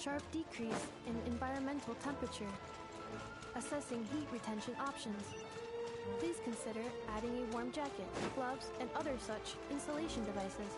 Sharp decrease in environmental temperature. Assessing heat retention options. Please consider adding a warm jacket, gloves, and other such insulation devices.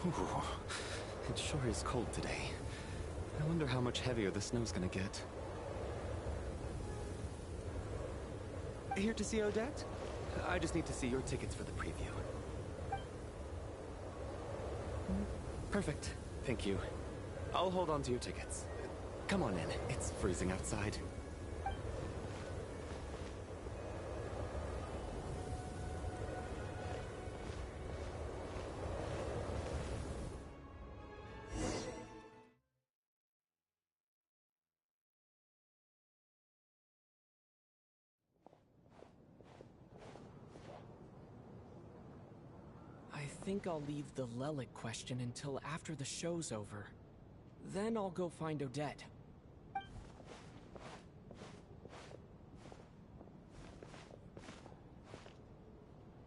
Ooh, it sure is cold today. I wonder how much heavier the snow's gonna get. Here to see Odette? I just need to see your tickets for the preview. Perfect. Thank you. I'll hold on to your tickets. Come on in. It's freezing outside. I think I'll leave the Lelic question until after the show's over. Then I'll go find Odette.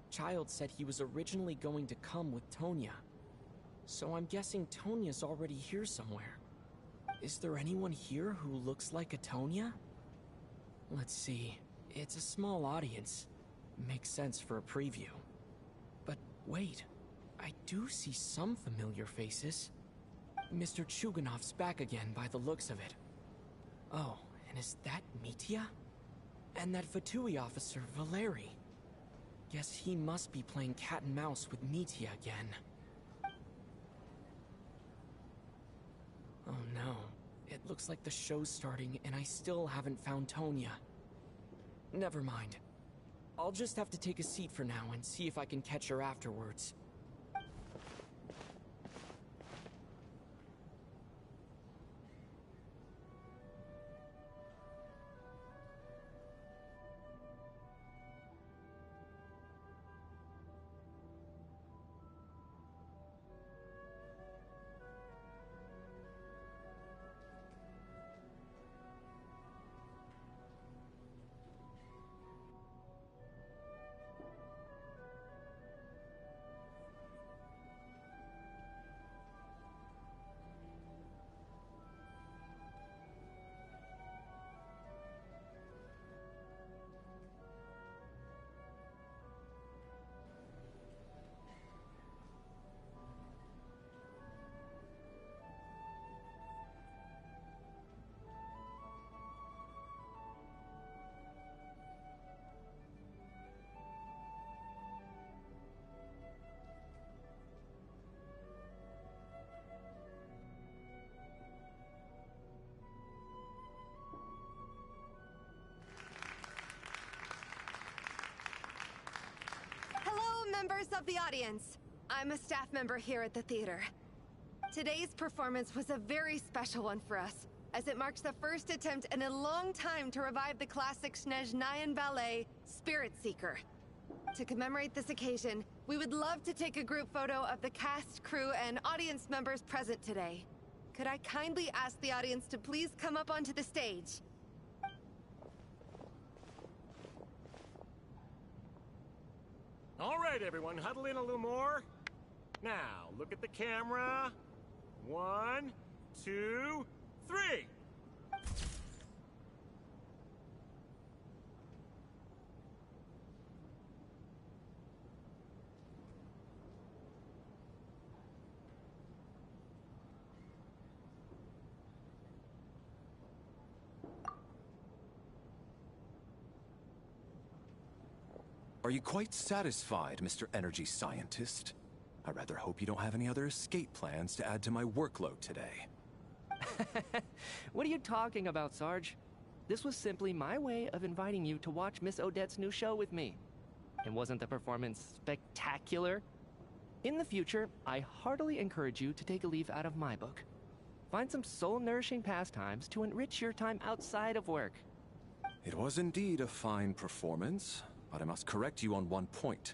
Child said he was originally going to come with Tonya. So I'm guessing Tonya's already here somewhere. Is there anyone here who looks like a Tonya? Let's see. It's a small audience. Makes sense for a preview. But wait. I do see some familiar faces. Mr. Chuganov's back again by the looks of it. Oh, and is that Mitya? And that Fatui officer, Valeri. Guess he must be playing cat and mouse with Mitya again. Oh no. It looks like the show's starting and I still haven't found Tonya. Never mind. I'll just have to take a seat for now and see if I can catch her afterwards. Members of the audience, I'm a staff member here at the theater. Today's performance was a very special one for us, as it marks the first attempt in a long time to revive the classic Snezhnayan ballet, Spirit Seeker. To commemorate this occasion, we would love to take a group photo of the cast, crew, and audience members present today. Could I kindly ask the audience to please come up onto the stage? All right, everyone, huddle in a little more. Now, look at the camera. 1, 2, 3. Are you quite satisfied, Mr. Energy Scientist? I rather hope you don't have any other escape plans to add to my workload today. What are you talking about, Sarge? This was simply my way of inviting you to watch Miss Odette's new show with me. And wasn't the performance spectacular? In the future, I heartily encourage you to take a leaf out of my book. Find some soul-nourishing pastimes to enrich your time outside of work. It was indeed a fine performance, but I must correct you on one point.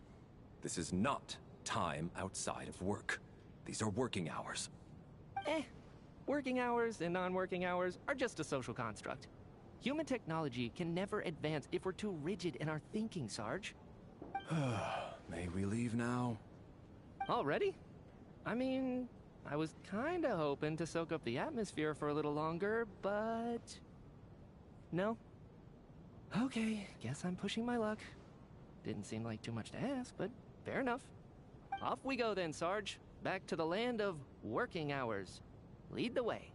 This is not time outside of work. These are working hours. Working hours and non-working hours are just a social construct. Human technology can never advance if we're too rigid in our thinking, Sarge. May we leave now? Already? I mean, I was kinda hoping to soak up the atmosphere for a little longer, but... No? Okay, guess I'm pushing my luck. Didn't seem like too much to ask, but fair enough. Off we go then, Sarge. Back to the land of working hours. Lead the way.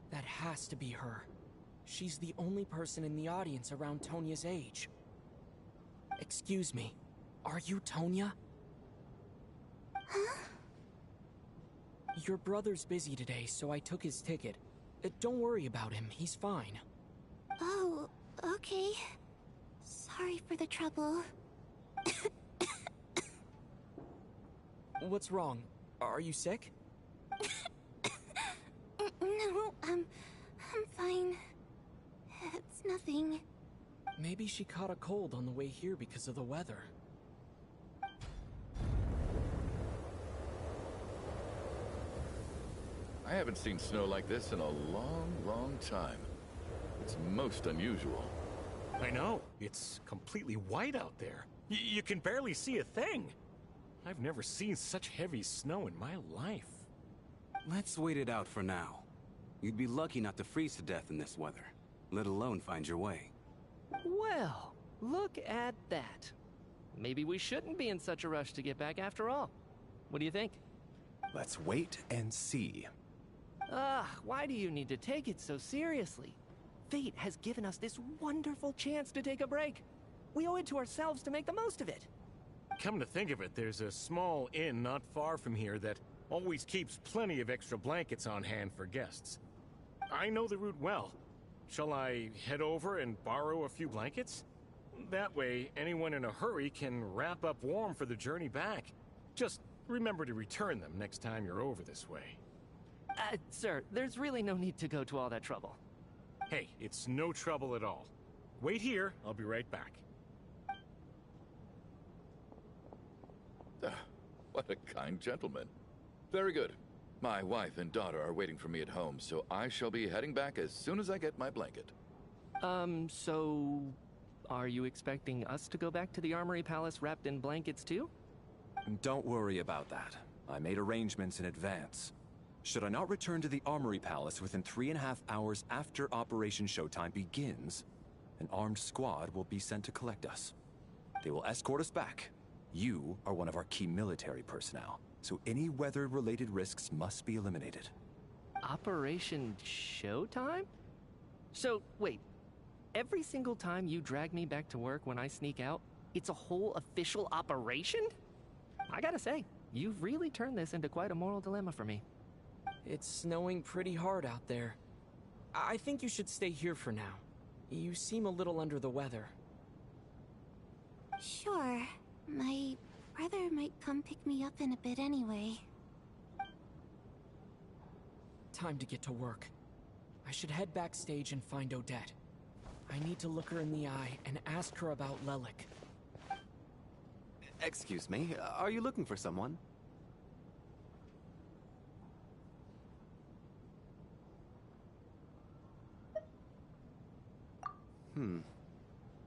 That has to be her. She's the only person in the audience around Tonya's age. Excuse me, are you Tonya? Huh? Your brother's busy today, so I took his ticket. Don't worry about him, he's fine. Oh, okay. Sorry for the trouble. What's wrong? Are you sick? No, I'm fine. It's nothing. Maybe she caught a cold on the way here because of the weather. I haven't seen snow like this in a long, long time. It's most unusual. I know. It's completely white out there. You can barely see a thing. I've never seen such heavy snow in my life. Let's wait it out for now. You'd be lucky not to freeze to death in this weather, let alone find your way. Well, look at that. Maybe we shouldn't be in such a rush to get back after all. What do you think? Let's wait and see. Why do you need to take it so seriously? Fate has given us this wonderful chance to take a break. We owe it to ourselves to make the most of it. Come to think of it, there's a small inn not far from here that always keeps plenty of extra blankets on hand for guests. I know the route well. Shall I head over and borrow a few blankets? That way, anyone in a hurry can wrap up warm for the journey back. Just remember to return them next time you're over this way. Sir, there's really no need to go to all that trouble. Hey, it's no trouble at all. Wait here, I'll be right back. What a kind gentleman. Very good. My wife and daughter are waiting for me at home, so I shall be heading back as soon as I get my blanket. So... Are you expecting us to go back to the Armory Palace wrapped in blankets too? Don't worry about that. I made arrangements in advance. Should I not return to the Armory Palace within 3.5 hours after Operation Showtime begins, an armed squad will be sent to collect us. They will escort us back. You are one of our key military personnel, so any weather-related risks must be eliminated. Operation Showtime? So, wait. Every single time you drag me back to work when I sneak out, it's a whole official operation? I gotta say, you've really turned this into quite a moral dilemma for me. It's snowing pretty hard out there. I think you should stay here for now. You seem a little under the weather. Sure. My brother might come pick me up in a bit anyway. Time to get to work. I should head backstage and find Odette. I need to look her in the eye and ask her about Lelik. Excuse me, are you looking for someone?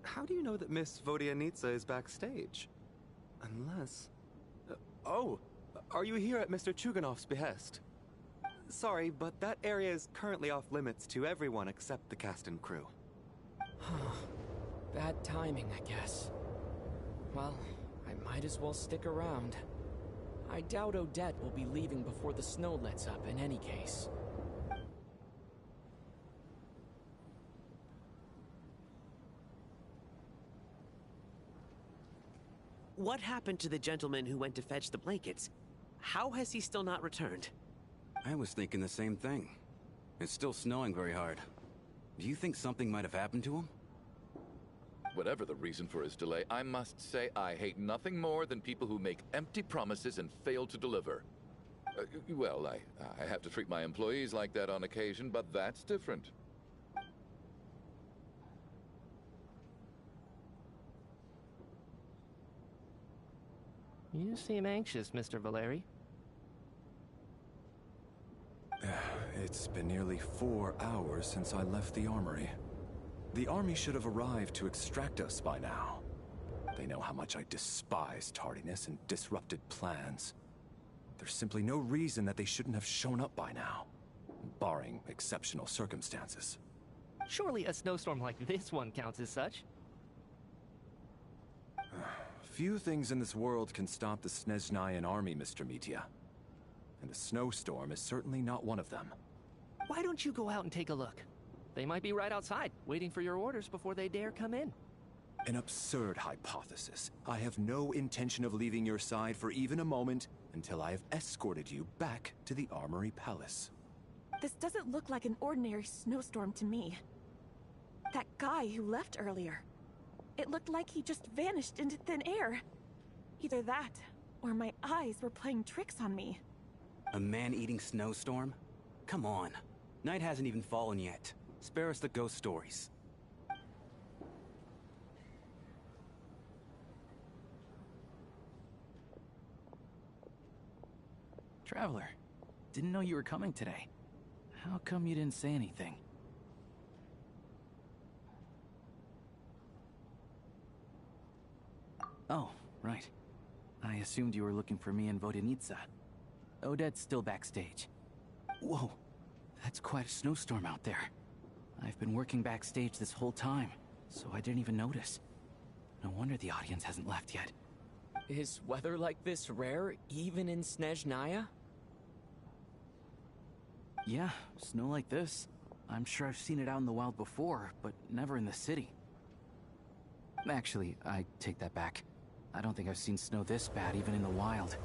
How do you know that Miss Vodyanitsa is backstage? Unless... oh! Are you here at Mr. Chuganov's behest? Sorry, but that area is currently off limits to everyone except the cast and crew. Bad timing, I guess. Well, I might as well stick around. I doubt Odette will be leaving before the snow lets up in any case. What happened to the gentleman who went to fetch the blankets? How has he still not returned? I was thinking the same thing. It's still snowing very hard. Do you think something might have happened to him? Whatever the reason for his delay, I must say I hate nothing more than people who make empty promises and fail to deliver. Well, I have to treat my employees like that on occasion, but that's different. You seem anxious, Mr. Valeri. It's been nearly 4 hours since I left the armory. The army should have arrived to extract us by now. They know how much I despise tardiness and disrupted plans. There's simply no reason that they shouldn't have shown up by now, barring exceptional circumstances. Surely a snowstorm like this one counts as such. Few things in this world can stop the Snezhnayan army, Mr. Mitya. And a snowstorm is certainly not one of them. Why don't you go out and take a look? They might be right outside, waiting for your orders before they dare come in. An absurd hypothesis. I have no intention of leaving your side for even a moment until I have escorted you back to the Armory Palace. This doesn't look like an ordinary snowstorm to me. That guy who left earlier. It looked like he just vanished into thin air. Either that, or my eyes were playing tricks on me. A man-eating snowstorm? Come on. Night hasn't even fallen yet. Spare us the ghost stories. Traveler, didn't know you were coming today. How come you didn't say anything? Oh, right. I assumed you were looking for me and Vodyanitsa. Odette's still backstage. Whoa, that's quite a snowstorm out there. I've been working backstage this whole time, so I didn't even notice. No wonder the audience hasn't left yet. Is weather like this rare, even in Snezhnaya? Yeah, snow like this. I'm sure I've seen it out in the wild before, but never in the city. Actually, I take that back. I don't think I've seen snow this bad even in the wild.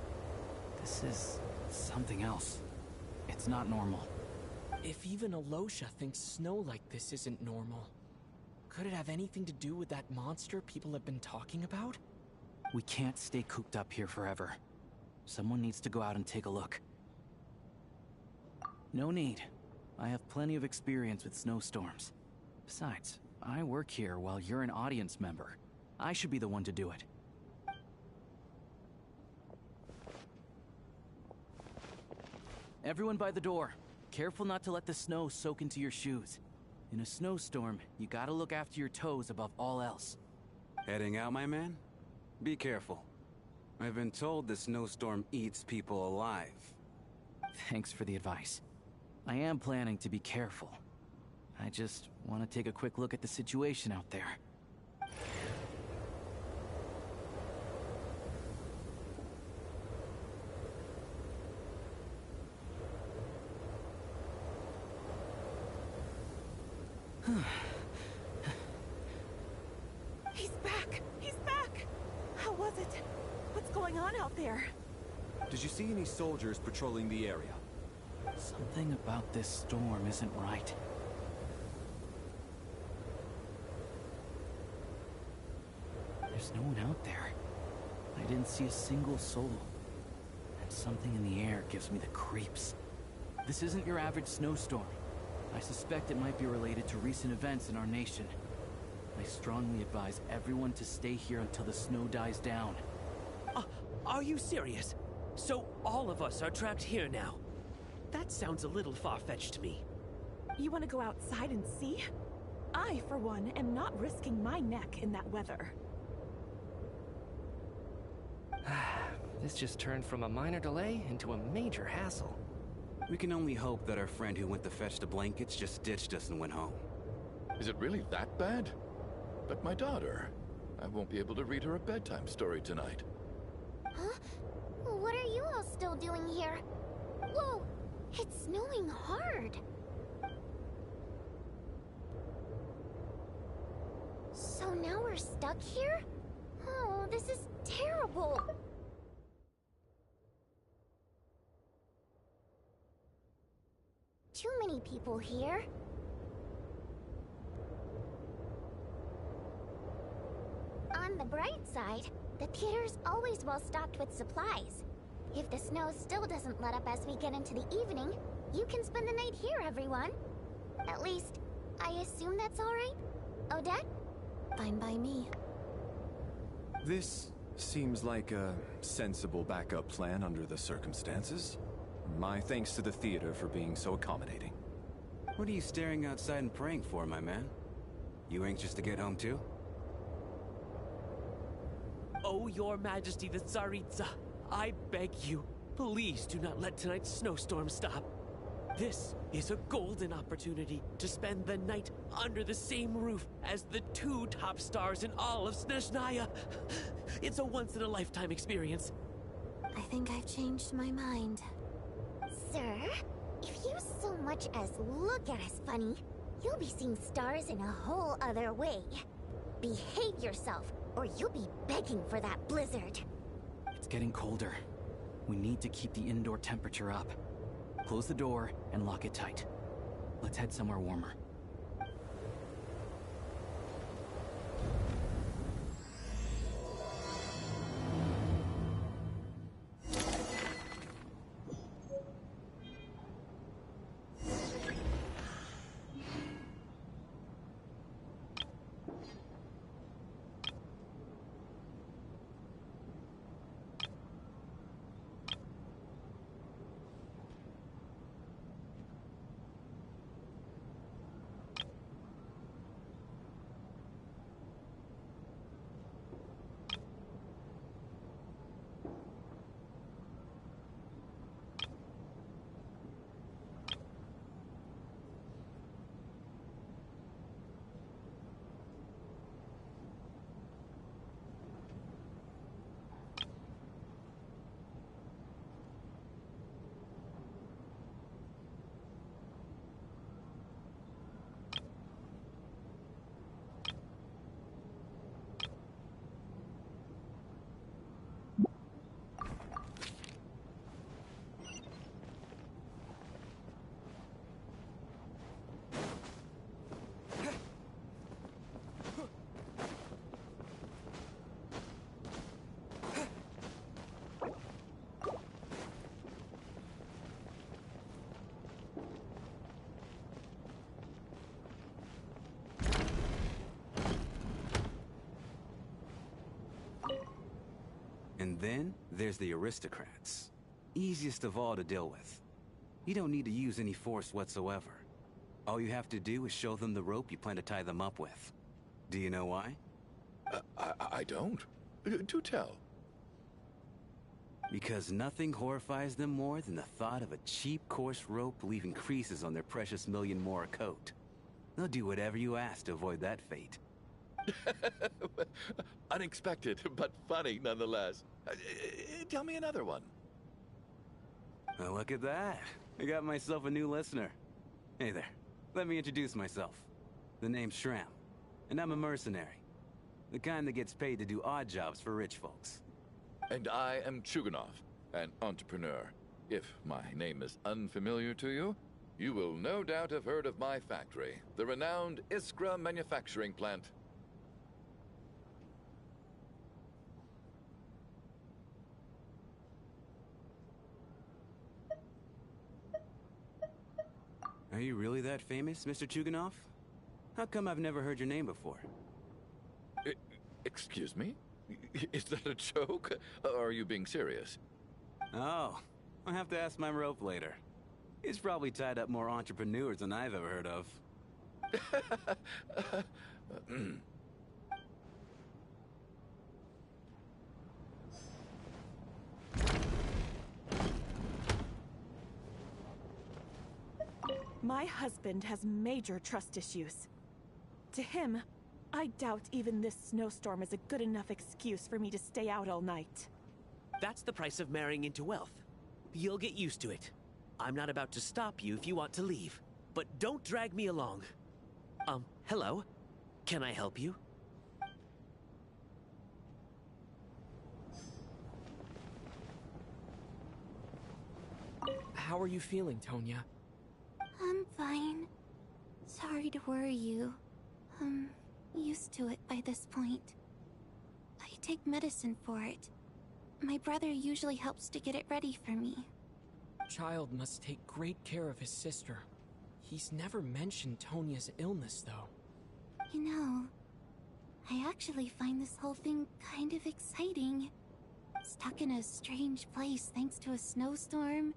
This is something else. It's not normal. If even Alosha thinks snow like this isn't normal, could it have anything to do with that monster people have been talking about? We can't stay cooped up here forever. Someone needs to go out and take a look. No need. I have plenty of experience with snowstorms. Besides, I work here while you're an audience member. I should be the one to do it. Everyone by the door. Careful not to let the snow soak into your shoes. In a snowstorm, you gotta look after your toes above all else. Heading out, my man? Be careful. I've been told the snowstorm eats people alive. Thanks for the advice. I am planning to be careful. I just want to take a quick look at the situation out there. He's back! He's back! How was it? What's going on out there? Did you see any soldiers patrolling the area? Something about this storm isn't right. There's no one out there. I didn't see a single soul. And something in the air gives me the creeps. This isn't your average snowstorm. I suspect it might be related to recent events in our nation. I strongly advise everyone to stay here until the snow dies down. Are you serious? So all of us are trapped here now? That sounds a little far-fetched to me. You want to go outside and see? I, for one, am not risking my neck in that weather. This just turned from a minor delay into a major hassle. We can only hope that our friend who went to fetch the blankets just ditched us and went home. Is it really that bad? But my daughter, I won't be able to read her a bedtime story tonight. Huh? What are you all still doing here? Whoa! It's snowing hard! So now we're stuck here? Oh, this is terrible! Too many people here. On the bright side, the theater's always well stocked with supplies. If the snow still doesn't let up as we get into the evening, you can spend the night here, everyone. At least, I assume that's all right? Odette? Fine by me. This seems like a sensible backup plan under the circumstances. My thanks to the theater for being so accommodating. What are you staring outside and praying for, my man? You anxious to get home too? Oh, Your Majesty the Tsaritsa, I beg you, please do not let tonight's snowstorm stop. This is a golden opportunity to spend the night under the same roof as the two top stars in all of Snezhnaya. It's a once-in-a-lifetime experience. I think I've changed my mind. Sir, if you so much as look at us funny, you'll be seeing stars in a whole other way. Behave yourself, or you'll be begging for that blizzard. It's getting colder. We need to keep the indoor temperature up. Close the door and lock it tight. Let's head somewhere warmer. And then, there's the aristocrats. Easiest of all to deal with. You don't need to use any force whatsoever. All you have to do is show them the rope you plan to tie them up with. Do you know why? I don't. Do tell. Because nothing horrifies them more than the thought of a cheap, coarse rope leaving creases on their precious million more coat. They'll do whatever you ask to avoid that fate. Unexpected, but funny nonetheless. Tell me another one. Well, look at that. I got myself a new listener. Hey there. Let me introduce myself. The name's Shram, and I'm a mercenary. The kind that gets paid to do odd jobs for rich folks. And I am Chuganov, an entrepreneur. If my name is unfamiliar to you, you will no doubt have heard of my factory, the renowned Iskra manufacturing plant. Are you really that famous, Mr. Chuganov? How come I've never heard your name before? Excuse me? Is that a joke? Or are you being serious? Oh, I'll have to ask my rope later. He's probably tied up more entrepreneurs than I've ever heard of. My husband has major trust issues. To him, I doubt even this snowstorm is a good enough excuse for me to stay out all night. That's the price of marrying into wealth. You'll get used to it. I'm not about to stop you if you want to leave. But don't drag me along. Hello? Can I help you? How are you feeling, Tonya? I'm fine. Sorry to worry you. I'm used to it by this point. I take medicine for it. My brother usually helps to get it ready for me. Child must take great care of his sister. He's never mentioned Tonya's illness, though. You know, I actually find this whole thing kind of exciting. Stuck in a strange place thanks to a snowstorm.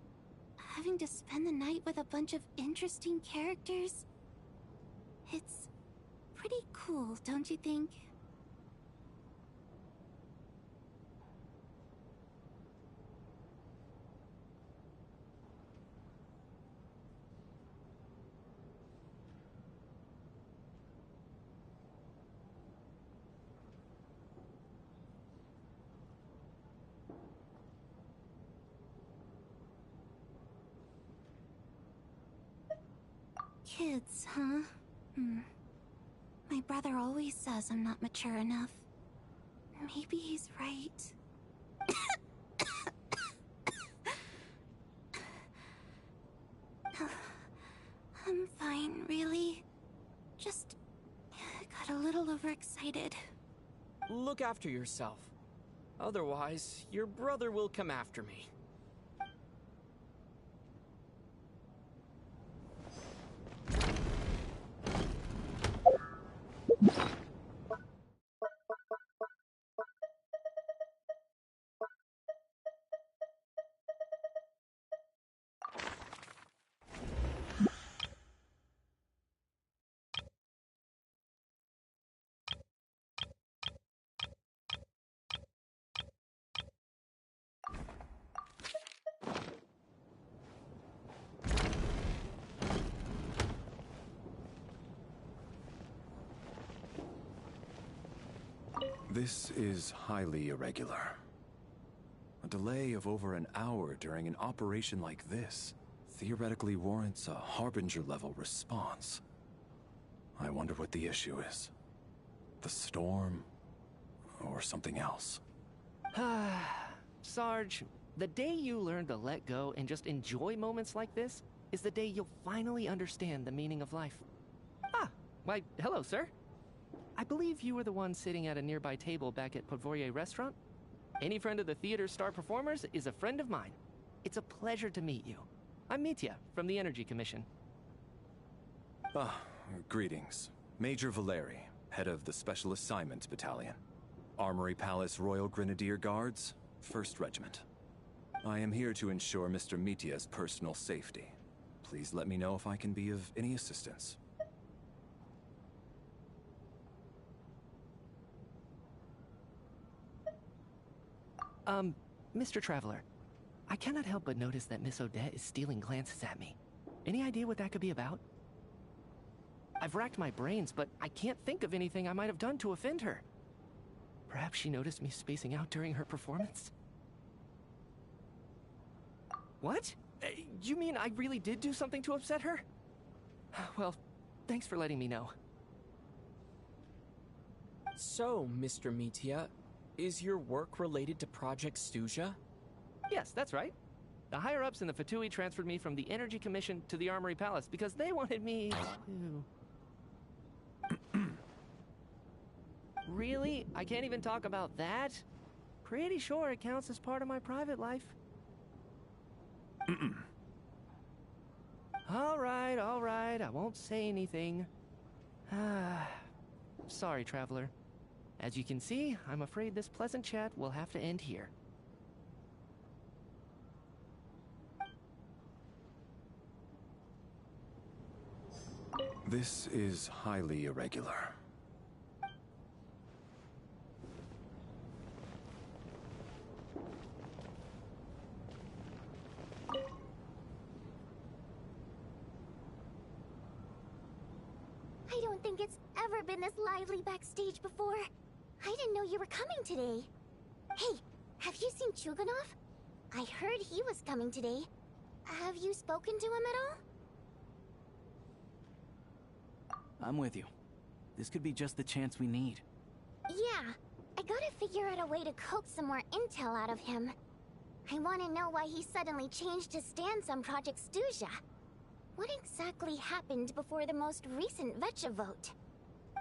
Having to spend the night with a bunch of interesting characters. It's pretty cool, don't you think? Kids, huh? My brother always says I'm not mature enough. Maybe he's right. I'm fine, really. Just got a little overexcited. Look after yourself. Otherwise, your brother will come after me. This is highly irregular. A delay of over an hour during an operation like this theoretically warrants a Harbinger-level response. I wonder what the issue is. The storm, or something else. Sarge, the day you learn to let go and just enjoy moments like this is the day you'll finally understand the meaning of life. Ah, why, hello, sir. I believe you were the one sitting at a nearby table back at Podvorye Restaurant. Any friend of the theater's star performers is a friend of mine. It's a pleasure to meet you. I'm Mitya, from the Energy Commission. Greetings. Major Valeri, head of the Special Assignments Battalion. Armory Palace Royal Grenadier Guards, 1st Regiment. I am here to ensure Mr. Mitya's personal safety. Please let me know if I can be of any assistance. Mr. Traveler, I cannot help but notice that Miss Odette is stealing glances at me. Any idea what that could be about? I've racked my brains, but I can't think of anything I might have done to offend her. Perhaps she noticed me spacing out during her performance? What? You mean I really did do something to upset her? Well, thanks for letting me know. So, Mr. Mitya, is your work related to Project Stuja? Yes, that's right. The higher-ups in the Fatui transferred me from the Energy Commission to the Armory Palace because they wanted me to... Really? I can't even talk about that? Pretty sure it counts as part of my private life. All right, I won't say anything. Sorry, traveler. As you can see, I'm afraid this pleasant chat will have to end here. This is highly irregular. I don't think it's ever been this lively backstage before. I didn't know you were coming today. Hey, have you seen Chuganov? I heard he was coming today. Have you spoken to him at all? I'm with you. This could be just the chance we need. Yeah, I gotta figure out a way to coax some more intel out of him. I want to know why he suddenly changed his stance on Project Stuzha. What exactly happened before the most recent Vecha vote?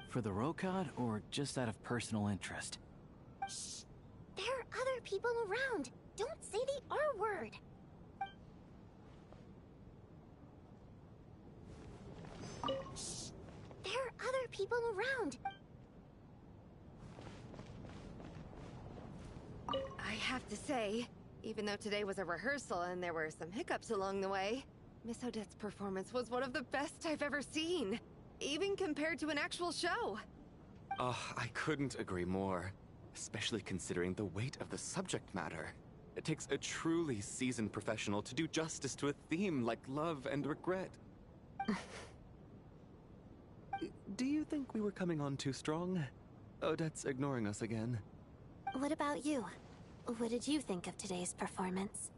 For the Rokad, or just out of personal interest? Shh! There are other people around. Don't say the R word. Shh! There are other people around. I have to say, even though today was a rehearsal and there were some hiccups along the way, Miss Odette's performance was one of the best I've ever seen, even compared to an actual show. I couldn't agree more, especially considering the weight of the subject matter. It takes a truly seasoned professional to do justice to a theme like love and regret. Do you think we were coming on too strong? Odette's ignoring us again. What about you? What did you think of today's performance?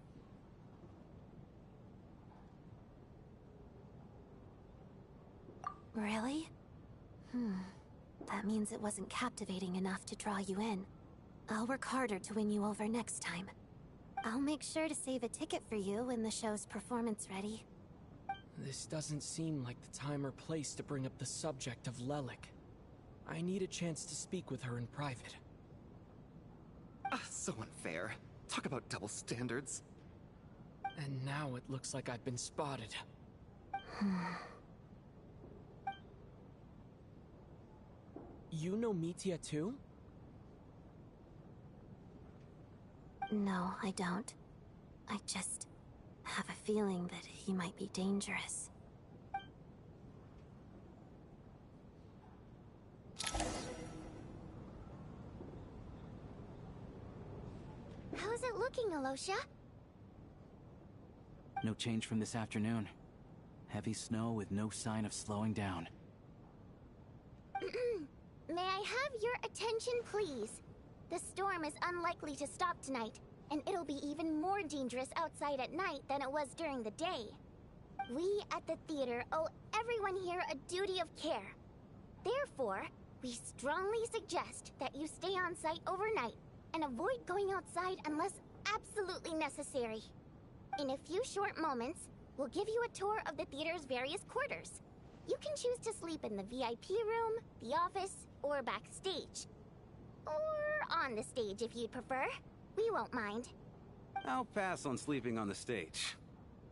Really? That means it wasn't captivating enough to draw you in. I'll work harder to win you over next time. I'll make sure to save a ticket for you when the show's performance ready. This doesn't seem like the time or place to bring up the subject of Lelik. I need a chance to speak with her in private. So unfair. Talk about double standards. And now it looks like I've been spotted. You know Mitya too? No, I don't. I just have a feeling that he might be dangerous. How's it looking, Alosha? No change from this afternoon. Heavy snow with no sign of slowing down. May I have your attention, please? The storm is unlikely to stop tonight, and it'll be even more dangerous outside at night than it was during the day. We at the theater owe everyone here a duty of care. Therefore, we strongly suggest that you stay on site overnight and avoid going outside unless absolutely necessary. In a few short moments, we'll give you a tour of the theater's various quarters. You can choose to sleep in the VIP room, the office, or backstage. Or on the stage if you'd prefer. We won't mind. I'll pass on sleeping on the stage.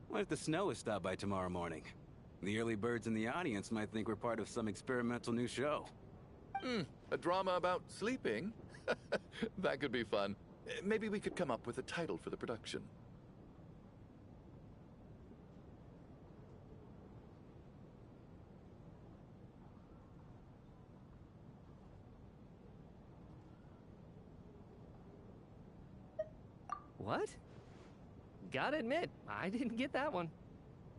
What if the snow is stopped by tomorrow morning? The early birds in the audience might think we're part of some experimental new show. A drama about sleeping? That could be fun. Maybe we could come up with a title for the production. What? Gotta admit, I didn't get that one.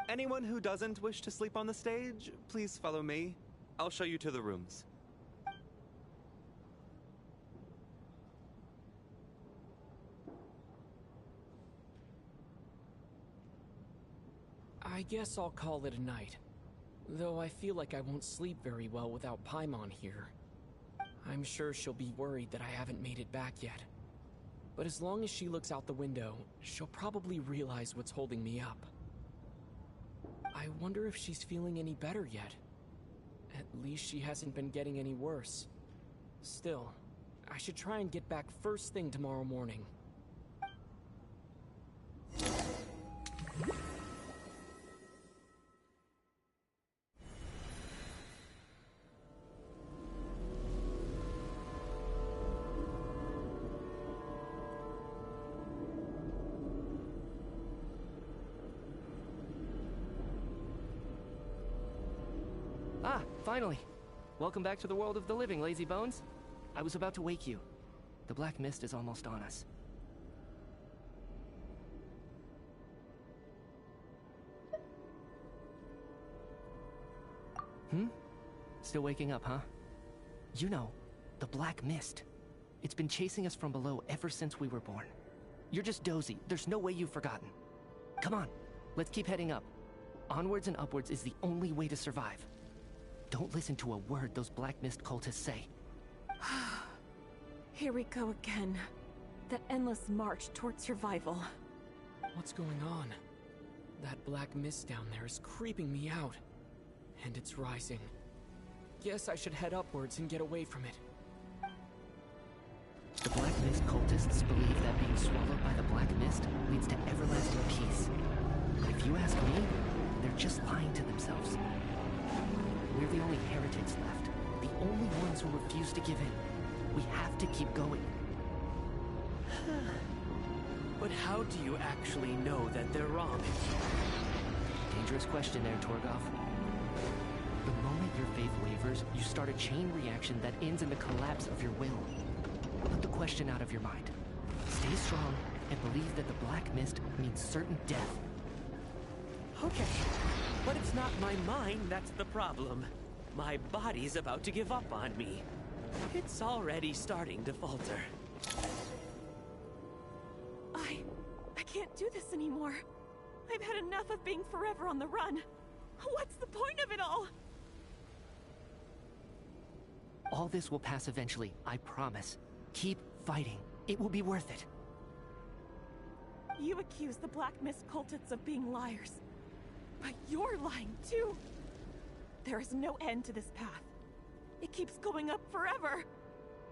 Anyone who doesn't wish to sleep on the stage, please follow me. I'll show you to the rooms. I guess I'll call it a night. Though I feel like I won't sleep very well without Paimon here. I'm sure she'll be worried that I haven't made it back yet. But as long as she looks out the window, she'll probably realize what's holding me up. I wonder if she's feeling any better yet. At least she hasn't been getting any worse. Still, I should try and get back first thing tomorrow morning. Finally! Welcome back to the world of the living, lazy bones. I was about to wake you. The black mist is almost on us. Still waking up, huh? You know, the black mist. It's been chasing us from below ever since we were born. You're just dozy. There's no way you've forgotten. Come on, let's keep heading up. Onwards and upwards is the only way to survive. Don't listen to a word those black mist cultists say. Here we go again. That endless march toward survival. What's going on? That black mist down there is creeping me out. And it's rising. Guess I should head upwards and get away from it. The black mist cultists believe that being swallowed by the black mist leads to everlasting peace. If you ask me, they're just lying to themselves. We're the only heretics left. The only ones who refuse to give in. We have to keep going. But how do you actually know that they're wrong? Dangerous question there, Torgov. The moment your faith wavers, you start a chain reaction that ends in the collapse of your will. Put the question out of your mind. Stay strong and believe that the black mist means certain death. Okay, but it's not my mind that's the problem. My body's about to give up on me. It's already starting to falter. I can't do this anymore. I've had enough of being forever on the run. What's the point of it all? All this will pass eventually, I promise. Keep fighting. It will be worth it. You accuse the Black Mist cultists of being liars. But you're lying too. There is no end to this path. It keeps going up forever.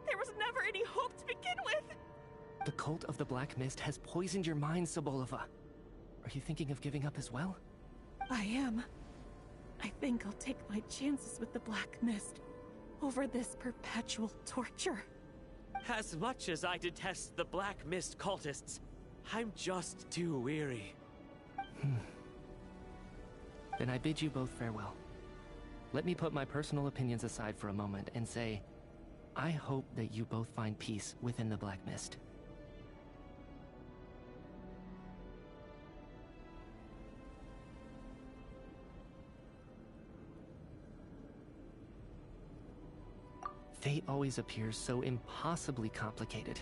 There was never any hope to begin with. The cult of the Black Mist has poisoned your mind, Sobolova. Are you thinking of giving up as well? I am. I think I'll take my chances with the Black Mist over this perpetual torture. As much as I detest the Black Mist cultists, I'm just too weary. Then I bid you both farewell. Let me put my personal opinions aside for a moment and say, I hope that you both find peace within the Black Mist. Fate always appears so impossibly complicated.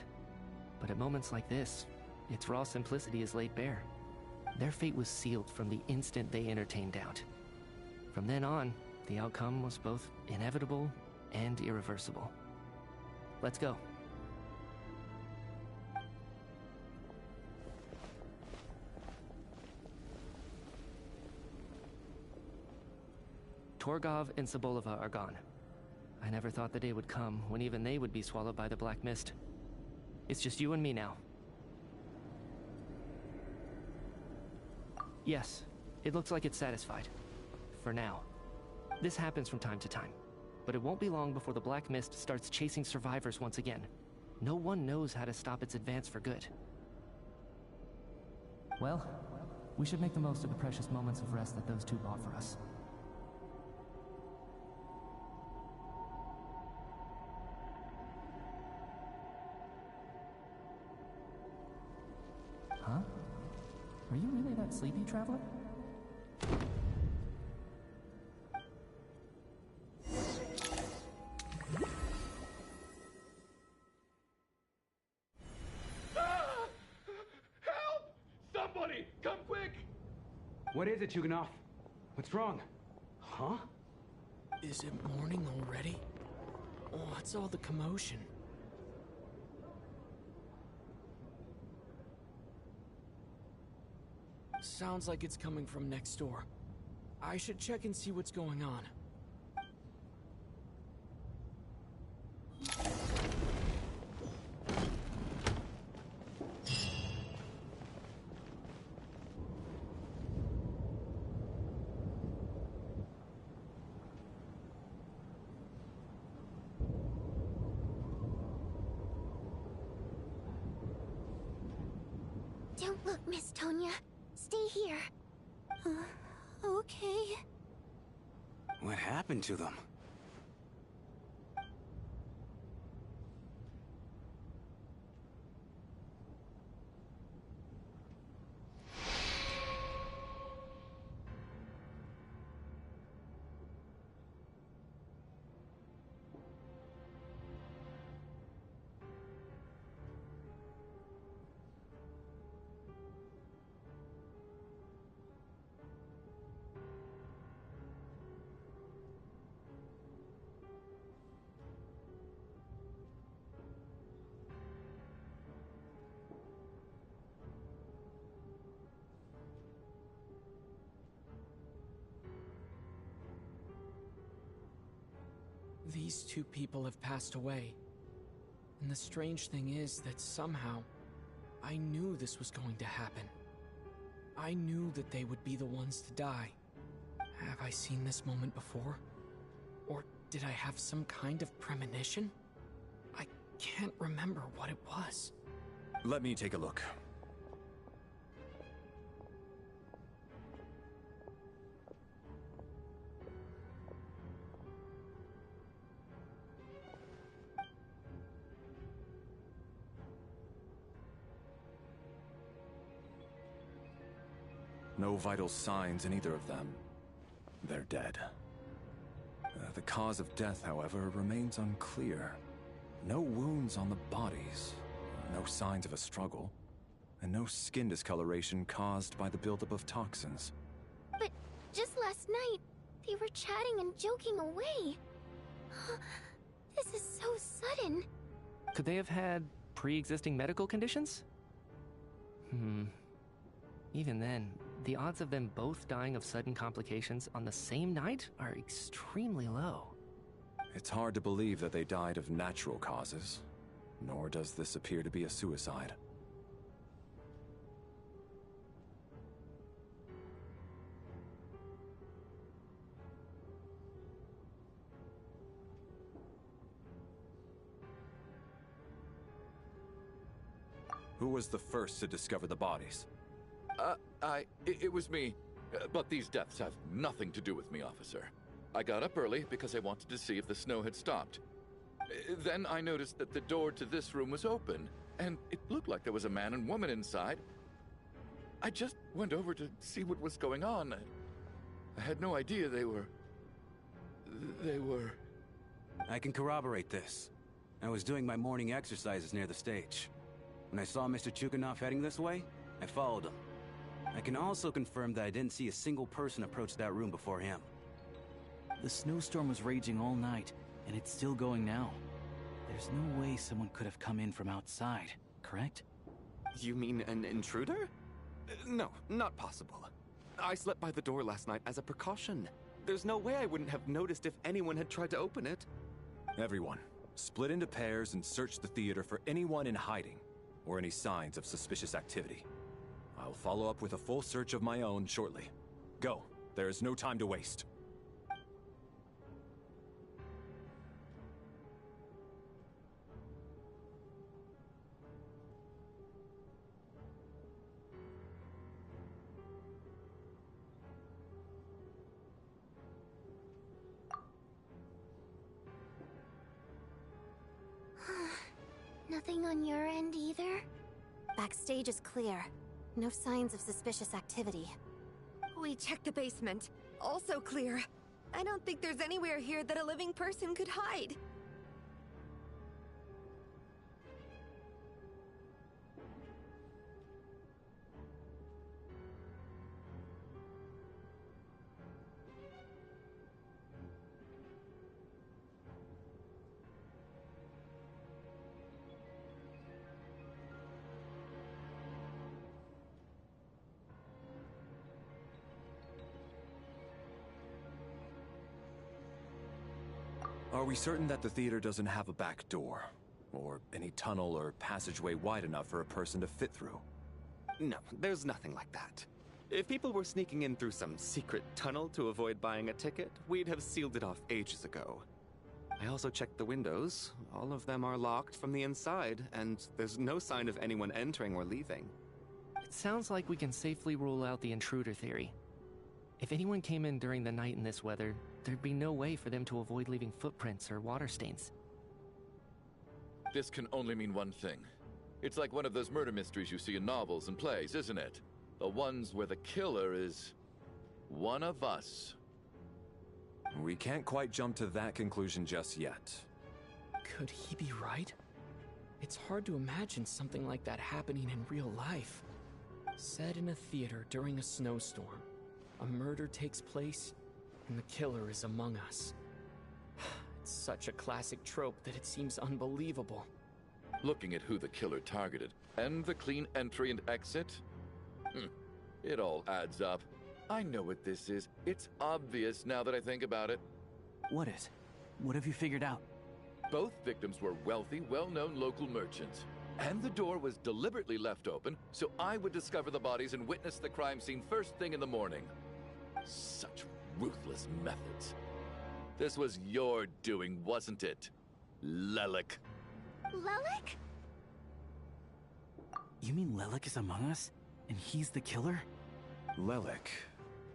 But at moments like this, its raw simplicity is laid bare. Their fate was sealed from the instant they entertained doubt. From then on, the outcome was both inevitable and irreversible. Let's go. Torgov and Sobolova are gone. I never thought the day would come when even they would be swallowed by the Black Mist. It's just you and me now. Yes, it looks like it's satisfied. For now. This happens from time to time. But it won't be long before the Black Mist starts chasing survivors once again. No one knows how to stop its advance for good. Well, we should make the most of the precious moments of rest that those two bought for us. Huh? Are you really that sleepy, traveler? Help! Somebody, come quick! What is it, Chuganov? What's wrong? Huh? Is it morning already? What's all the commotion? Sounds like it's coming from next door. I should check and see what's going on. Don't look, Miss Tonya. Stay here. Okay. What happened to them? These two people have passed away. And the strange thing is that somehow, I knew this was going to happen. I knew that they would be the ones to die. Have I seen this moment before? Or did I have some kind of premonition? I can't remember what it was. Let me take a look. No vital signs in either of them. They're dead. The cause of death, however, remains unclear. No wounds on the bodies, no signs of a struggle, and no skin discoloration caused by the buildup of toxins. But just last night, they were chatting and joking away. This is so sudden. Could they have had pre-existing medical conditions? Even then, the odds of them both dying of sudden complications on the same night are extremely low. It's hard to believe that they died of natural causes, nor does this appear to be a suicide. Who was the first to discover the bodies? It was me. But these deaths have nothing to do with me, officer. I got up early because I wanted to see if the snow had stopped. Then I noticed that the door to this room was open, and it looked like there was a man and woman inside. I just went over to see what was going on. I had no idea they were... I can corroborate this. I was doing my morning exercises near the stage. When I saw Mr. Chuganov heading this way, I followed him. I can also confirm that I didn't see a single person approach that room before him. The snowstorm was raging all night, and it's still going now. There's no way someone could have come in from outside, correct? You mean an intruder? No, not possible. I slept by the door last night as a precaution. There's no way I wouldn't have noticed if anyone had tried to open it. Everyone, split into pairs and search the theater for anyone in hiding, or any signs of suspicious activity. I'll follow up with a full search of my own shortly. Go. There is no time to waste. Nothing on your end either? Backstage is clear. No signs of suspicious activity. We checked the basement. Also clear. I don't think there's anywhere here that a living person could hide. Are we certain that the theater doesn't have a back door? Or any tunnel or passageway wide enough for a person to fit through? No, there's nothing like that. If people were sneaking in through some secret tunnel to avoid buying a ticket, we'd have sealed it off ages ago. I also checked the windows. All of them are locked from the inside, and there's no sign of anyone entering or leaving. It sounds like we can safely rule out the intruder theory. If anyone came in during the night in this weather, there'd be no way for them to avoid leaving footprints or water stains. This can only mean one thing. It's like one of those murder mysteries you see in novels and plays, isn't it? The ones where the killer is... one of us. We can't quite jump to that conclusion just yet. Could he be right? It's hard to imagine something like that happening in real life. Set in a theater during a snowstorm, a murder takes place, and the killer is among us. It's such a classic trope that it seems unbelievable. Looking at who the killer targeted, and the clean entry and exit, it all adds up. I know what this is. It's obvious now that I think about it. What is? What have you figured out? Both victims were wealthy, well-known local merchants. And the door was deliberately left open so I would discover the bodies and witness the crime scene first thing in the morning. Such ruthless methods. This was your doing, wasn't it, Lelik? Lelik? You mean Lelik is among us? And he's the killer? Lelik.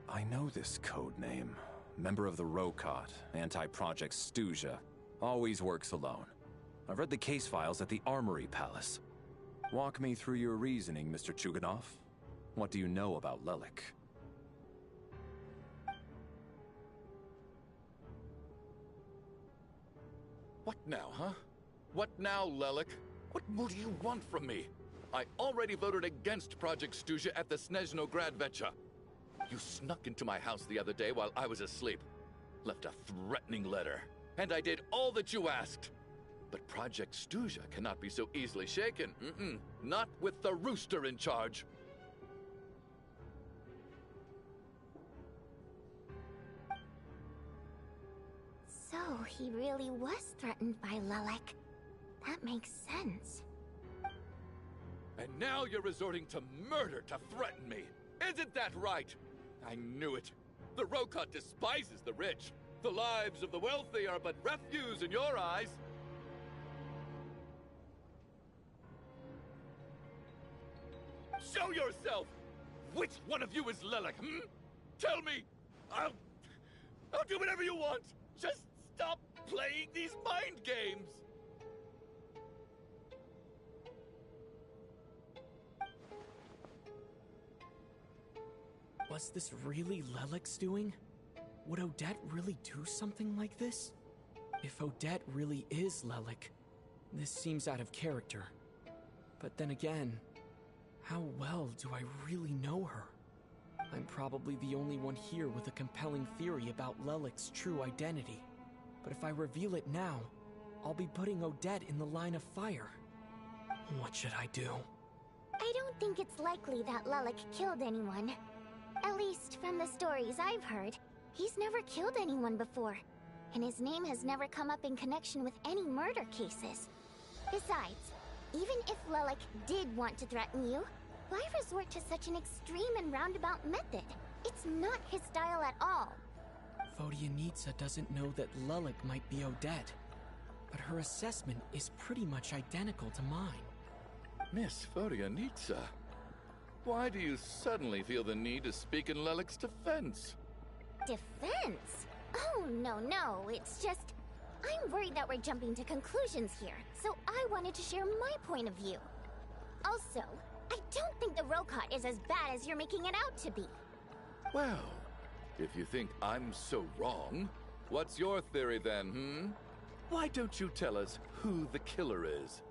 I know this code name. Member of the Rokot, anti-Project Snezhnaya. Always works alone. I've read the case files at the Armory Palace. Walk me through your reasoning, Mr. Chuganov. What do you know about Lelik? What now, huh? What now, Lelik? What more do you want from me? I already voted against Project Snezhnaya at the Snezhnograd Vecha. You snuck into my house the other day while I was asleep. Left a threatening letter. And I did all that you asked. But Project Snezhnaya cannot be so easily shaken. Not with the rooster in charge. So, he really was threatened by Lelik. That makes sense. And now you're resorting to murder to threaten me. Isn't that right? I knew it. The Rokot despises the rich. The lives of the wealthy are but refuse in your eyes. Show yourself! Which one of you is Lelik, Tell me! I'll do whatever you want! Just stop playing these mind games! Was this really Lelik's doing? Would Odette really do something like this? If Odette really is Lelik, this seems out of character. But then again, how well do I really know her? I'm probably the only one here with a compelling theory about Lelik's true identity. But if I reveal it now, I'll be putting Odette in the line of fire. What should I do? I don't think it's likely that Lelik killed anyone. At least from the stories I've heard, he's never killed anyone before. And his name has never come up in connection with any murder cases. Besides, even if Lelik did want to threaten you, why resort to such an extreme and roundabout method? It's not his style at all. Vodyanitsa doesn't know that Lelik might be Odette, but her assessment is pretty much identical to mine. Miss Vodyanitsa, why do you suddenly feel the need to speak in Lelik's defense? Defense? Oh, no, it's just... I'm worried that we're jumping to conclusions here, so I wanted to share my point of view. Also, I don't think the Rokot is as bad as you're making it out to be. Well, if you think I'm so wrong, what's your theory then, Why don't you tell us who the killer is?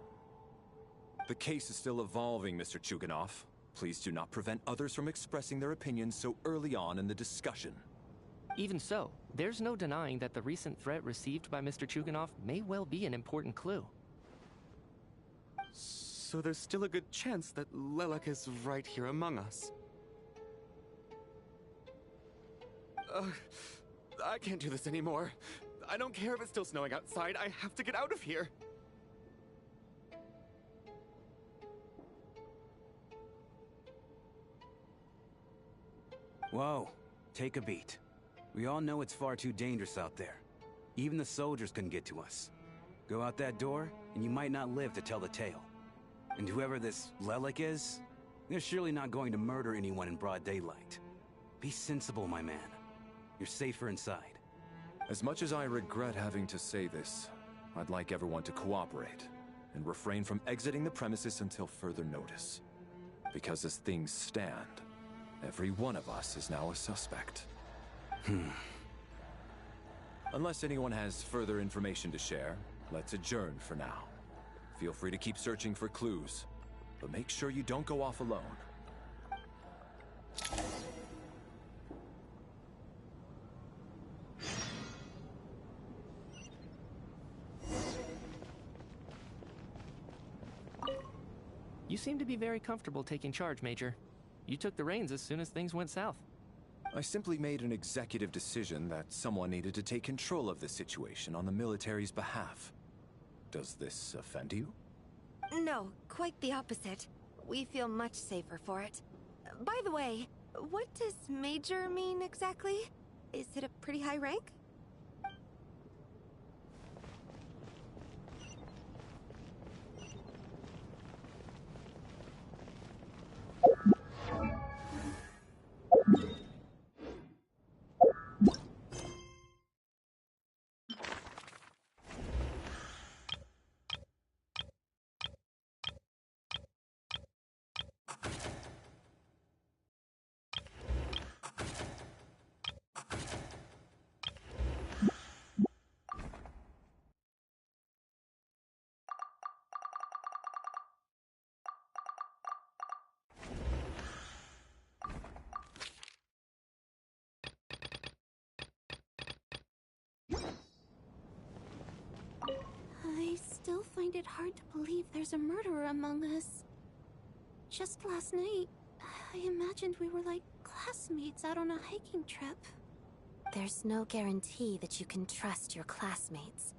The case is still evolving, Mr. Chuganov. Please do not prevent others from expressing their opinions so early on in the discussion. Even so, there's no denying that the recent threat received by Mr. Chuganov may well be an important clue. So there's still a good chance that Lelik is right here among us. I can't do this anymore. I don't care if it's still snowing outside. I have to get out of here. Whoa, take a beat. We all know it's far too dangerous out there. Even the soldiers couldn't get to us. Go out that door, and you might not live to tell the tale. And whoever this Lelik is, they're surely not going to murder anyone in broad daylight. Be sensible, my man. You're safer inside. As much as I regret having to say this, I'd like everyone to cooperate and refrain from exiting the premises until further notice. Because as things stand, every one of us is now a suspect. Unless anyone has further information to share, let's adjourn for now. Feel free to keep searching for clues, but make sure you don't go off alone. You seem to be very comfortable taking charge, Major. You took the reins as soon as things went south. I simply made an executive decision that someone needed to take control of the situation on the military's behalf. Does this offend you? No, quite the opposite. We feel much safer for it. By the way, what does Major mean exactly? Is it a pretty high rank? I still find it hard to believe there's a murderer among us. Just last night, I imagined we were like classmates out on a hiking trip. There's no guarantee that you can trust your classmates.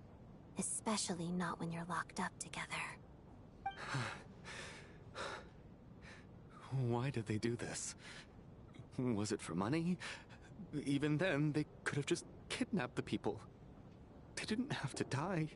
Especially not when you're locked up together. Why did they do this? Was it for money? Even then, they could have just kidnapped the people. They didn't have to die.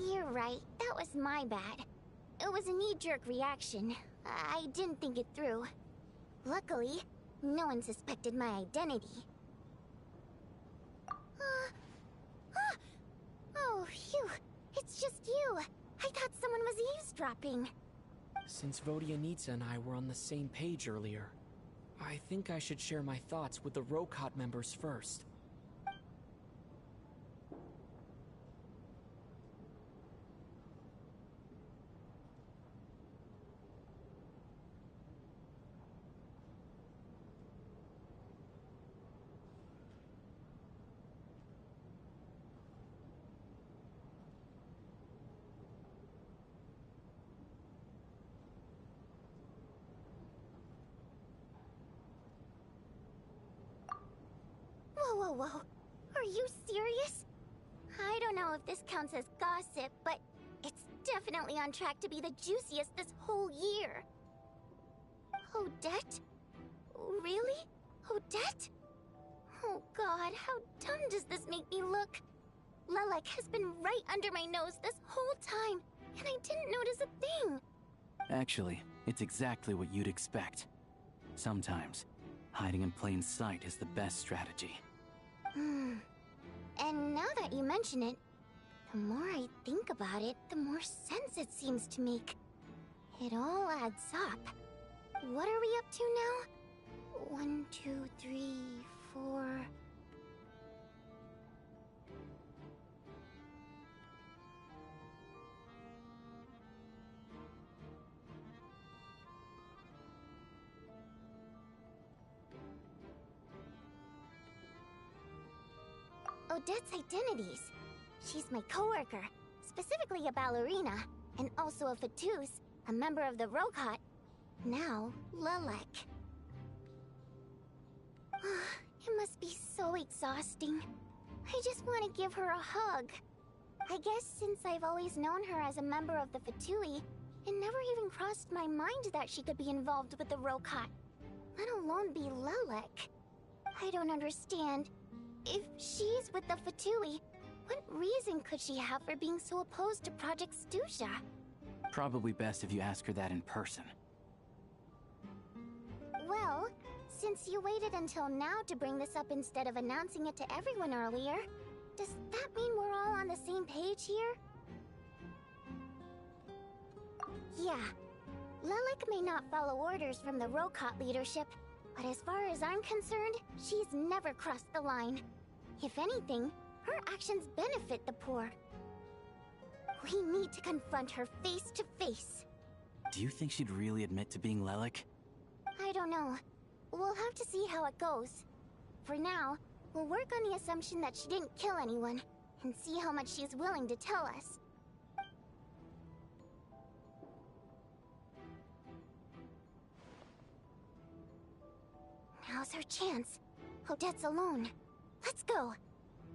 You're right. That was my bad. It was a knee-jerk reaction. I didn't think it through. Luckily, no one suspected my identity. Oh, phew. It's just you. I thought someone was eavesdropping. Since Vodyanitsa and I were on the same page earlier, I think I should share my thoughts with the Rokot members first. Whoa, whoa, whoa. Are you serious? I don't know if this counts as gossip, but it's definitely on track to be the juiciest this whole year. Odette? Really? Odette? Oh god, how dumb does this make me look? Lelek has been right under my nose this whole time, and I didn't notice a thing. Actually, it's exactly what you'd expect. Sometimes, hiding in plain sight is the best strategy. And now that you mention it, the more I think about it, the more sense it seems to make. It all adds up. What are we up to now? 1, 2, 3, 4... Odette's identities. She's my coworker, specifically a ballerina, and also a Fatous, a member of the Rokot. Now, Lelek. It must be so exhausting. I just want to give her a hug. I guess since I've always known her as a member of the Fatui, it never even crossed my mind that she could be involved with the Rokot, let alone be Lelek. I don't understand. If she's with the Fatui, what reason could she have for being so opposed to Project Stusha? Probably best if you ask her that in person. Well, since you waited until now to bring this up instead of announcing it to everyone earlier, Does that mean we're all on the same page here? Yeah. Lilac may not follow orders from the Rokot leadership, but as far as I'm concerned, she's never crossed the line. If anything, her actions benefit the poor. We need to confront her face to face. Do you think she'd really admit to being Lilac? I don't know. We'll have to see how it goes. For now, we'll work on the assumption that she didn't kill anyone, and see how much she's willing to tell us. Now's her chance. Odette's alone. Let's go.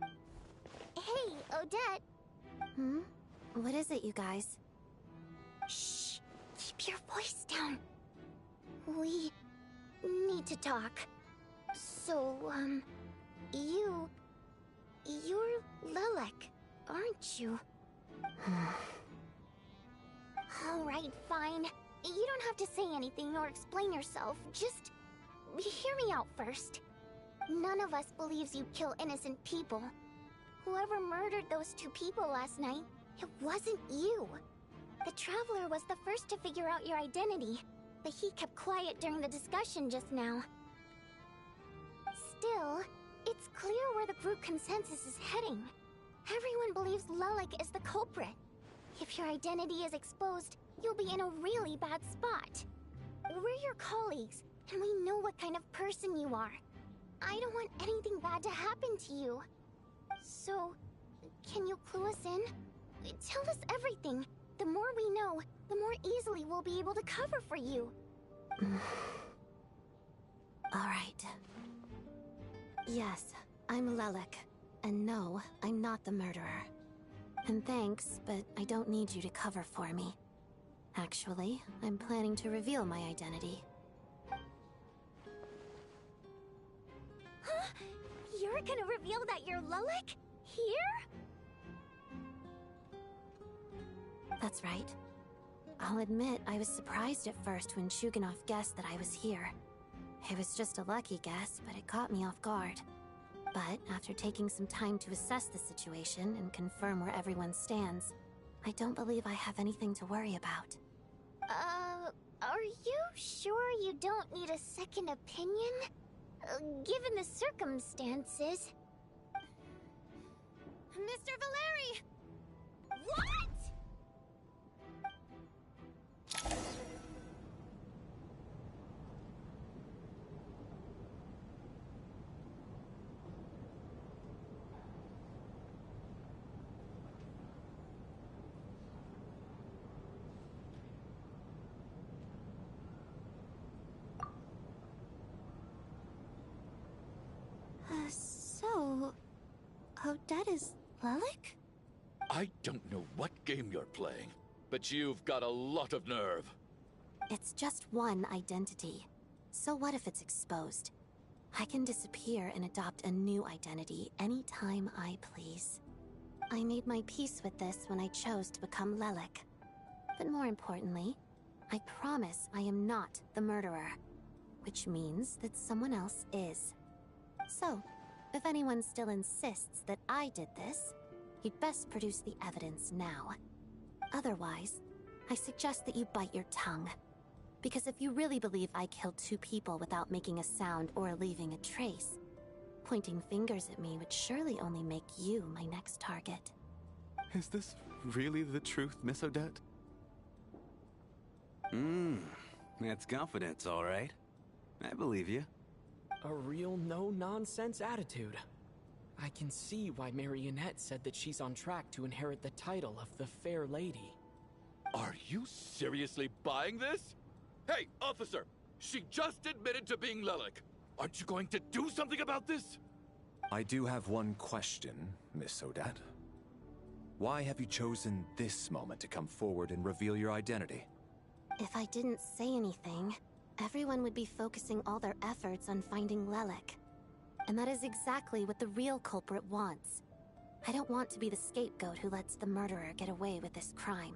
Hey, Odette. Hmm? What is it, you guys? Shh. Keep your voice down. We need to talk. So, you're Lilac, aren't you? Alright, fine. You don't have to say anything or explain yourself. Just hear me out first. None of us believes you kill innocent people. Whoever murdered those 2 people last night, it wasn't you. The Traveler was the first to figure out your identity, but he kept quiet during the discussion just now. Still, it's clear where the group consensus is heading. Everyone believes Lilac is the culprit. If your identity is exposed, you'll be in a really bad spot. We're your colleagues, and we know what kind of person you are. I don't want anything bad to happen to you. So, can you clue us in? Tell us everything. The more we know, the more easily we'll be able to cover for you. Alright. Yes, I'm Lilac. And no, I'm not the murderer. And thanks, but I don't need you to cover for me. Actually, I'm planning to reveal my identity. Huh? You're gonna reveal that you're Lilac? Here? That's right. I'll admit I was surprised at first when Chuganov guessed that I was here. It was just a lucky guess, but it caught me off guard. But after taking some time to assess the situation and confirm where everyone stands, I don't believe I have anything to worry about. Are you sure you don't need a second opinion? Given the circumstances... Mr. Valeri! What?! So... Odette is Lilac? I don't know what game you're playing, but you've got a lot of nerve. It's just one identity. So what if it's exposed? I can disappear and adopt a new identity anytime I please. I made my peace with this when I chose to become Lilac. But more importantly, I promise I am not the murderer. Which means that someone else is. So, if anyone still insists that I did this, you'd best produce the evidence now. Otherwise, I suggest that you bite your tongue. Because if you really believe I killed 2 people without making a sound or leaving a trace, pointing fingers at me would surely only make you my next target. Is this really the truth, Miss Odette? That's confidence, all right. I believe you. A real no-nonsense attitude. I can see why Marionette said that she's on track to inherit the title of the Fair Lady. Are you seriously buying this? Hey, officer! She just admitted to being Lilac. Aren't you going to do something about this? I do have one question, Miss Odette. Why have you chosen this moment to come forward and reveal your identity? If I didn't say anything, everyone would be focusing all their efforts on finding Lilac. And that is exactly what the real culprit wants. I don't want to be the scapegoat who lets the murderer get away with this crime.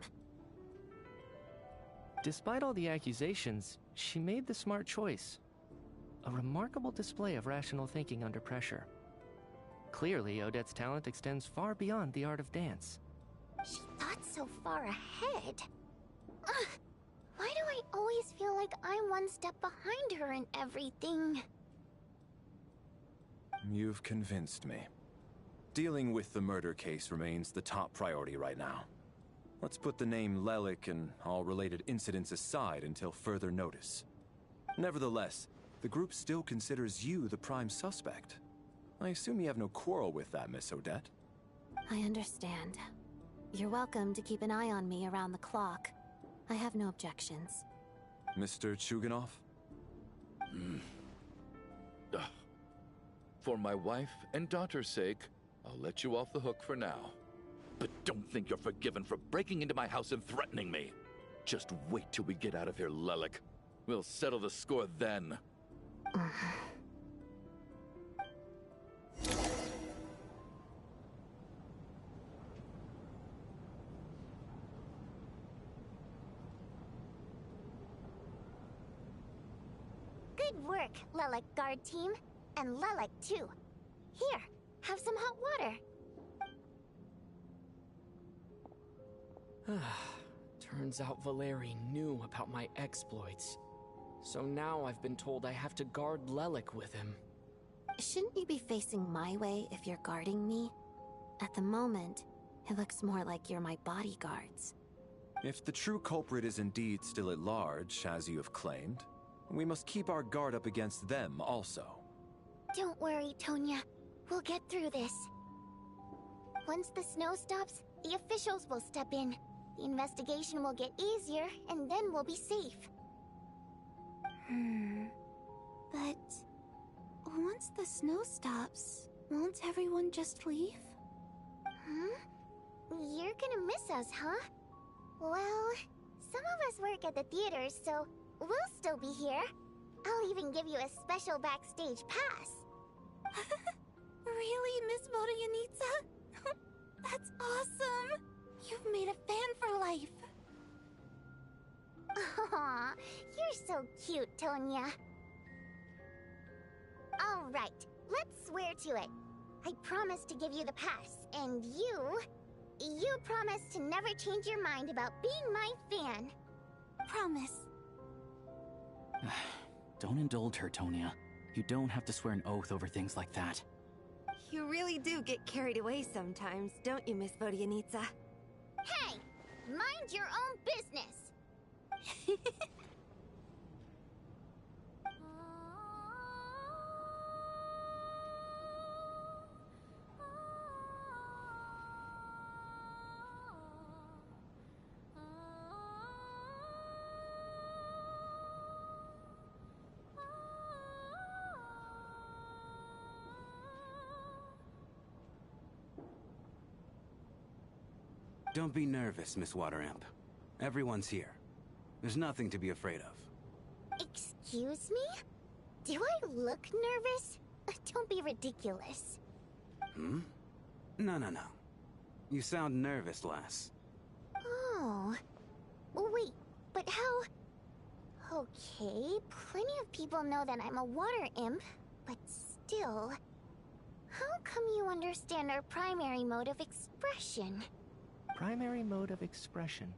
Despite all the accusations, she made the smart choice. A remarkable display of rational thinking under pressure. Clearly, Odette's talent extends far beyond the art of dance. She thought so far ahead. Ugh, why do I always feel like I'm one step behind her in everything? You've convinced me. Dealing with the murder case remains the top priority right now. Let's put the name Lelik and all related incidents aside until further notice. Nevertheless, the group still considers you the prime suspect. I assume you have no quarrel with that, Miss Odette? I understand. You're welcome to keep an eye on me around the clock. I have no objections. Mr. Chuganov? For my wife and daughter's sake, I'll let you off the hook for now. But don't think you're forgiven for breaking into my house and threatening me. Just wait till we get out of here, Lelik. We'll settle the score then. Good work, Lelik guard team. And Lelik too. Here, have some hot water. Turns out Valeri knew about my exploits. So now I've been told I have to guard Lelik with him. Shouldn't you be facing my way if you're guarding me? At the moment, it looks more like you're my bodyguards. If the true culprit is indeed still at large, as you have claimed, we must keep our guard up against them also. Don't worry, Tonya. We'll get through this. Once the snow stops, the officials will step in. The investigation will get easier, and then we'll be safe. But once the snow stops, won't everyone just leave? You're gonna miss us, huh? Well, some of us work at the theaters, so we'll still be here. I'll even give you a special backstage pass. Really, Miss Vodyanitsa? That's awesome! You've made a fan for life. Aw, you're so cute, Tonya. All right, let's swear to it. I promise to give you the pass, and you promise to never change your mind about being my fan. Promise. Don't indulge her, Tonya. You don't have to swear an oath over things like that. You really do get carried away sometimes, don't you, Miss Vodyanitsa? Hey! Mind your own business! Don't be nervous, Miss Water Imp. Everyone's here. There's nothing to be afraid of. Excuse me? Do I look nervous? Don't be ridiculous. No. You sound nervous, lass. Oh. Wait, but how... Okay, plenty of people know that I'm a water imp, but still... How come you understand our primary mode of expression? Primary mode of expression.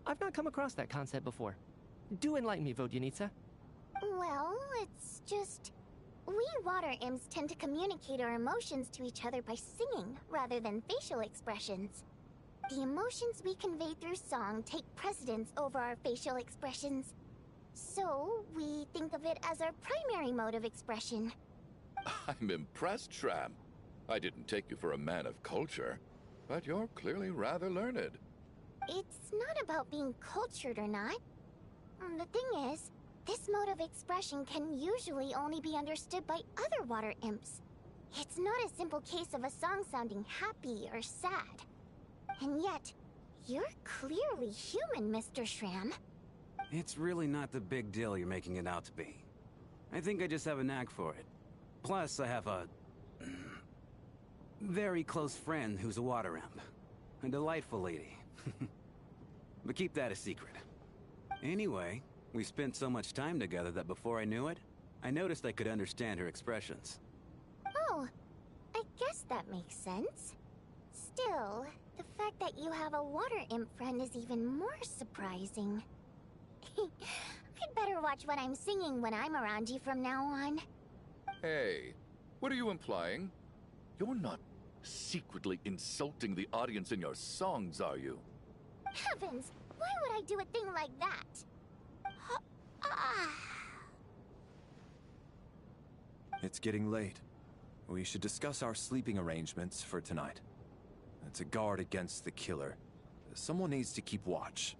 I've not come across that concept before. Do enlighten me, Vodyanitsa. Well, it's just... We water imps tend to communicate our emotions to each other by singing, rather than facial expressions. The emotions we convey through song take precedence over our facial expressions. So, we think of it as our primary mode of expression. I'm impressed, Shram. I didn't take you for a man of culture, but you're clearly rather learned. It's not about being cultured or not. The thing is, this mode of expression can usually only be understood by other water imps. It's not a simple case of a song sounding happy or sad. And yet, you're clearly human, Mr. Shram. It's really not the big deal you're making it out to be. I think I just have a knack for it. Plus, I have a... very close friend who's a water imp. A delightful lady. But keep that a secret. Anyway, we spent so much time together that before I knew it, I noticed I could understand her expressions. Oh, I guess that makes sense. Still, the fact that you have a water imp friend is even more surprising. I'd better watch what I'm singing when I'm around you from now on. Hey, what are you implying? You're not secretly insulting the audience in your songs, are you? Heavens! Why would I do a thing like that? It's getting late. We should discuss our sleeping arrangements for tonight. To guard against the killer, someone needs to keep watch.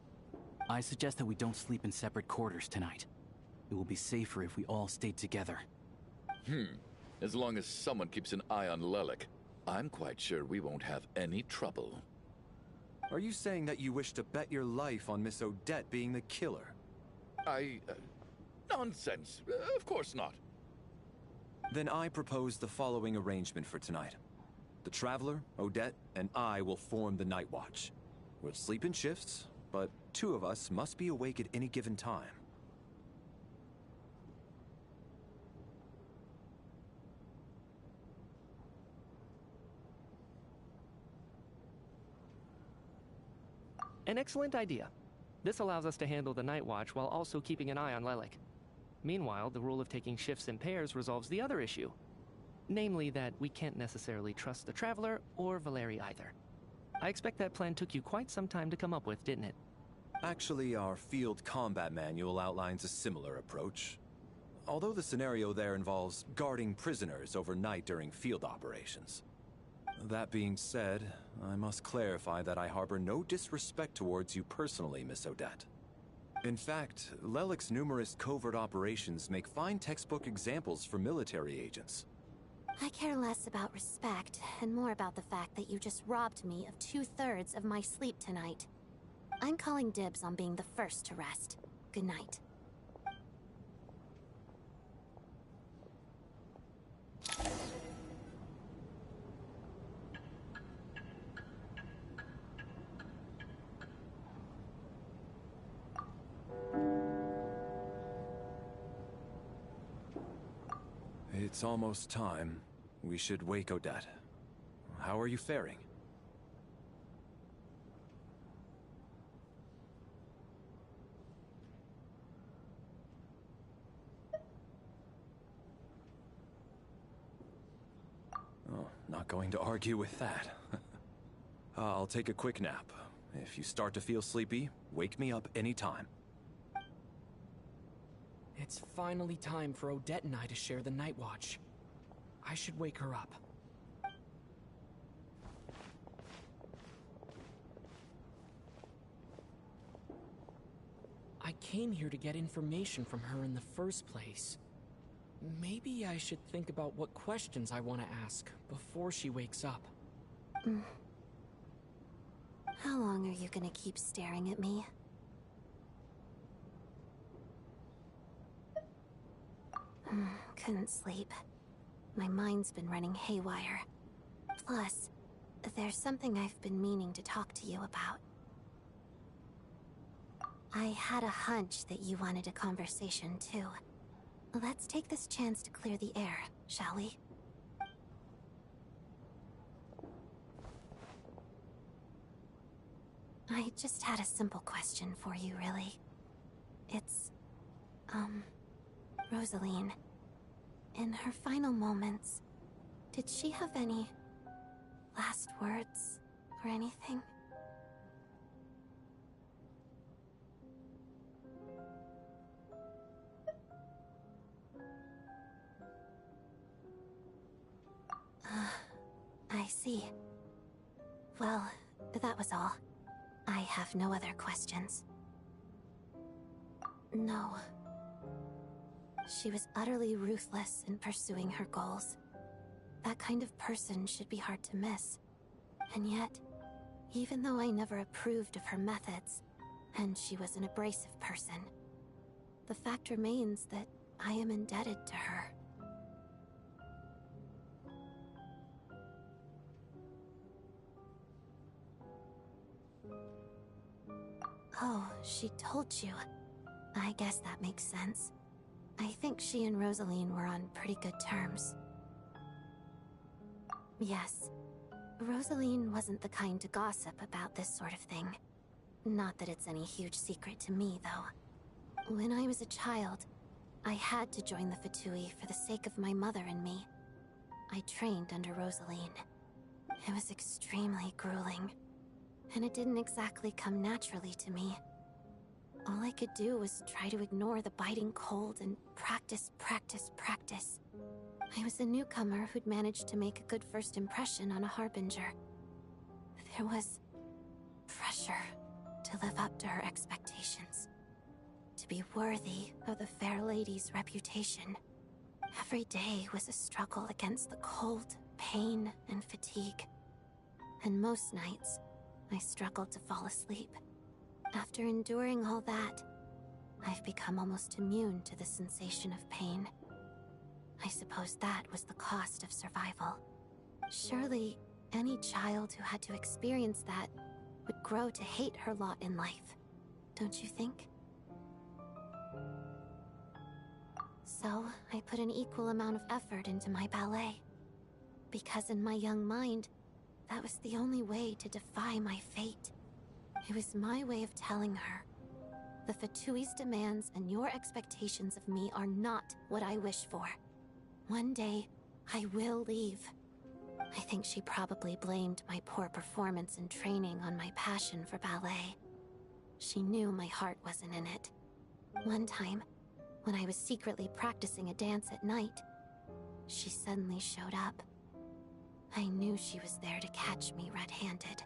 I suggest that we don't sleep in separate quarters tonight. It will be safer if we all stay together. As long as someone keeps an eye on Lelik, I'm quite sure we won't have any trouble. Are you saying that you wish to bet your life on Miss Odette being the killer? Nonsense. Of course not. Then I propose the following arrangement for tonight. The Traveler, Odette, and I will form the Night Watch. We'll sleep in shifts, but 2 of us must be awake at any given time. An excellent idea. This allows us to handle the Night Watch while also keeping an eye on Lelik. Meanwhile, the rule of taking shifts in pairs resolves the other issue. Namely that we can't necessarily trust the Traveler or Valeri either. I expect that plan took you quite some time to come up with, didn't it? Actually, our field combat manual outlines a similar approach. Although the scenario there involves guarding prisoners overnight during field operations. That being said, I must clarify that I harbor no disrespect towards you personally, Miss Odette. In fact, Lelik's numerous covert operations make fine textbook examples for military agents. I care less about respect and more about the fact that you just robbed me of 2/3 of my sleep tonight. I'm calling dibs on being the first to rest. Good night. It's almost time. We should wake Odette. How are you faring? Oh, not going to argue with that. I'll take a quick nap. If you start to feel sleepy, wake me up anytime. It's finally time for Odette and I to share the Night Watch. I should wake her up. I came here to get information from her in the first place. Maybe I should think about what questions I want to ask before she wakes up. How long are you gonna keep staring at me? Couldn't sleep. My mind's been running haywire. Plus, there's something I've been meaning to talk to you about. I had a hunch that you wanted a conversation, too. Let's take this chance to clear the air, shall we? I just had a simple question for you, really. It's, Rosaline. In her final moments, did she have any last words or anything? I see. Well, that was all. I have no other questions. No. She was utterly ruthless in pursuing her goals. That kind of person should be hard to miss. And yet, even though I never approved of her methods, and she was an abrasive person, the fact remains that I am indebted to her. Oh, she told you. I guess that makes sense. I think she and Rosaline were on pretty good terms. Yes. Rosaline wasn't the kind to gossip about this sort of thing. Not that it's any huge secret to me, though. When I was a child, I had to join the Fatui for the sake of my mother and me. I trained under Rosaline. It was extremely grueling, and it didn't exactly come naturally to me. All I could do was try to ignore the biting cold and practice, practice, practice. I was a newcomer who'd managed to make a good first impression on a harbinger. There was pressure to live up to her expectations, to be worthy of the fair lady's reputation. Every day was a struggle against the cold, pain, and fatigue. And most nights, I struggled to fall asleep. After enduring all that, I've become almost immune to the sensation of pain. I suppose that was the cost of survival. Surely, any child who had to experience that would grow to hate her lot in life, don't you think? So, I put an equal amount of effort into my ballet. Because in my young mind, that was the only way to defy my fate. It was my way of telling her, the Fatui's demands and your expectations of me are not what I wish for. One day, I will leave. I think she probably blamed my poor performance in training on my passion for ballet. She knew my heart wasn't in it. One time, when I was secretly practicing a dance at night, she suddenly showed up. I knew she was there to catch me red-handed.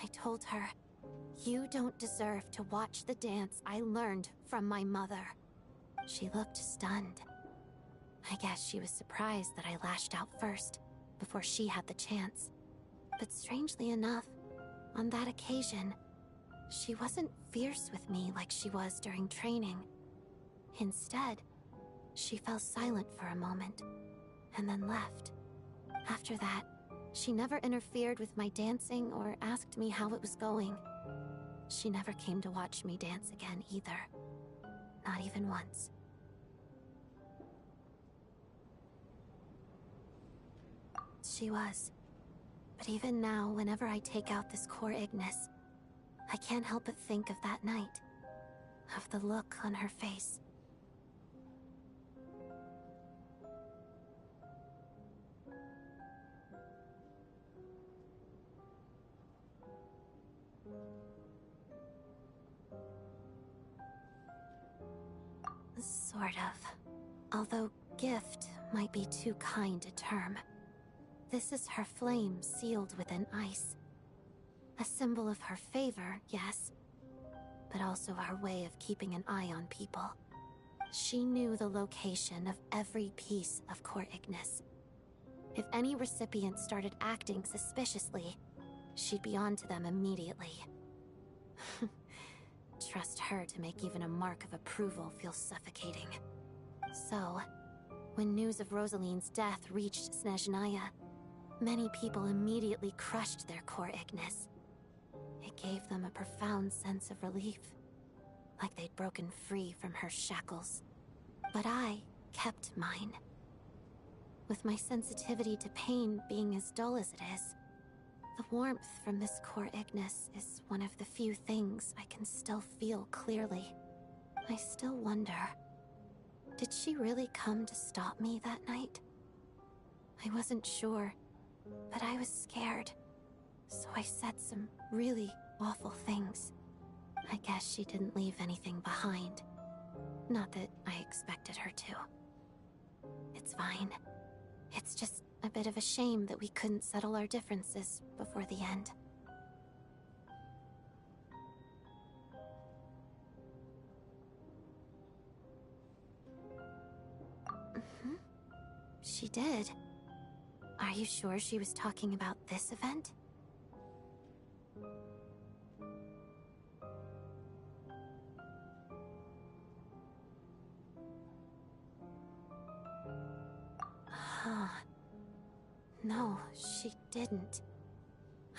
I told her, "You don't deserve to watch the dance I learned from my mother." She looked stunned. I guess she was surprised that I lashed out first, before she had the chance. But strangely enough, on that occasion, she wasn't fierce with me like she was during training. Instead, she fell silent for a moment, and then left. After that, she never interfered with my dancing or asked me how it was going. She never came to watch me dance again either. Not even once. She was. But even now, whenever I take out this core Ignis, I can't help but think of that night. Of the look on her face. Sort of. Although gift might be too kind a term. This is her flame sealed within ice. A symbol of her favor, yes, but also our way of keeping an eye on people. She knew the location of every piece of core Ignis. If any recipient started acting suspiciously, she'd be on to them immediately. Trust her to make even a mark of approval feel suffocating. So, when news of Rosaline's death reached Snezhnaya, many people immediately crushed their core Ignis. It gave them a profound sense of relief, like they'd broken free from her shackles. But I kept mine. With my sensitivity to pain being as dull as it is, the warmth from this core Ignis is one of the few things I can still feel clearly. I still wonder, did she really come to stop me that night? I wasn't sure, but I was scared, so I said some really awful things. I guess she didn't leave anything behind. Not that I expected her to. It's fine. It's just a bit of a shame that we couldn't settle our differences before the end. She did. Are you sure she was talking about this event? No, she didn't.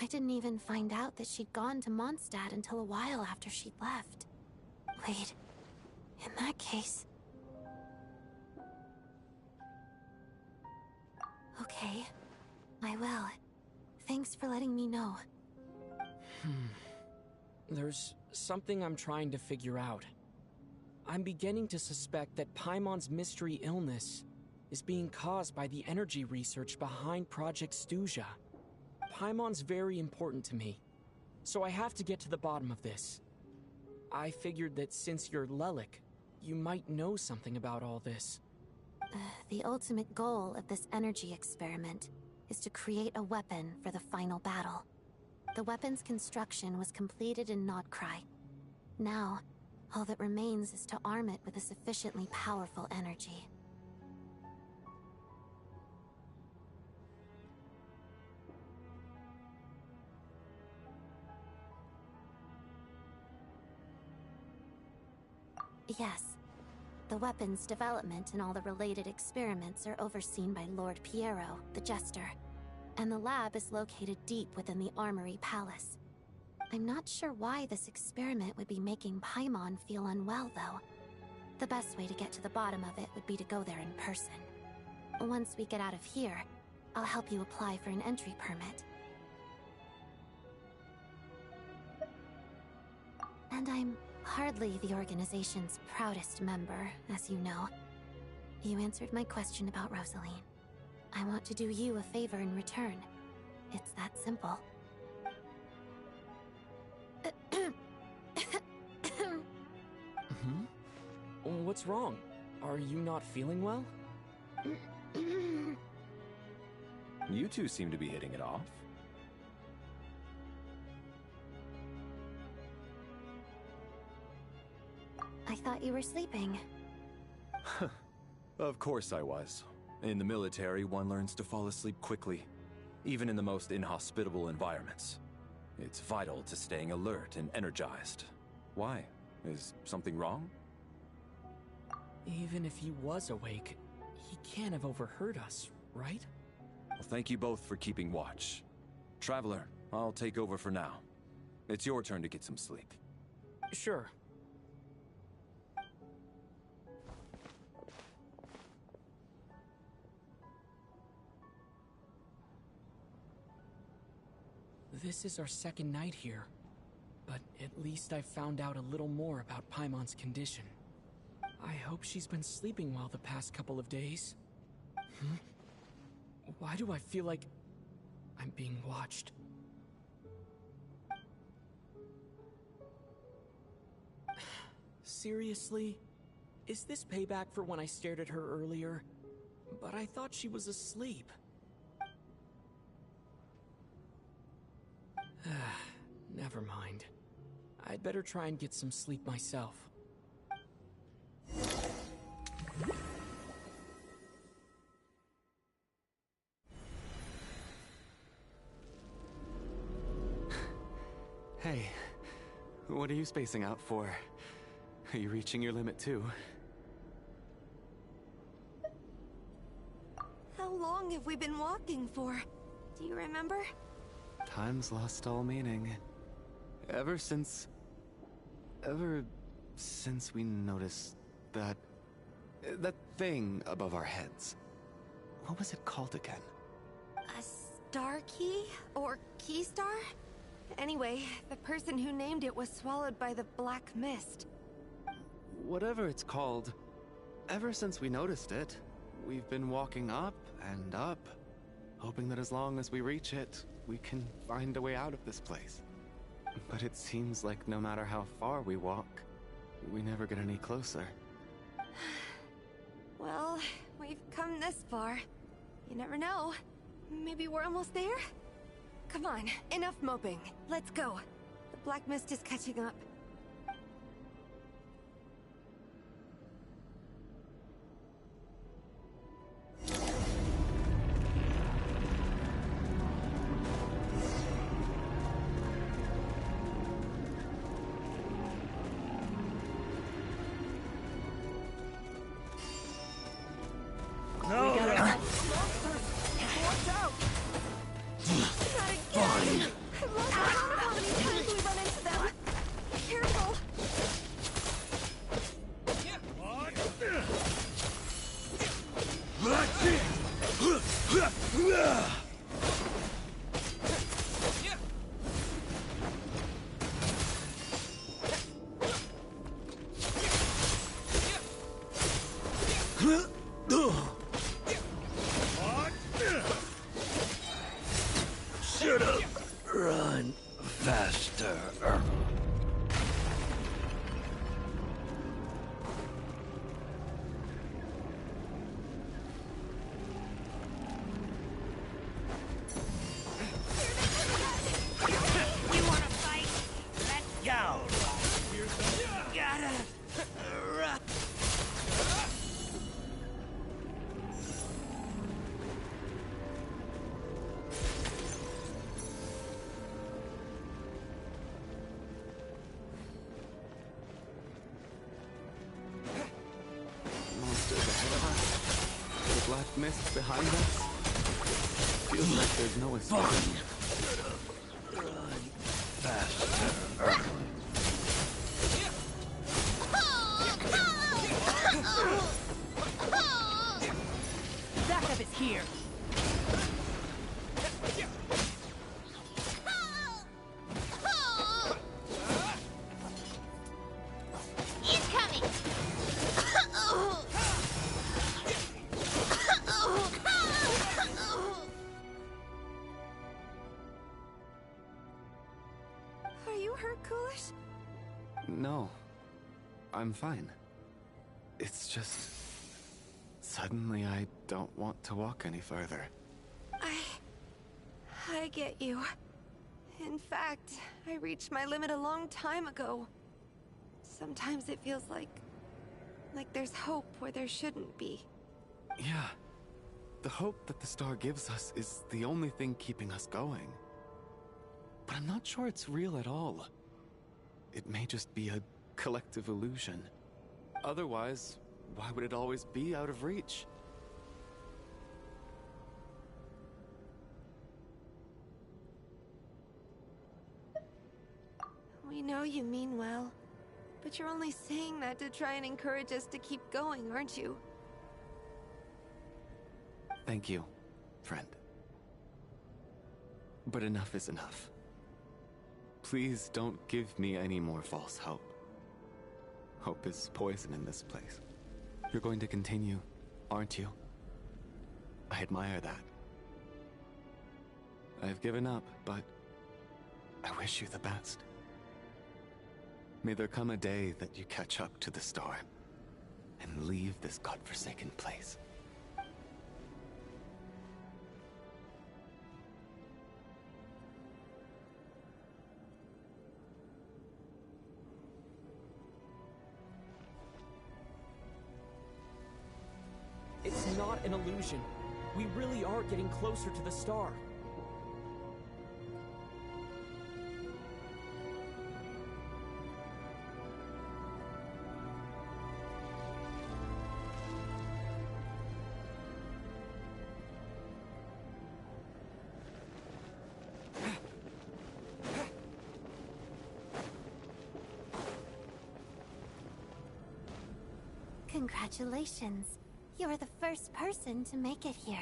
I didn't even find out that she'd gone to Mondstadt until a while after she'd left. Wait, in that case... Okay, I will. Thanks for letting me know. There's something I'm trying to figure out. I'm beginning to suspect that Paimon's mystery illness is being caused by the energy research behind Project Stuzha. Paimon's very important to me, so I have to get to the bottom of this. I figured that since you're Lelik, you might know something about all this. The ultimate goal of this energy experiment is to create a weapon for the final battle. The weapon's construction was completed in Nodkrai. Now, all that remains is to arm it with a sufficiently powerful energy. Yes. The weapon's development and all the related experiments are overseen by Lord Piero, the Jester, and the lab is located deep within the Armory Palace. I'm not sure why this experiment would be making Paimon feel unwell, though. The best way to get to the bottom of it would be to go there in person. Once we get out of here, I'll help you apply for an entry permit. And I'm hardly the organization's proudest member, as you know. You answered my question about Rosaline. I want to do you a favor in return. It's that simple. What's wrong? Are you not feeling well? You two seem to be hitting it off. I thought you were sleeping. Of course I was. In the military, one learns to fall asleep quickly, even in the most inhospitable environments. It's vital to staying alert and energized. Why? Is something wrong? Even if he was awake, he can't have overheard us, right? Well, thank you both for keeping watch. Traveler, I'll take over for now. It's your turn to get some sleep. Sure. This is our second night here, but at least I've found out a little more about Paimon's condition. I hope she's been sleeping well the past couple of days. Why do I feel like I'm being watched? Seriously? Is this payback for when I stared at her earlier? But I thought she was asleep. Never mind. I'd better try and get some sleep myself. Hey, what are you spacing out for? Are you reaching your limit too? How long have we been walking for? Do you remember? Time's lost all meaning. Ever since we noticed that thing above our heads. What was it called again? A star key? Or key star? Anyway, the person who named it was swallowed by the black mist. Whatever it's called, ever since we noticed it, we've been walking up and up, hoping that as long as we reach it, we can find a way out of this place. But it seems like no matter how far we walk, we never get any closer. Well, we've come this far. You never know. Maybe we're almost there? Come on, enough moping. Let's go. The black mist is catching up. mist behind us? Feels like there's no escape. Backup is here. Incoming! Are you hurt, Coolish? No. I'm fine. It's just... Suddenly I don't want to walk any further. I get you. In fact, I reached my limit a long time ago. Sometimes it feels like there's hope where there shouldn't be. Yeah. The hope that the star gives us is the only thing keeping us going. But I'm not sure it's real at all. It may just be a collective illusion. Otherwise, why would it always be out of reach? We know you mean well, but you're only saying that to try and encourage us to keep going, aren't you? Thank you, friend. But enough is enough. Please don't give me any more false hope. Hope is poison in this place. You're going to continue, aren't you? I admire that. I've given up, but I wish you the best. May there come a day that you catch up to the star and leave this godforsaken place. It's not an illusion. We really are getting closer to the star. Congratulations. You're the first person to make it here.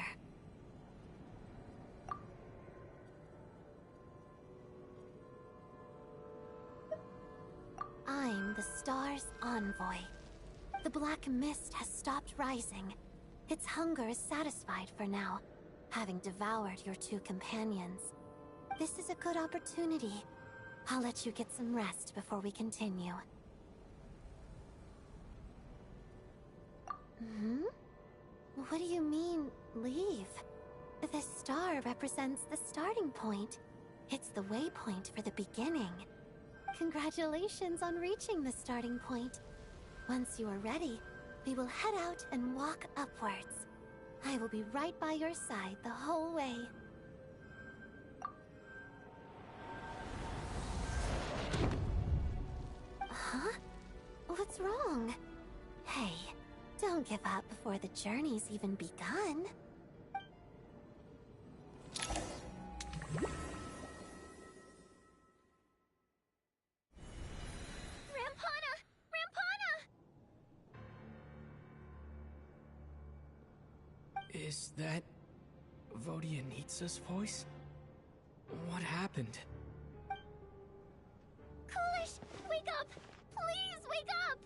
I'm the star's envoy. The black mist has stopped rising. Its hunger is satisfied for now, having devoured your two companions. This is a good opportunity. I'll let you get some rest before we continue. What do you mean, leave? The star represents the starting point. It's the waypoint for the beginning. Congratulations on reaching the starting point. Once you are ready, we will head out and walk upwards. I will be right by your side the whole way. Huh? What's wrong? Hey, don't give up before the journey's even begun. Rampana! Rampana! Is that Vodianitsa's voice? What happened? Coolish, wake up! Please wake up!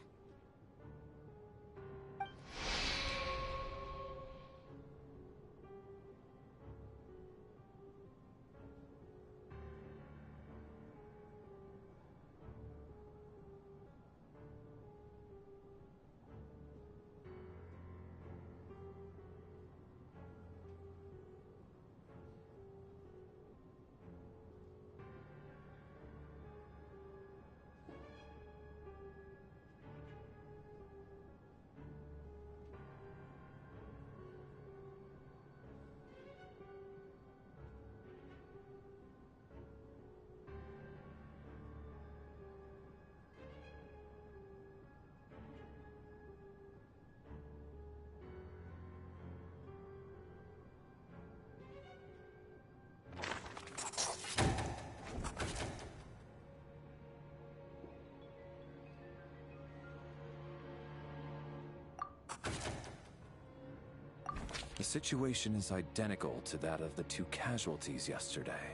situation is identical to that of the 2 casualties yesterday.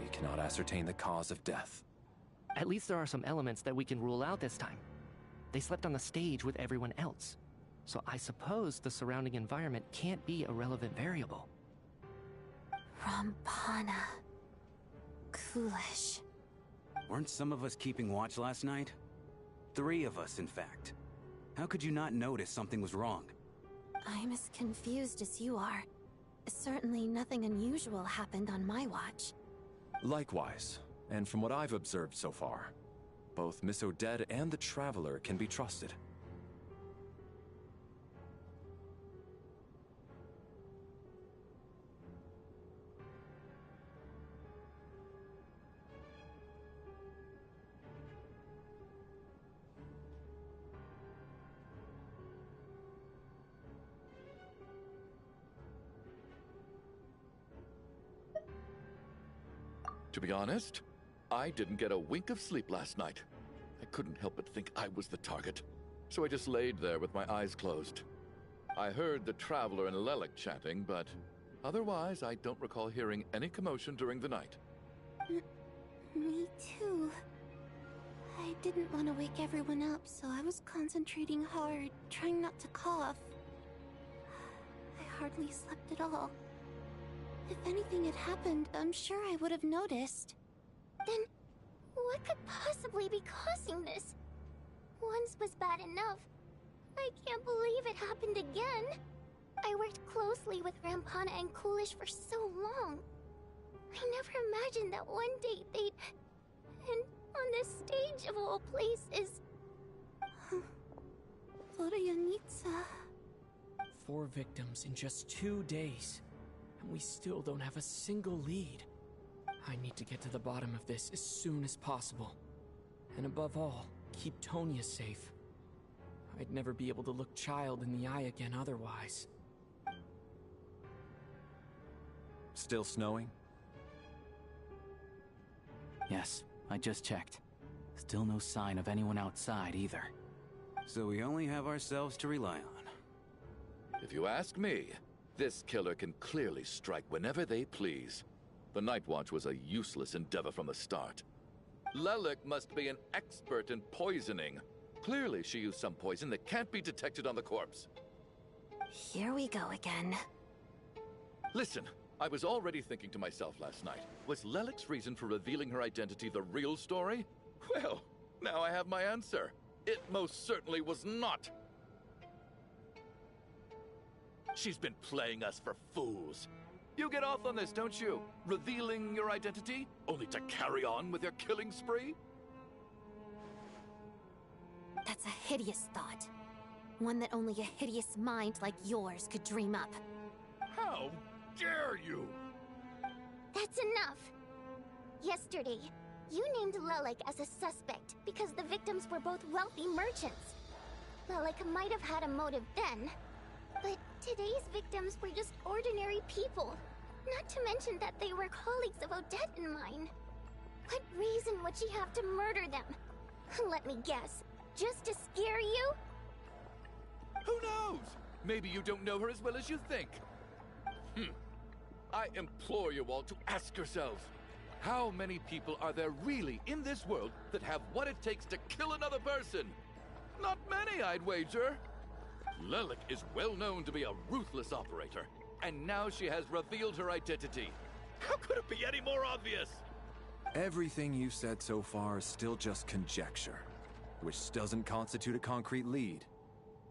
We cannot ascertain the cause of death. At least there are some elements that we can rule out this time. They slept on the stage with everyone else. So I suppose the surrounding environment can't be a relevant variable. Rampana. Coolish. Weren't some of us keeping watch last night? 3 of us, in fact. How could you not notice something was wrong? I'm as confused as you are. Certainly nothing unusual happened on my watch. Likewise, and from what I've observed so far, both Miss Odette and the Traveler can be trusted. To be honest, I didn't get a wink of sleep last night. I couldn't help but think I was the target, so I just laid there with my eyes closed. I heard the Traveler and Lelik chatting, but otherwise I don't recall hearing any commotion during the night. Me too. I didn't want to wake everyone up, so I was concentrating hard, trying not to cough. I hardly slept at all. If anything had happened, I'm sure I would have noticed. Then, what could possibly be causing this? Once was bad enough. I can't believe it happened again. I worked closely with Rampana and Coolish for so long. I never imagined that one day they'd... And on the stage of all places... Vodyanitsa. 4 victims in just 2 days. And we still don't have a single lead. I need to get to the bottom of this as soon as possible. And above all, keep Tonya safe. I'd never be able to look Child in the eye again otherwise. Still snowing? Yes, I just checked. Still no sign of anyone outside either. So we only have ourselves to rely on. If you ask me, this killer can clearly strike whenever they please. The Night Watch was a useless endeavor from the start. Lelik must be an expert in poisoning. Clearly she used some poison that can't be detected on the corpse. Here we go again. Listen, I was already thinking to myself last night, was Lelik's reason for revealing her identity the real story? Well, now I have my answer. It most certainly was not. She's been playing us for fools. You get off on this, don't you? Revealing your identity, only to carry on with your killing spree? That's a hideous thought. One that only a hideous mind like yours could dream up. How dare you? That's enough! Yesterday, you named Lelik as a suspect because the victims were both wealthy merchants. Lelik might have had a motive then, but today's victims were just ordinary people. Not to mention that they were colleagues of Odette and mine. What reason would she have to murder them? Let me guess. Just to scare you? Who knows? Maybe you don't know her as well as you think. I implore you all to ask yourselves, how many people are there really in this world that have what it takes to kill another person? Not many, I'd wager. Lelik is well known to be a ruthless operator, and now she has revealed her identity. How could it be any more obvious? Everything you've said so far is still just conjecture, which doesn't constitute a concrete lead.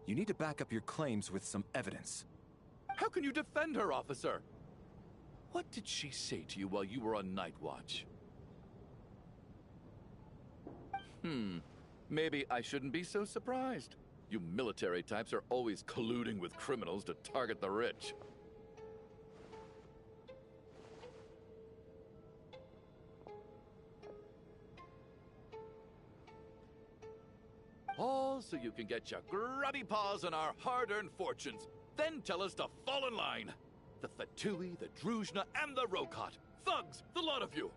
You need to back up your claims with some evidence. How can you defend her, officer? What did she say to you while you were on Night Watch? Maybe I shouldn't be so surprised. You military types are always colluding with criminals to target the rich. All so you can get your grubby paws on our hard-earned fortunes, then tell us to fall in line. The Fatui, the Druzhna, and the Rokot. Thugs, the lot of you.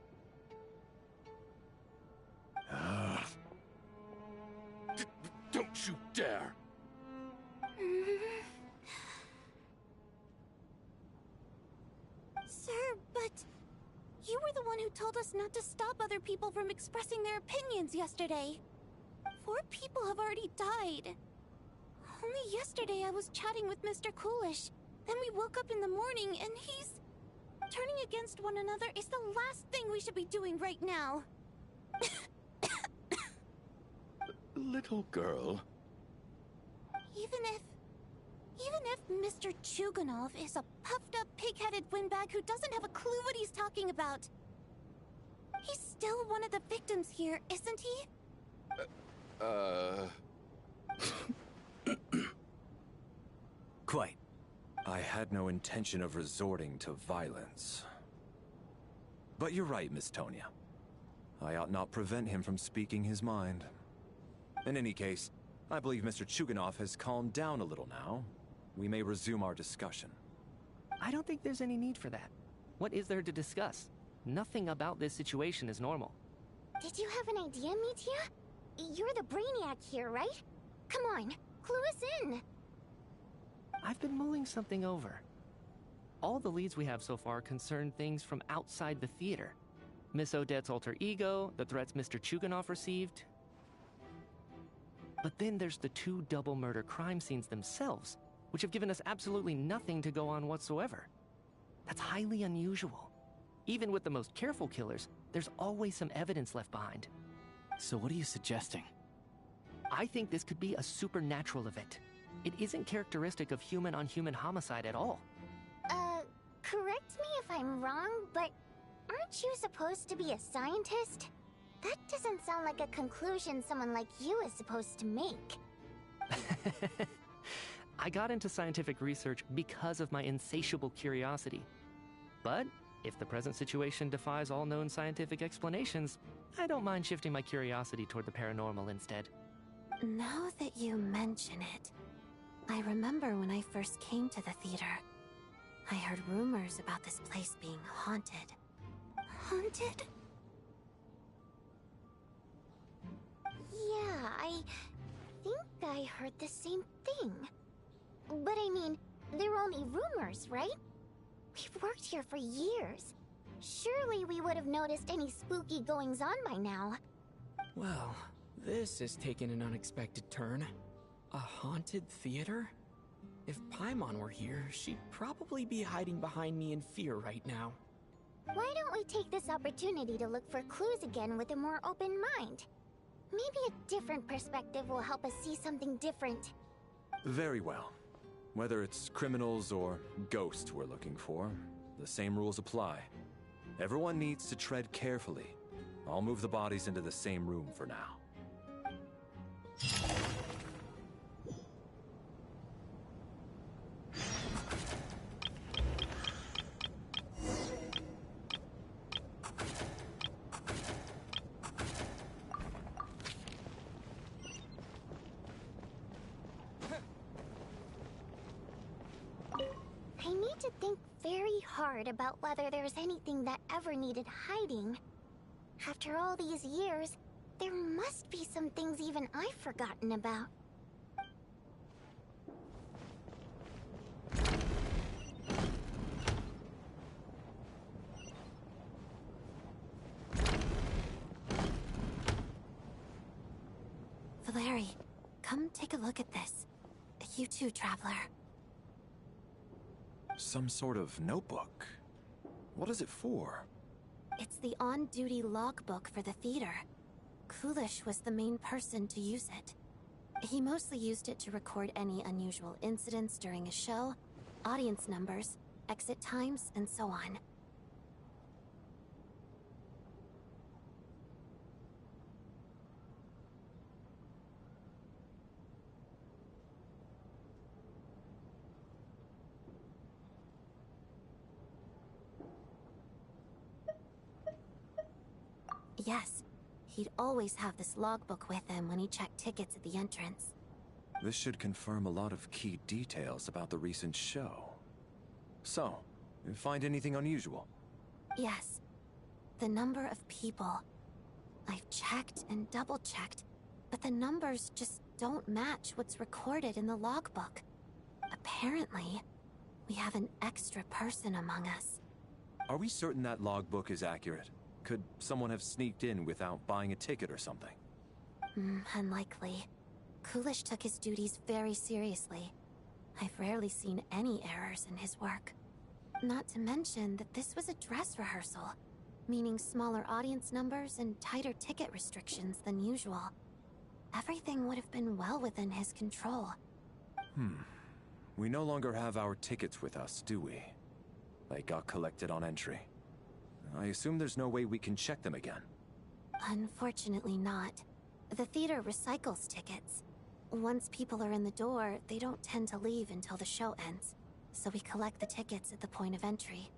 Don't you dare! sure, but you were the one who told us not to stop other people from expressing their opinions yesterday. 4 people have already died. Only yesterday I was chatting with Mr. Coolish. Then we woke up in the morning and he's... Turning against one another is the last thing we should be doing right now. Little girl. Even if Mr. Chuganov is a puffed-up, pig-headed windbag who doesn't have a clue what he's talking about, he's still one of the victims here, isn't he? Quite. I had no intention of resorting to violence. But you're right, Miss Tonya. I ought not prevent him from speaking his mind. In any case, I believe Mr. Chuganov has calmed down a little now. We may resume our discussion. I don't think there's any need for that. What is there to discuss? Nothing about this situation is normal. Did you have an idea, Mitya? You're the brainiac here, right? Come on, clue us in. I've been mulling something over. All the leads we have so far concern things from outside the theater. Miss Odette's alter ego, the threats Mr. Chuganov received. But then there's the 2 double murder crime scenes themselves, which have given us absolutely nothing to go on whatsoever. That's highly unusual. Even with the most careful killers, there's always some evidence left behind. So what are you suggesting? I think this could be a supernatural event. It isn't characteristic of human-on-human homicide at all. Correct me if I'm wrong, but aren't you supposed to be a scientist? That doesn't sound like a conclusion someone like you is supposed to make. I got into scientific research because of my insatiable curiosity. But if the present situation defies all known scientific explanations, I don't mind shifting my curiosity toward the paranormal instead. Now that you mention it, I remember when I first came to the theater. I heard rumors about this place being haunted. Haunted? Yeah, I think I heard the same thing. But I mean, they're only rumors, right? We've worked here for years. Surely we would have noticed any spooky goings-on by now. Well, this has taken an unexpected turn. A haunted theater? If Paimon were here, she'd probably be hiding behind me in fear right now. Why don't we take this opportunity to look for clues again with a more open mind? Maybe a different perspective will help us see something different. Very well. Whether it's criminals or ghosts we're looking for, the same rules apply. Everyone needs to tread carefully. I'll move the bodies into the same room for now. I need to think very hard about whether there's anything that ever needed hiding. After all these years, there must be some things even I've forgotten about. Valeri, come take a look at this. You too, Traveler. Some sort of notebook. What is it for? It's the on-duty logbook for the theater. Coolish was the main person to use it. He mostly used it to record any unusual incidents during a show, audience numbers, exit times, and so on. Yes, he'd always have this logbook with him when he checked tickets at the entrance. This should confirm a lot of key details about the recent show. So, you find anything unusual? Yes. The number of people. I've checked and double-checked, but the numbers just don't match what's recorded in the logbook. Apparently, we have an extra person among us. Are we certain that logbook is accurate? Could someone have sneaked in without buying a ticket or something? Unlikely. Coolish took his duties very seriously. I've rarely seen any errors in his work. Not to mention that this was a dress rehearsal, meaning smaller audience numbers and tighter ticket restrictions than usual. Everything would have been well within his control. We no longer have our tickets with us, do we? They got collected on entry. I assume there's no way we can check them again. Unfortunately not. The theater recycles tickets. Once people are in the door, they don't tend to leave until the show ends, so we collect the tickets at the point of entry.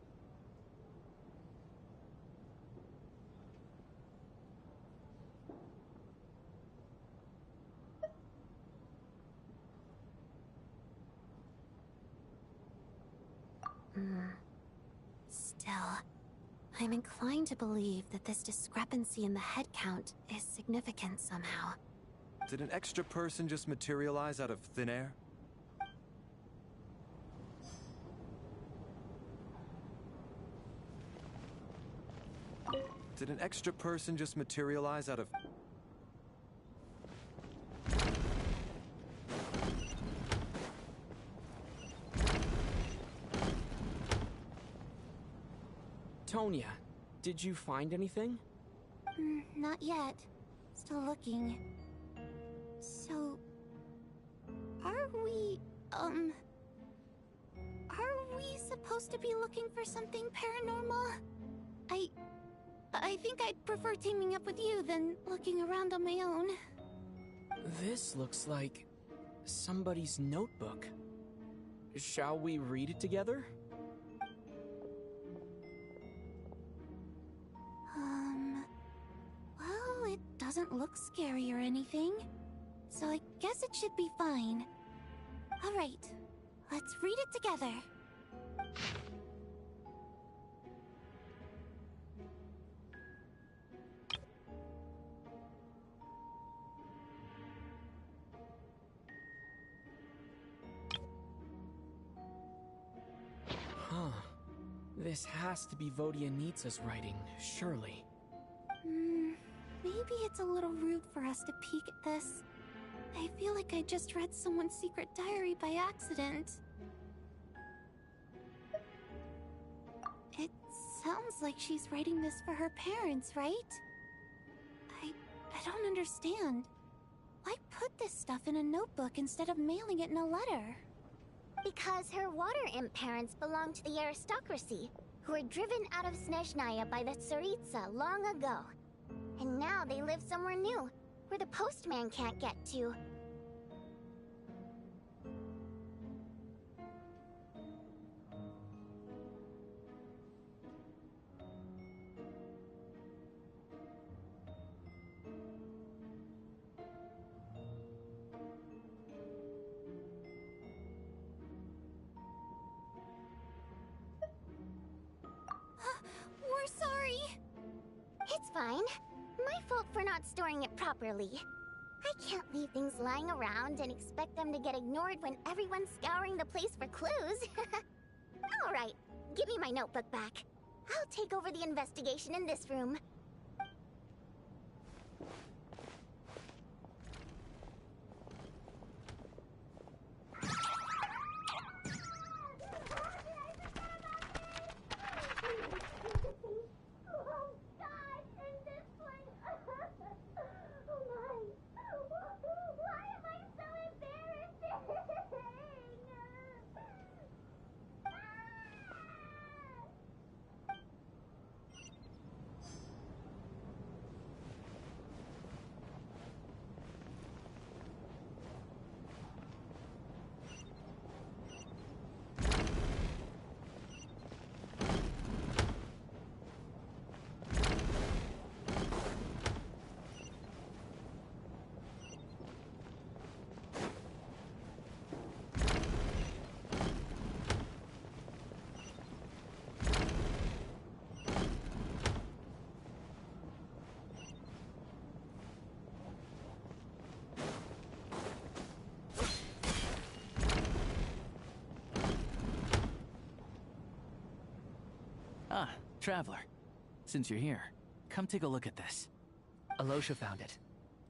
Still, I'm inclined to believe that this discrepancy in the head count is significant somehow. Did an extra person just materialize out of thin air? Did an extra person just materialize out of... Tonya, did you find anything? Not yet. Still looking. So... Are we supposed to be looking for something paranormal? I think I'd prefer teaming up with you than looking around on my own. This looks like somebody's notebook. Shall we read it together? Well, it doesn't look scary or anything, so I guess it should be fine. Alright, let's read it together. Huh. This has to be Vodianitsa's writing, surely. Maybe it's a little rude for us to peek at this. I feel like I just read someone's secret diary by accident. It sounds like she's writing this for her parents, right? I don't understand. Why put this stuff in a notebook instead of mailing it in a letter? Because her water imp parents belonged to the aristocracy, who were driven out of Snezhnaya by the Tsaritsa long ago. And now they live somewhere new, where the postman can't get to. We're sorry. It's fine. My fault for not storing it properly. I can't leave things lying around and expect them to get ignored when everyone's scouring the place for clues. Alright, give me my notebook back. I'll take over the investigation in this room. Ah, Traveler. Since you're here, come take a look at this. Alosha found it.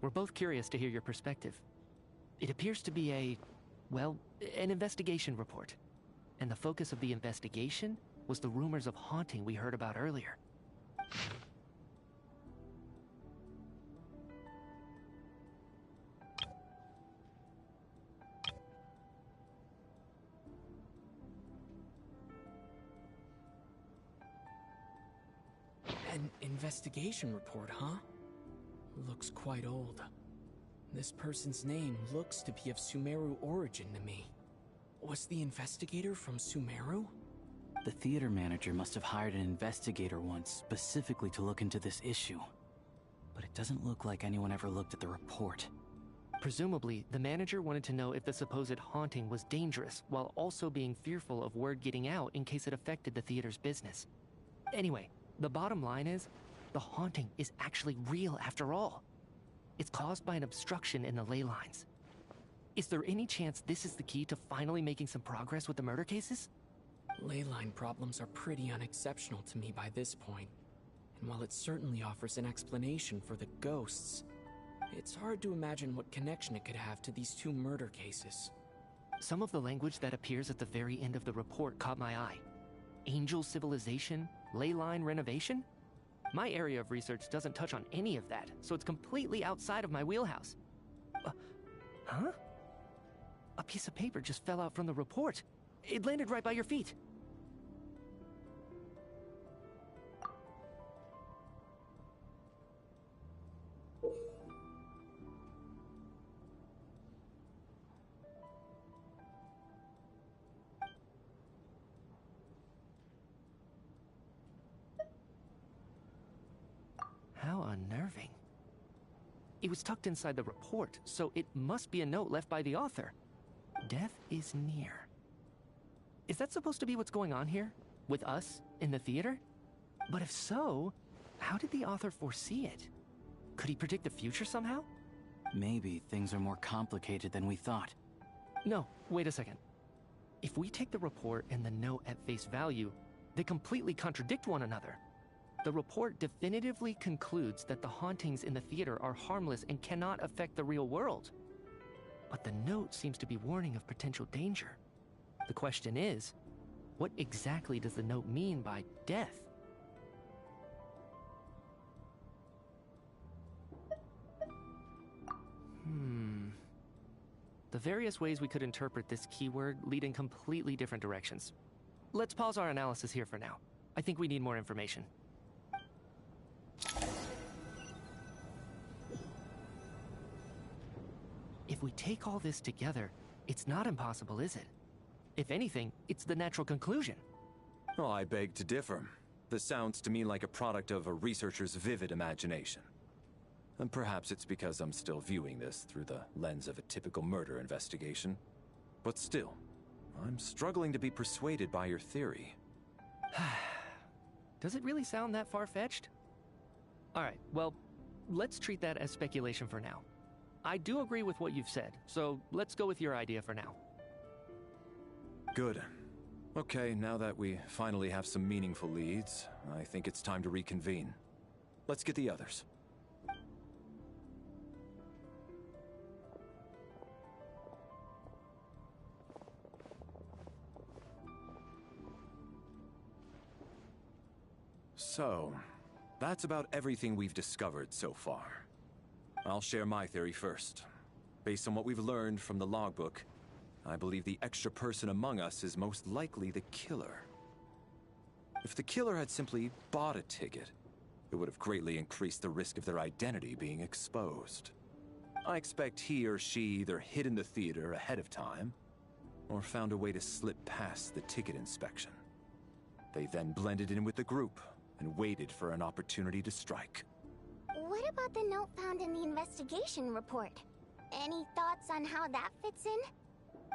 We're both curious to hear your perspective. It appears to be well, an investigation report. And the focus of the investigation was the rumors of haunting we heard about earlier. An investigation report, huh? Looks quite old. This person's name looks to be of Sumeru origin to me. Was the investigator from Sumeru? The theater manager must have hired an investigator once specifically to look into this issue. But it doesn't look like anyone ever looked at the report. Presumably, the manager wanted to know if the supposed haunting was dangerous, while also being fearful of word getting out in case it affected the theater's business. Anyway, the bottom line is, the haunting is actually real after all. It's caused by an obstruction in the ley lines. Is there any chance this is the key to finally making some progress with the murder cases? Ley line problems are pretty unexceptional to me by this point. And while it certainly offers an explanation for the ghosts, it's hard to imagine what connection it could have to these two murder cases. Some of the language that appears at the very end of the report caught my eye. Angel civilization, ley line renovation? My area of research doesn't touch on any of that, so it's completely outside of my wheelhouse. Huh? A piece of paper just fell out from the report. It landed right by your feet. How unnerving. It was tucked inside the report, so it must be a note left by the author. Death is near. Is that supposed to be what's going on here? With us, in the theater? But if so, how did the author foresee it? Could he predict the future somehow? Maybe things are more complicated than we thought. No, wait a second. If we take the report and the note at face value, they completely contradict one another. The report definitively concludes that the hauntings in the theater are harmless and cannot affect the real world. But the note seems to be warning of potential danger. The question is, what exactly does the note mean by death? The various ways we could interpret this keyword lead in completely different directions. Let's pause our analysis here for now. I think we need more information. If we take all this together, it's not impossible, is it? If anything, it's the natural conclusion. Oh, I beg to differ. This sounds to me like a product of a researcher's vivid imagination. And perhaps it's because I'm still viewing this through the lens of a typical murder investigation. But still, I'm struggling to be persuaded by your theory. Does it really sound that far-fetched? Alright, well, let's treat that as speculation for now. I do agree with what you've said, so let's go with your idea for now. Good. Okay, now that we finally have some meaningful leads, I think it's time to reconvene. Let's get the others. So, that's about everything we've discovered so far. I'll share my theory first. Based on what we've learned from the logbook, I believe the extra person among us is most likely the killer. If the killer had simply bought a ticket, it would have greatly increased the risk of their identity being exposed. I expect he or she either hid in the theater ahead of time, or found a way to slip past the ticket inspection. They then blended in with the group and waited for an opportunity to strike. What about the note found in the investigation report? Any thoughts on how that fits in?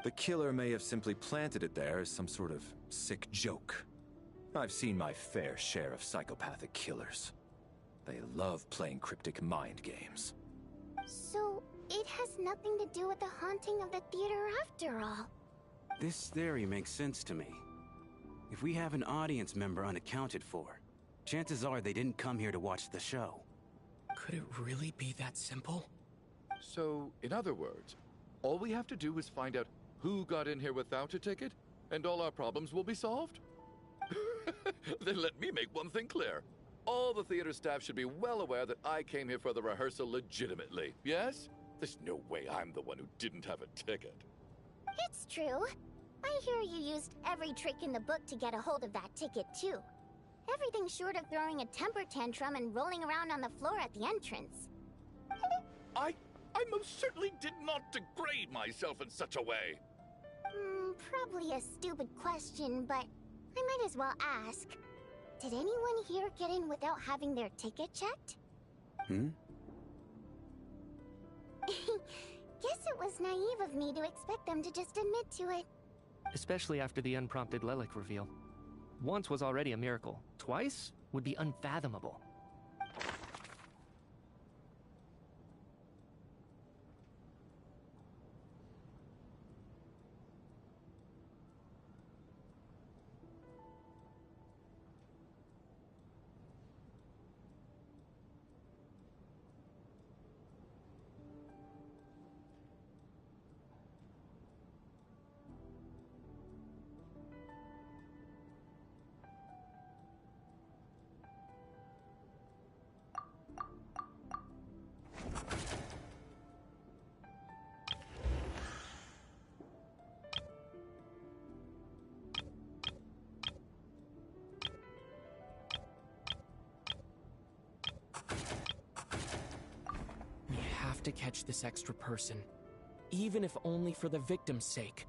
The killer may have simply planted it there as some sort of sick joke. I've seen my fair share of psychopathic killers. They love playing cryptic mind games. So, it has nothing to do with the haunting of the theater after all. This theory makes sense to me. If we have an audience member unaccounted for, chances are they didn't come here to watch the show. Could it really be that simple? So, in other words, all we have to do is find out who got in here without a ticket, and all our problems will be solved? Then let me make one thing clear. All the theater staff should be well aware that I came here for the rehearsal legitimately, yes? There's no way I'm the one who didn't have a ticket. It's true. I hear you used every trick in the book to get a hold of that ticket, too. Everything short of throwing a temper tantrum and rolling around on the floor at the entrance. I most certainly did not degrade myself in such a way. Probably a stupid question, but I might as well ask. Did anyone here get in without having their ticket checked? Guess it was naive of me to expect them to just admit to it. Especially after the unprompted Lelik reveal. Once was already a miracle. Twice would be unfathomable. To catch this extra person, even if only for the victim's sake.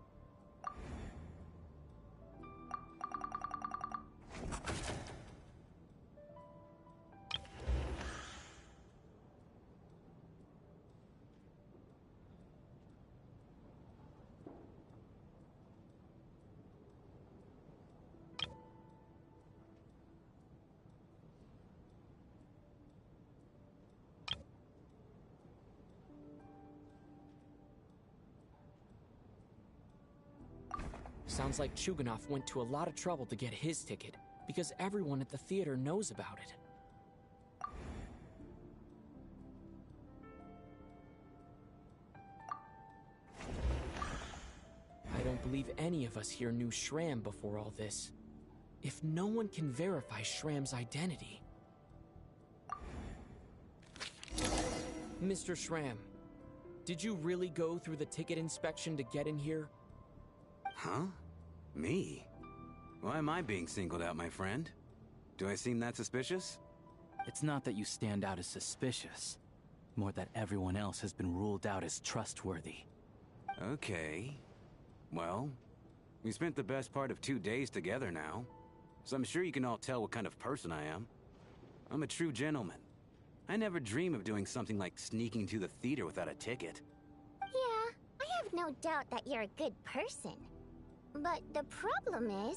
Sounds like Chuganov went to a lot of trouble to get his ticket, because everyone at the theater knows about it. I don't believe any of us here knew Shram before all this. If no one can verify Shram's identity... Mr. Shram, did you really go through the ticket inspection to get in here? Huh? Me? Why am I being singled out, my friend? Do I seem that suspicious? It's not that you stand out as suspicious. More that everyone else has been ruled out as trustworthy. Okay. Well, we spent the best part of 2 days together now, so I'm sure you can all tell what kind of person I am. I'm a true gentleman. I never dream of doing something like sneaking to the theater without a ticket. Yeah, I have no doubt that you're a good person. But the problem is,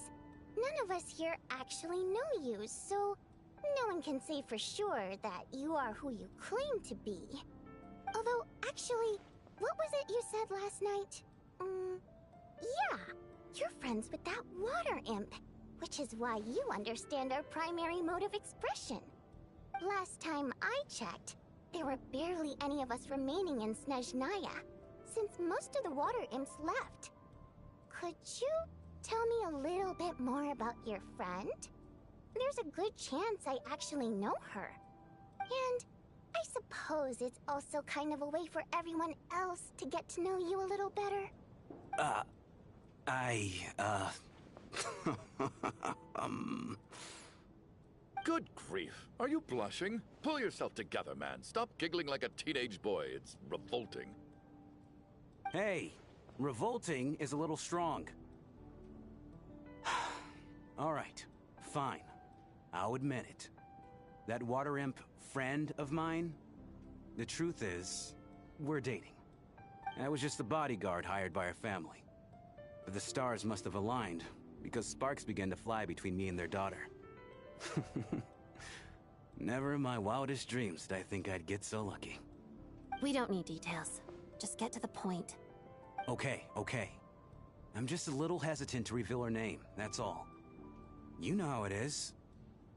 none of us here actually know you, so no one can say for sure that you are who you claim to be. Although, actually, what was it you said last night? Yeah, you're friends with that water imp, which is why you understand our primary mode of expression. Last time I checked, there were barely any of us remaining in Snezhnaya, since most of the water imps left. Could you tell me a little bit more about your friend? There's a good chance I actually know her. And I suppose it's also kind of a way for everyone else to get to know you a little better. Good grief. Are you blushing? Pull yourself together, man. Stop giggling like a teenage boy. It's revolting. Hey, revolting is a little strong. All right, fine. I'll admit it. That water imp friend of mine, the truth is, we're dating. I was just the bodyguard hired by our family. But the stars must have aligned, because sparks began to fly between me and their daughter. Never in my wildest dreams did I think I'd get so lucky. We don't need details. Just get to the point. Okay. I'm just a little hesitant to reveal her name, that's all. You know how it is.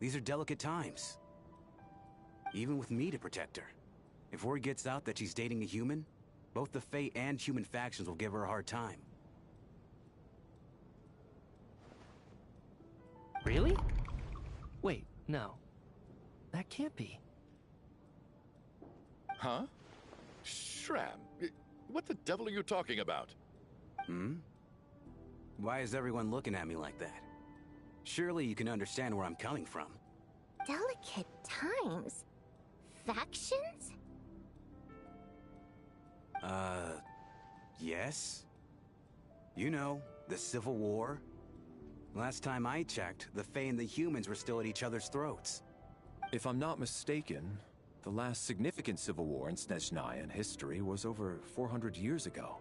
These are delicate times. Even with me to protect her. If word gets out that she's dating a human, both the Fae and human factions will give her a hard time. Really? Wait, no. That can't be. Huh? Shram, what the devil are you talking about? Hmm? Why is everyone looking at me like that? Surely you can understand where I'm coming from. Delicate times? Factions? Yes? You know, the Civil War? Last time I checked, the Fae and the humans were still at each other's throats. If I'm not mistaken, the last significant civil war in Snezhnaya history was over 400 years ago,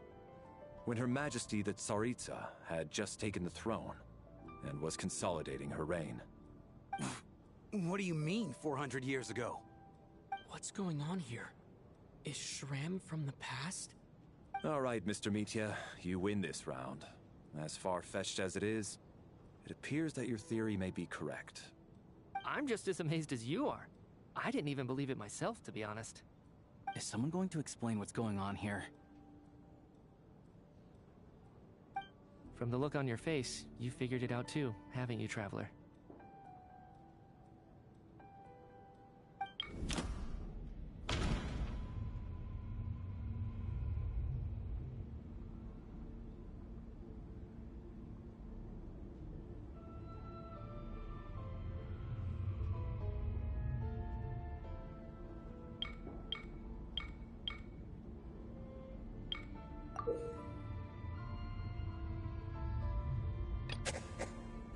when Her Majesty the Tsaritsa had just taken the throne and was consolidating her reign. What do you mean, 400 years ago? What's going on here? Is Shram from the past? All right, Mr. Mitya, you win this round. As far-fetched as it is, it appears that your theory may be correct. I'm just as amazed as you are. I didn't even believe it myself, to be honest. Is someone going to explain what's going on here? From the look on your face, you figured it out too, haven't you, Traveler?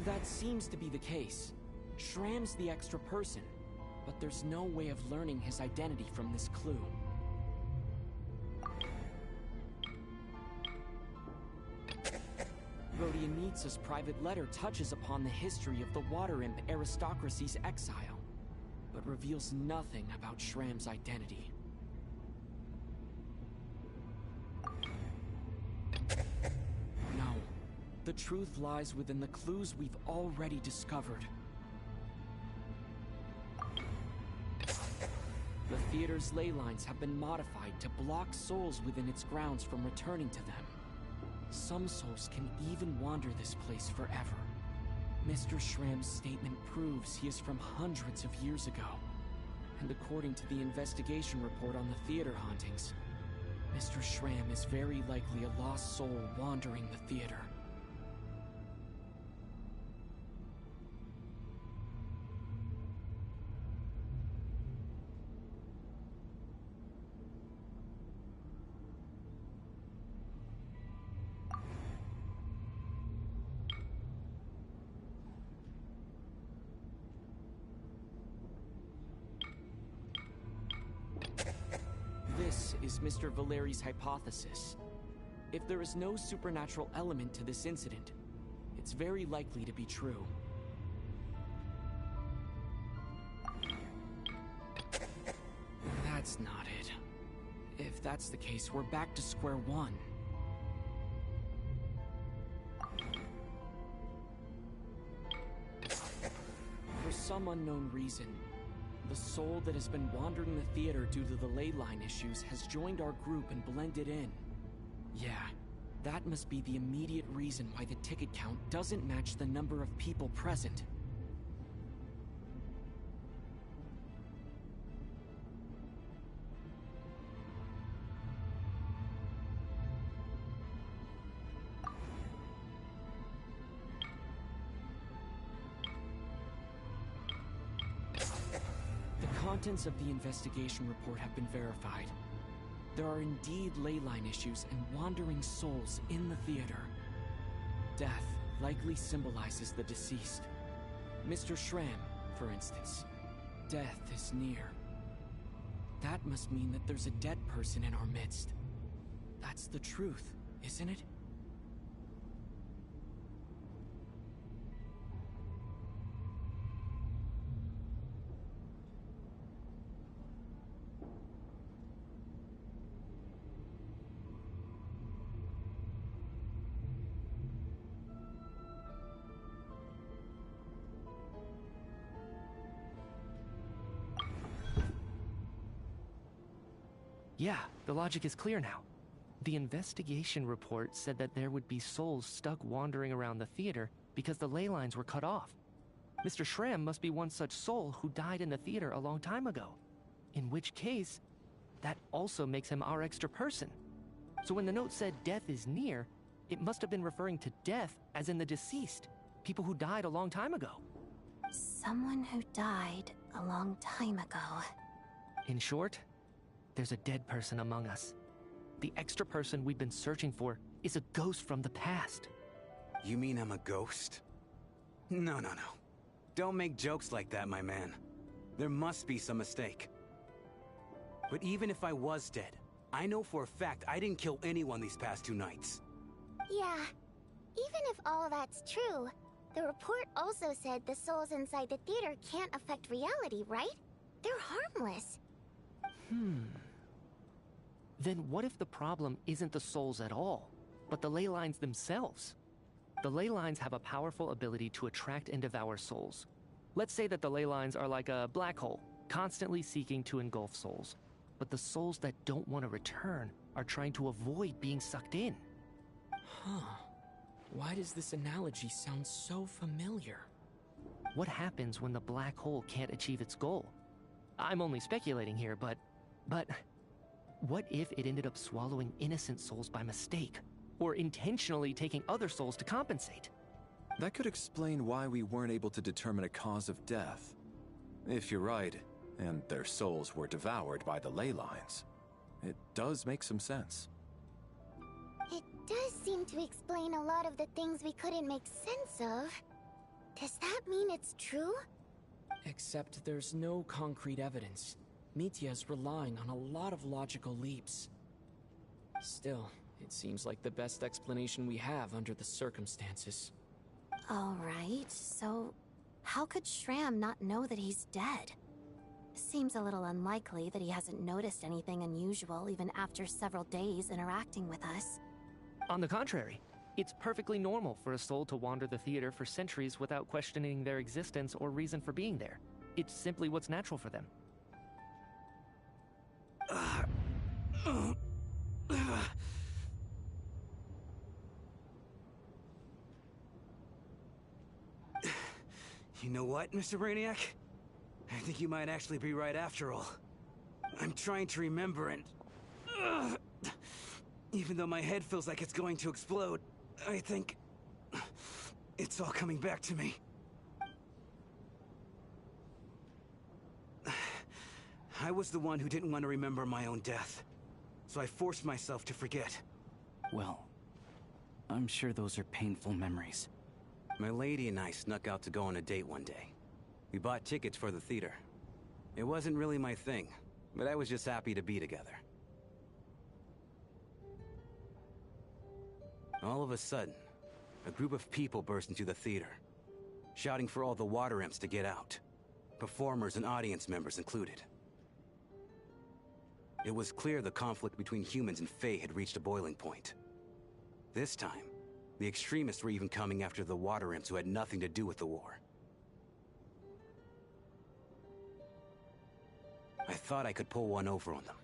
That seems to be the case. Shram's the extra person, but there's no way of learning his identity from this clue. Vodyanitsa's private letter touches upon the history of the Water Imp aristocracy's exile, but reveals nothing about Shram's identity. No. The truth lies within the clues we've already discovered. The theater's ley lines have been modified to block souls within its grounds from returning to them. Some souls can even wander this place forever. Mr. Shram's statement proves he is from hundreds of years ago. And according to the investigation report on the theater hauntings, Mr. Shram is very likely a lost soul wandering the theater. This is Mr. Valeri's hypothesis. If there is no supernatural element to this incident, it's very likely to be true. That's not it. If that's the case, we're back to square one. For some unknown reason, the soul that has been wandering the theater due to the ley line issues has joined our group and blended in. Yeah, that must be the immediate reason why the ticket count doesn't match the number of people present. The contents of the investigation report have been verified. There are indeed ley line issues and wandering souls in the theater. Death likely symbolizes the deceased. Mr. Shram, for instance. Death is near. That must mean that there's a dead person in our midst. That's the truth, isn't it? Yeah, the logic is clear now. The investigation report said that there would be souls stuck wandering around the theater because the ley lines were cut off. Mr. Shram must be one such soul who died in the theater a long time ago. In which case, that also makes him our extra person. So when the note said death is near, it must have been referring to death as in the deceased, people who died a long time ago. Someone who died a long time ago. In short, there's a dead person among us. The extra person we've been searching for is a ghost from the past. You mean I'm a ghost? No. Don't make jokes like that, my man. There must be some mistake. But even if I was dead, I know for a fact I didn't kill anyone these past 2 nights. Yeah. Even if all that's true, the report also said the souls inside the theater can't affect reality, right? They're harmless. Then what if the problem isn't the souls at all, but the ley lines themselves? The ley lines have a powerful ability to attract and devour souls. Let's say that the ley lines are like a black hole, constantly seeking to engulf souls. But the souls that don't want to return are trying to avoid being sucked in. Huh. Why does this analogy sound so familiar? What happens when the black hole can't achieve its goal? I'm only speculating here, but what if it ended up swallowing innocent souls by mistake? Or intentionally taking other souls to compensate? That could explain why we weren't able to determine a cause of death. If you're right, and their souls were devoured by the ley lines, it does make some sense. It does seem to explain a lot of the things we couldn't make sense of. Does that mean it's true? Except there's no concrete evidence. Mitya's relying on a lot of logical leaps. Still, it seems like the best explanation we have under the circumstances. Alright, so how could Shram not know that he's dead? Seems a little unlikely that he hasn't noticed anything unusual even after several days interacting with us. On the contrary, it's perfectly normal for a soul to wander the theater for centuries without questioning their existence or reason for being there. It's simply what's natural for them. You know what, Mr. Brainiac? I think you might actually be right after all. I'm trying to remember and... even though my head feels like it's going to explode, I think... it's all coming back to me. I was the one who didn't want to remember my own death, so I forced myself to forget. Well, I'm sure those are painful memories. My lady and I snuck out to go on a date one day. We bought tickets for the theater. It wasn't really my thing, but I was just happy to be together. All of a sudden, a group of people burst into the theater, shouting for all the water imps to get out, performers and audience members included. It was clear the conflict between humans and Fae had reached a boiling point. This time, the extremists were even coming after the water imps who had nothing to do with the war. I thought I could pull one over on them,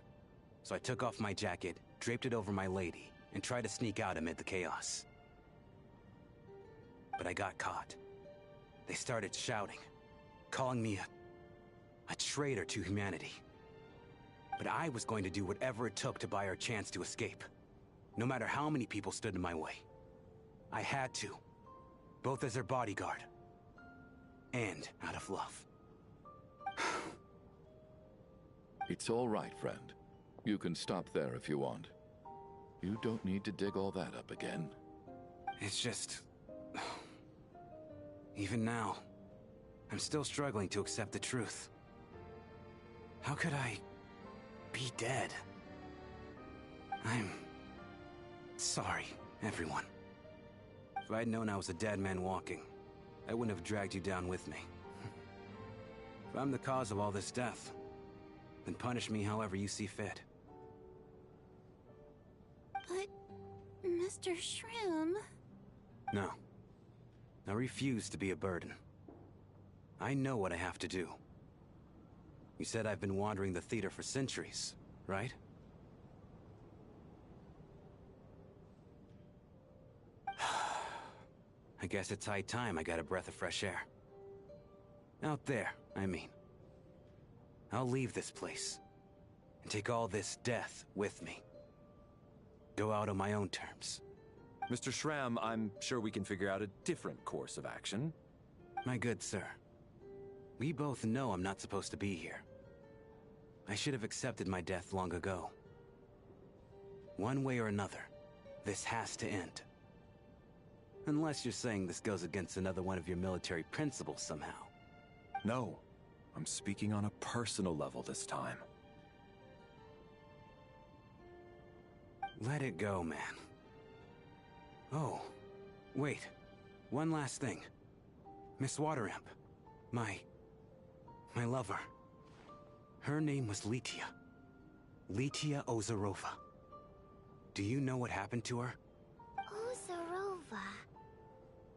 so I took off my jacket, draped it over my lady, and tried to sneak out amid the chaos. But I got caught. They started shouting, calling me a traitor to humanity. But I was going to do whatever it took to buy our chance to escape, no matter how many people stood in my way. I had to, both as their bodyguard and out of love. It's all right, friend. You can stop there if you want. You don't need to dig all that up again. It's just... even now, I'm still struggling to accept the truth. How could I be dead? I'm sorry, everyone. If I'd known I was a dead man walking, I wouldn't have dragged you down with me. If I'm the cause of all this death, then punish me however you see fit. But, Mr. Shram... No. I refuse to be a burden. I know what I have to do. You said I've been wandering the theater for centuries, right? I guess it's high time I got a breath of fresh air. Out there, I mean. I'll leave this place, and take all this death with me. Go out on my own terms. Mr. Schramm, I'm sure we can figure out a different course of action. My good sir, we both know I'm not supposed to be here. I should have accepted my death long ago. One way or another, this has to end. Unless you're saying this goes against another one of your military principles somehow. No, I'm speaking on a personal level this time. Let it go, man. Oh, wait. One last thing. Miss Wateramp. My lover. Her name was Litia. Litia Ozarova. Do you know what happened to her? Ozarova.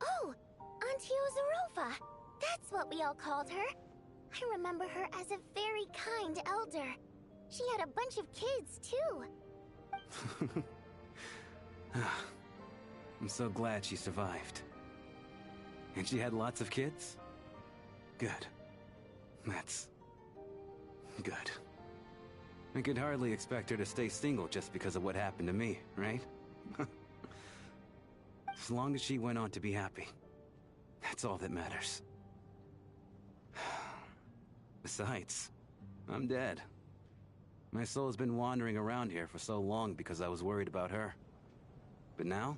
Oh, Auntie Ozarova. That's what we all called her. I remember her as a very kind elder. She had a bunch of kids, too. I'm so glad she survived. And she had lots of kids? Good. That's... good. I could hardly expect her to stay single just because of what happened to me, right? As long as she went on to be happy. That's all that matters. Besides, I'm dead. My soul's been wandering around here for so long because I was worried about her. But now,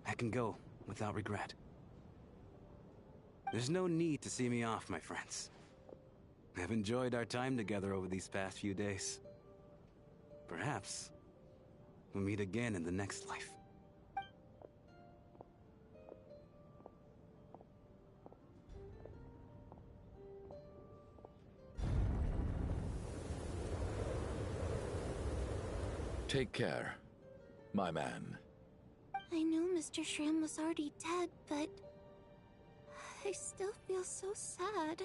I can go without regret. There's no need to see me off, my friends. I've enjoyed our time together over these past few days. Perhaps we'll meet again in the next life. Take care, my man. I knew Mr. Schramm was already dead, but I still feel so sad.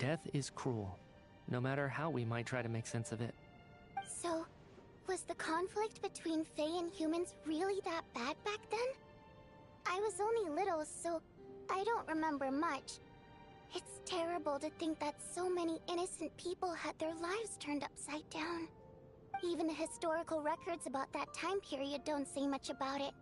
Death is cruel, no matter how we might try to make sense of it. So, was the conflict between Fae and humans really that bad back then? I was only little, so I don't remember much. It's terrible to think that so many innocent people had their lives turned upside down. Even the historical records about that time period don't say much about it.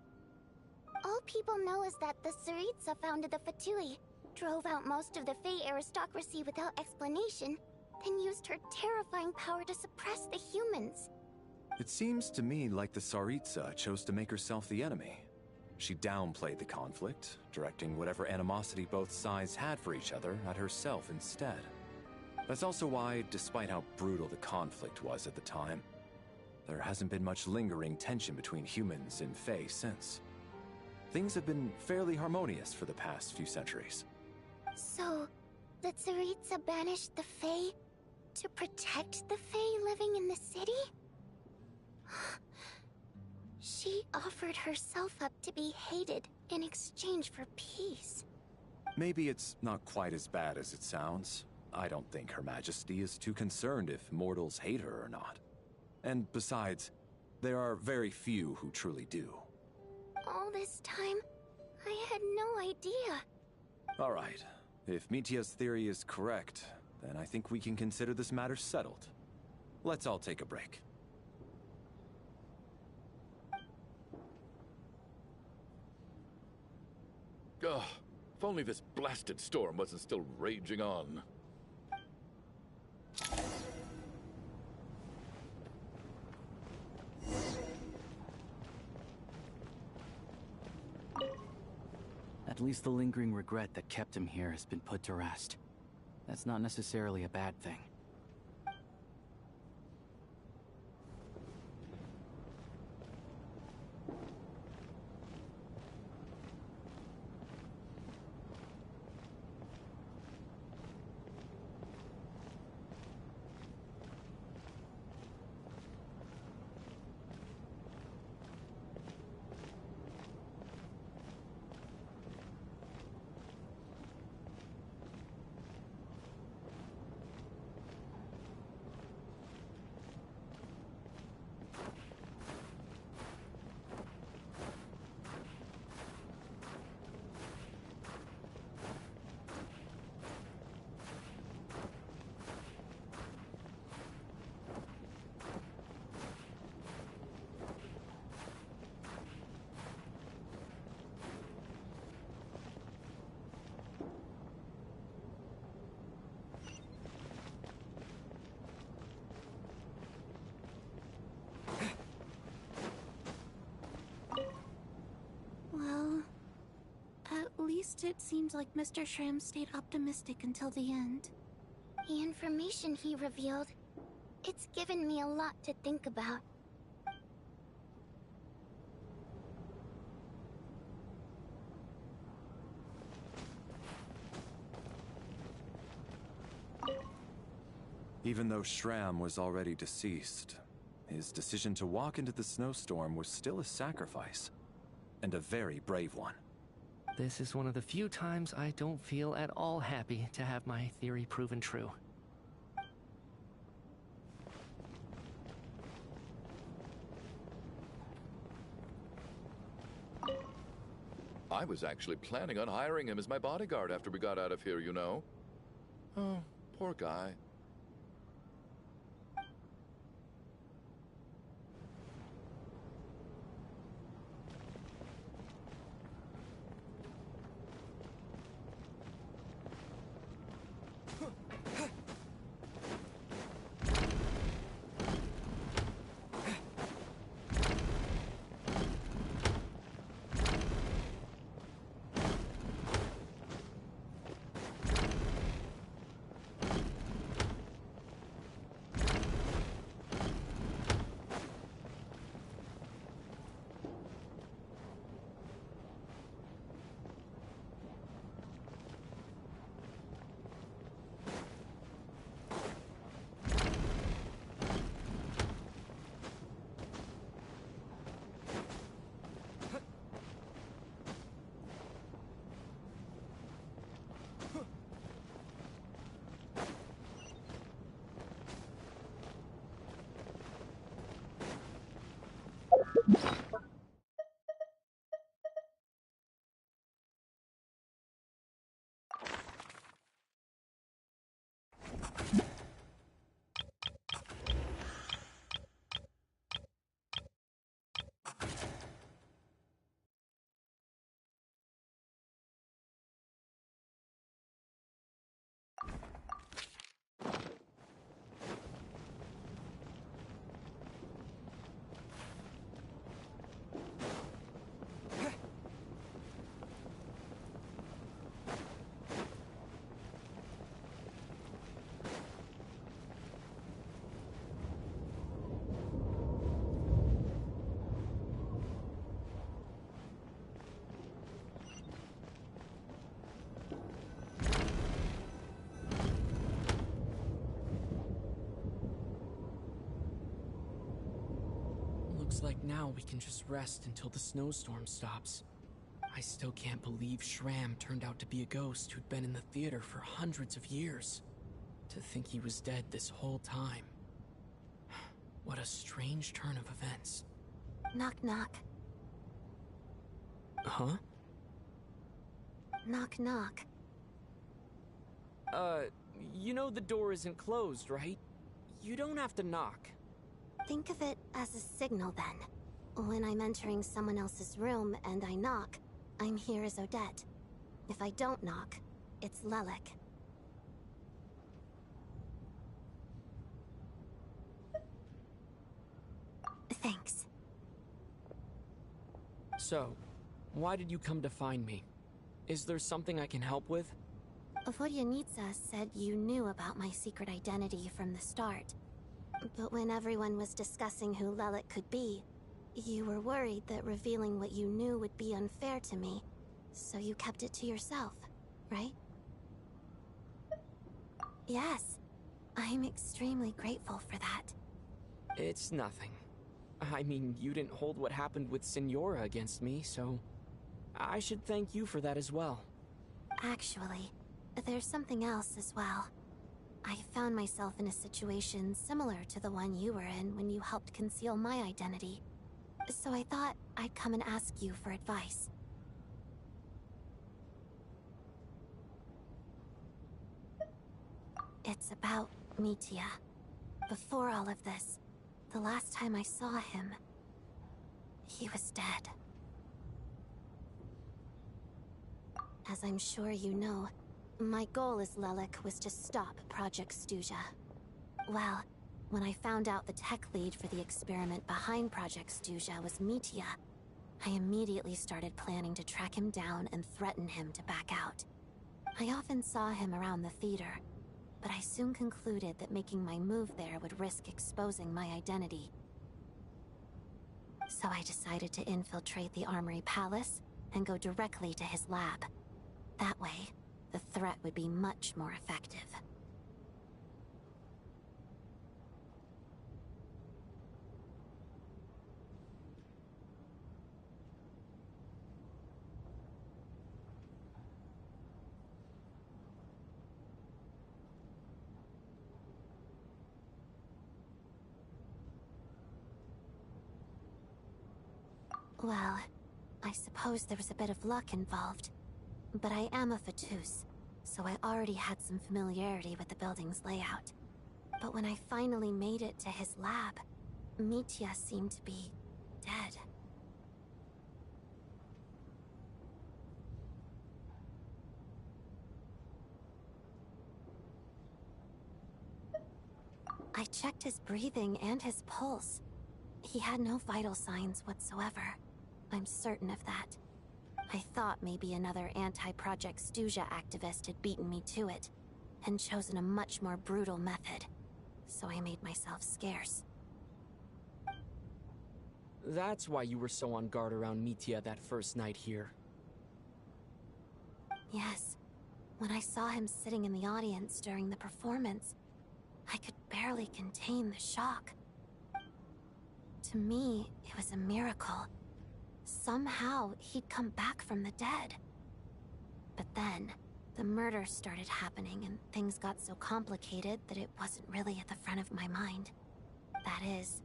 All people know is that the Tsaritsa founded the Fatui, drove out most of the Fae aristocracy without explanation, then used her terrifying power to suppress the humans. It seems to me like the Tsaritsa chose to make herself the enemy. She downplayed the conflict, directing whatever animosity both sides had for each other at herself instead. That's also why, despite how brutal the conflict was at the time, there hasn't been much lingering tension between humans and Fae since. Things have been fairly harmonious for the past few centuries. So, the Tsaritsa banished the Fae to protect the Fae living in the city? She offered herself up to be hated in exchange for peace. Maybe it's not quite as bad as it sounds. I don't think Her Majesty is too concerned if mortals hate her or not. And besides, there are very few who truly do. All this time, I had no idea. All right. If Mitia's theory is correct, then I think we can consider this matter settled. Let's all take a break. Ugh, if only this blasted storm wasn't still raging on. At least the lingering regret that kept him here has been put to rest. That's not necessarily a bad thing. But it seems like Mr. Shram stayed optimistic until the end. The information he revealed, it's given me a lot to think about. Even though Shram was already deceased, his decision to walk into the snowstorm was still a sacrifice, and a very brave one. This is one of the few times I don't feel at all happy to have my theory proven true. I was actually planning on hiring him as my bodyguard after we got out of here, you know. Oh, poor guy. Looks like now we can just rest until the snowstorm stops. I still can't believe Shram turned out to be a ghost who'd been in the theater for hundreds of years. To think he was dead this whole time. What a strange turn of events. Knock, knock. Huh? Knock, knock. You know the door isn't closed, right? You don't have to knock. Think of it as a signal then. When I'm entering someone else's room and I knock, I'm here as Odette. If I don't knock, it's Lelik. Thanks. So, why did you come to find me? Is there something I can help with? Vodyanitsa said you knew about my secret identity from the start. But when everyone was discussing who Lelik could be, you were worried that revealing what you knew would be unfair to me, so you kept it to yourself, right? Yes, I'm extremely grateful for that. It's nothing. I mean, you didn't hold what happened with Signora against me, so I should thank you for that as well. Actually, there's something else as well. I found myself in a situation similar to the one you were in when you helped conceal my identity. So I thought I'd come and ask you for advice. It's about Mitya. Before all of this, the last time I saw him, he was dead. As I'm sure you know, my goal as Lelik was to stop Project Stuja. Well, when I found out the tech lead for the experiment behind Project Stuja was Mitya, I immediately started planning to track him down and threaten him to back out. I often saw him around the theater, but I soon concluded that making my move there would risk exposing my identity. So I decided to infiltrate the Armory Palace and go directly to his lab. That way, the threat would be much more effective. Well, I suppose there was a bit of luck involved. But I am a Fatus, so I already had some familiarity with the building's layout. But when I finally made it to his lab, Mitya seemed to be dead. I checked his breathing and his pulse. He had no vital signs whatsoever. I'm certain of that. I thought maybe another anti-Project Stuzha activist had beaten me to it, and chosen a much more brutal method. So I made myself scarce. That's why you were so on guard around Mitya that first night here. Yes. When I saw him sitting in the audience during the performance, I could barely contain the shock. To me, it was a miracle. Somehow, he'd come back from the dead. But then, the murder started happening and things got so complicated that it wasn't really at the front of my mind. That is,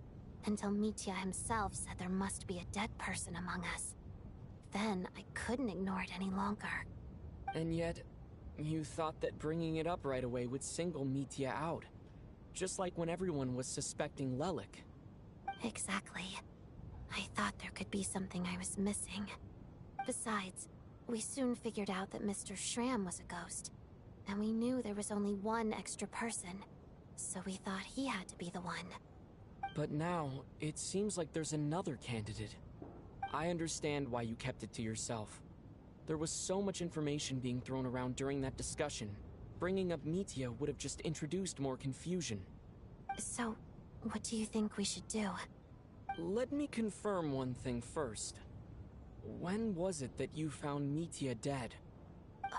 until Mitya himself said there must be a dead person among us. Then, I couldn't ignore it any longer. And yet, you thought that bringing it up right away would single Mitya out. Just like when everyone was suspecting Lelik. Exactly. I thought there could be something I was missing. Besides, we soon figured out that Mr. Schramm was a ghost. And we knew there was only one extra person. So we thought he had to be the one. But now, it seems like there's another candidate. I understand why you kept it to yourself. There was so much information being thrown around during that discussion. Bringing up Mitya would have just introduced more confusion. So, what do you think we should do? Let me confirm one thing first. When was it that you found Mitya dead?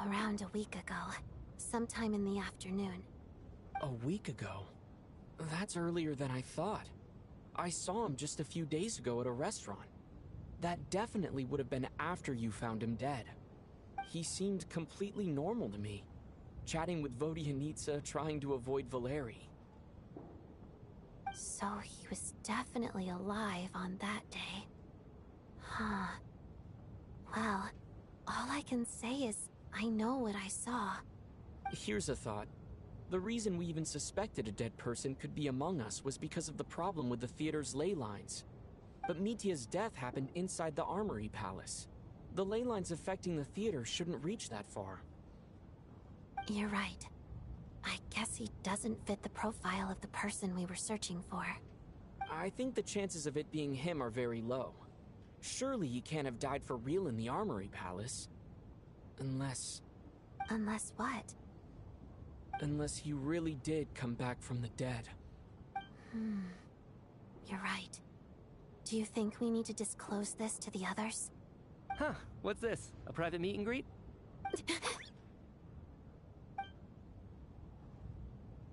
Around a week ago. Sometime in the afternoon. A week ago? That's earlier than I thought. I saw him just a few days ago at a restaurant. That definitely would have been after you found him dead. He seemed completely normal to me. Chatting with Vodyanitsa, trying to avoid Valeri. So he was definitely alive on that day. Huh. Well, all I can say is I know what I saw. Here's a thought. The reason we even suspected a dead person could be among us was because of the problem with the theater's ley lines. But Mitya's death happened inside the Armory Palace. The ley lines affecting the theater shouldn't reach that far. You're right. I guess he doesn't fit the profile of the person we were searching for. I think the chances of it being him are very low. Surely he can't have died for real in the Armory Palace. Unless... Unless what? Unless he really did come back from the dead. You're right. Do you think we need to disclose this to the others? Huh, what's this? A private meet and greet?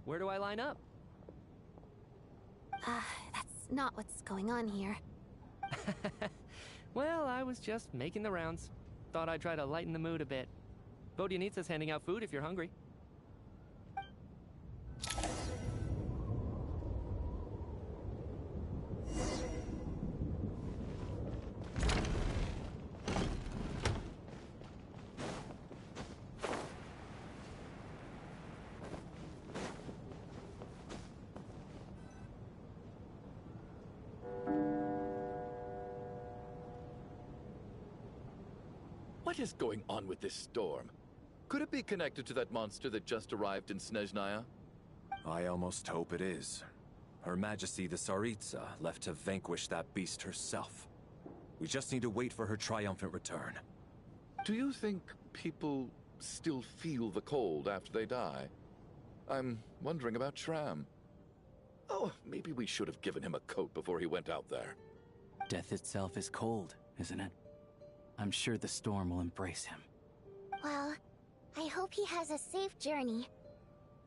Where do I line up? That's not what's going on here. Well, I was just making the rounds. Thought I'd try to lighten the mood a bit. Vodyanitsa's handing out food if you're hungry. What is going on with this storm? Could it be connected to that monster that just arrived in Snezhnaya? I almost hope it is. Her Majesty the Tsaritsa left to vanquish that beast herself. We just need to wait for her triumphant return. Do you think people still feel the cold after they die? I'm wondering about Shram. Oh, maybe we should have given him a coat before he went out there. Death itself is cold, isn't it? I'm sure the storm will embrace him. Well, I hope he has a safe journey.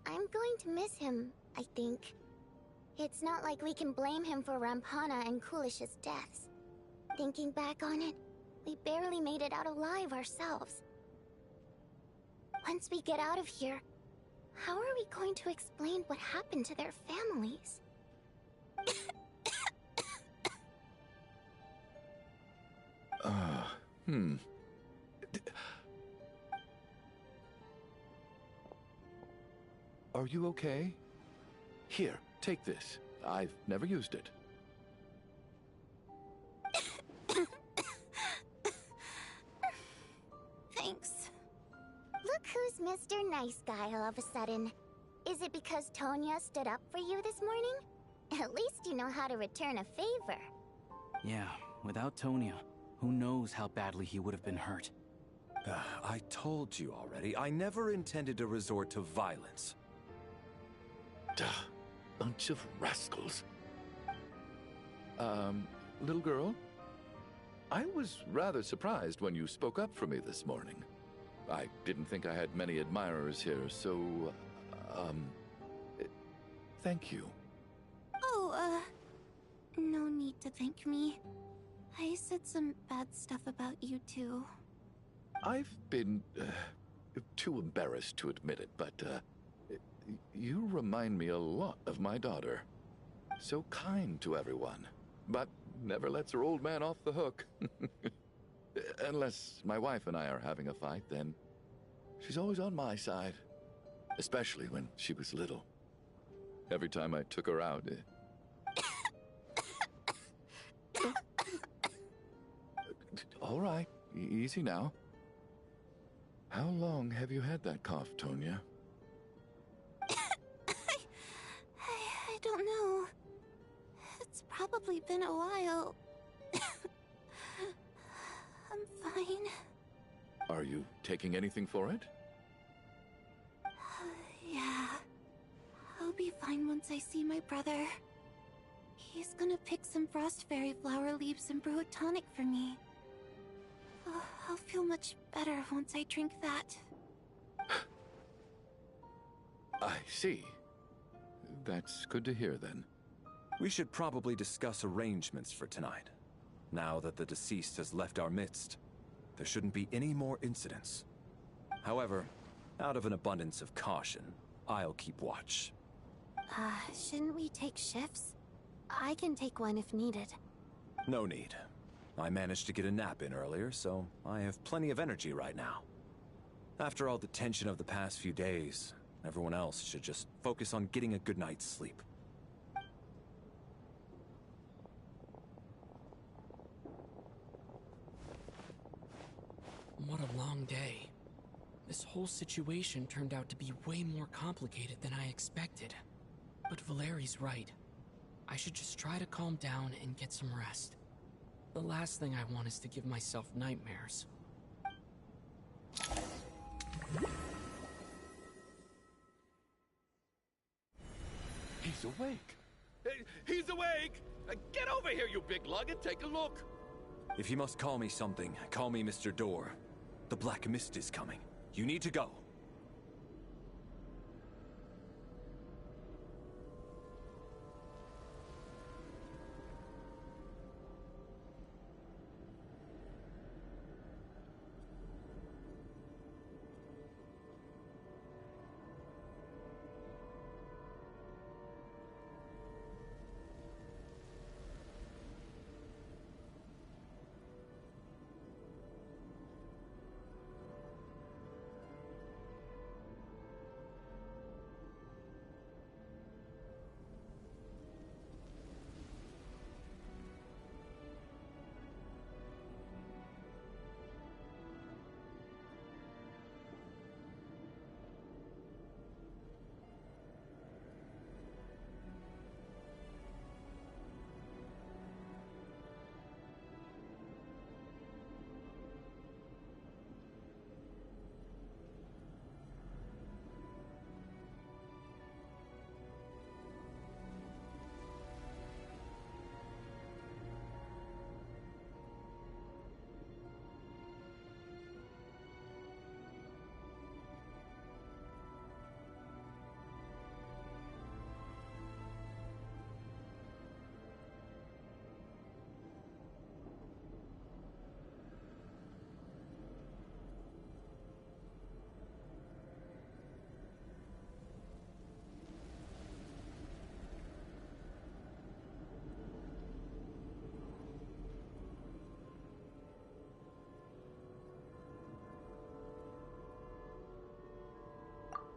I'm going to miss him, I think. It's not like we can blame him for Rampana and Kulish's deaths. Thinking back on it, we barely made it out alive ourselves. Once we get out of here, how are we going to explain what happened to their families? Are you okay? Here, take this. I've never used it. Thanks. Look who's Mr. Nice Guy all of a sudden. Is it because Tonya stood up for you this morning? At least you know how to return a favor. Yeah, without Tonya, who knows how badly he would have been hurt. I told you already, I never intended to resort to violence. Duh. Bunch of rascals. Little girl? I was rather surprised when you spoke up for me this morning. I didn't think I had many admirers here, so, thank you. Oh, no need to thank me. I said some bad stuff about you too. I've been, too embarrassed to admit it, but, you remind me a lot of my daughter. So kind to everyone, but never lets her old man off the hook. Unless my wife and I are having a fight, then she's always on my side. Especially when she was little. Every time I took her out... All right, easy now. How long have you had that cough, Tonya? I don't know. It's probably been a while. I'm fine. Are you taking anything for it? Yeah. I'll be fine once I see my brother. He's gonna pick some frost fairy flower leaves and brew a tonic for me. I'll feel much better once I drink that. I see. That's good to hear, then. We should probably discuss arrangements for tonight. Now that the deceased has left our midst, there shouldn't be any more incidents. However, out of an abundance of caution, I'll keep watch. Shouldn't we take shifts? I can take one if needed. No need. I managed to get a nap in earlier, so I have plenty of energy right now. After all the tension of the past few days, everyone else should just focus on getting a good night's sleep. What a long day. This whole situation turned out to be way more complicated than I expected. But Valeri's right. I should just try to calm down and get some rest. The last thing I want is to give myself nightmares. He's awake. He's awake! Get over here, you big lug, and take a look! If you must call me something, call me Mr. Door. The Black Mist is coming. You need to go.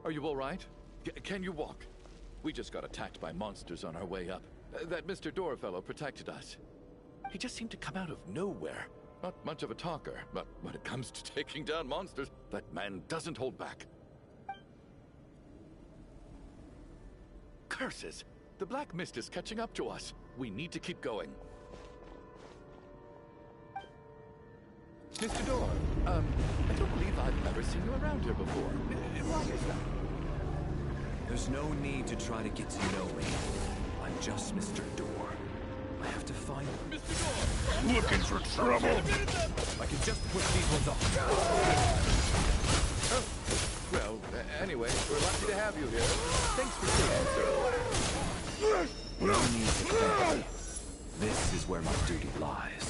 Are you all right? Can you walk? We just got attacked by monsters on our way up. That Mr. Door fellow protected us. He just seemed to come out of nowhere. Not much of a talker, but when it comes to taking down monsters, that man doesn't hold back. Curses! The black mist is catching up to us. We need to keep going. Mr. Door, I don't believe I've ever seen you around here before. Why is that? There's no need to try to get to know me. I'm just Mr. Door. I have to find Mr. Door! Looking for trouble? I can just push these ones off. Oh, well, anyway, we're lucky to have you here. Thanks for staying, sir. No need to thank me. This is where my duty lies.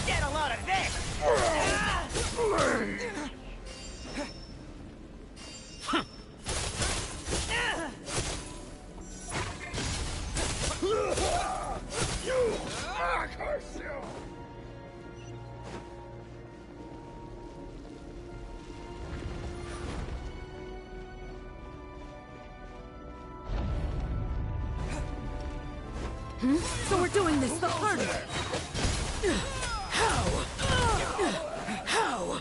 Get a load of this! So we're doing this the hard way. How?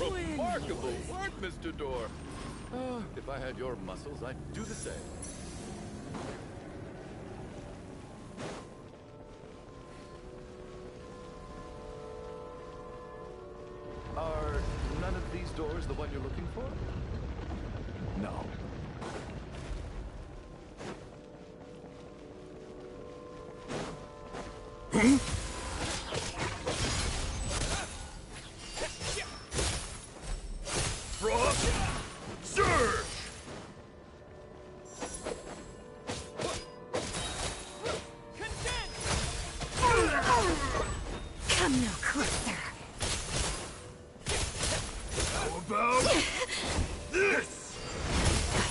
Remarkable work, Mr. Door. Oh, if I had your muscles, I'd do the same. Are none of these doors the one you're looking for? No. Frost! Surge! Come no closer. How about this?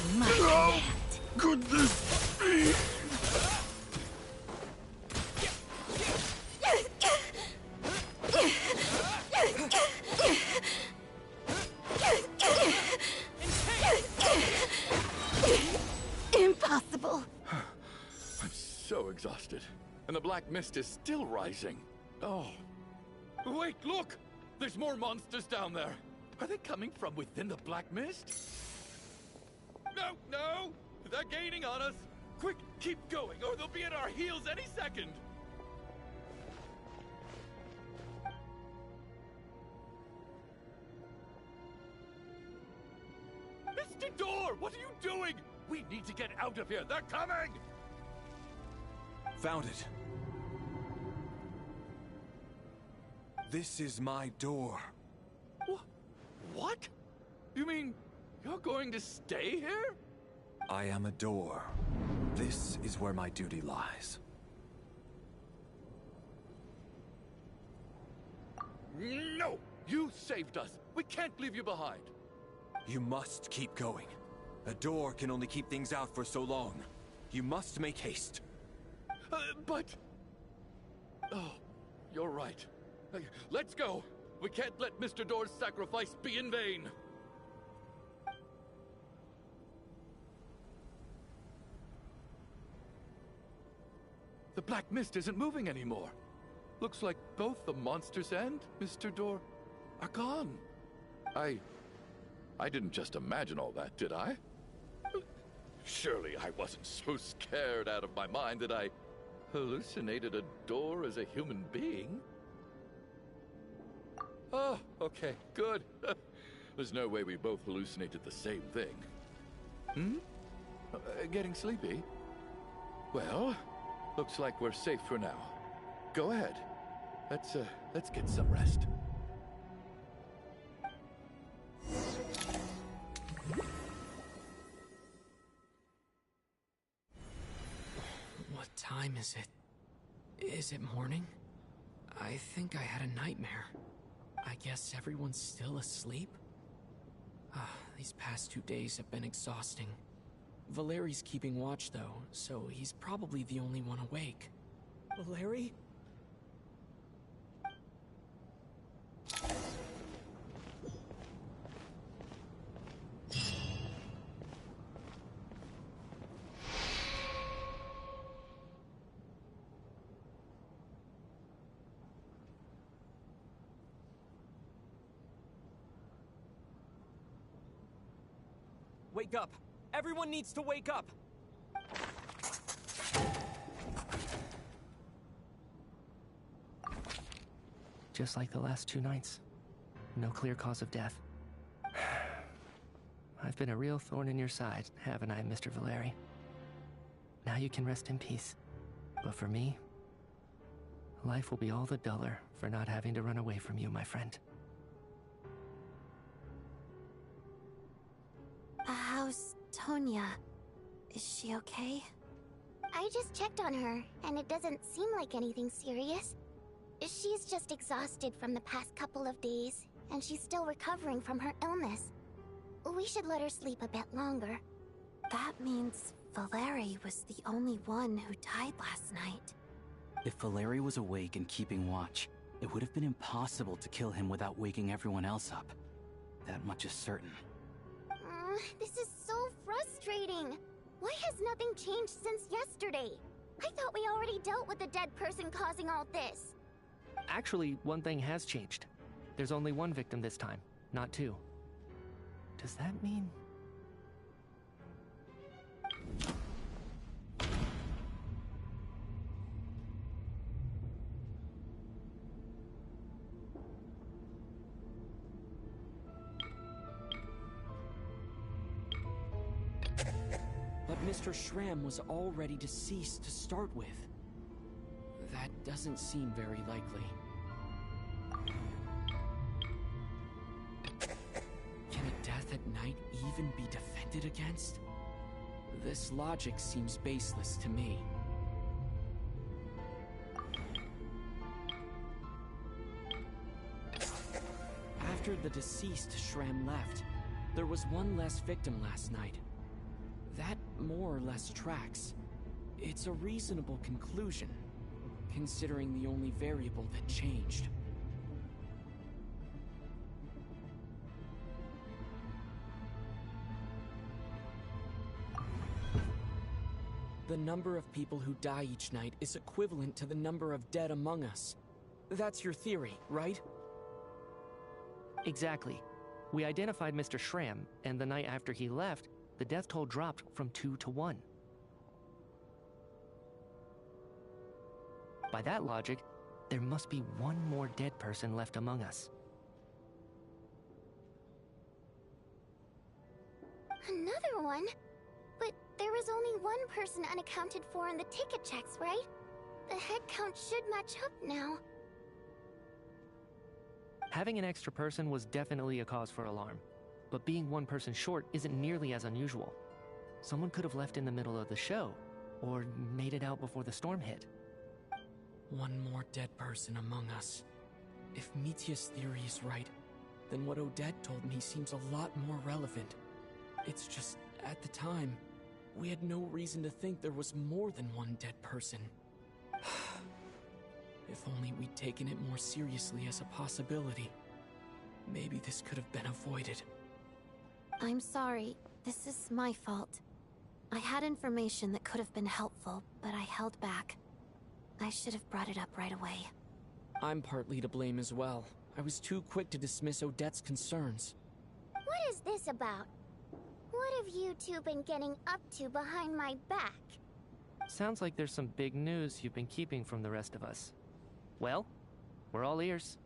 By my How command. could this be? Impossible. I'm so exhausted. And the black mist is still rising. Oh. Wait, look! There's more monsters down there. Are they coming from within the black mist? No, no! They're gaining on us! Quick, keep going, or they'll be at our heels any second! Mr. Door, what are you doing? We need to get out of here. They're coming! Found it. This is my door. What? You mean you're going to stay here? I am a door. This is where my duty lies. No! You saved us. We can't leave you behind. You must keep going. A door can only keep things out for so long. You must make haste. But... Oh, you're right. Let's go. We can't let Mr. Door's sacrifice be in vain. The black mist isn't moving anymore. Looks like both the monsters and Mr. Door are gone. I didn't just imagine all that, did I? Surely I wasn't so scared out of my mind that I hallucinated a door as a human being? Oh, okay, good. There's no way we both hallucinated the same thing. Getting sleepy? Well, looks like we're safe for now. Go ahead. Let's get some rest. What time is it? Is it morning? I think I had a nightmare. I guess everyone's still asleep? These past 2 days have been exhausting. Valeri's keeping watch though, so he's probably the only one awake. Valeri? Wake up! Everyone needs to wake up! Just like the last 2 nights. No clear cause of death. I've been a real thorn in your side, haven't I, Mr. Valeri? Now you can rest in peace. But for me, life will be all the duller for not having to run away from you, my friend. How's Tonya? Is she okay? I just checked on her, and it doesn't seem like anything serious. She's just exhausted from the past couple of days, and she's still recovering from her illness. We should let her sleep a bit longer. That means Valeri was the only one who died last night. If Valeri was awake and keeping watch, it would have been impossible to kill him without waking everyone else up. That much is certain. This is so frustrating. Why has nothing changed since yesterday? I thought we already dealt with the dead person causing all this. Actually, one thing has changed. There's only 1 victim this time, not 2. Does that mean... But Mr. Schramm was already deceased to start with. That doesn't seem very likely. Can a death at night even be defended against? This logic seems baseless to me. After the deceased Schramm left, there was 1 less victim last night. That more or less tracks. It's a reasonable conclusion, considering the only variable that changed. The number of people who die each night is equivalent to the number of dead among us. That's your theory, right? Exactly. We identified Mr. Schramm, and the night after he left, the death toll dropped from 2 to 1. By that logic, there must be 1 more dead person left among us. Another one? But there was only 1 person unaccounted for in the ticket checks, right? The head count should match up now. Having an extra person was definitely a cause for alarm, but being 1 person short isn't nearly as unusual. Someone could have left in the middle of the show, or made it out before the storm hit. 1 more dead person among us. If Mitya's theory is right, then what Odette told me seems a lot more relevant. It's just, at the time, we had no reason to think there was more than 1 dead person. If only we'd taken it more seriously as a possibility, maybe this could have been avoided. I'm sorry. This is my fault. I had information that could have been helpful, but I held back. I should have brought it up right away. I'm partly to blame as well. I was too quick to dismiss Odette's concerns. What is this about? What have you two been getting up to behind my back? Sounds like there's some big news you've been keeping from the rest of us. Well, we're all ears.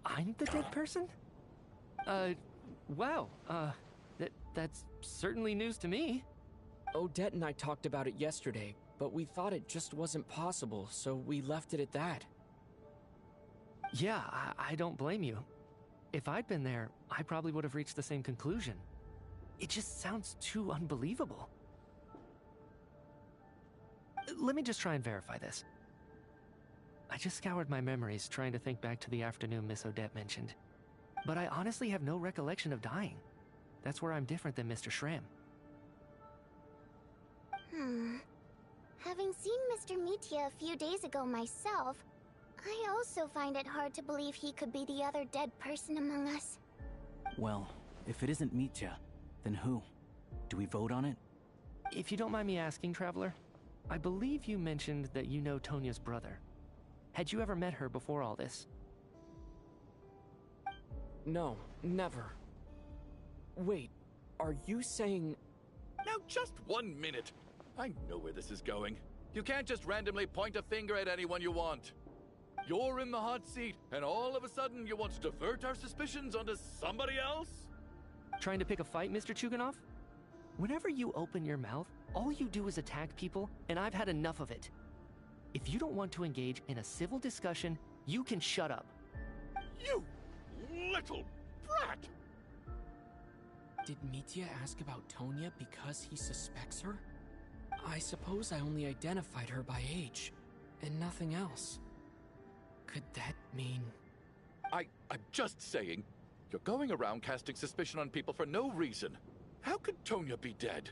I'm the dead person? Wow, that's certainly news to me. Odette and I talked about it yesterday, but we thought it just wasn't possible, so we left it at that. Yeah, I don't blame you. If I'd been there, I probably would have reached the same conclusion. It just sounds too unbelievable. Let me just try and verify this. I just scoured my memories trying to think back to the afternoon Miss Odette mentioned. But I honestly have no recollection of dying. That's where I'm different than Mr. Schramm. Having seen Mr. Mitya a few days ago myself, I also find it hard to believe he could be the other dead person among us. Well, if it isn't Mitya, then who? Do we vote on it? If you don't mind me asking, Traveler, I believe you mentioned that you know Tonya's brother. Had you ever met her before all this? No, never. Wait, are you saying... Now just 1 minute. I know where this is going. You can't just randomly point a finger at anyone you want. You're in the hot seat, and all of a sudden you want to divert our suspicions onto somebody else? Trying to pick a fight, Mr. Chuganov? Whenever you open your mouth, all you do is attack people, and I've had enough of it. If you don't want to engage in a civil discussion, you can shut up. You little brat! Did Mitya ask about Tonya because he suspects her? I suppose I only identified her by age, and nothing else. Could that mean... I'm just saying, you're going around casting suspicion on people for no reason. How could Tonya be dead?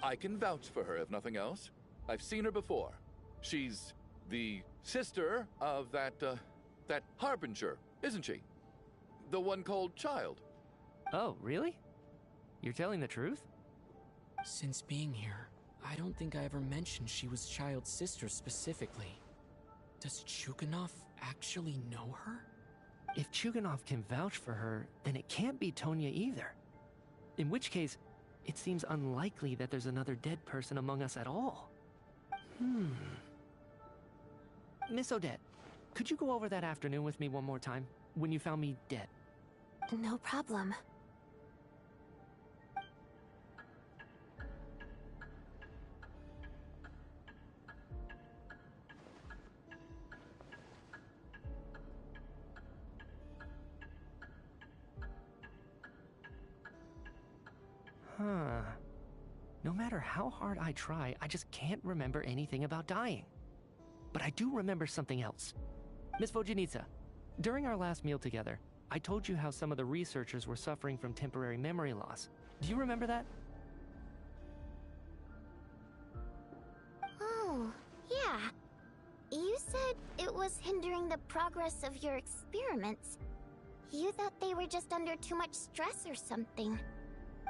I can vouch for her, if nothing else. I've seen her before. She's the sister of that Harbinger, isn't she? The one called Child. Oh, really? You're telling the truth? Since being here, I don't think I ever mentioned she was Child's sister specifically. Does Chuganov actually know her? If Chuganov can vouch for her, then it can't be Tonya either. In which case, it seems unlikely that there's another dead person among us at all. Miss Odette, could you go over that afternoon with me one more time, when you found me dead? No problem. No matter how hard I try, I just can't remember anything about dying. But I do remember something else. Miss Vojanitsa, during our last meal together, I told you how some of the researchers were suffering from temporary memory loss. Do you remember that? Oh, yeah. You said it was hindering the progress of your experiments. You thought they were just under too much stress or something.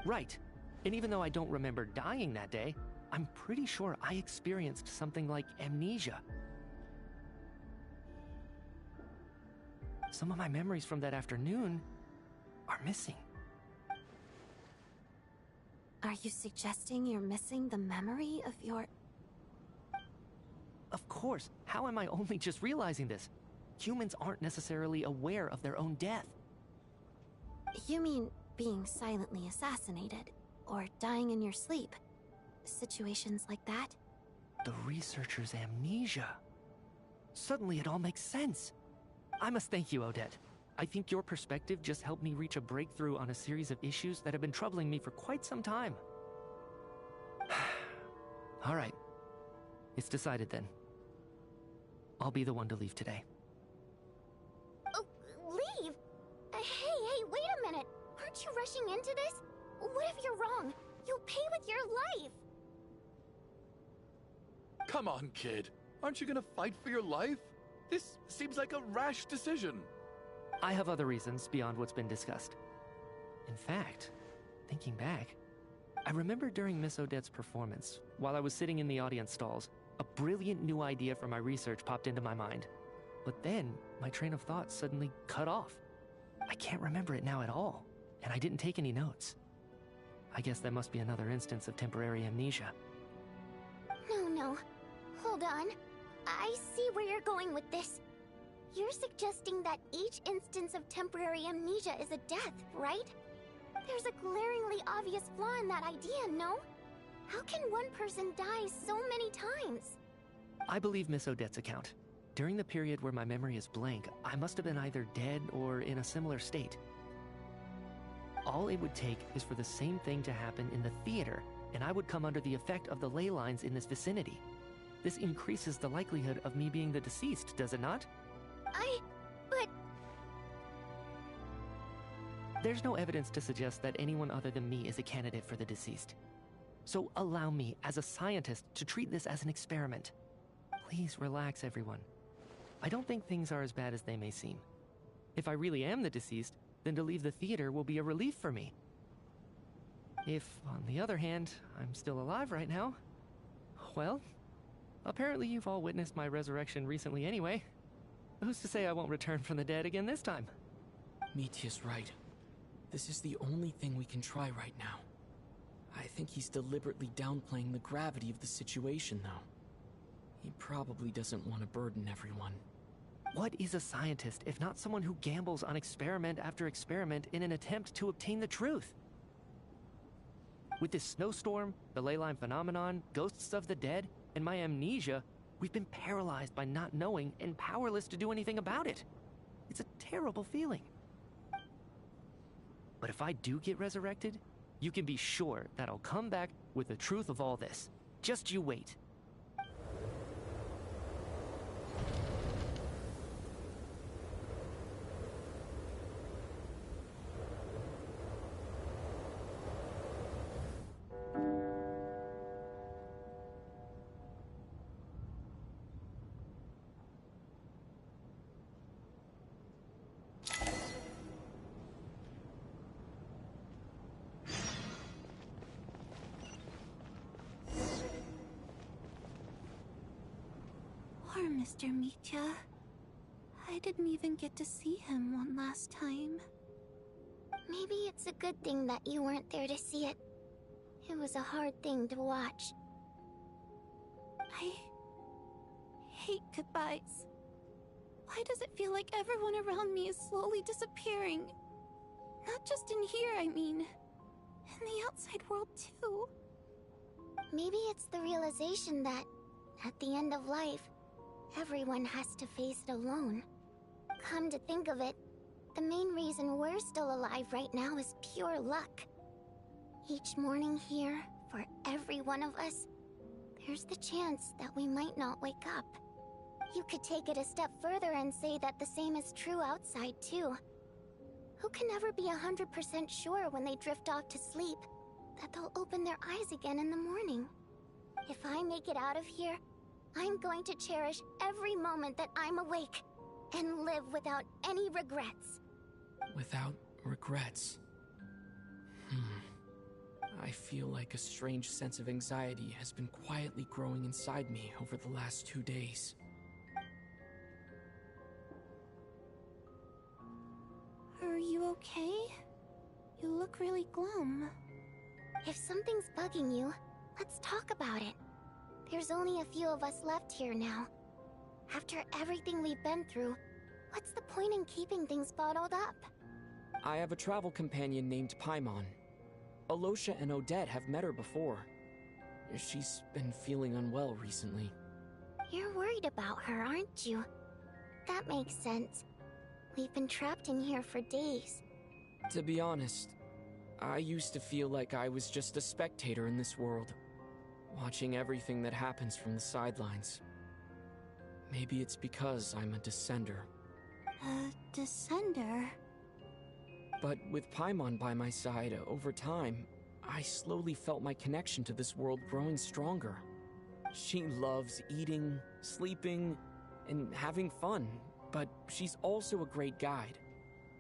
Right. And even though I don't remember dying that day, I'm pretty sure I experienced something like amnesia. Some of my memories from that afternoon are missing. Are you suggesting you're missing the memory of your... Of course. How am I only just realizing this? Humans aren't necessarily aware of their own death. You mean being silently assassinated, or dying in your sleep? Situations like that? The researcher's amnesia. Suddenly it all makes sense. I must thank you, Odette. I think your perspective just helped me reach a breakthrough on a series of issues that have been troubling me for quite some time. All right. It's decided then. I'll be the one to leave today. Oh, leave? Hey, wait a minute. Aren't you rushing into this? What if you're wrong? You'll pay with your life. Come on, kid. Aren't you gonna fight for your life? This seems like a rash decision. I have other reasons beyond what's been discussed. In fact, thinking back, I remember during Miss Odette's performance, while I was sitting in the audience stalls, a brilliant new idea for my research popped into my mind. But then, my train of thought suddenly cut off. I can't remember it now at all, and I didn't take any notes. I guess that must be another instance of temporary amnesia. No. Hold on. I see where you're going with this. You're suggesting that each instance of temporary amnesia is a death, right? There's a glaringly obvious flaw in that idea, no? How can one person die so many times? I believe Miss Odette's account. During the period where my memory is blank, I must have been either dead or in a similar state. All it would take is for the same thing to happen in the theater, and I would come under the effect of the ley lines in this vicinity. This increases the likelihood of me being the deceased, does it not? But... There's no evidence to suggest that anyone other than me is a candidate for the deceased. So allow me, as a scientist, to treat this as an experiment. Please relax, everyone. I don't think things are as bad as they may seem. If I really am the deceased, then to leave the theater will be a relief for me. If, on the other hand, I'm still alive right now, Well, apparently you've all witnessed my resurrection recently anyway. Who's to say I won't return from the dead again this time? Mitya's right. This is the only thing we can try right now. I think he's deliberately downplaying the gravity of the situation, though. He probably doesn't want to burden everyone. What is a scientist if not someone who gambles on experiment after experiment in an attempt to obtain the truth? With this snowstorm, the ley line phenomenon, ghosts of the dead, and my amnesia, we've been paralyzed by not knowing and powerless to do anything about it. It's a terrible feeling. But if I do get resurrected, you can be sure that I'll come back with the truth of all this. Just you wait. Poor Mr. Mitya. I didn't even get to see him one last time. Maybe it's a good thing that you weren't there to see it. It was a hard thing to watch. I hate goodbyes. Why does it feel like everyone around me is slowly disappearing? Not just in here, I mean. In the outside world, too. Maybe it's the realization that, at the end of life, everyone has to face it alone. Come to think of it, the main reason we're still alive right now is pure luck. Each morning here, for every one of us, there's the chance that we might not wake up. You could take it a step further and say that the same is true outside, too. Who can ever be 100% sure when they drift off to sleep that they'll open their eyes again in the morning? If I make it out of here, I'm going to cherish every moment that I'm awake and live without any regrets. Without regrets. I feel like a strange sense of anxiety has been quietly growing inside me over the last 2 days. Are you okay? You look really glum. If something's bugging you, let's talk about it. There's only a few of us left here now. After everything we've been through, what's the point in keeping things bottled up? I have a travel companion named Paimon. Alosha and Odette have met her before. She's been feeling unwell recently. You're worried about her, aren't you? That makes sense. We've been trapped in here for days. To be honest, I used to feel like I was just a spectator in this world, watching everything that happens from the sidelines. Maybe it's because I'm a descender. A descender? But with Paimon by my side, over time, I slowly felt my connection to this world growing stronger. She loves eating, sleeping, and having fun, but she's also a great guide.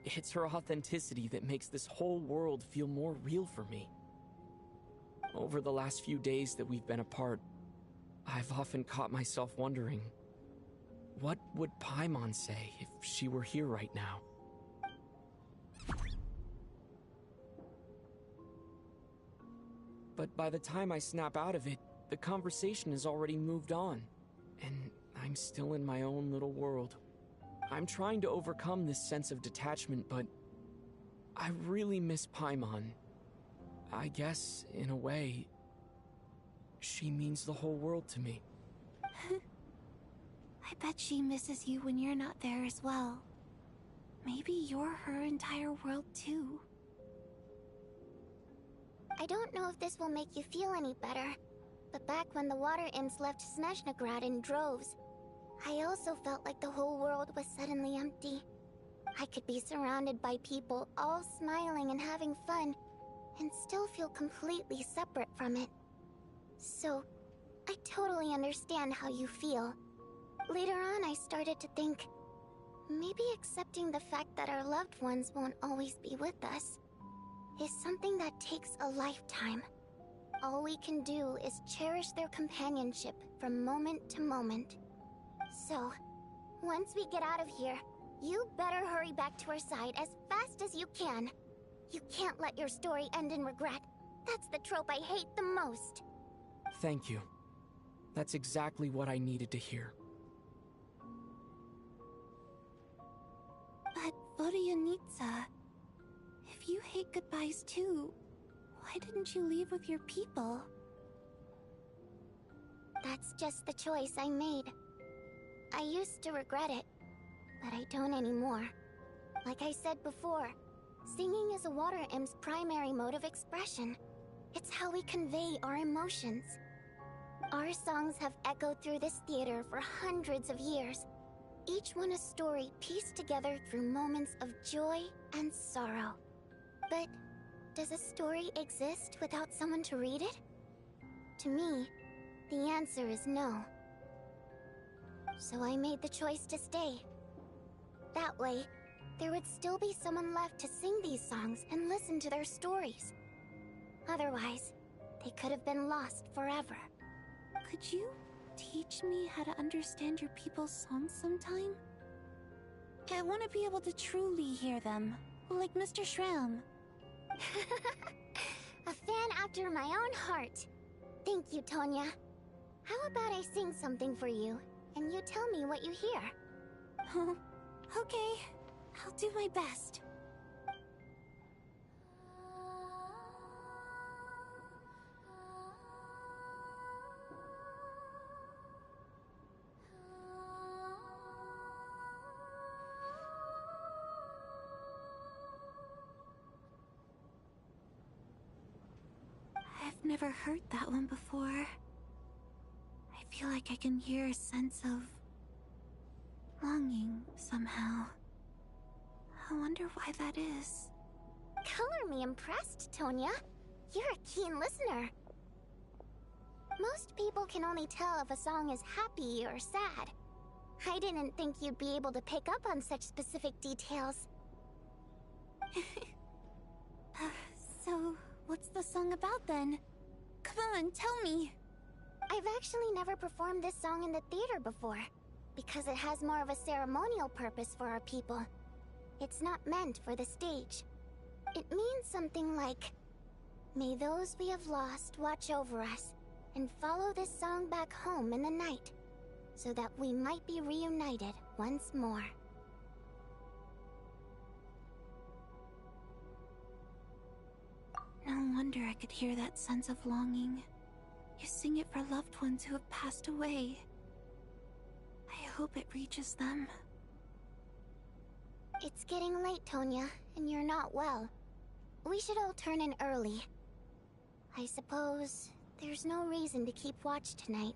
It's her authenticity that makes this whole world feel more real for me. Over the last few days that we've been apart, I've often caught myself wondering, what would Paimon say if she were here right now? But by the time I snap out of it, the conversation has already moved on, and I'm still in my own little world. I'm trying to overcome this sense of detachment, but I really miss Paimon. I guess, in a way, she means the whole world to me. I bet she misses you when you're not there as well. Maybe you're her entire world too. I don't know if this will make you feel any better, but back when the water imps left Snezhnaya in droves, I also felt like the whole world was suddenly empty. I could be surrounded by people all smiling and having fun, and still feel completely separate from it. So, I totally understand how you feel. Later on, I started to think, maybe accepting the fact that our loved ones won't always be with us is something that takes a lifetime. All we can do is cherish their companionship from moment to moment. So, once we get out of here, you better hurry back to our side as fast as you can. You can't let your story end in regret. That's the trope I hate the most. Thank you. That's exactly what I needed to hear. But Vodyanitsa, if you hate goodbyes too, why didn't you leave with your people? That's just the choice I made. I used to regret it, but I don't anymore. Like I said before, singing is a water imp's primary mode of expression. It's how we convey our emotions. Our songs have echoed through this theater for hundreds of years, each one a story pieced together through moments of joy and sorrow. But does a story exist without someone to read it? To me, the answer is no. So I made the choice to stay. That way, there would still be someone left to sing these songs and listen to their stories. Otherwise, they could have been lost forever. Could you teach me how to understand your people's songs sometime? I want to be able to truly hear them, like Mr. Shram. A fan after my own heart. Thank you, Tonya. How about I sing something for you, and you tell me what you hear? Okay, I'll do my best. I've never heard that one before. I feel like I can hear a sense of longing somehow. I wonder why that is. Color me impressed, Tonya. You're a keen listener. Most people can only tell if a song is happy or sad. I didn't think you'd be able to pick up on such specific details. So, what's the song about then? Come on, tell me! I've actually never performed this song in the theater before, because it has more of a ceremonial purpose for our people. It's not meant for the stage. It means something like, "May those we have lost watch over us, and follow this song back home in the night, so that we might be reunited once more." No wonder I could hear that sense of longing. You sing it for loved ones who have passed away. I hope it reaches them. It's getting late, Tonya, and you're not well. We should all turn in early. I suppose there's no reason to keep watch tonight.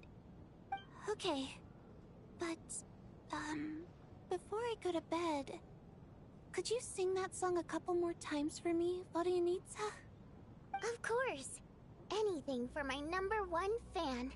Okay. But, before I go to bed, could you sing that song a couple more times for me, Vodyanitsa? Of course. Anything for my #1 fan.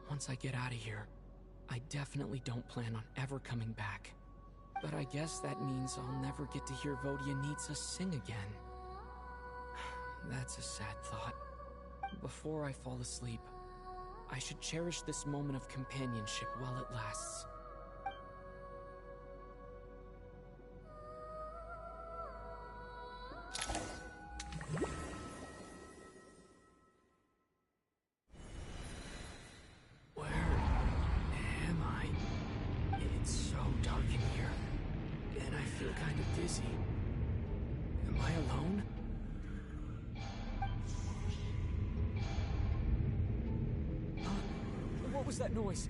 Once I get out of here, I definitely don't plan on ever coming back. But I guess that means I'll never get to hear Vodyanitsa sing again. That's a sad thought. Before I fall asleep, I should cherish this moment of companionship while it lasts. What was that noise?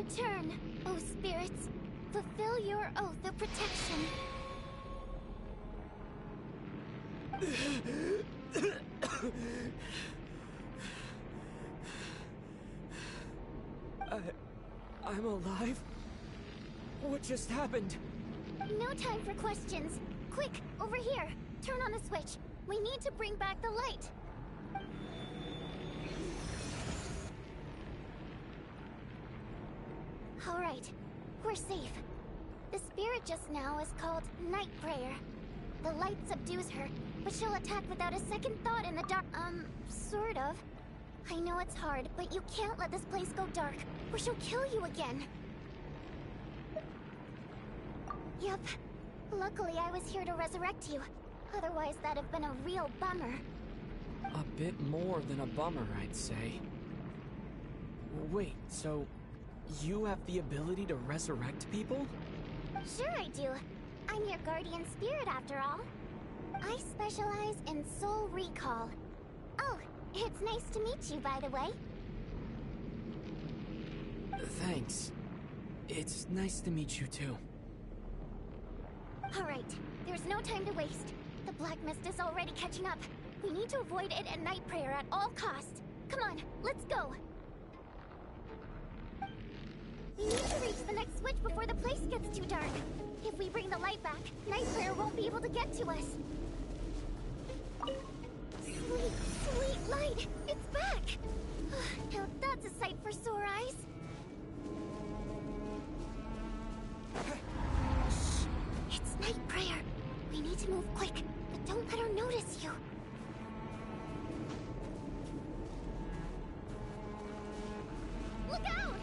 Return, O spirits. Fulfill your oath of protection. I'm alive? What just happened? No time for questions. Quick, over here. Turn on the switch. We need to bring back the light. Alright, we're safe. The spirit just now is called Night Prayer. The light subdues her, but she'll attack without a second thought in the dark. Sort of. I know it's hard, but you can't let this place go dark, or she'll kill you again. Yep. Luckily, I was here to resurrect you. Otherwise, that'd have been a real bummer. A bit more than a bummer, I'd say. Wait, so you have the ability to resurrect people? Sure I do. I'm your guardian spirit after all. I specialize in soul recall. Oh, it's nice to meet you, by the way. Thanks. It's nice to meet you too. Alright, there's no time to waste. The black mist is already catching up. We need to avoid it and Night Prayer at all costs. Come on, let's go. We need to reach the next switch before the place gets too dark. If we bring the light back, Night Prayer won't be able to get to us. Sweet, sweet light! It's back! Now that's a sight for sore eyes. Shh! It's Night Prayer. We need to move quick, but don't let her notice you. Look out!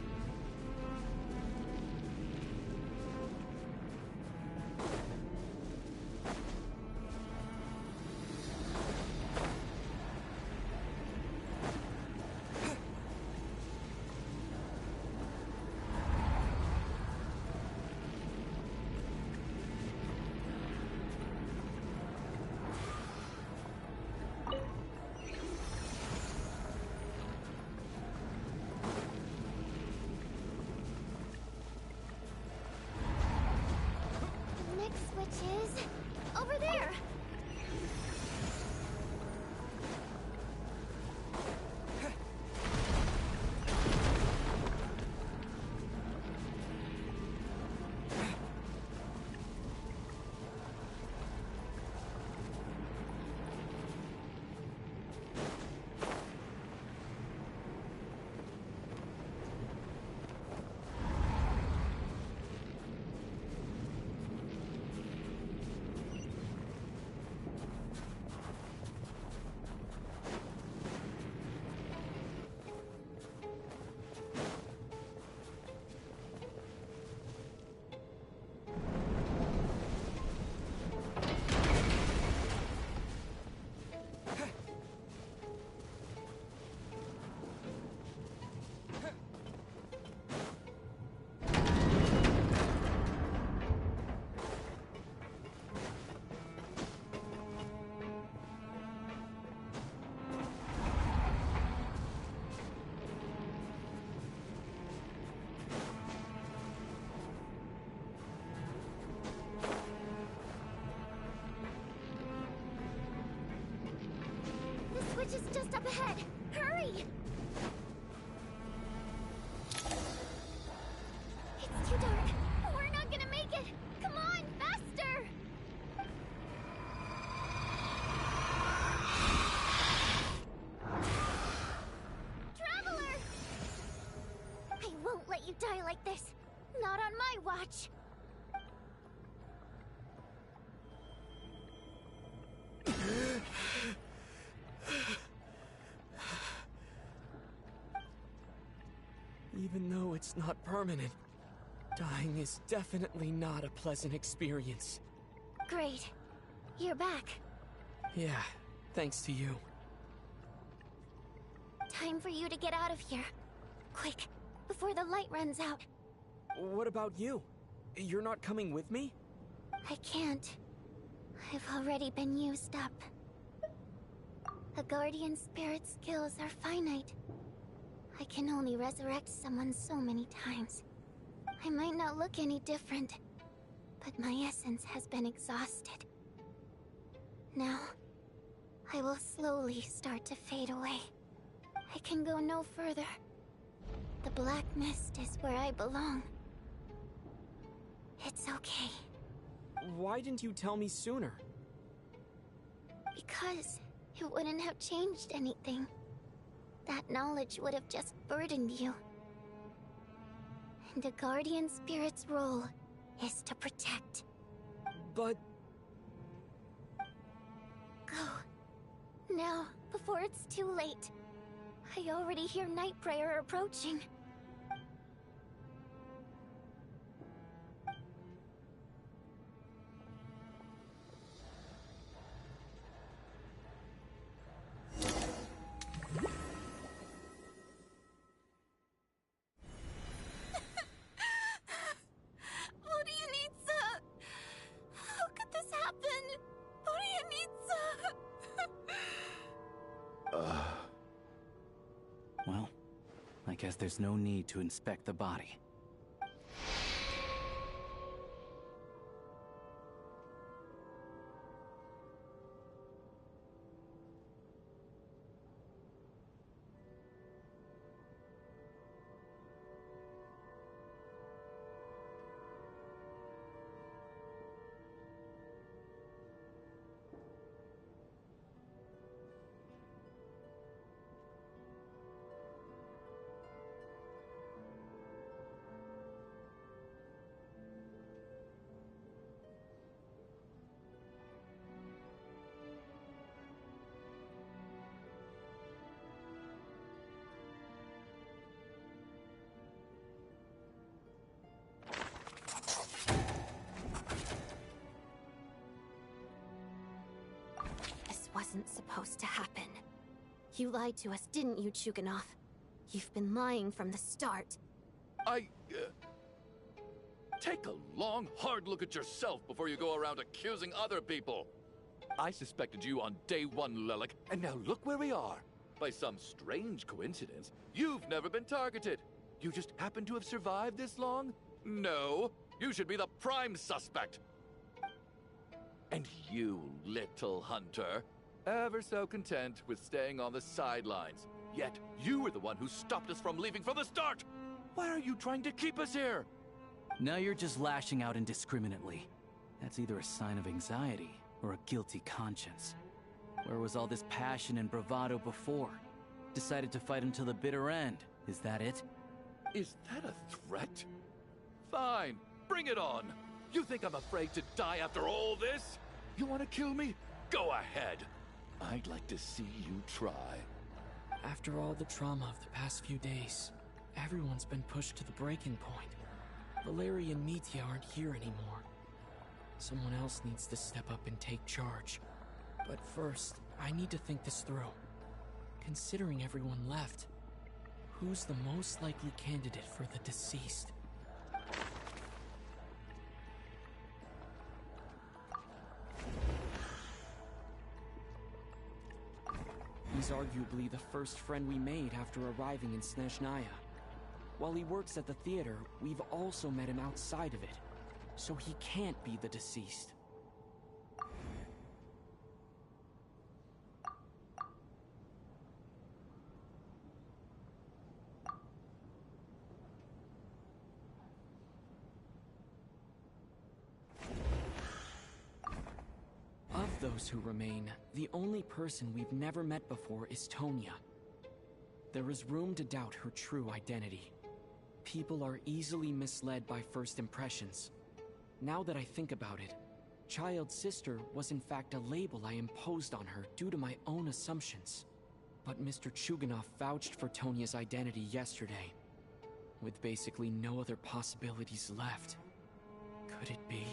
Which is over there. Which is just up ahead. Hurry! It's too dark. We're not gonna make it. Come on, faster! Traveler! I won't let you die like this. Not on my watch. Even though it's not permanent, dying is definitely not a pleasant experience. Great. You're back. Yeah, thanks to you. Time for you to get out of here. Quick, before the light runs out. What about you? You're not coming with me? I can't. I've already been used up. A guardian spirit's skills are finite. I can only resurrect someone so many times. I might not look any different, but my essence has been exhausted. Now, I will slowly start to fade away. I can go no further. The black mist is where I belong. It's okay. Why didn't you tell me sooner? Because it wouldn't have changed anything. That knowledge would have just burdened you. And a guardian spirit's role is to protect. But... Go. Now, before it's too late. I already hear night prayer approaching. Well, I guess there's no need to inspect the body. Wasn't supposed to happen. You lied to us, didn't you, Chuganov? You've been lying from the start. Take a long, hard look at yourself before you go around accusing other people. I suspected you on day one, Lelik, and now look where we are. By some strange coincidence, you've never been targeted. You just happen to have survived this long? No, you should be the prime suspect. And you, little hunter, ever so content with staying on the sidelines. Yet you were the one who stopped us from leaving from the start! Why are you trying to keep us here? Now you're just lashing out indiscriminately. That's either a sign of anxiety or a guilty conscience. Where was all this passion and bravado before? Decided to fight until the bitter end. Is that it? Is that a threat? Fine, bring it on! You think I'm afraid to die after all this? You want to kill me? Go ahead! I'd like to see you try. After all the trauma of the past few days, everyone's been pushed to the breaking point. Valeri and Mitya aren't here anymore. Someone else needs to step up and take charge. But first, I need to think this through. Considering everyone left, who's the most likely candidate for the deceased? He's arguably the first friend we made after arriving in Snezhnaya. While he works at the theater, we've also met him outside of it, so he can't be the deceased. Of those who remain, the only person we've never met before is Tonya. There is room to doubt her true identity. People are easily misled by first impressions. Now that I think about it, Child's sister was in fact a label I imposed on her due to my own assumptions. But Mr. Chuganov vouched for Tonya's identity yesterday, with basically no other possibilities left. Could it be?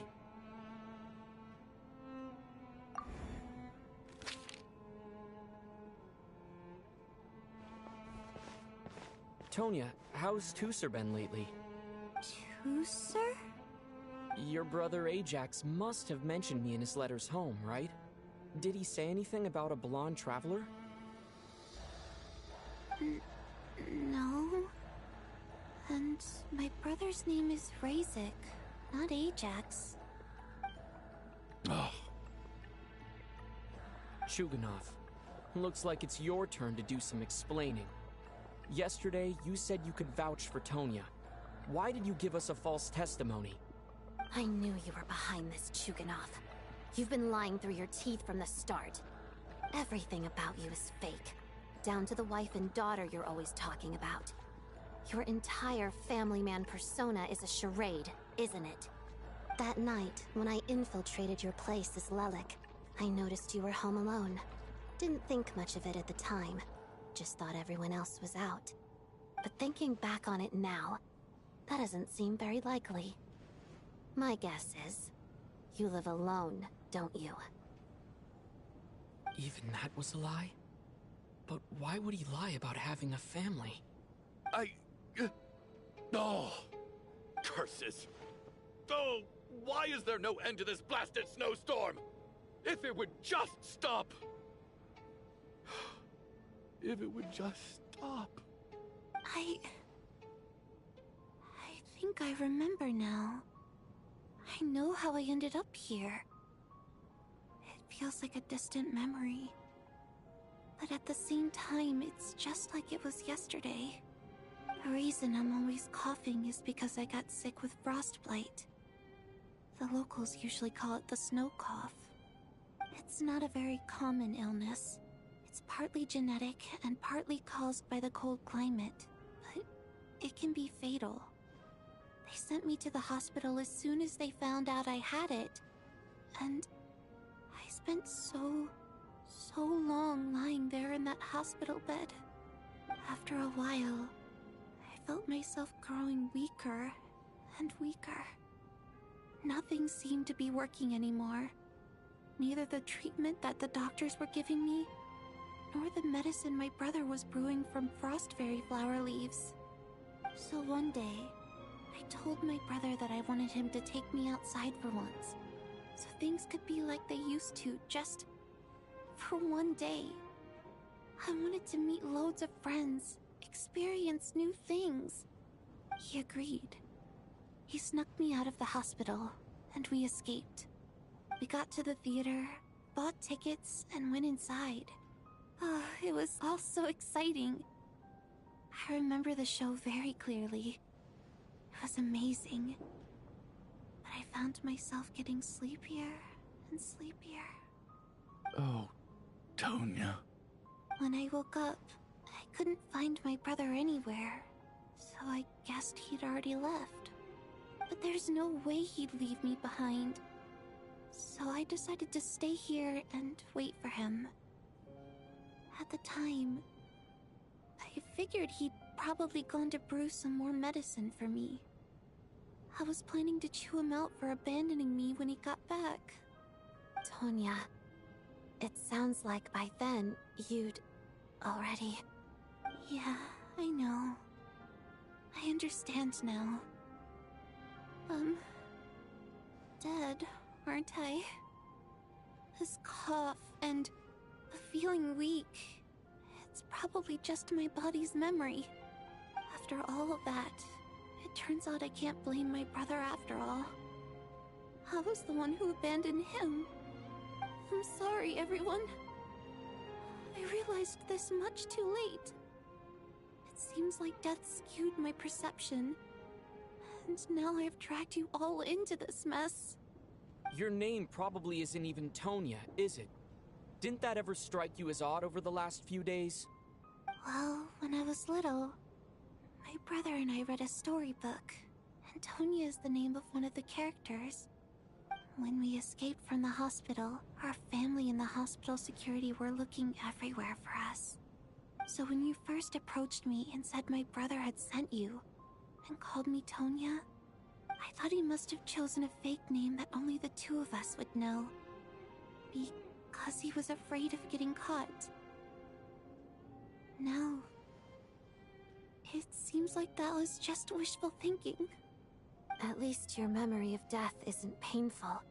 Tonya, how's Tusser been lately? Tusser? Your brother Ajax must have mentioned me in his letters home, right? Did he say anything about a blonde traveler? No. And my brother's name is Razik, not Ajax. Oh. Chuganov, looks like it's your turn to do some explaining. Yesterday, you said you could vouch for Tonya. Why did you give us a false testimony? I knew you were behind this, Chuganov. You've been lying through your teeth from the start. Everything about you is fake, down to the wife and daughter you're always talking about. Your entire family man persona is a charade, isn't it? That night, when I infiltrated your place as Lelik, I noticed you were home alone. Didn't think much of it at the time. Just thought everyone else was out. But thinking back on it now, that doesn't seem very likely. My guess is, you live alone, don't you? Even that was a lie? But why would he lie about having a family? Oh! Curses! Oh! Why is there no end to this blasted snowstorm? If it would just stop! If it would just stop. I think I remember now. I know how I ended up here. It feels like a distant memory. But at the same time, it's just like it was yesterday. The reason I'm always coughing is because I got sick with frostbite. The locals usually call it the snow cough. It's not a very common illness. It's partly genetic and partly caused by the cold climate, but it can be fatal. They sent me to the hospital as soon as they found out I had it, and I spent so long lying there in that hospital bed. After a while, I felt myself growing weaker and weaker. Nothing seemed to be working anymore. Neither the treatment that the doctors were giving me, nor the medicine my brother was brewing from frost fairy flower leaves. So one day, I told my brother that I wanted him to take me outside for once, so things could be like they used to, just for one day. I wanted to meet loads of friends, experience new things. He agreed. He snuck me out of the hospital, and we escaped. We got to the theater, bought tickets, and went inside. Oh, it was all so exciting. I remember the show very clearly. It was amazing. But I found myself getting sleepier and sleepier. Oh, Tonya. When I woke up, I couldn't find my brother anywhere, so I guessed he'd already left. But there's no way he'd leave me behind. So I decided to stay here and wait for him. At the time, I figured he'd probably gone to brew some more medicine for me. I was planning to chew him out for abandoning me when he got back. Tonya, it sounds like by then, you'd already... Yeah, I know. I understand now. Dead, aren't I? This cough and the feeling weak, it's probably just my body's memory. After all of that, it turns out I can't blame my brother after all. I was the one who abandoned him. I'm sorry, everyone. I realized this much too late. It seems like death skewed my perception. And now I've dragged you all into this mess. Your name probably isn't even Tonya, is it? Didn't that ever strike you as odd over the last few days? Well, when I was little, my brother and I read a storybook, and Tonya is the name of one of the characters. When we escaped from the hospital, our family and the hospital security were looking everywhere for us. So when you first approached me and said my brother had sent you, and called me Tonya, I thought he must have chosen a fake name that only the two of us would know. Because he was afraid of getting caught. Now, it seems like that was just wishful thinking. At least your memory of death isn't painful.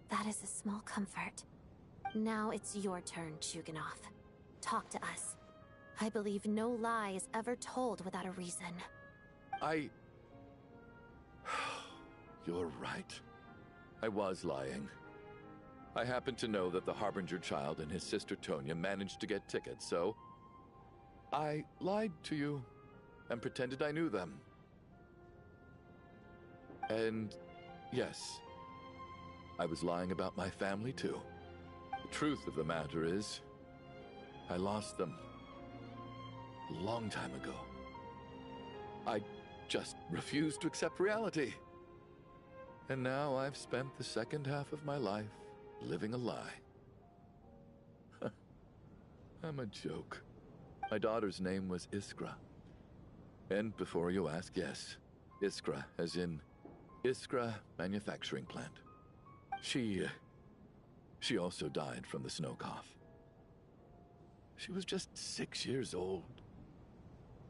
That is a small comfort. Now it's your turn, Chuganov. Talk to us. I believe no lie is ever told without a reason. You're right. I was lying. I happen to know that the Harbinger child and his sister Tonya managed to get tickets, so I lied to you and pretended I knew them. And yes, I was lying about my family too. The truth of the matter is, I lost them a long time ago. I just refused to accept reality. And now I've spent the second half of my life living a lie. I'm a joke. My daughter's name was Iskra. And before you ask, yes, Iskra, as in Iskra Manufacturing Plant. She also died from the snow cough. She was just 6 years old.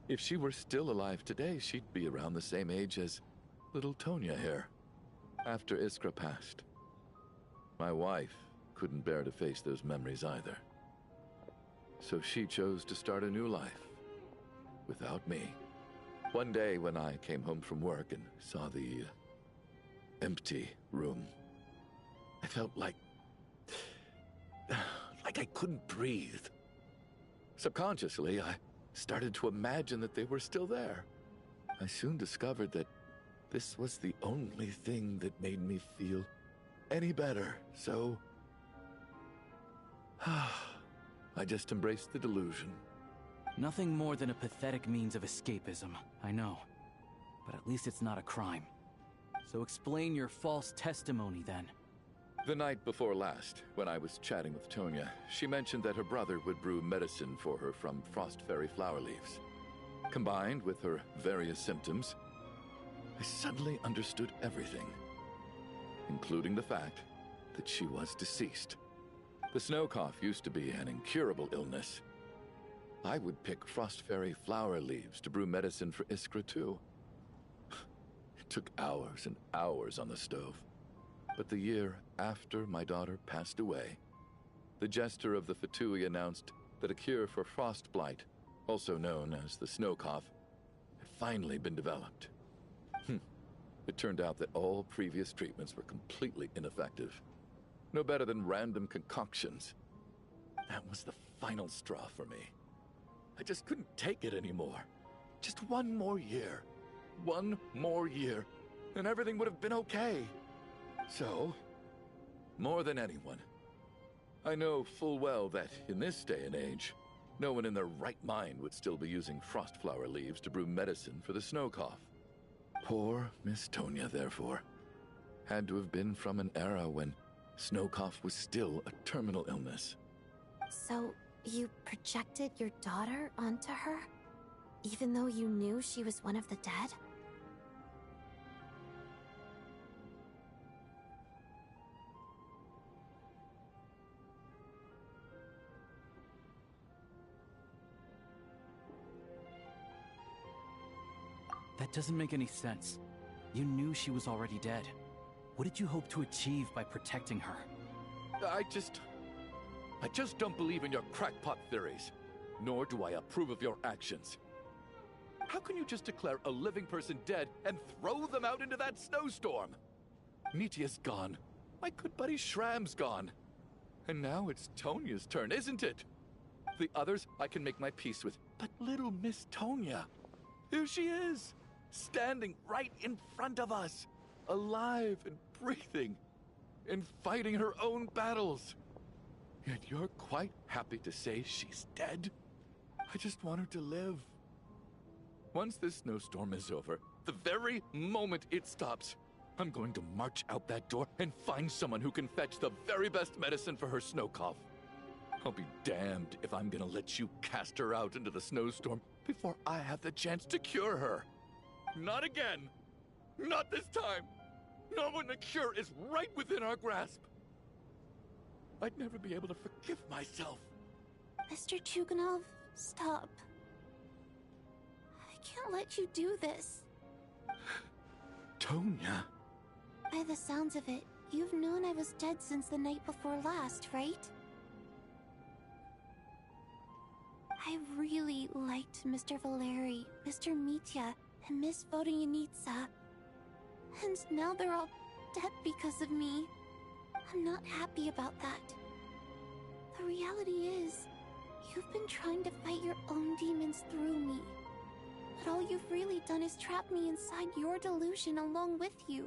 If she were still alive today, she'd be around the same age as little Tonya here. After Iskra passed, my wife couldn't bear to face those memories either. So she chose to start a new life without me. One day when I came home from work and saw the empty room, I felt like I couldn't breathe. Subconsciously, I started to imagine that they were still there. I soon discovered that this was the only thing that made me feel any better, so I just embraced the delusion. Nothing more than a pathetic means of escapism, I know. But at least it's not a crime. So explain your false testimony then. The night before last, when I was chatting with Tonya, she mentioned that her brother would brew medicine for her from frost fairy flower leaves. Combined with her various symptoms, I suddenly understood everything, including the fact that she was deceased. The snow cough used to be an incurable illness. I would pick frost fairy flower leaves to brew medicine for Iskra too. It took hours and hours on the stove. But the year after my daughter passed away, the Jester of the Fatui announced that a cure for frost blight, also known as the snow cough, had finally been developed. It turned out that all previous treatments were completely ineffective. No better than random concoctions. That was the final straw for me. I just couldn't take it anymore. Just one more year. One more year, and everything would have been okay. So, more than anyone, I know full well that in this day and age, no one in their right mind would still be using frost flower leaves to brew medicine for the snow cough. Poor Miss Tonya, therefore, had to have been from an era when snow cough was still a terminal illness. So, you projected your daughter onto her? Even though you knew she was one of the dead? That doesn't make any sense. You knew she was already dead. What did you hope to achieve by protecting her? I just don't believe in your crackpot theories, nor do I approve of your actions. How can you just declare a living person dead and throw them out into that snowstorm? Nitia's gone. My good buddy Shram's gone. And now it's Tonya's turn, isn't it? The others I can make my peace with, but little Miss Tonya, here she is, standing right in front of us, alive and breathing, and fighting her own battles. Yet you're quite happy to say she's dead? I just want her to live. Once this snowstorm is over, the very moment it stops, I'm going to march out that door and find someone who can fetch the very best medicine for her snow cough. I'll be damned if I'm gonna let you cast her out into the snowstorm before I have the chance to cure her. Not again! Not this time! Not when the cure is right within our grasp! I'd never be able to forgive myself. Mr. Chuganov, stop. I can't let you do this. Tonya? By the sounds of it, you've known I was dead since the night before last, right? I really liked Mr. Valeri, Mr. Mitya, and Miss Vodyanitsa. And now they're all dead because of me. I'm not happy about that. The reality is, you've been trying to fight your own demons through me. But all you've really done is trap me inside your delusion along with you.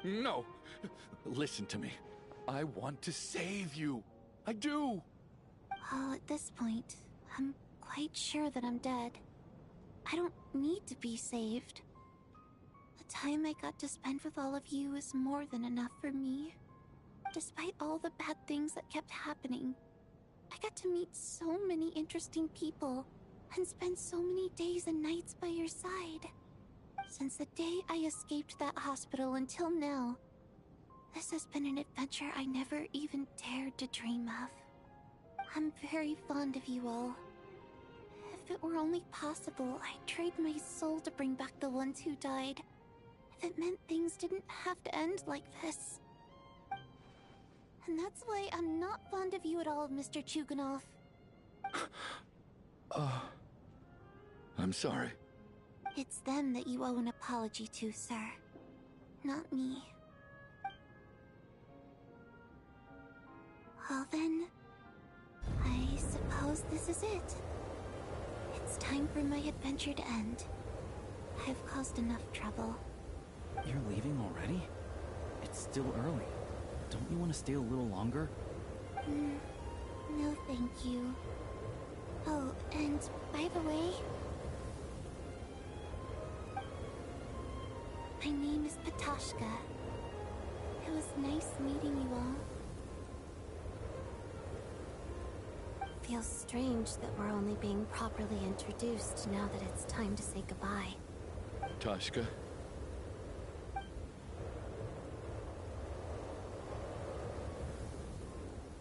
No! Listen to me. I want to save you. I do! Well, at this point, I'm quite sure that I'm dead. I don't need to be saved. The time I got to spend with all of you is more than enough for me. Despite all the bad things that kept happening, I got to meet so many interesting people and spend so many days and nights by your side. Since the day I escaped that hospital until now, this has been an adventure I never even dared to dream of. I'm very fond of you all. If it were only possible, I'd trade my soul to bring back the ones who died. If it meant things didn't have to end like this. And that's why I'm not fond of you at all, Mr. Chuganov. I'm sorry. It's them that you owe an apology to, sir. Not me. Well then, I suppose this is it. It's time for my adventure to end. I've caused enough trouble. You're leaving already? It's still early. Don't you want to stay a little longer? No thank you. Oh, and by the way, my name is Patashka. It was nice meeting you all. Feels strange that we're only being properly introduced now that it's time to say goodbye. Tashka?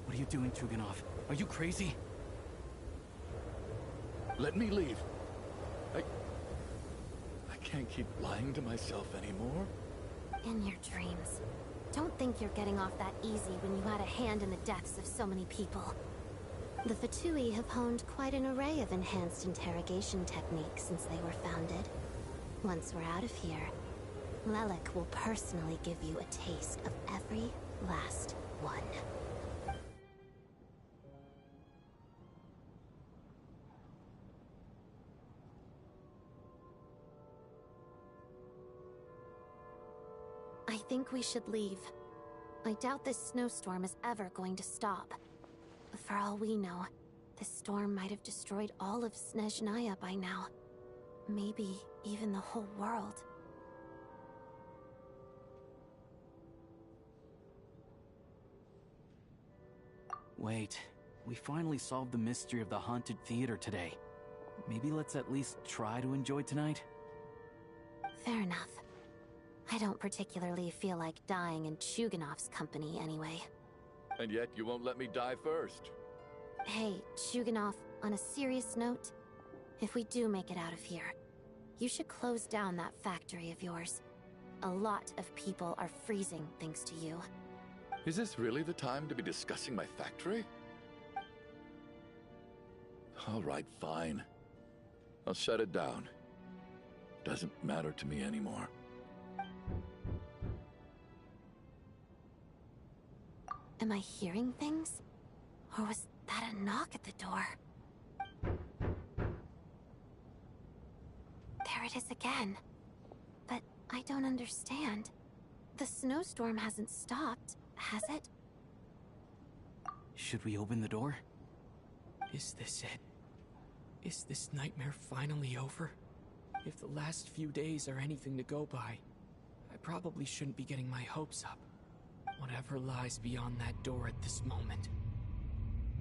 What are you doing, Chuganov? Are you crazy? Let me leave. I can't keep lying to myself anymore. In your dreams. Don't think you're getting off that easy when you had a hand in the deaths of so many people. The Fatui have honed quite an array of enhanced interrogation techniques since they were founded. Once we're out of here, Lelik will personally give you a taste of every last one. I think we should leave. I doubt this snowstorm is ever going to stop. For all we know, this storm might have destroyed all of Snezhnaya by now. Maybe even the whole world. Wait, we finally solved the mystery of the haunted theater today. Maybe let's at least try to enjoy tonight? Fair enough. I don't particularly feel like dying in Chuganov's company anyway. And yet you won't let me die first. Hey, Chuganov, on a serious note, if we do make it out of here, you should close down that factory of yours. A lot of people are freezing thanks to you. Is this really the time to be discussing my factory? All right, fine. I'll shut it down. Doesn't matter to me anymore. Am I hearing things? Or was that a knock at the door? There it is again. But I don't understand. The snowstorm hasn't stopped, has it? Should we open the door? Is this it? Is this nightmare finally over? If the last few days are anything to go by, I probably shouldn't be getting my hopes up. Whatever lies beyond that door at this moment,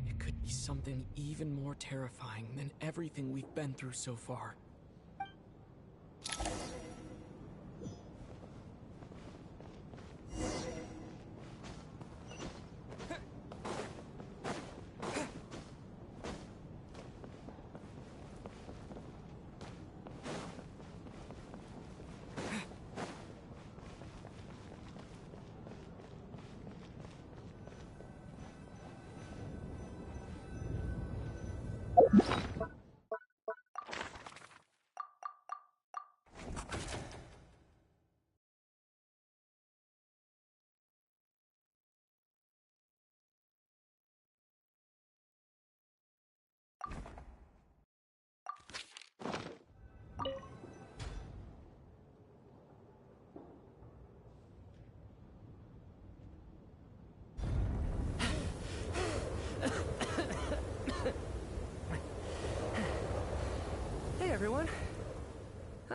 it could be something even more terrifying than everything we've been through so far.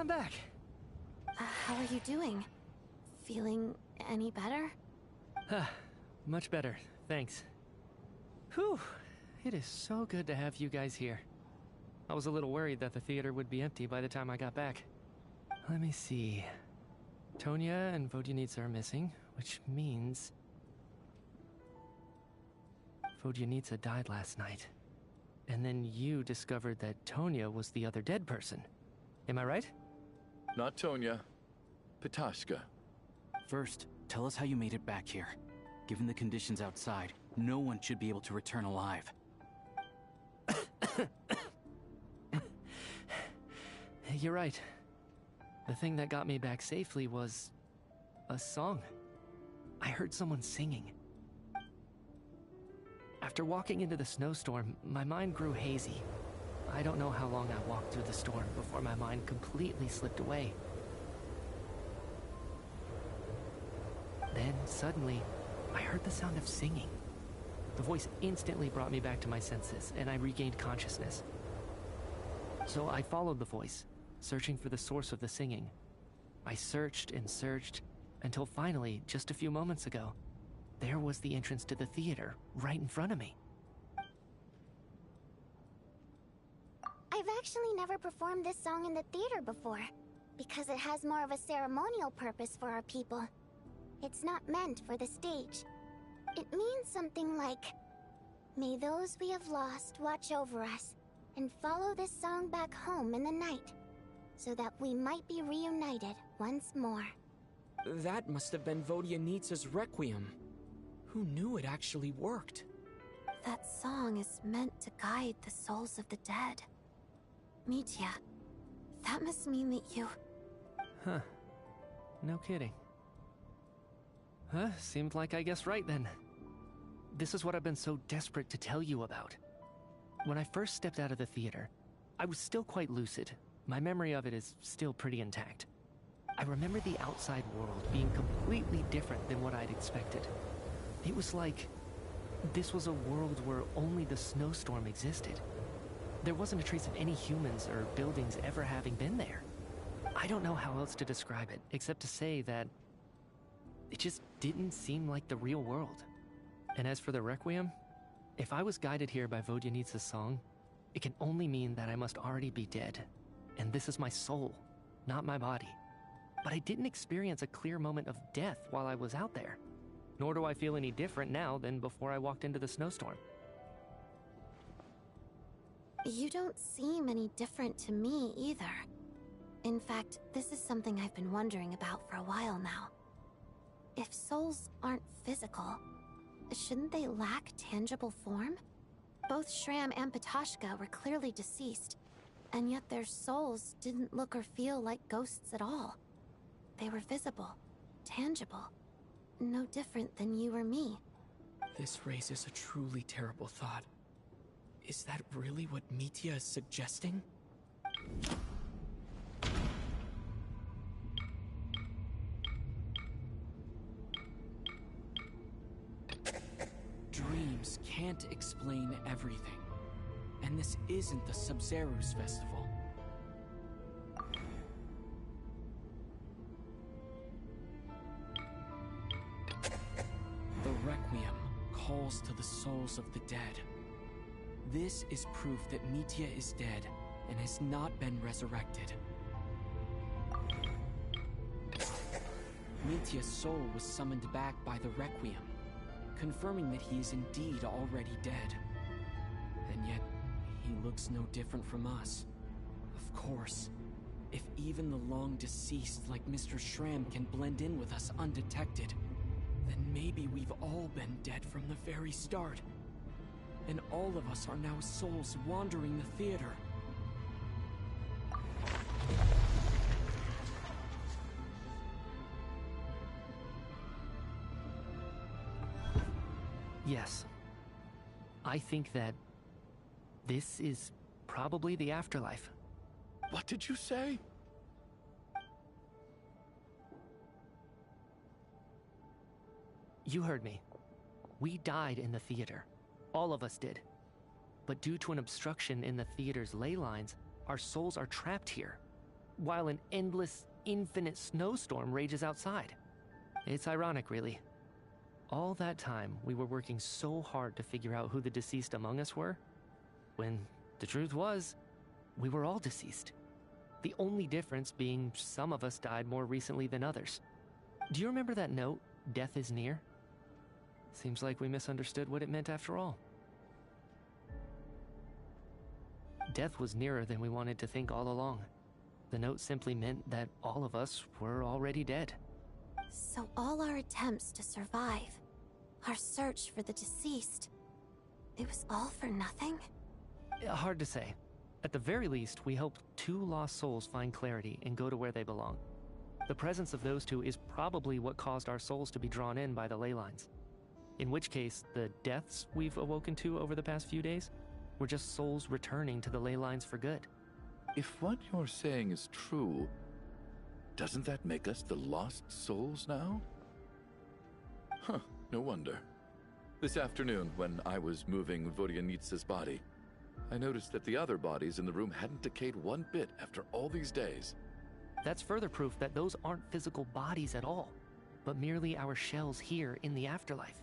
I'm back. How are you doing? Feeling any better? Much better, thanks. Whew, it is so good to have you guys here. I was a little worried that the theater would be empty by the time I got back. Let me see. Tonya and Vodyanitsa are missing, which means... Vodyanitsa died last night. And then you discovered that Tonya was the other dead person. Am I right? Not Tonya. Pitashka. First, tell us how you made it back here. Given the conditions outside, no one should be able to return alive. You're right. The thing that got me back safely was... a song. I heard someone singing. After walking into the snowstorm, my mind grew hazy. I don't know how long I walked through the storm before my mind completely slipped away. Then, suddenly, I heard the sound of singing. The voice instantly brought me back to my senses, and I regained consciousness. So I followed the voice, searching for the source of the singing. I searched and searched, until finally, just a few moments ago, there was the entrance to the theater, right in front of me. I've actually never performed this song in the theater before, because it has more of a ceremonial purpose for our people. It's not meant for the stage. It means something like, "May those we have lost watch over us, and follow this song back home in the night, so that we might be reunited once more." That must have been Vodyanitsa's Requiem. Who knew it actually worked? That song is meant to guide the souls of the dead. Mitya, that must mean that you... Huh. No kidding. Seemed like I guessed right then. This is what I've been so desperate to tell you about. When I first stepped out of the theater, I was still quite lucid. My memory of it is still pretty intact. I remember the outside world being completely different than what I'd expected. It was like this was a world where only the snowstorm existed. There wasn't a trace of any humans or buildings ever having been there. I don't know how else to describe it, except to say that it just didn't seem like the real world. And as for the Requiem, if I was guided here by Vodyanitsa's song, it can only mean that I must already be dead. And this is my soul, not my body. But I didn't experience a clear moment of death while I was out there. Nor do I feel any different now than before I walked into the snowstorm. You don't seem any different to me either. In fact, this is something I've been wondering about for a while now. If souls aren't physical, shouldn't they lack tangible form? Both Shram and Pitashka were clearly deceased, and yet their souls didn't look or feel like ghosts at all. They were visible, tangible, no different than you or me. This raises a truly terrible thought. Is that really what Mitya is suggesting? Dreams can't explain everything. And this isn't the Sub-Zeru's festival. The Requiem calls to the souls of the dead. This is proof that Mitya is dead and has not been resurrected. Mitya's soul was summoned back by the Requiem, confirming that he is indeed already dead. And yet, he looks no different from us. Of course, if even the long-deceased like Mr. Shram can blend in with us undetected, then maybe we've all been dead from the very start. And all of us are now souls wandering the theater. Yes. I think that this is probably the afterlife. What did you say? You heard me. We died in the theater. All of us did. But due to an obstruction in the theater's ley lines, our souls are trapped here. while an endless, infinite snowstorm rages outside. It's ironic, really. All that time, we were working so hard to figure out who the deceased among us were, when the truth was, we were all deceased. The only difference being some of us died more recently than others. Do you remember that note, "Death is near"? Seems like we misunderstood what it meant after all. Death was nearer than we wanted to think all along. The note simply meant that all of us were already dead. So all our attempts to survive, our search for the deceased, it was all for nothing? Hard to say. At the very least, we hope 2 lost souls find clarity and go to where they belong. The presence of those 2 is probably what caused our souls to be drawn in by the ley lines. In which case, the deaths we've awoken to over the past few days were just souls returning to the ley lines for good. If what you're saying is true, doesn't that make us the lost souls now? Huh, no wonder. This afternoon, when I was moving Vodyanitsa's body, I noticed that the other bodies in the room hadn't decayed one bit after all these days. That's further proof that those aren't physical bodies at all, but merely our shells here in the afterlife.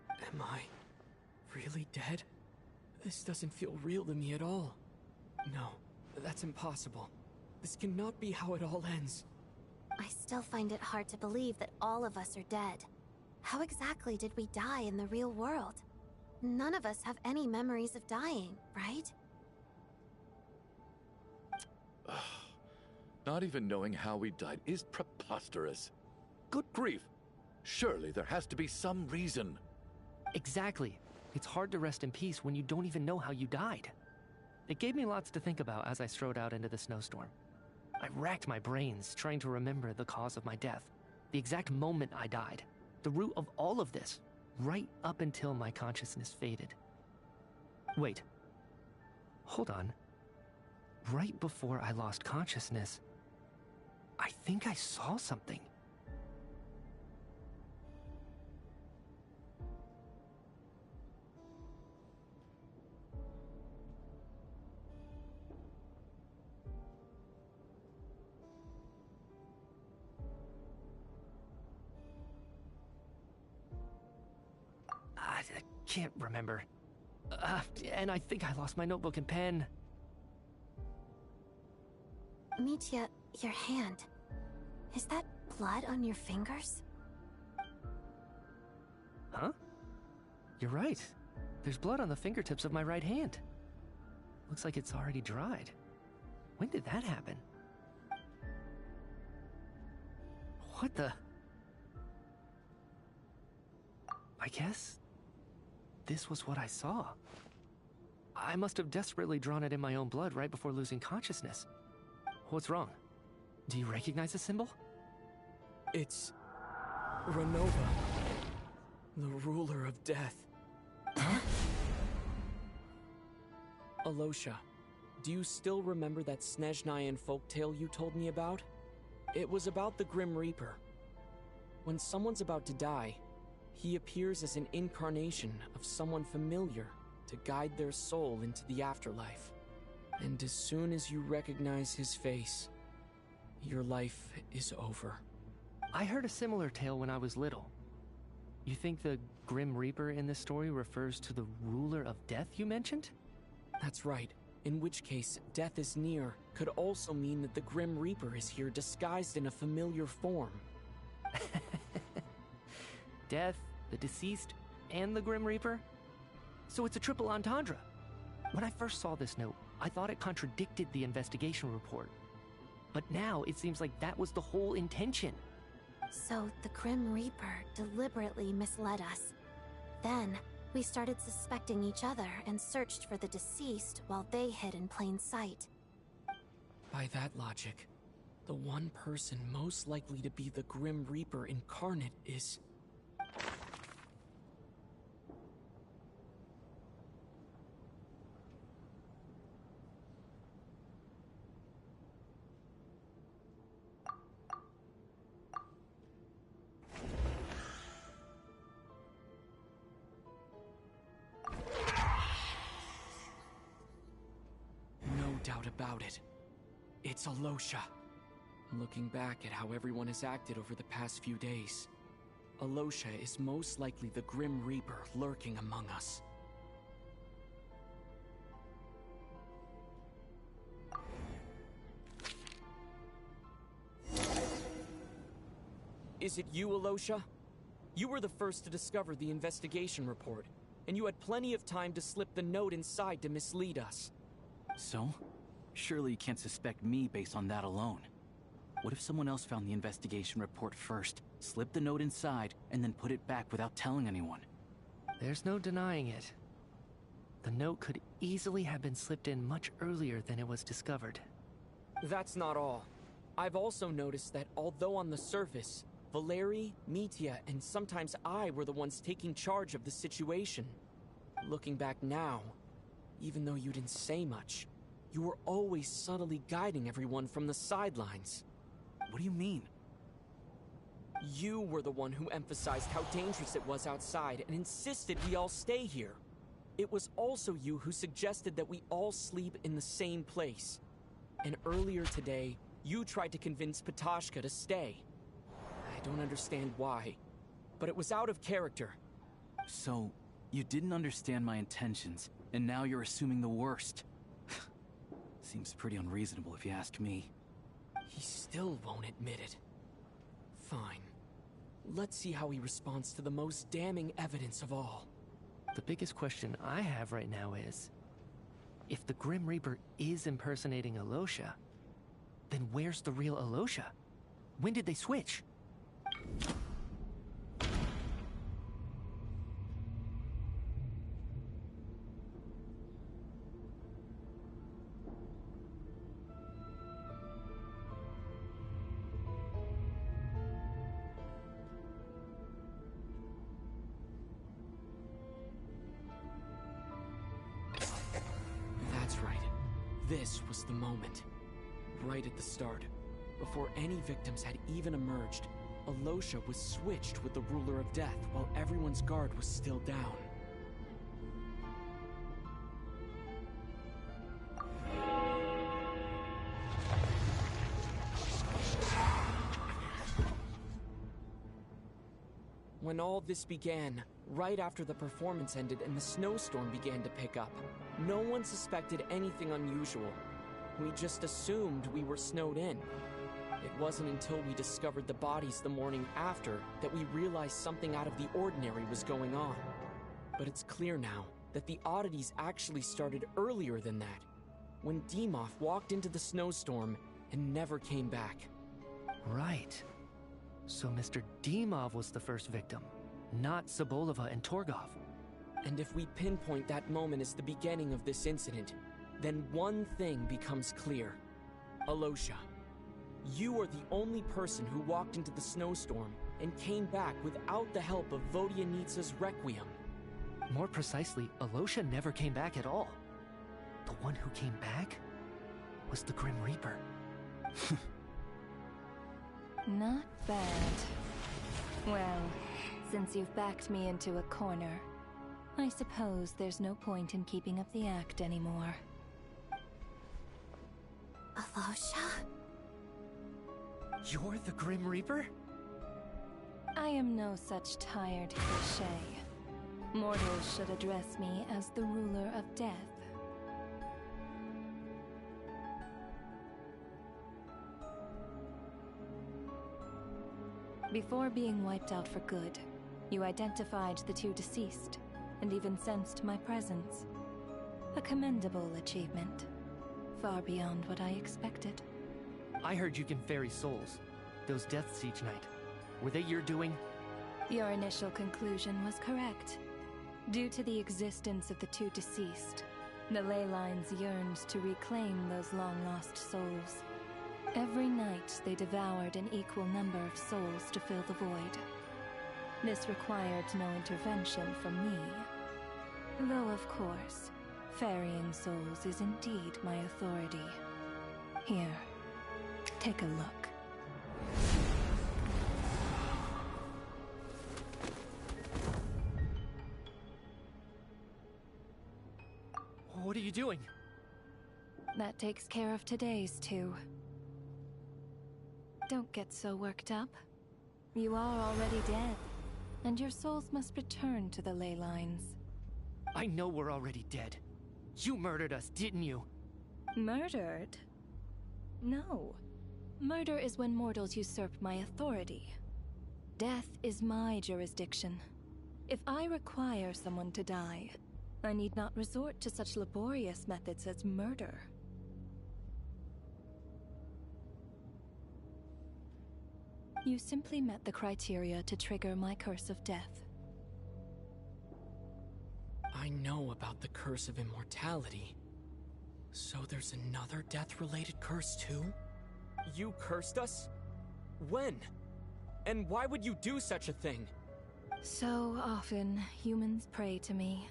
Am I really dead? This doesn't feel real to me at all. No, that's impossible. This cannot be how it all ends. I still find it hard to believe that all of us are dead. How exactly did we die in the real world? None of us have any memories of dying, right? Not even knowing how we died is preposterous. Good grief! Surely there has to be some reason. Exactly. It's hard to rest in peace when you don't even know how you died. It gave me lots to think about as I strode out into the snowstorm. I racked my brains trying to remember the cause of my death, the exact moment I died, the root of all of this, right up until my consciousness faded. Wait. Hold on. Right before I lost consciousness, I think I saw something. I can't remember. And I think I lost my notebook and pen. Mitya, your hand. Is that blood on your fingers? Huh? You're right. There's blood on the fingertips of my right hand. Looks like it's already dried. When did that happen? What the? I guess this was what I saw. I must have desperately drawn it in my own blood right before losing consciousness. What's wrong? Do you recognize the symbol? It's Renova, the ruler of death. Huh? Alosha, do you still remember that Snezhnayan folktale you told me about? It was about the Grim Reaper. When someone's about to die, he appears as an incarnation of someone familiar to guide their soul into the afterlife. And as soon as you recognize his face, your life is over. I heard a similar tale when I was little. You think the Grim Reaper in this story refers to the ruler of death you mentioned? That's right. In which case, death is near could also mean that the Grim Reaper is here disguised in a familiar form. Death, the deceased, and the Grim Reaper? So it's a triple entendre. When I first saw this note, I thought it contradicted the investigation report. But now it seems like that was the whole intention. So the Grim Reaper deliberately misled us. Then, we started suspecting each other and searched for the deceased while they hid in plain sight. By that logic, the one person most likely to be the Grim Reaper incarnate is... No doubt about it. It's Alosha. Looking back at how everyone has acted over the past few days, Alosha is most likely the Grim Reaper lurking among us. Is it you, Alosha? You were the first to discover the investigation report, and you had plenty of time to slip the note inside to mislead us. So? Surely you can't suspect me based on that alone. What if someone else found the investigation report first, slipped the note inside, and then put it back without telling anyone? There's no denying it. The note could easily have been slipped in much earlier than it was discovered. That's not all. I've also noticed that although on the surface, Valeri, Mitya, and sometimes I were the ones taking charge of the situation. Looking back now, even though you didn't say much, you were always subtly guiding everyone from the sidelines. What do you mean? You were the one who emphasized how dangerous it was outside and insisted we all stay here. It was also you who suggested that we all sleep in the same place. And earlier today, you tried to convince Patashka to stay. I don't understand why, but it was out of character. So, you didn't understand my intentions, and now you're assuming the worst. Seems pretty unreasonable if you ask me. He still won't admit it. Fine. Let's see how he responds to the most damning evidence of all. The biggest question I have right now is, if the Grim Reaper is impersonating Alosha, then where's the real Alosha? When did they switch? That's right. This was the moment. Right at the start. Before any victims had even emerged, Alosha was switched with the Ruler of Death while everyone's guard was still down. When all this began, right after the performance ended and the snowstorm began to pick up, no one suspected anything unusual. We just assumed we were snowed in. It wasn't until we discovered the bodies the morning after that we realized something out of the ordinary was going on. But it's clear now that the oddities actually started earlier than that, when Dimov walked into the snowstorm and never came back. Right. So Mr. Dimov was the first victim, not Sobolova and Torgov. And if we pinpoint that moment as the beginning of this incident, then one thing becomes clear. Alosha, you are the only person who walked into the snowstorm and came back without the help of Vodyanitsa's Requiem. More precisely, Alosha never came back at all. The one who came back was the Grim Reaper. Not bad. Well, since you've backed me into a corner, I suppose there's no point in keeping up the act anymore. Alosha? You're the Grim Reaper? I am no such tired cliché. Mortals should address me as the Ruler of Death. Before being wiped out for good, you identified the two deceased, and even sensed my presence. A commendable achievement. Far beyond what I expected. I heard you can ferry souls. Those deaths each night. Were they your doing? Your initial conclusion was correct. Due to the existence of the two deceased, the ley lines yearned to reclaim those long-lost souls. Every night they devoured an equal number of souls to fill the void. This required no intervention from me. Though, of course, ferrying souls is indeed my authority. Here, take a look. What are you doing? That takes care of today's two. Don't get so worked up. You are already dead, and your souls must return to the ley lines. I know we're already dead. You murdered us, didn't you? Murdered? No. Murder is when mortals usurp my authority. Death is my jurisdiction. If I require someone to die, I need not resort to such laborious methods as murder. You simply met the criteria to trigger my curse of death. I know about the curse of immortality. So there's another death-related curse too? You cursed us? When? And why would you do such a thing? So often, humans pray to me,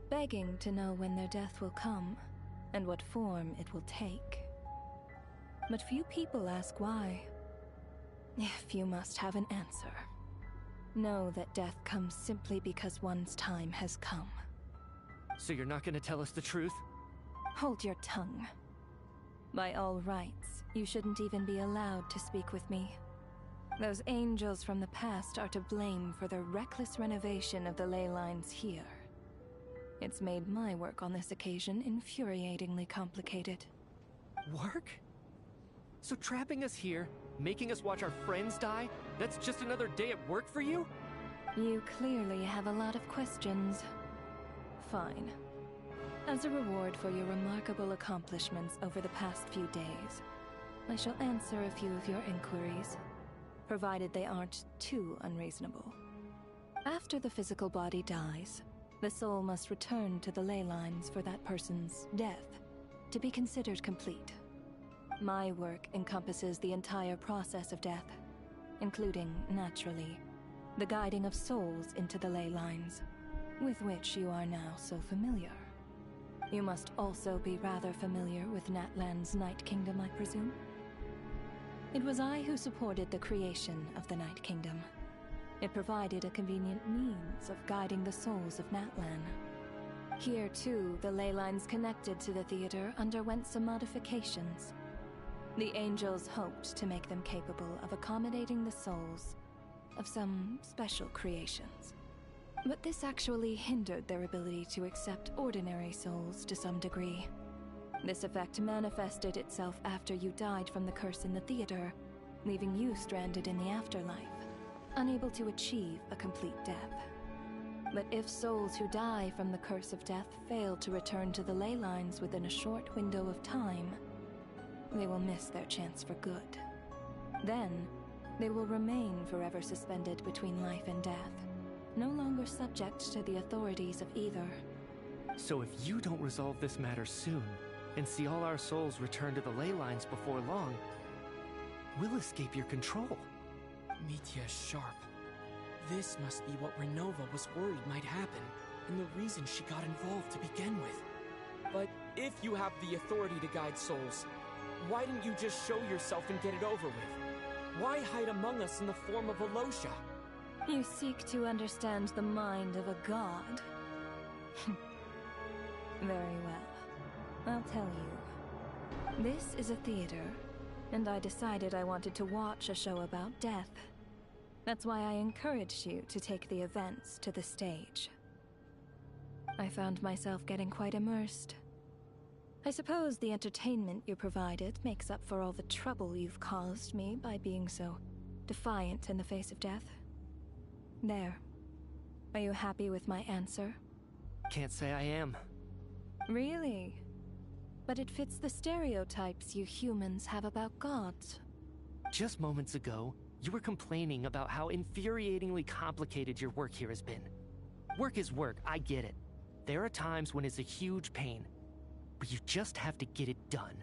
begging to know when their death will come, and what form it will take. But few people ask why. If you must have an answer, know that death comes simply because one's time has come. So you're not gonna tell us the truth? Hold your tongue. By all rights, you shouldn't even be allowed to speak with me. Those angels from the past are to blame for the reckless renovation of the ley lines here. It's made my work on this occasion infuriatingly complicated. Work? So trapping us here, making us watch our friends die, that's just another day at work for you? You clearly have a lot of questions. Fine. As a reward for your remarkable accomplishments over the past few days, I shall answer a few of your inquiries, provided they aren't too unreasonable. After the physical body dies, the soul must return to the ley lines for that person's death to be considered complete. My work encompasses the entire process of death, including, naturally, the guiding of souls into the ley lines, with which you are now so familiar. You must also be rather familiar with Natlan's Night Kingdom, I presume? It was I who supported the creation of the Night Kingdom. It provided a convenient means of guiding the souls of Natlan. Here, too, the ley lines connected to the theater underwent some modifications. The angels hoped to make them capable of accommodating the souls of some special creations. But this actually hindered their ability to accept ordinary souls to some degree. This effect manifested itself after you died from the curse in the theater, leaving you stranded in the afterlife, unable to achieve a complete death. But if souls who die from the curse of death fail to return to the ley lines within a short window of time, they will miss their chance for good. Then, they will remain forever suspended between life and death, no longer subject to the authorities of either. So if you don't resolve this matter soon, and see all our souls return to the ley lines before long, we'll escape your control. Mitya is sharp. This must be what Renova was worried might happen, and the reason she got involved to begin with. But if you have the authority to guide souls, why didn't you just show yourself and get it over with? Why hide among us in the form of Alosha? You seek to understand the mind of a god. Very well. I'll tell you. This is a theater, and I decided I wanted to watch a show about death. That's why I encouraged you to take the events to the stage. I found myself getting quite immersed. I suppose the entertainment you provided makes up for all the trouble you've caused me by being so defiant in the face of death. There. Are you happy with my answer? Can't say I am. Really? But it fits the stereotypes you humans have about gods. Just moments ago, you were complaining about how infuriatingly complicated your work here has been. Work is work, I get it. There are times when it's a huge pain, but you just have to get it done,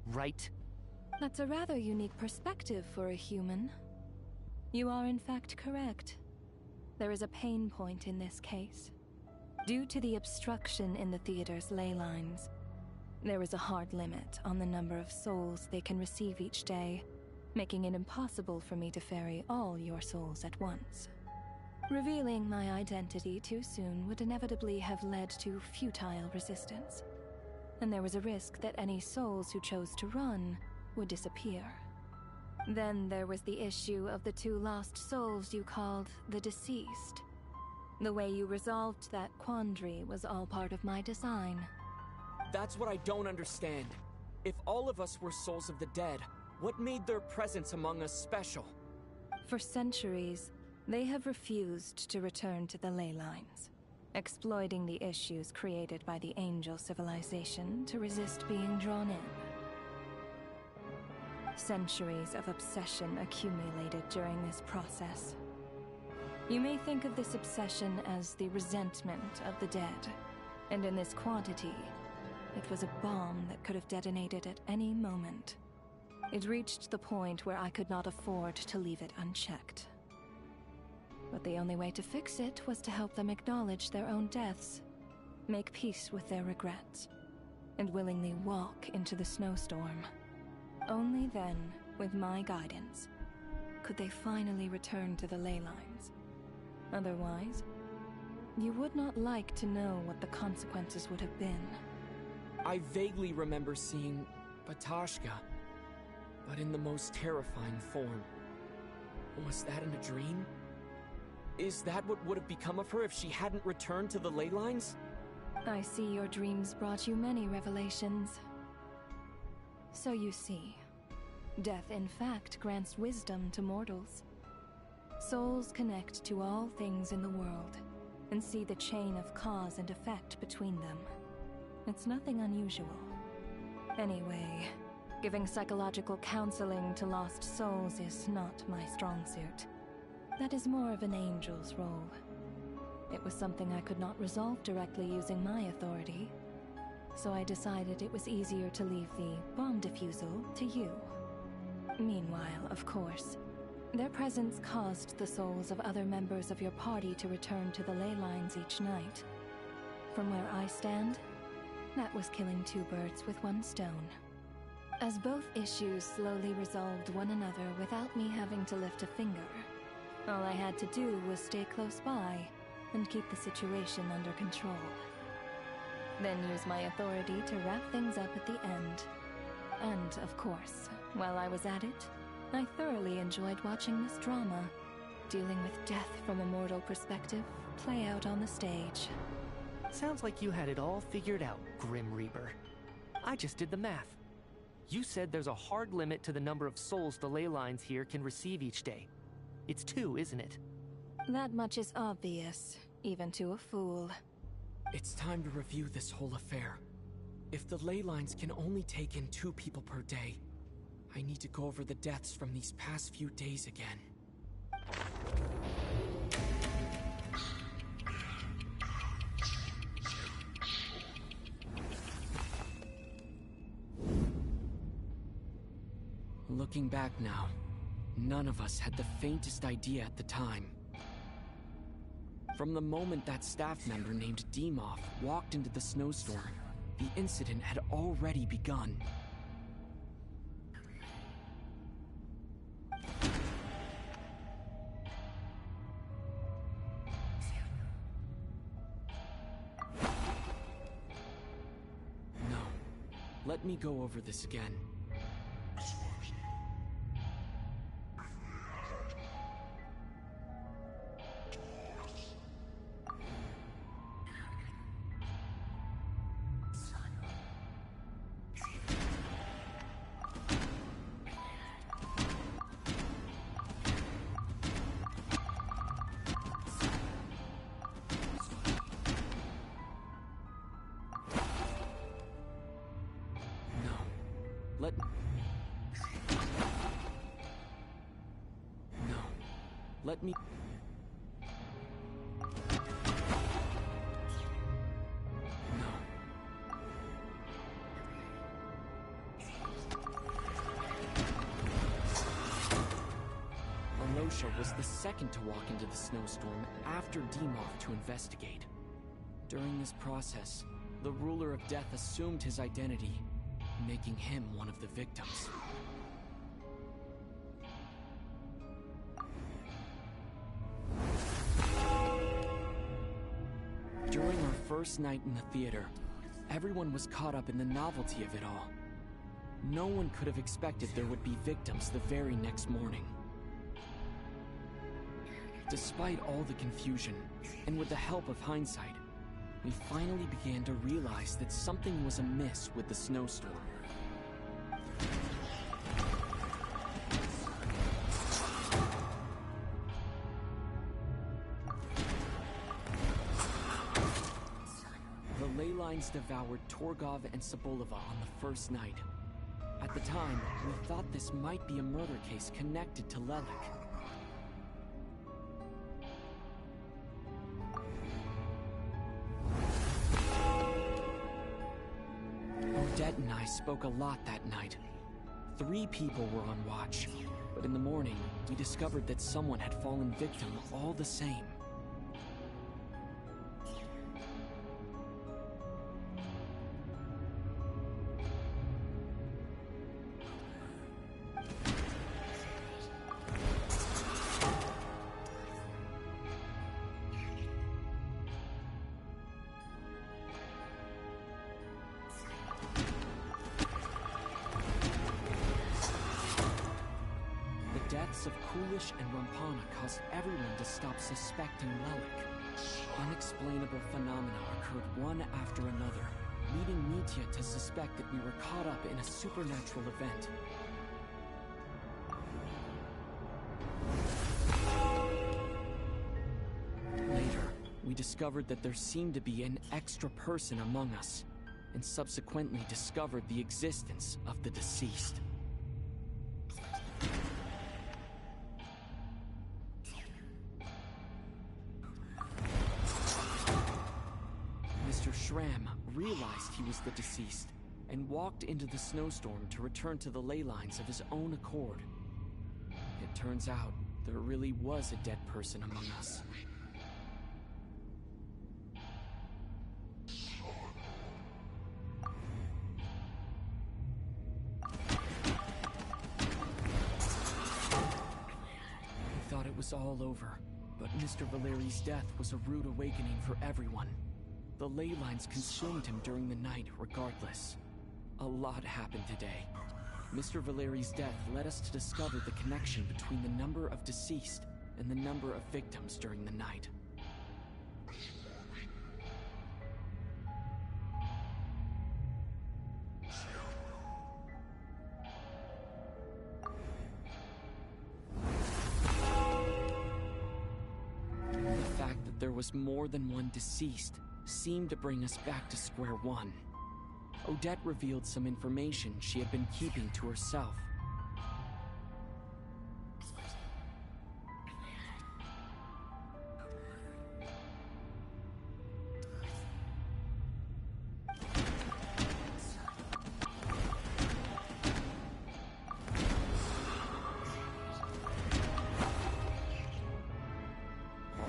right? That's a rather unique perspective for a human. You are in fact correct. There is a pain point in this case. Due to the obstruction in the theater's ley lines, there is a hard limit on the number of souls they can receive each day, making it impossible for me to ferry all your souls at once. Revealing my identity too soon would inevitably have led to futile resistance, and there was a risk that any souls who chose to run would disappear. Then there was the issue of the two lost souls you called the deceased. The way you resolved that quandary was all part of my design. That's what I don't understand. If all of us were souls of the dead, what made their presence among us special? For centuries, they have refused to return to the ley lines, exploiting the issues created by the angel civilization to resist being drawn in. Centuries of obsession accumulated during this process. You may think of this obsession as the resentment of the dead, and in this quantity, it was a bomb that could have detonated at any moment. It reached the point where I could not afford to leave it unchecked. But the only way to fix it was to help them acknowledge their own deaths, make peace with their regrets, and willingly walk into the snowstorm. Only then, with my guidance, could they finally return to the ley lines. Otherwise, you would not like to know what the consequences would have been. I vaguely remember seeing Batashka, but in the most terrifying form. Was that in a dream? Is that what would have become of her if she hadn't returned to the ley lines? I see your dreams brought you many revelations. So you see, death in fact grants wisdom to mortals. Souls connect to all things in the world and see the chain of cause and effect between them. It's nothing unusual. Anyway, giving psychological counseling to lost souls is not my strong suit. That is more of an angel's role. It was something I could not resolve directly using my authority, so I decided it was easier to leave the bomb defusal to you. Meanwhile, of course, their presence caused the souls of other members of your party to return to the ley lines each night. From where I stand, that was killing two birds with one stone. As both issues slowly resolved one another without me having to lift a finger, all I had to do was stay close by and keep the situation under control. Then use my authority to wrap things up at the end. And, of course, while I was at it, I thoroughly enjoyed watching this drama, dealing with death from a mortal perspective, play out on the stage. Sounds like you had it all figured out, Grim Reaper. I just did the math. You said there's a hard limit to the number of souls the ley lines here can receive each day. It's 2, isn't it? That much is obvious, even to a fool. It's time to review this whole affair. If the ley lines can only take in 2 people per day, I need to go over the deaths from these past few days again. Looking back now, none of us had the faintest idea at the time. From the moment that staff member named Demoff walked into the snowstorm, the incident had already begun. No. Let me go over this again. Let me... No. Alosha was the second to walk into the snowstorm after Demoff to investigate. During this process, the ruler of death assumed his identity, making him one of the victims. During our first night in the theater, everyone was caught up in the novelty of it all. No one could have expected there would be victims the very next morning. Despite all the confusion, and with the help of hindsight, we finally began to realize that something was amiss with the snowstorm. The ley lines devoured Torgov and Sobolova on the first night. At the time, we thought this might be a murder case connected to Lelik. Odette and I spoke a lot that night. 3 people were on watch, but in the morning, we discovered that someone had fallen victim all the same. The deaths of Kulish and Rampana caused everyone to stop suspecting Lelik. Unexplainable phenomena occurred one after another, leading Mitya to suspect that we were caught up in a supernatural event. Later, we discovered that there seemed to be an extra person among us, and subsequently discovered the existence of the deceased. Mr. Schramm realized he was the deceased and walked into the snowstorm to return to the ley lines of his own accord. It turns out there really was a dead person among us. We thought it was all over, but Mr. Valeri's death was a rude awakening for everyone. The ley lines consumed him during the night regardless. A lot happened today. Mr. Valeri's death led us to discover the connection between the number of deceased and the number of victims during the night. The fact that there was more than one deceased seemed to bring us back to square one. Odette revealed some information she had been keeping to herself.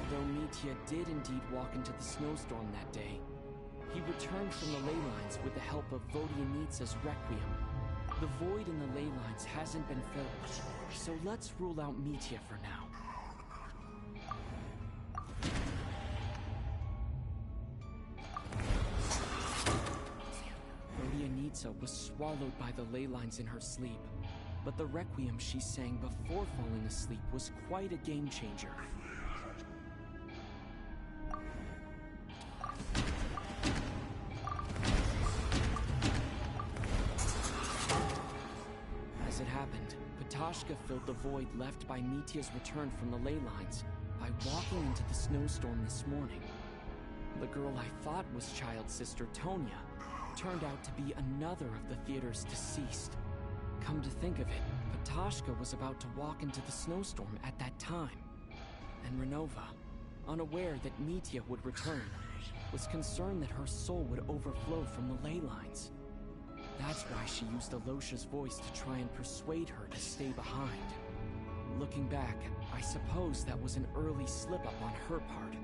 Although Mitya did indeed walk into the snowstorm that day, he returned from the ley lines with the help of Vodyanitsa's Requiem. The void in the ley lines hasn't been filled, so let's rule out Mitya for now. Vodyanitsa was swallowed by the ley lines in her sleep, but the Requiem she sang before falling asleep was quite a game changer. As it happened, Patashka filled the void left by Mitya's return from the ley lines by walking into the snowstorm this morning. The girl I thought was child sister Tonya turned out to be another of the theater's deceased. Come to think of it, Patashka was about to walk into the snowstorm at that time. And Renova, unaware that Mitya would return, was concerned that her soul would overflow from the ley lines. That's why she used Alosha's voice to try and persuade her to stay behind. Looking back, I suppose that was an early slip-up on her part.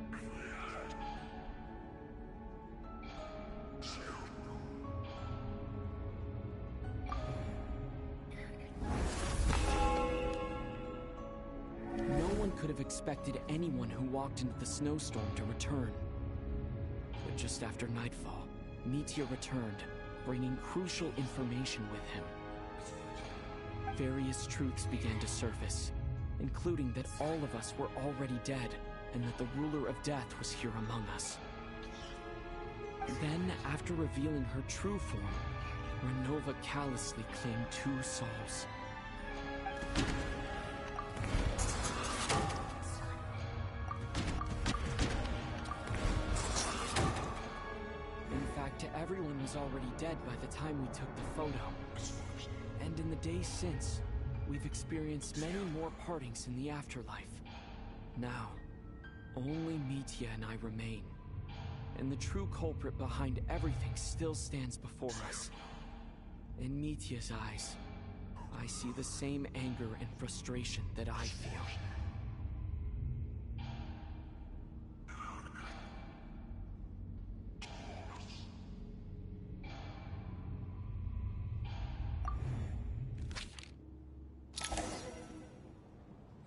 No one could have expected anyone who walked into the snowstorm to return. But just after nightfall, Mitya returned, bringing crucial information with him. various truths began to surface, including that all of us were already dead, and that the ruler of death was here among us. Then, after revealing her true form, Renova callously claimed 2 souls. In fact, everyone was already dead by the time we took the photo. And in the days since, we've experienced many more partings in the afterlife. Now, only Mitya and I remain. And the true culprit behind everything still stands before us. In Mitya's eyes, I see the same anger and frustration that I feel.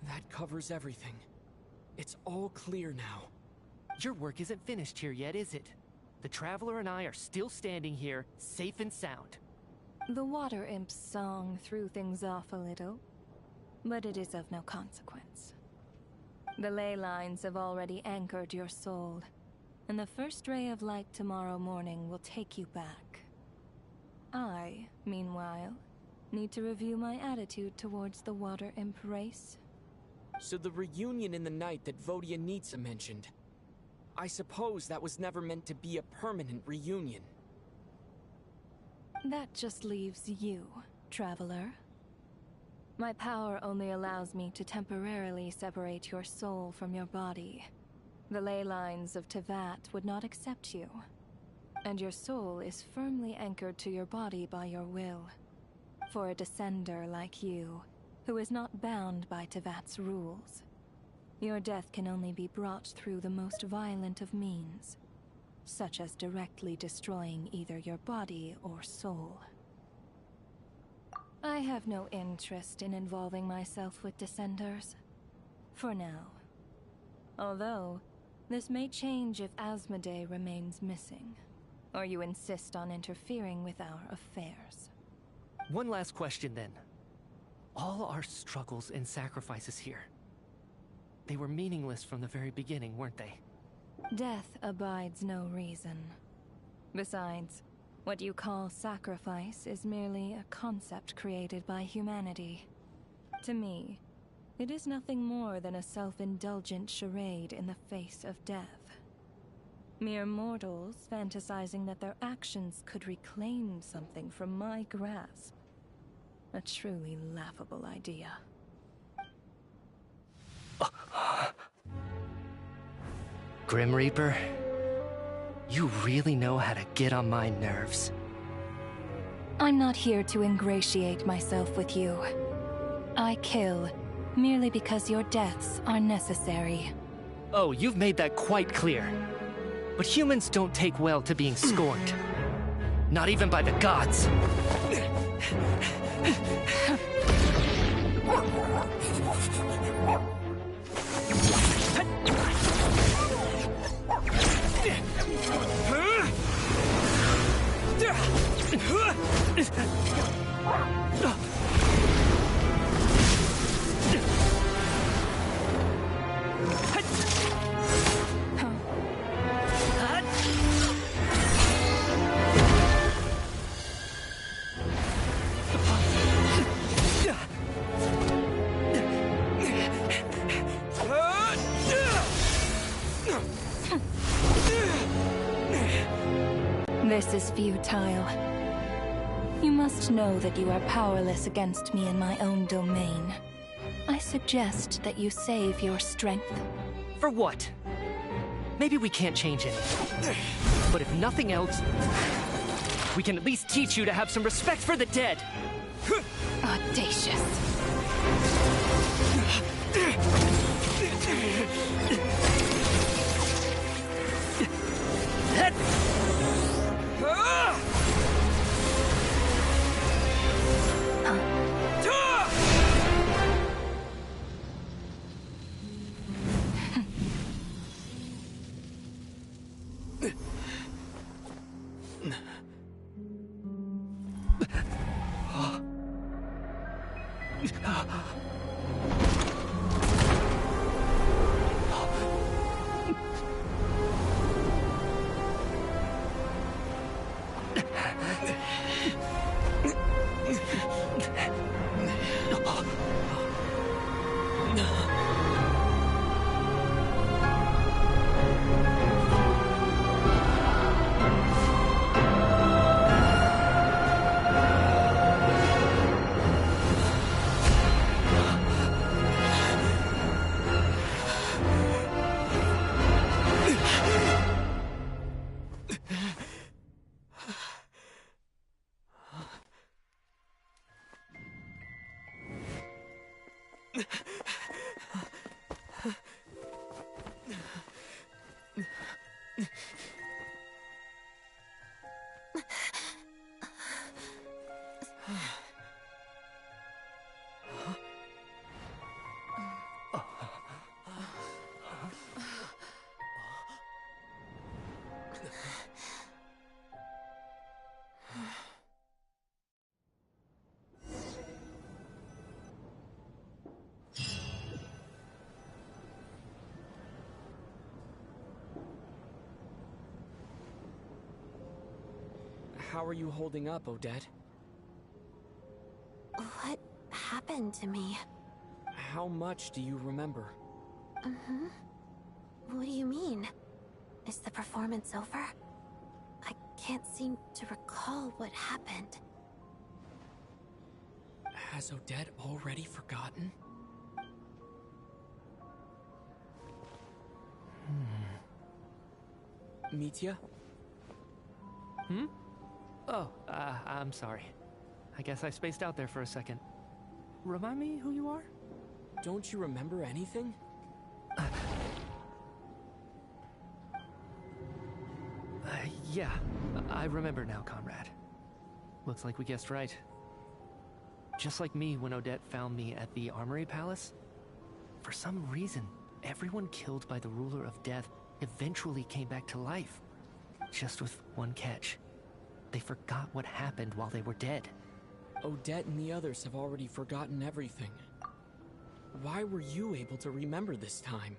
That covers everything. It's all clear now. Your work isn't finished here yet, is it? The Traveler and I are still standing here, safe and sound. The water imp's song threw things off a little, but it is of no consequence. The ley lines have already anchored your soul, and the first ray of light tomorrow morning will take you back. I, meanwhile, need to review my attitude towards the water imp race. So the reunion in the night that Vodyanitsa mentioned, I suppose that was never meant to be a permanent reunion. That just leaves you, Traveler. My power only allows me to temporarily separate your soul from your body. The ley lines of Tevat would not accept you, and your soul is firmly anchored to your body by your will. For a descender like you, who is not bound by Tevat's rules, your death can only be brought through the most violent of means, such as directly destroying either your body or soul. I have no interest in involving myself with Descenders, for now. Although, this may change if Asmodee remains missing, or you insist on interfering with our affairs. One last question then. All our struggles and sacrifices here, they were meaningless from the very beginning, weren't they? Death abides no reason. Besides, what you call sacrifice is merely a concept created by humanity. To me, it is nothing more than a self-indulgent charade in the face of death. Mere mortals fantasizing that their actions could reclaim something from my grasp. A truly laughable idea. Grim Reaper, you really know how to get on my nerves. I'm not here to ingratiate myself with you. I kill merely because your deaths are necessary. Oh, you've made that quite clear. But humans don't take well to being scorned. Not even by the gods. This is futile. You must know that you are powerless against me in my own domain. I suggest that you save your strength. For what? Maybe we can't change anything. But if nothing else, we can at least teach you to have some respect for the dead. Audacious. How are you holding up, Odette? What happened to me? How much do you remember? What do you mean? Is the performance over? I can't seem to recall what happened. Has Odette already forgotten? Mitya? Oh, I'm sorry. I guess I spaced out there for a second. Remind me who you are? Don't you remember anything? Yeah, I remember now, comrade. Looks like we guessed right. Just like me when Odette found me at the Armory Palace. For some reason, everyone killed by the Ruler of Death eventually came back to life. Just with one catch. They forgot what happened while they were dead. Odette and the others have already forgotten everything. Why were you able to remember this time?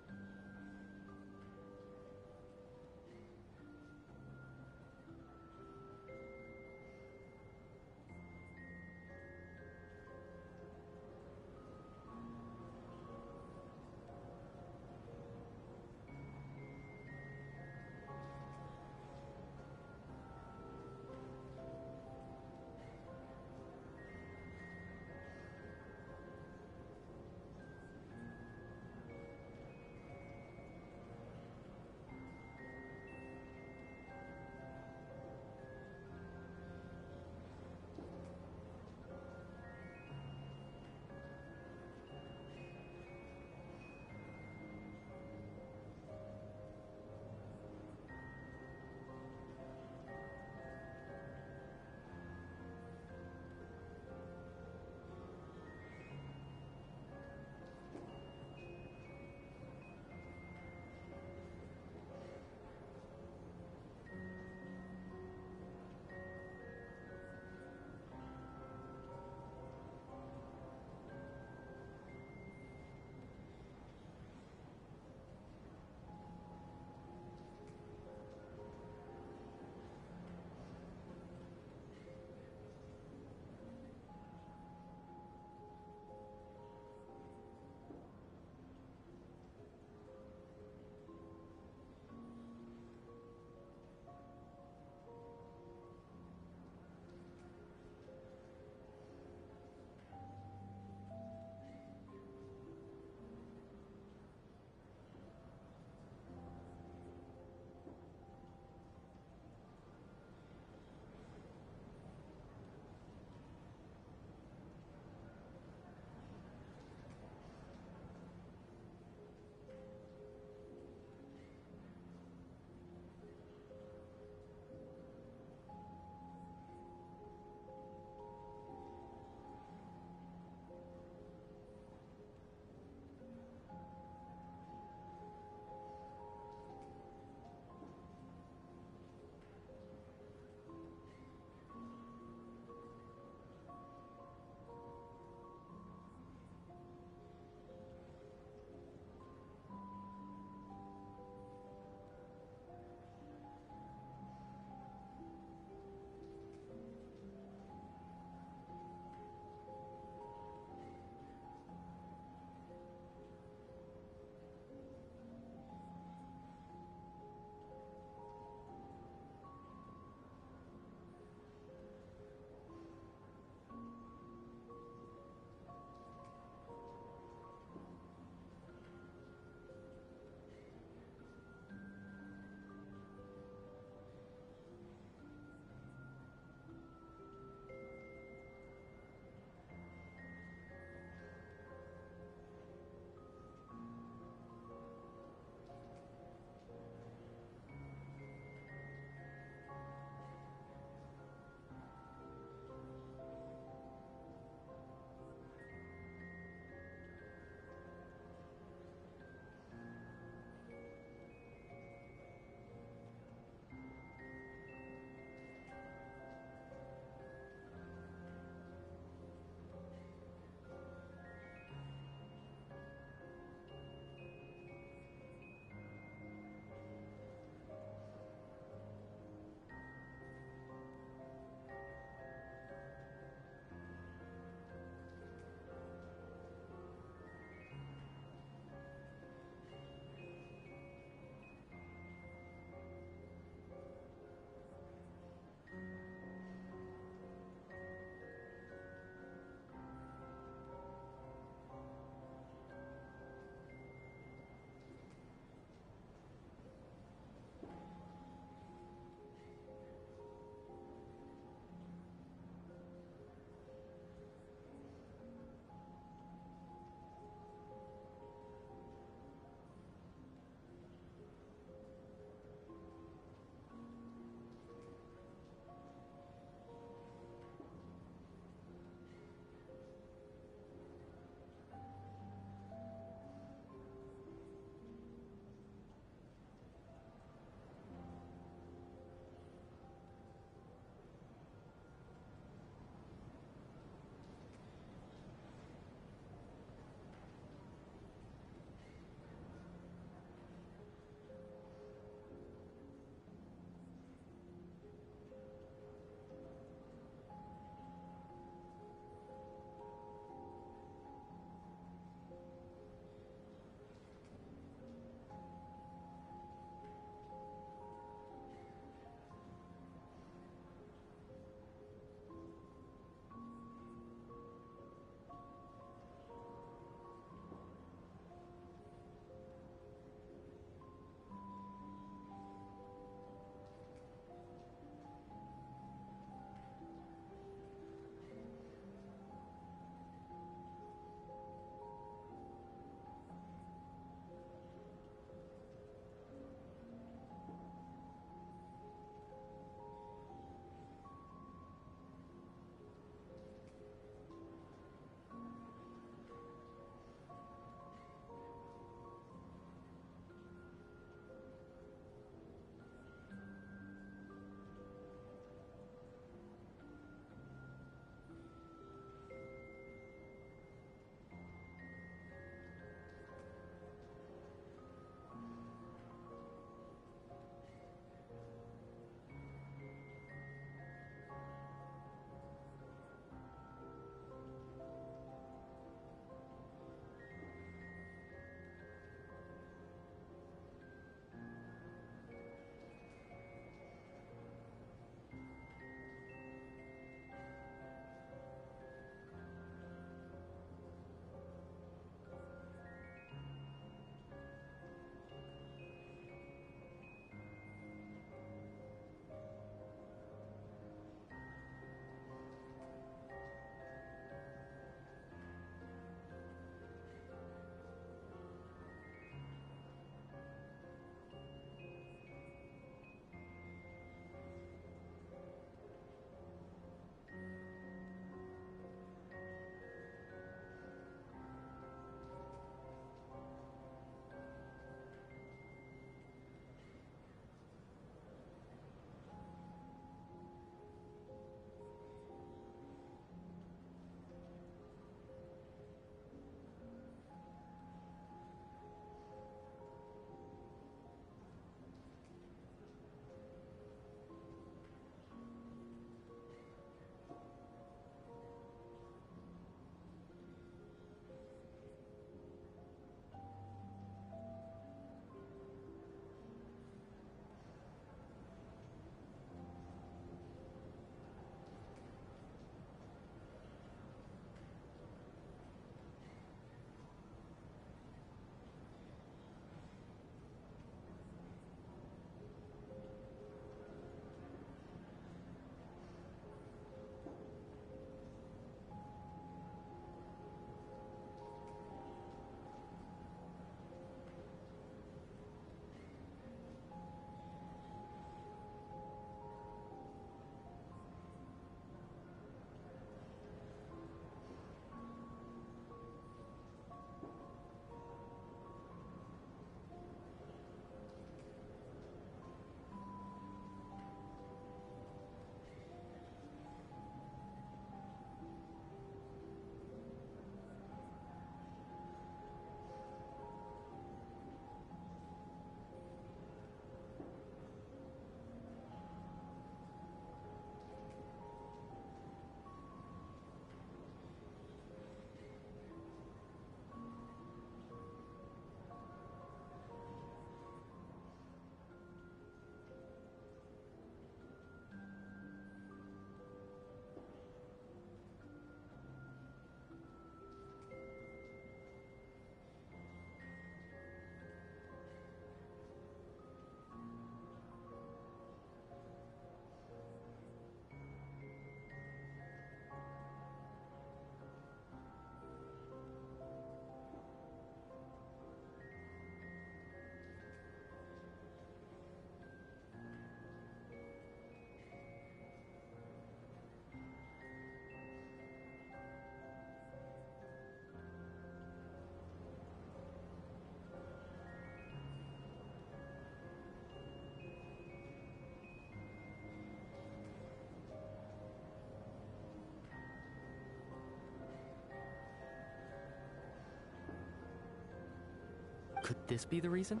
Could this be the reason?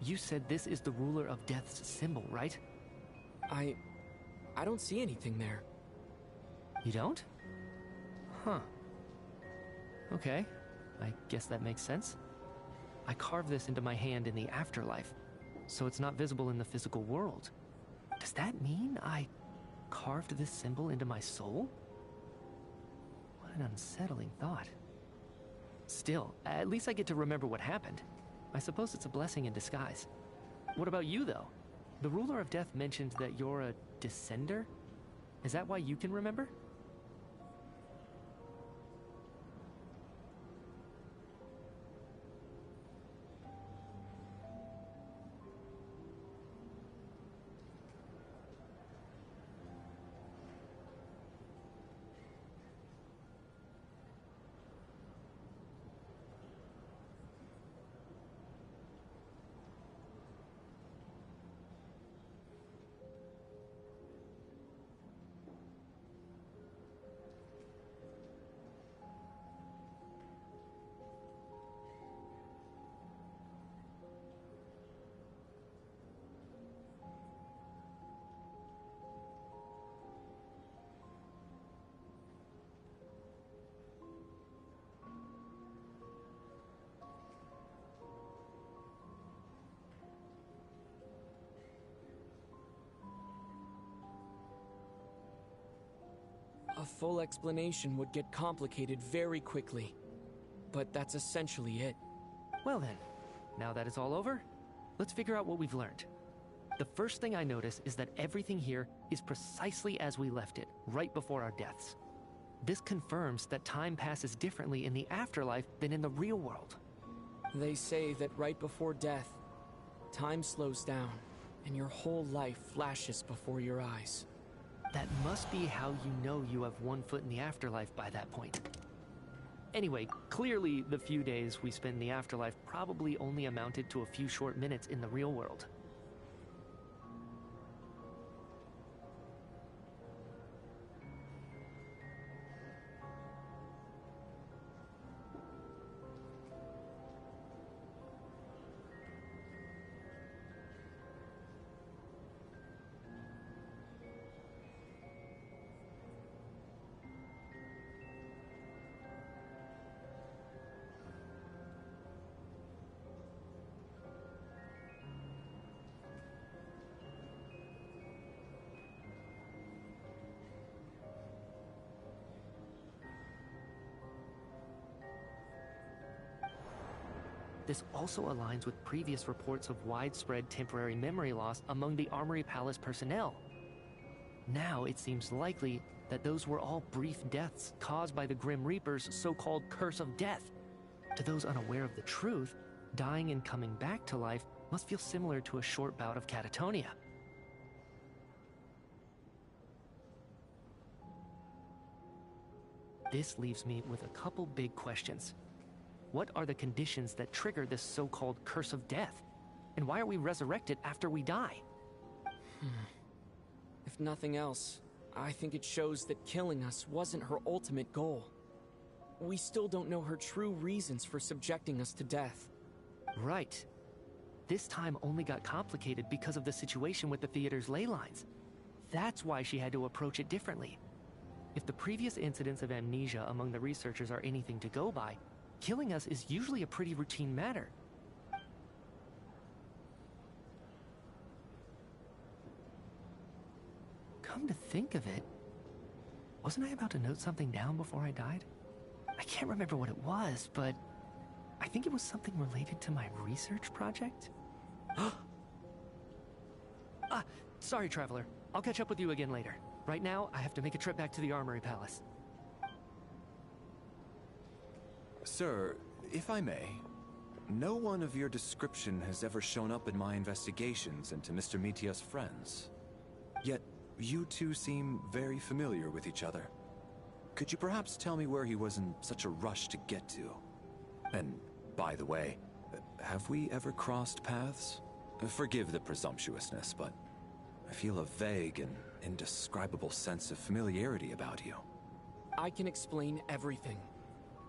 You said this is the ruler of death's symbol, right? I don't see anything there. You don't? Huh. Okay, I guess that makes sense. I carved this into my hand in the afterlife, so it's not visible in the physical world. Does that mean I carved this symbol into my soul? What an unsettling thought. Still, at least I get to remember what happened. I suppose it's a blessing in disguise. What about you, though? The ruler of death mentioned that you're a descender? Is that why you can remember? A full explanation would get complicated very quickly, but that's essentially it. Well then, now that it's all over, let's figure out what we've learned. The first thing I notice is that everything here is precisely as we left it, right before our deaths. This confirms that time passes differently in the afterlife than in the real world. They say that right before death, time slows down, and your whole life flashes before your eyes. That must be how you know you have one foot in the afterlife by that point. Anyway, clearly the few days we spent in the afterlife probably only amounted to a few short minutes in the real world. This also aligns with previous reports of widespread temporary memory loss among the Armory Palace personnel. Now it seems likely that those were all brief deaths caused by the Grim Reaper's so-called curse of death. To those unaware of the truth, dying and coming back to life must feel similar to a short bout of catatonia. This leaves me with a couple big questions. What are the conditions that trigger this so-called curse of death? And why are we resurrected after we die? If nothing else, I think it shows that killing us wasn't her ultimate goal. We still don't know her true reasons for subjecting us to death. Right. This time only got complicated because of the situation with the theater's ley lines. That's why she had to approach it differently. If the previous incidents of amnesia among the researchers are anything to go by, killing us is usually a pretty routine matter. Come to think of it, wasn't I about to note something down before I died? I can't remember what it was, but I think it was something related to my research project. Sorry, Traveler. I'll catch up with you again later. Right now, I have to make a trip back to the Armory Palace. Sir, if I may, no one of your description has ever shown up in my investigations into Mr. Mitia's friends. Yet, you two seem very familiar with each other. Could you perhaps tell me where he was in such a rush to get to? And, by the way, have we ever crossed paths? Forgive the presumptuousness, but I feel a vague and indescribable sense of familiarity about you. I can explain everything.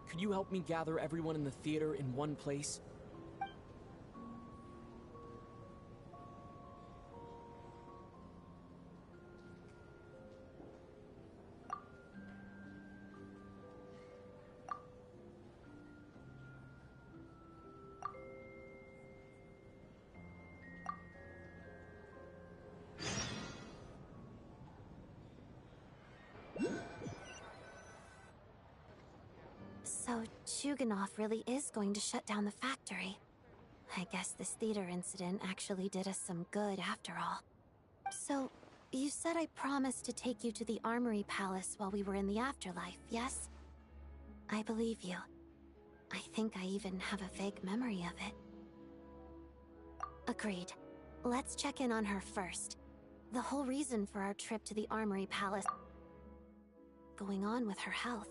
Could you help me gather everyone in the theater in one place? So Chuganov really is going to shut down the factory. I guess this theater incident actually did us some good after all. So, you said I promised to take you to the Armory Palace while we were in the afterlife, yes? I believe you. I think I even have a vague memory of it. Agreed. Let's check in on her first. The whole reason for our trip to the Armory Palace... going on with her health.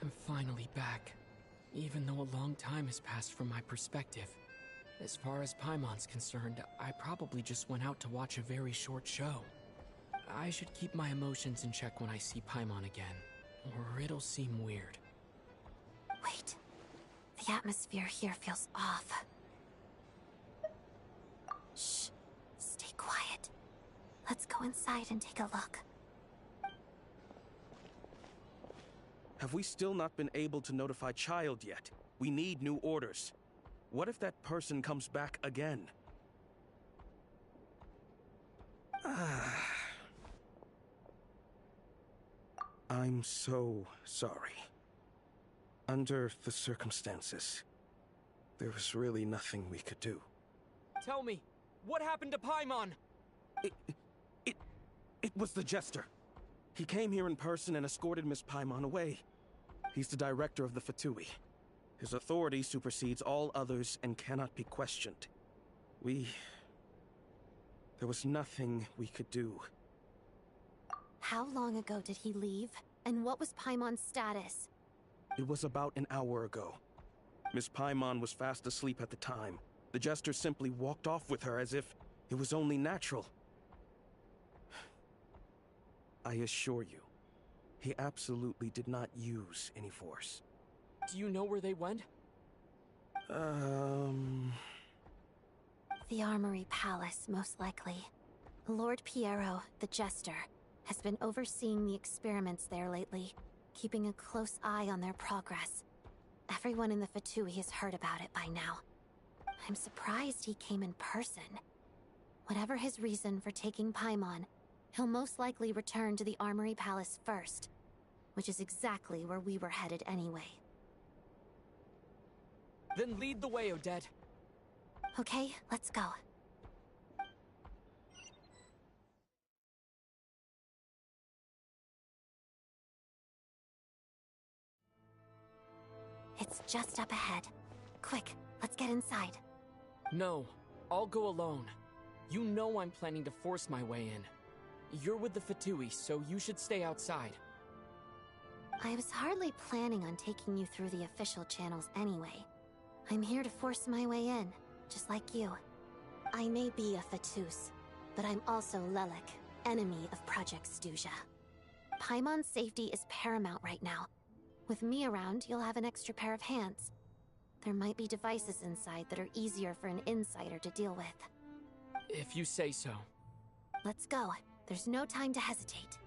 I'm finally back, even though a long time has passed from my perspective. As far as Paimon's concerned, I probably just went out to watch a very short show. I should keep my emotions in check when I see Paimon again, or it'll seem weird. Wait. The atmosphere here feels off. Shh. Stay quiet. Let's go inside and take a look. Have we still not been able to notify Child yet? We need new orders. What if that person comes back again? I'm so sorry. Under the circumstances, there was really nothing we could do. Tell me, what happened to Paimon? It was the Jester. He came here in person and escorted Miss Paimon away. He's the director of the Fatui. His authority supersedes all others and cannot be questioned. There was nothing we could do. How long ago did he leave? And what was Paimon's status? It was about an hour ago. Miss Paimon was fast asleep at the time. The Jester simply walked off with her as if it was only natural. I assure you, he absolutely did not use any force. Do you know where they went? The Armory Palace, most likely. Lord Piero, the Jester, has been overseeing the experiments there lately, keeping a close eye on their progress. Everyone in the Fatui has heard about it by now. I'm surprised he came in person. Whatever his reason for taking Paimon, he'll most likely return to the Armory Palace first, which is exactly where we were headed anyway. Then lead the way, Odette. Okay, let's go. It's just up ahead. Quick, let's get inside. No, I'll go alone. You know I'm planning to force my way in. You're with the Fatui, so you should stay outside. I was hardly planning on taking you through the official channels anyway. I'm here to force my way in, just like you. I may be a Fatus, but I'm also Lelek, enemy of Project Stuzha. Paimon's safety is paramount right now. With me around, you'll have an extra pair of hands. There might be devices inside that are easier for an insider to deal with. If you say so. Let's go. There's no time to hesitate.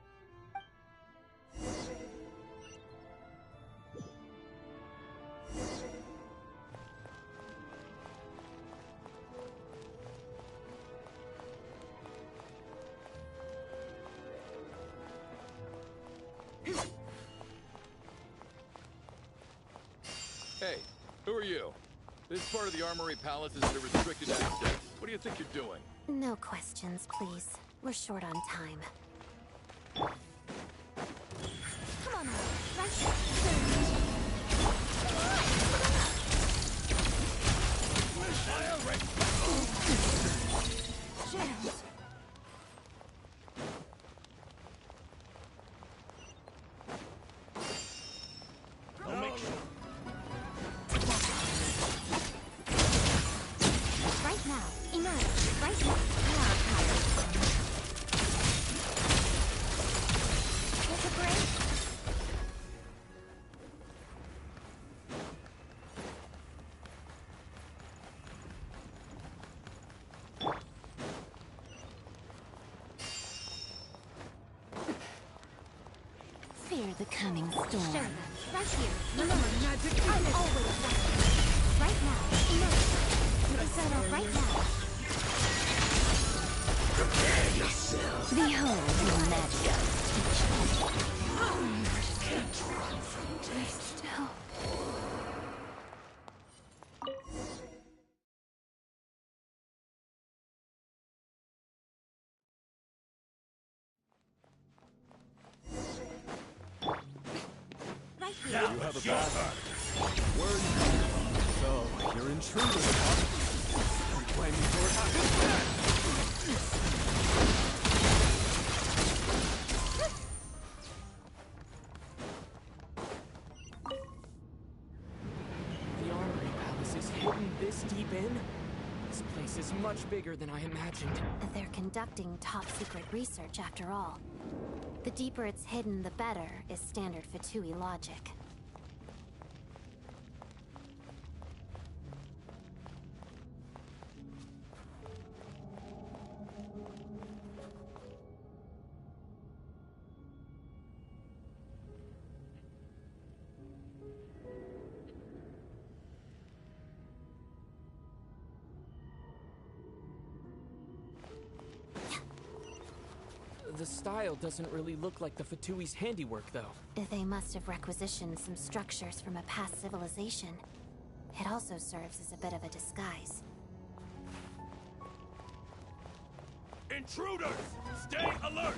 Hey, who are you? This part of the Armory Palace is under restricted access. What do you think you're doing? No questions, please. We're short on time. Come on, rush. Shadows. Right now, enough. Right now, take a break. Fear the coming storm. Sure, right here. Remember, I'm always right. Right now, enough. Settle right now. Prepare yourself. Behold your magic. Can't run from death. Still. Right here. Now, You have a bad Where are you coming from? So, you're intruders, huh? Don't blame me for it happening. The Armory Palace is hidden this deep in? This place is much bigger than I imagined. They're conducting top-secret research, after all. The deeper it's hidden, the better, is standard Fatui logic. The style doesn't really look like the Fatui's handiwork, though. They must have requisitioned some structures from a past civilization. It also serves as a bit of a disguise. Intruders! Stay alert!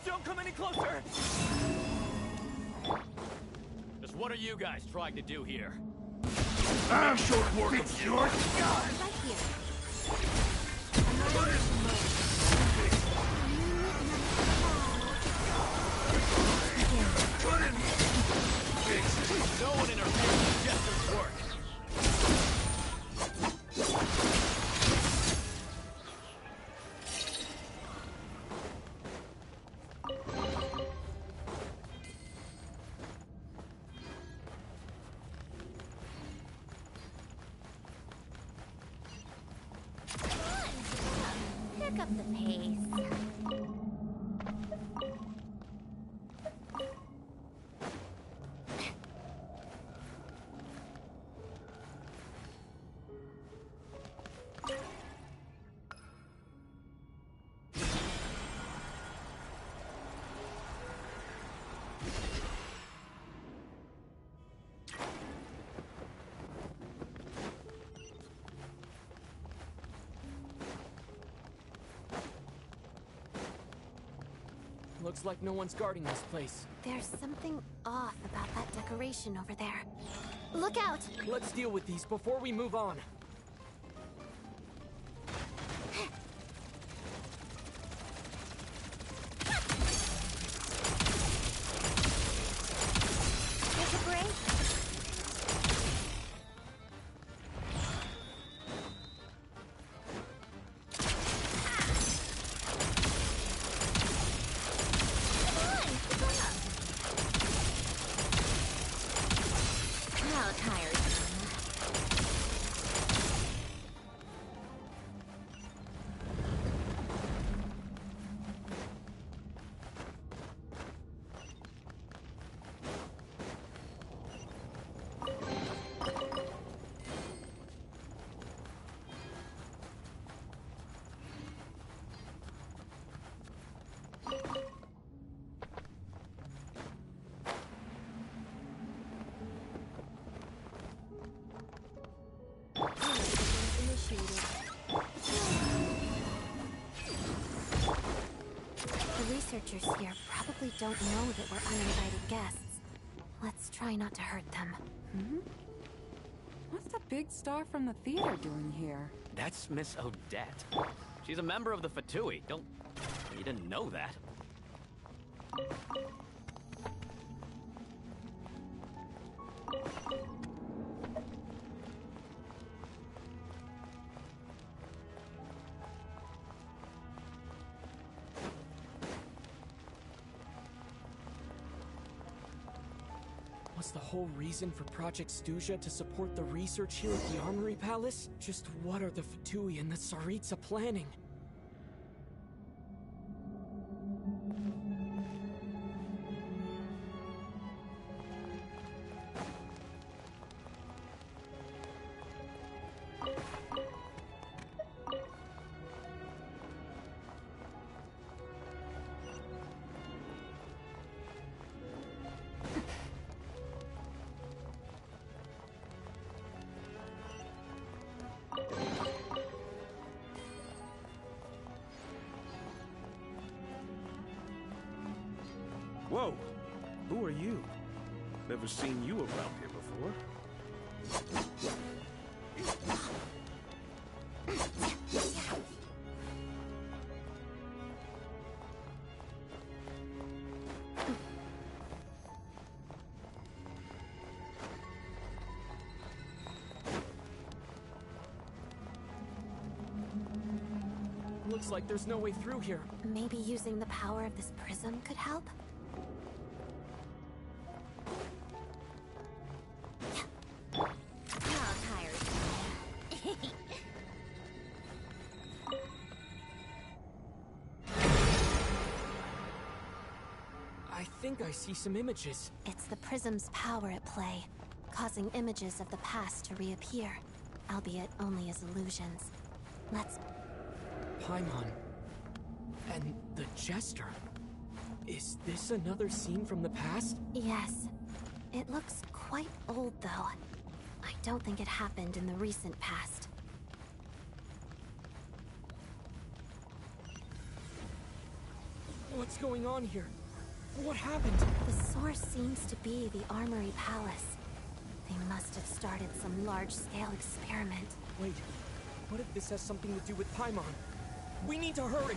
Don't come any closer! Just what are you guys trying to do here? I'm short work of yours! Right here. No one in her head Jester's work. Pick up the pace. Looks like no one's guarding this place. There's something off about that decoration over there. Look out! Let's deal with these before we move on. There's a break. How tired. The researchers here probably don't know that we're uninvited guests. Let's try not to hurt them. Hmm? What's the big star from the theater doing here? That's Miss Odette. She's a member of the Fatui. You didn't know that? Was the whole reason for Project Stuja to support the research here at the Armory Palace? Just what are the Fatui and the Tsaritsa planning? Whoa! Who are you? Never seen you around here before. Looks like there's no way through here. Maybe using the power of this prism could help? How tired. I think I see some images. It's the prism's power at play, causing images of the past to reappear, albeit only as illusions. Let's... Paimon. And the Jester. Is this another scene from the past? Yes. It looks quite old, though. I don't think it happened in the recent past. What's going on here? What happened? The source seems to be the Armory Palace. They must have started some large-scale experiment. Wait, what if this has something to do with Paimon? We need to hurry!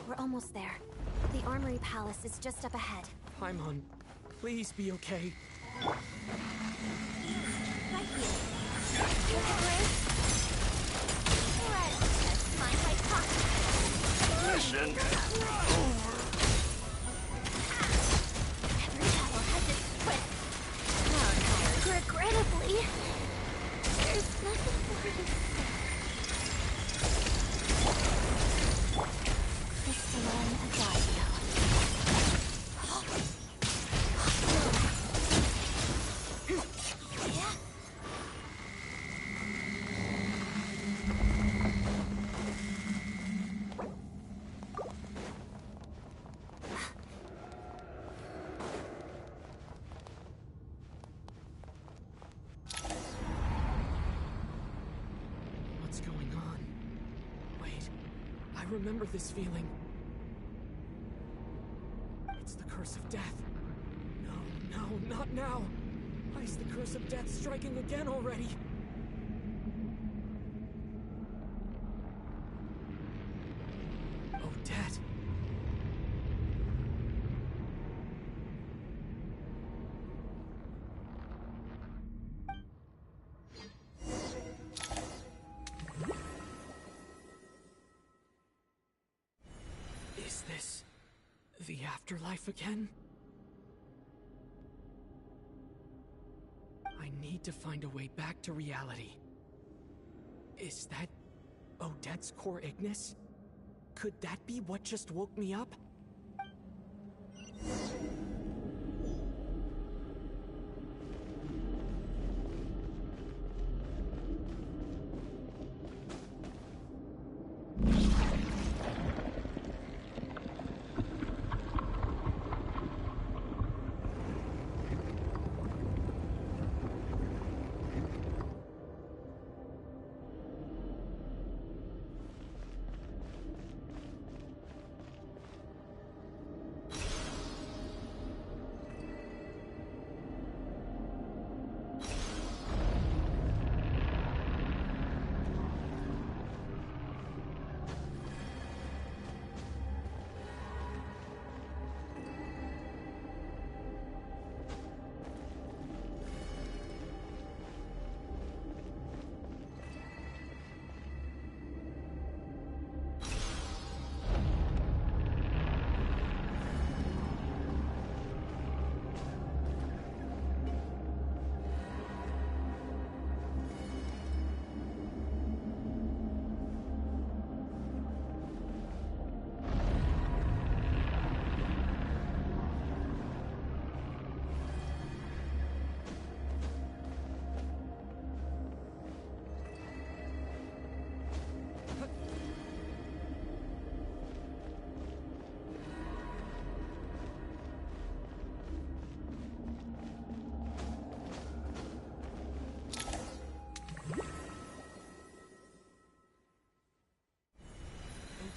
We're almost there. The Armory Palace is just up ahead. Paimon, please be okay. Right here. There's a break. Let's find my pocket. Mission over. Every battle has its twist. Oh, regrettably, there's nothing for me to say. Crystalline Adagio. remember this feeling. It's the curse of death. No, not now. Why is the curse of death striking again already? Odette. Is this the afterlife again? I need to find a way back to reality. Is that Odette's core Ignis? Could that be what just woke me up?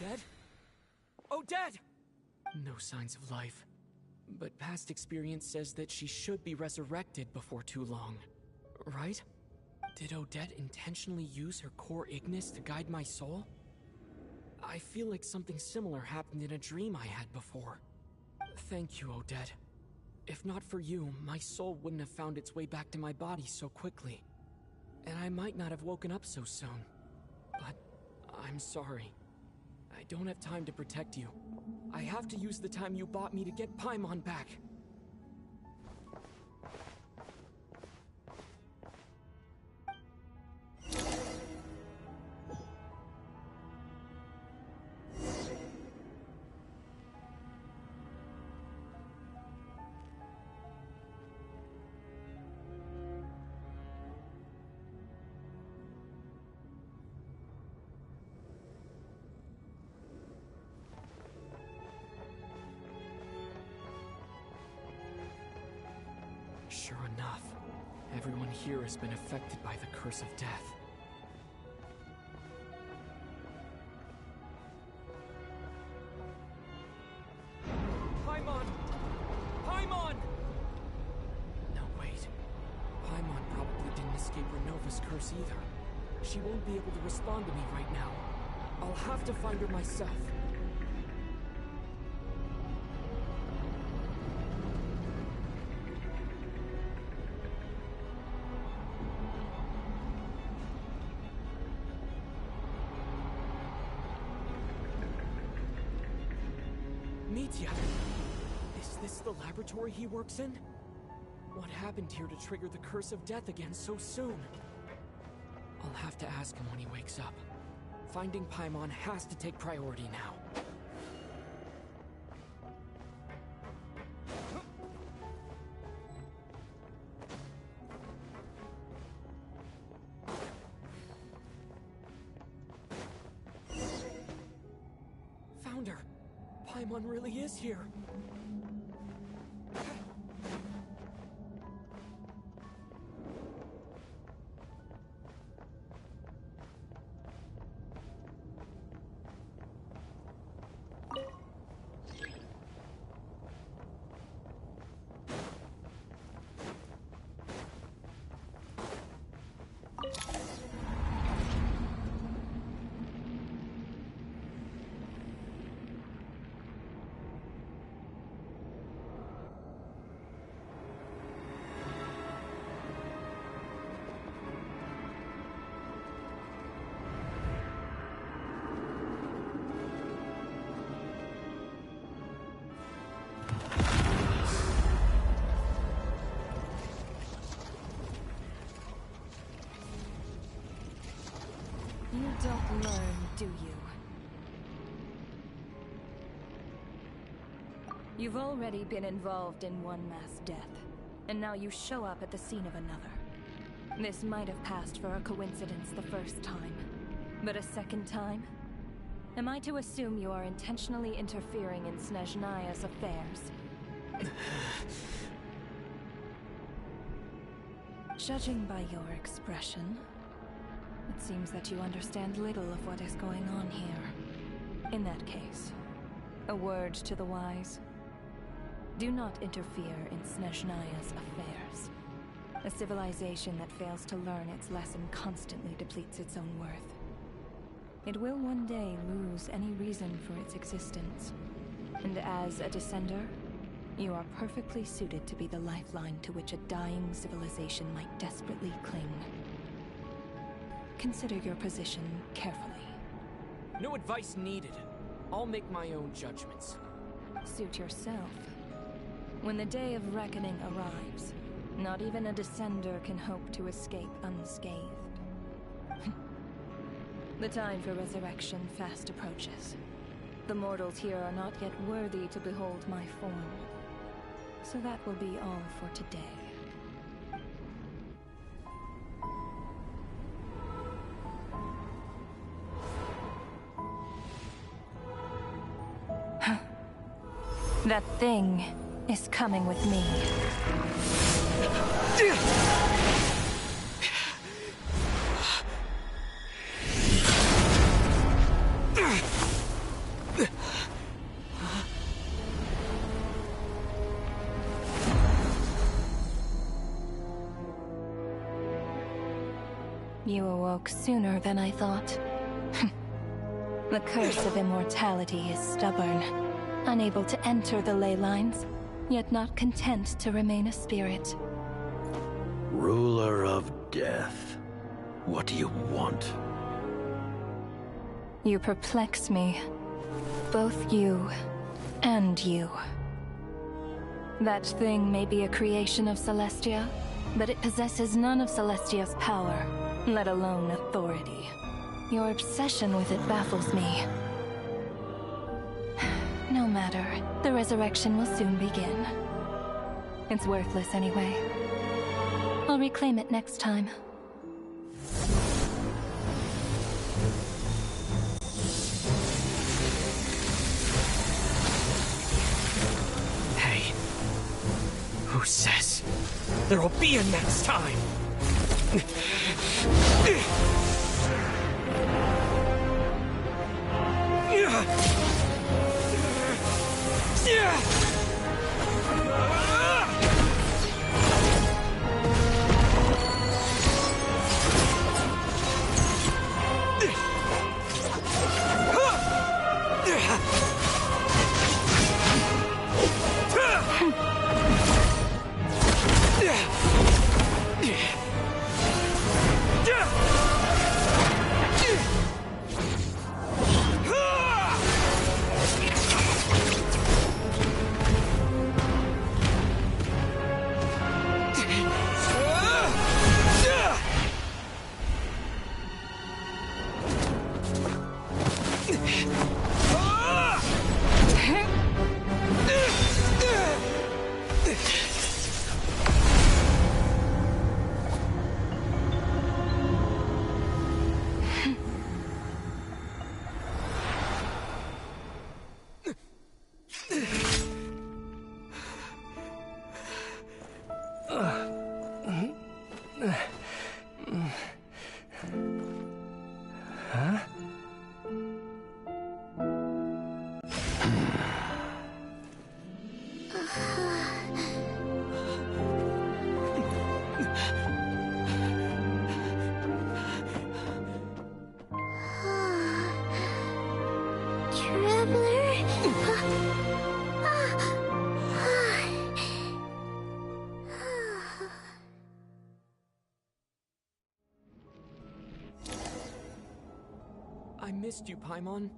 Odette? Odette! No signs of life. But past experience says that she should be resurrected before too long. Right? Did Odette intentionally use her core Ignis to guide my soul? I feel like something similar happened in a dream I had before. Thank you, Odette. If not for you, my soul wouldn't have found its way back to my body so quickly. And I might not have woken up so soon. But I'm sorry. I don't have time to protect you. I have to use the time you bought me to get Paimon back. Sure enough, everyone here has been affected by the curse of death. Paimon! Paimon! No, wait. Paimon probably didn't escape Renova's curse either. She won't be able to respond to me right now. I'll have to find her myself. Mitya! Is this the laboratory he works in? What happened here to trigger the curse of death again so soon? I'll have to ask him when he wakes up. Finding Paimon has to take priority now. Found her! Paimon really is here! You don't learn, do you? You've already been involved in one mass death, and now you show up at the scene of another. This might have passed for a coincidence the first time, but a second time? Am I to assume you are intentionally interfering in Snezhnaya's affairs? Judging by your expression, it seems that you understand little of what is going on here. In that case, a word to the wise. Do not interfere in Snezhnaya's affairs. A civilization that fails to learn its lesson constantly depletes its own worth. It will one day lose any reason for its existence. And as a descender, you are perfectly suited to be the lifeline to which a dying civilization might desperately cling. Consider your position carefully. No advice needed. I'll make my own judgments. Suit yourself. When the day of reckoning arrives, not even a descender can hope to escape unscathed. The time for resurrection fast approaches. The mortals here are not yet worthy to behold my form. So that will be all for today. That thing is coming with me. You awoke sooner than I thought. The curse of immortality is stubborn, unable to enter the ley lines, yet not content to remain a spirit. Ruler of death, what do you want? You perplex me. Both you and you. That thing may be a creation of Celestia, but it possesses none of Celestia's power, let alone authority. Your obsession with it baffles me. No matter, the resurrection will soon begin. It's worthless anyway. I'll reclaim it next time. Hey, who says there'll be a next time? I missed you, Paimon.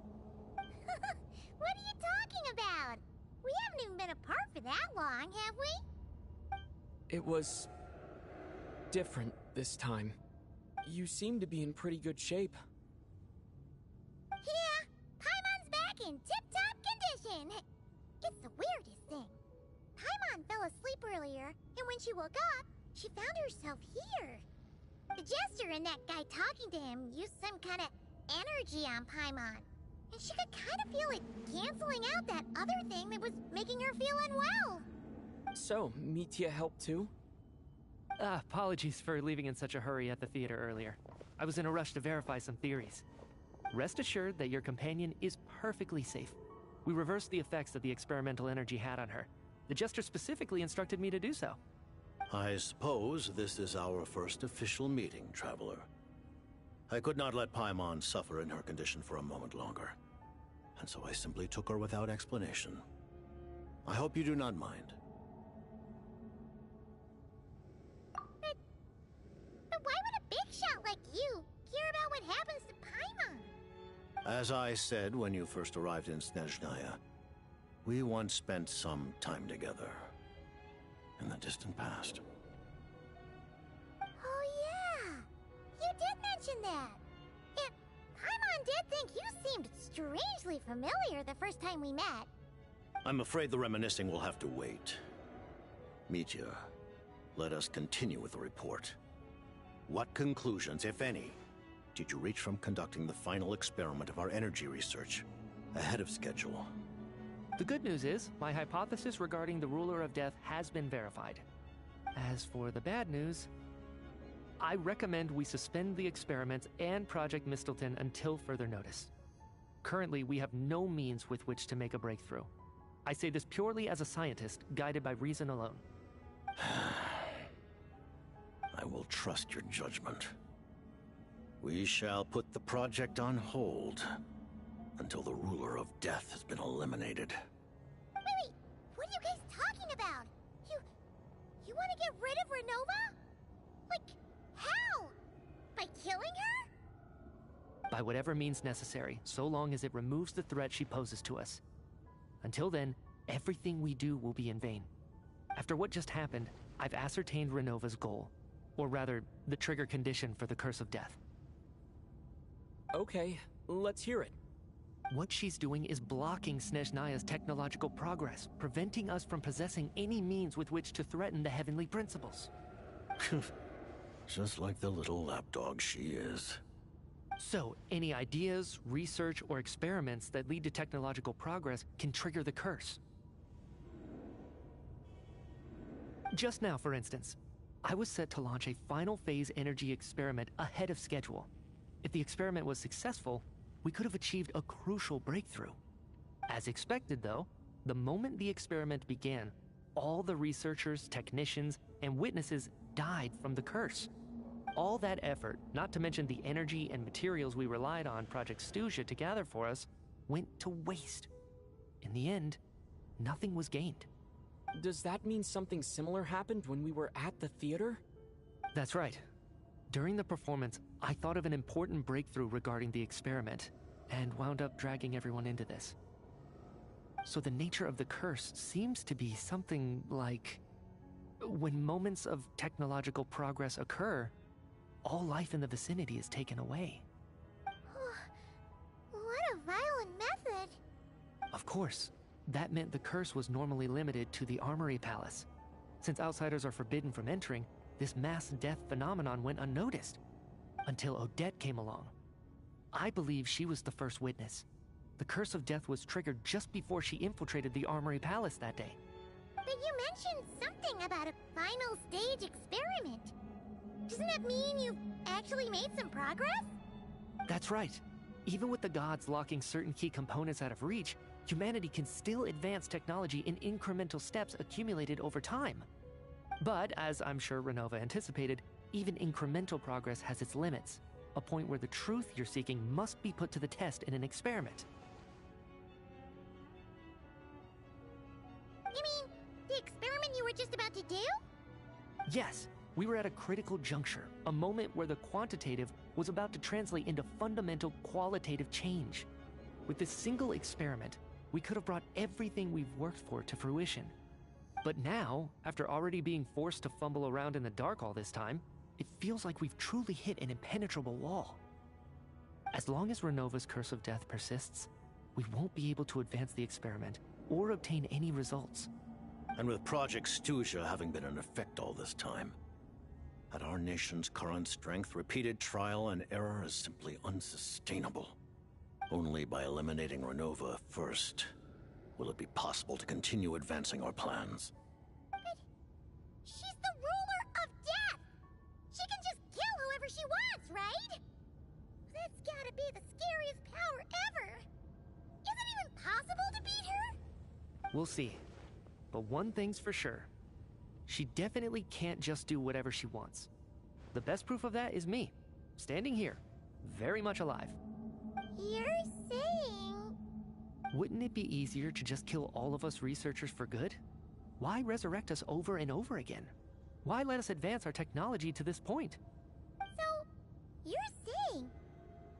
What are you talking about? We haven't even been apart apart for that long, have we? It was different this time. You seem to be in pretty good shape. Yeah, Paimon's back in tip-top condition. It's the weirdest thing. Paimon fell asleep earlier, and when she woke up, she found herself here. The Jester and that guy talking to him used some kind of energy on Paimon. And she could kind of feel it canceling out that other thing that was making her feel unwell. So, Mitya helped too? Apologies for leaving in such a hurry at the theater earlier. I was in a rush to verify some theories. Rest assured that your companion is perfectly safe. We reversed the effects that the experimental energy had on her. The Jester specifically instructed me to do so. I suppose this is our first official meeting, Traveler. I could not let Paimon suffer in her condition for a moment longer, and so I simply took her without explanation. I hope you do not mind. But why would a big shot like you care about what happens to Paimon? As I said when you first arrived in Snezhnaya, we once spent some time together. In the distant past. Oh yeah! You did mention that! And Paimon did think you seemed strangely familiar the first time we met. I'm afraid the reminiscing will have to wait. Mitya, let us continue with the report. What conclusions, if any, did you reach from conducting the final experiment of our energy research ahead of schedule? The good news is, my hypothesis regarding the Ruler of Death has been verified. As for the bad news, I recommend we suspend the experiments and Project Mistleton until further notice. Currently, we have no means with which to make a breakthrough. I say this purely as a scientist, guided by reason alone. I will trust your judgment. We shall put the project on hold until the Ruler of Death has been eliminated. Wait, what are you guys talking about? You want to get rid of Renova? Like, how? By killing her? By whatever means necessary, so long as it removes the threat she poses to us. Until then, everything we do will be in vain. After what just happened, I've ascertained Renova's goal. Or rather, the trigger condition for the Curse of Death. Okay, let's hear it. What she's doing is blocking Snezhnaya's technological progress, preventing us from possessing any means with which to threaten the heavenly principles. Just like the little lapdog she is. So, any ideas, research, or experiments that lead to technological progress can trigger the curse. Just now, for instance, I was set to launch a final phase energy experiment ahead of schedule. If the experiment was successful, we could have achieved a crucial breakthrough. As expected, though, the moment the experiment began, all the researchers, technicians, and witnesses died from the curse. All that effort, not to mention the energy and materials we relied on Project Stuzha to gather for us, went to waste. In the end, nothing was gained. Does that mean something similar happened when we were at the theater? That's right. During the performance, I thought of an important breakthrough regarding the experiment, and wound up dragging everyone into this. So the nature of the curse seems to be something like, when moments of technological progress occur, all life in the vicinity is taken away. What a violent method! Of course, that meant the curse was normally limited to the Armory Palace. Since outsiders are forbidden from entering, this mass death phenomenon went unnoticed, until Odette came along. I believe she was the first witness. The Curse of Death was triggered just before she infiltrated the Armory Palace that day. But you mentioned something about a final stage experiment. Doesn't that mean you've actually made some progress? That's right. Even with the gods locking certain key components out of reach, humanity can still advance technology in incremental steps accumulated over time. But, as I'm sure Renova anticipated, even incremental progress has its limits, a point where the truth you're seeking must be put to the test in an experiment. You mean the experiment you were just about to do? Yes, we were at a critical juncture, a moment where the quantitative was about to translate into fundamental qualitative change. With this single experiment, We could have brought everything we've worked for to fruition. But now, after already being forced to fumble around in the dark all this time, it feels like we've truly hit an impenetrable wall. As long as Renova's curse of death persists, we won't be able to advance the experiment or obtain any results. And with Project Stuzha having been in effect all this time, at our nation's current strength, repeated trial and error is simply unsustainable. Only by eliminating Renova first will it be possible to continue advancing our plans. But she's the ruler of death! She can just kill whoever she wants, right? That's gotta be the scariest power ever! Is it even possible to beat her? We'll see. But one thing's for sure. She definitely can't just do whatever she wants. The best proof of that is me, standing here, very much alive. You're saying... Wouldn't it be easier to just kill all of us researchers for good? Why resurrect us over and over again? Why let us advance our technology to this point? So, you're saying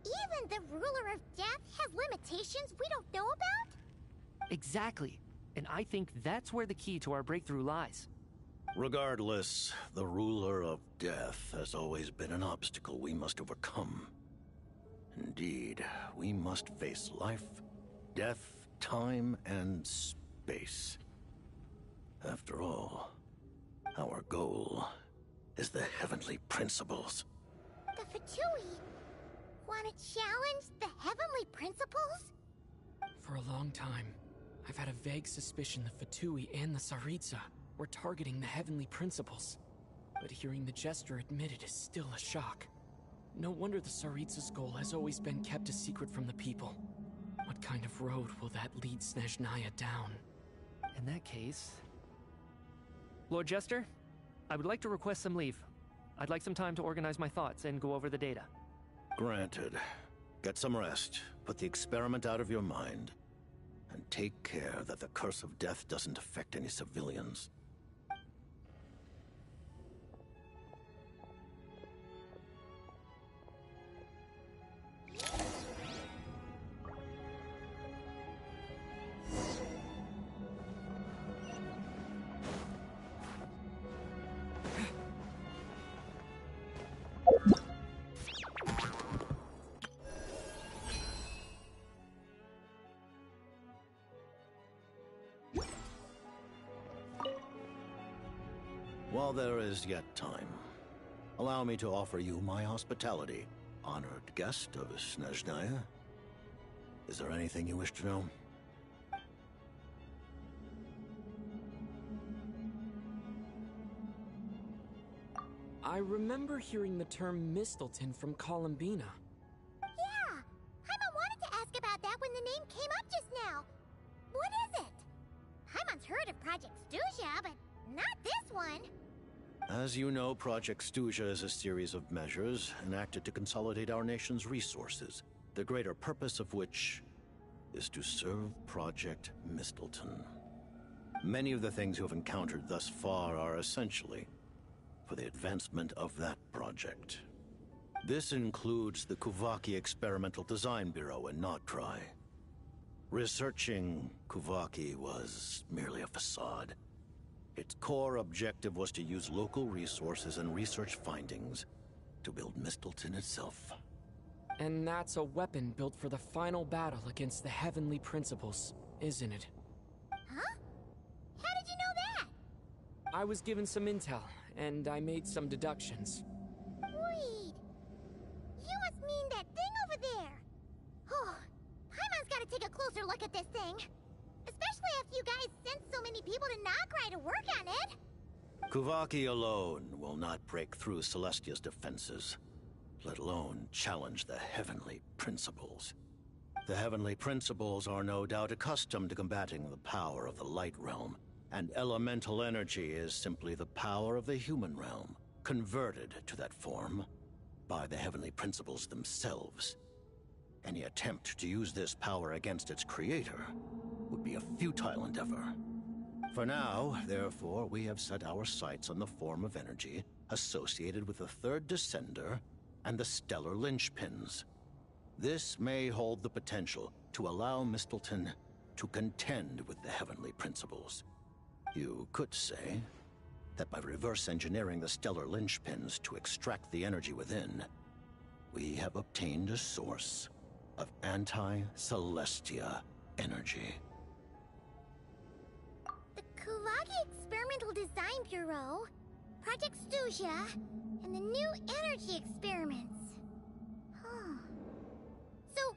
even the ruler of death has limitations we don't know about? Exactly. And I think that's where the key to our breakthrough lies. Regardless, the ruler of death has always been an obstacle we must overcome. Indeed, we must face life, death, time, and space. After all, our goal is the heavenly principles. The Fatui want to challenge the heavenly principles? For a long time, I've had a vague suspicion the Fatui and the Tsaritsa were targeting the heavenly principles. But hearing the Jester admit it is still a shock. No wonder the Tsaritsa's goal has always been kept a secret from the people. What kind of road will that lead Snezhnaya down? In that case... Lord Jester, I would like to request some leave. I'd like some time to organize my thoughts and go over the data. Granted. Get some rest, put the experiment out of your mind, and take care that the curse of death doesn't affect any civilians. While there is yet time, allow me to offer you my hospitality, honored guest of Snezhnaya. Is there anything you wish to know? I remember hearing the term Mistleton from Columbina. Yeah! Paimon wanted to ask about that when the name came up just now. What is it? Paimon's heard of Project Stuzha, but not this one. As you know, Project Stuzha is a series of measures enacted to consolidate our nation's resources, the greater purpose of which is to serve Project Mistleton. Many of the things you have encountered thus far are essentially for the advancement of that project. This includes the Kuvaki Experimental Design Bureau in Notdry. Researching Kuvaki was merely a facade. Its core objective was to use local resources and research findings to build Mistleton itself. And that's a weapon built for the final battle against the heavenly principles, isn't it? Huh? How did you know that? I was given some intel, and I made some deductions. Wait. You must mean that thing over there. Oh, Paimon's gotta take a closer look at this thing. Especially after you guys sent so many people to Notdry to work on it. Kuvaki alone will not break through Celestia's defenses, let alone challenge the heavenly principles. The heavenly principles are no doubt accustomed to combating the power of the light realm, and elemental energy is simply the power of the human realm, converted to that form by the heavenly principles themselves. Any attempt to use this power against its creator would be a futile endeavor. For now, therefore, we have set our sights on the form of energy associated with the third descender and the stellar linchpins. This may hold the potential to allow Mistleton to contend with the heavenly principles. You could say that by reverse engineering the stellar linchpins to extract the energy within, we have obtained a source of anti-Celestia energy. The Kulagi Experimental Design Bureau, Project Stusia, and the new energy experiments. Huh. So,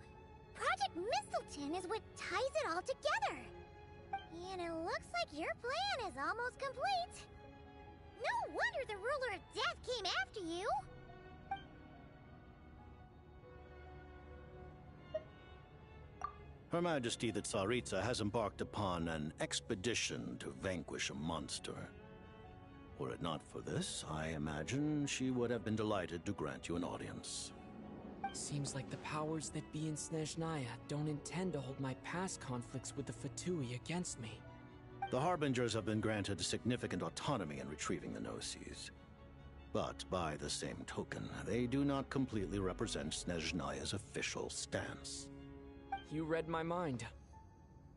Project Mistleton is what ties it all together. And it looks like your plan is almost complete. No wonder the Ruler of Death came after you! Her Majesty the Tsaritsa has embarked upon an expedition to vanquish a monster. Were it not for this, I imagine she would have been delighted to grant you an audience. Seems like the powers that be in Snezhnaya don't intend to hold my past conflicts with the Fatui against me. The Harbingers have been granted significant autonomy in retrieving the Gnosis. But by the same token, they do not completely represent Snezhnaya's official stance. You read my mind.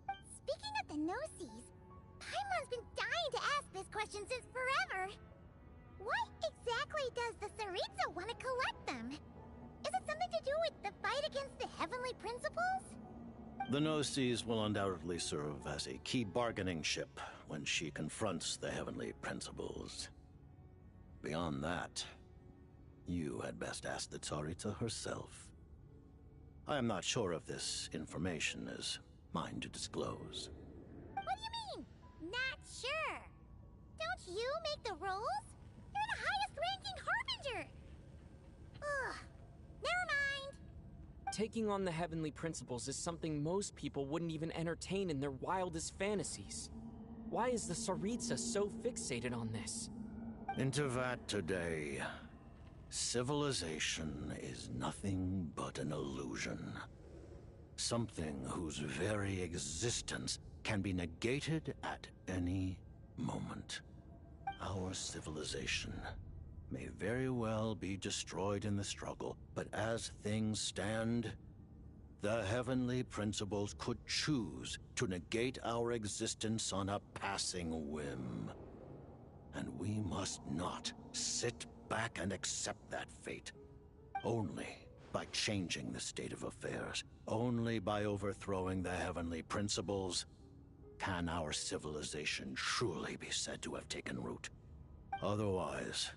Speaking of the Gnosis, Paimon's been dying to ask this question since forever. Why exactly does the Tsaritsa want to collect them? Is it something to do with the fight against the Heavenly Principles? The Gnosis will undoubtedly serve as a key bargaining chip when she confronts the Heavenly Principles. Beyond that, you had best ask the Tsaritsa herself. I am not sure if this information is mine to disclose. What do you mean, not sure? Don't you make the rules? You're the highest-ranking Harbinger! Ugh, never mind. Taking on the Heavenly Principles is something most people wouldn't even entertain in their wildest fantasies. Why is the Tsaritsa so fixated on this? Intervat today. Civilization is nothing but an illusion. Something whose very existence can be negated at any moment. Our civilization may very well be destroyed in the struggle, but as things stand, the Heavenly Principles could choose to negate our existence on a passing whim. And we must not sit back and accept that fate. Only by changing the state of affairs, only by overthrowing the Heavenly Principles, can our civilization truly be said to have taken root. Otherwise,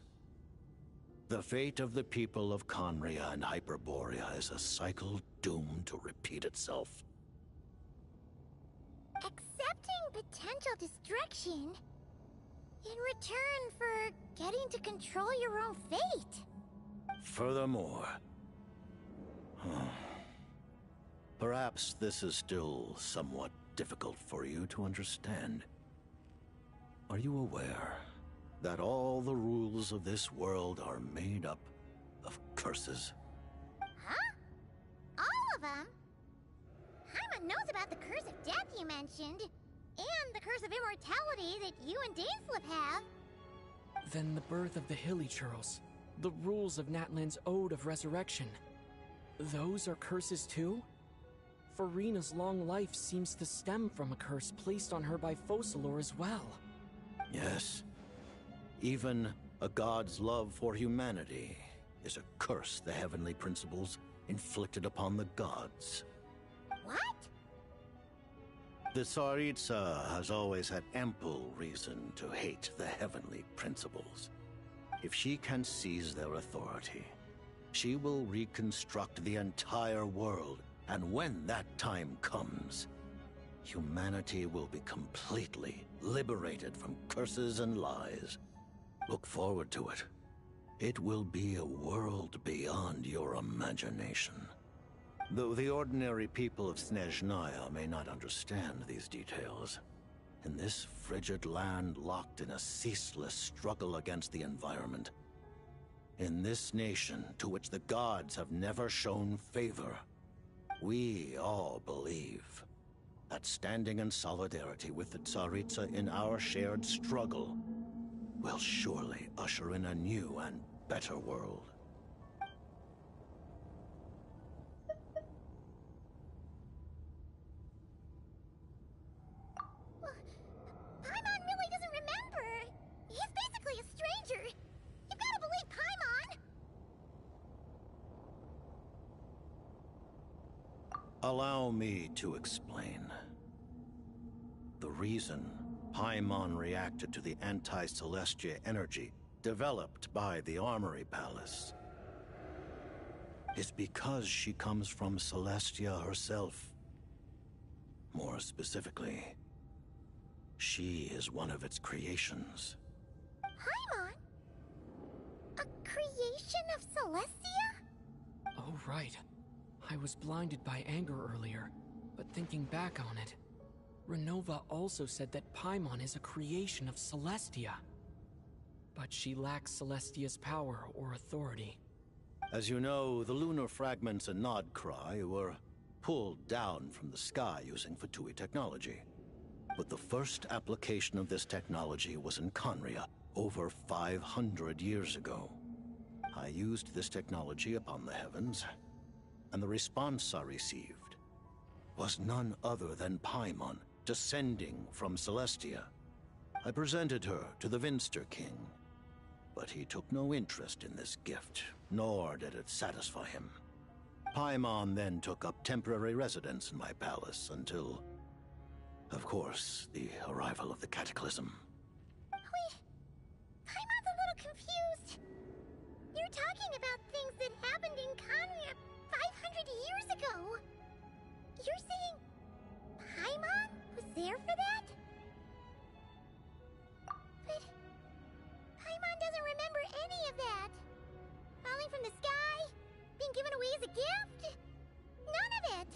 the fate of the people of Conria and Hyperborea is a cycle doomed to repeat itself. Accepting potential destruction in return for getting to control your own fate. Furthermore, perhaps this is still somewhat difficult for you to understand. Are you aware that all the rules of this world are made up of curses? Huh? All of them? Paimon knows about the curse of death you mentioned, and the curse of immortality that you and Daneslip have. Then the birth of the Hilly-Churls, the rules of Natlan's Ode of Resurrection. Those are curses too? Farina's long life seems to stem from a curse placed on her by Focalor as well. Yes. Even a god's love for humanity is a curse the Heavenly Principles inflicted upon the gods. What? The Tsaritsa has always had ample reason to hate the Heavenly Principles. If she can seize their authority, she will reconstruct the entire world, and when that time comes, humanity will be completely liberated from curses and lies. Look forward to it. It will be a world beyond your imagination. Though the ordinary people of Snezhnaya may not understand these details, in this frigid land locked in a ceaseless struggle against the environment, in this nation to which the gods have never shown favor, we all believe that standing in solidarity with the Tsaritsa in our shared struggle will surely usher in a new and better world. Allow me to explain. The reason Paimon reacted to the anti-Celestia energy developed by the Armory Palace is because she comes from Celestia herself. More specifically, she is one of its creations. Paimon? A creation of Celestia? Oh, right. I was blinded by anger earlier, but thinking back on it, Renova also said that Paimon is a creation of Celestia. But she lacks Celestia's power or authority. As you know, the lunar fragments in Nodcry were pulled down from the sky using Fatui technology. But the first application of this technology was in Conria over 500 years ago. I used this technology upon the heavens, and the response I received was none other than Paimon descending from Celestia. I presented her to the Vinster King, but he took no interest in this gift, nor did it satisfy him. Paimon then took up temporary residence in my palace until, of course, the arrival of the Cataclysm. Wait, Paimon's a little confused. You're talking about things that happened in Conria 500 years ago. You're saying Paimon was there for that? But Paimon doesn't remember any of that. Falling from the sky? Being given away as a gift? None of it.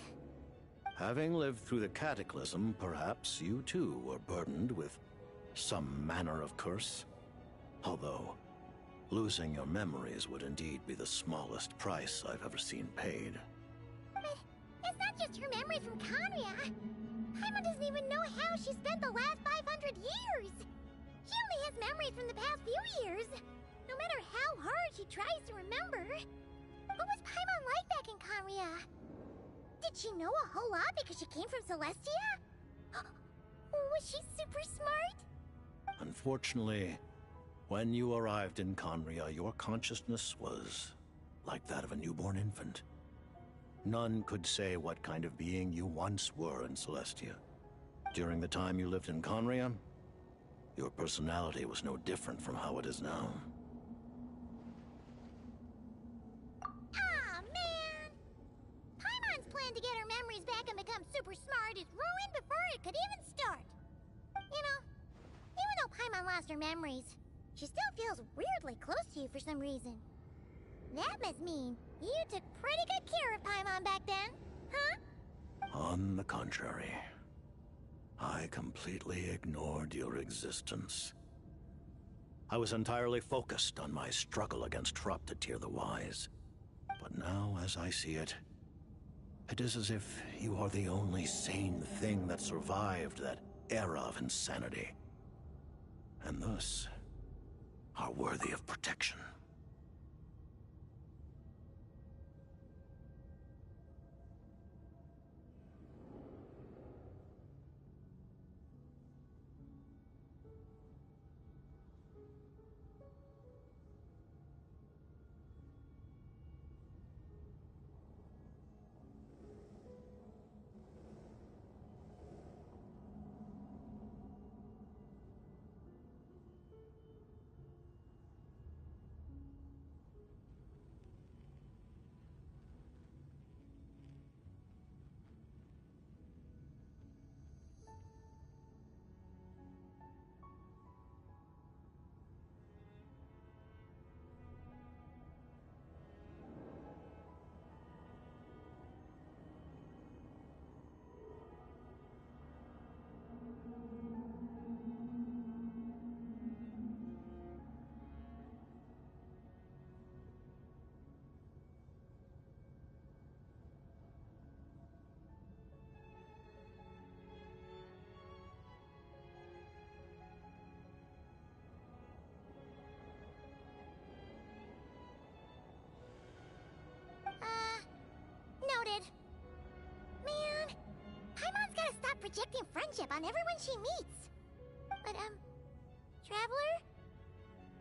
Having lived through the Cataclysm, perhaps you too were burdened with some manner of curse. Although, losing your memories would indeed be the smallest price I've ever seen paid. But it's not just her memory from Conria. Paimon doesn't even know how she spent the last 500 years. She only has memories from the past few years. No matter how hard she tries to remember. What was Paimon like back in Conria? Did she know a whole lot because she came from Celestia? Was she super smart? Unfortunately, when you arrived in Conria, your consciousness was like that of a newborn infant. None could say what kind of being you once were in Celestia. During the time you lived in Conria, your personality was no different from how it is now. Ah, man! Paimon's plan to get her memories back and become super smart is ruined before it could even start. You know, even though Paimon lost her memories, she still feels weirdly close to you for some reason. That must mean you took pretty good care of Paimon back then, huh? On the contrary, I completely ignored your existence. I was entirely focused on my struggle against Troptatir the Wise. But now, as I see it, it is as if you are the only sane thing that survived that era of insanity. And thus, are worthy of protection. Noted. Man, Paimon's gotta stop projecting friendship on everyone she meets. But, Traveler?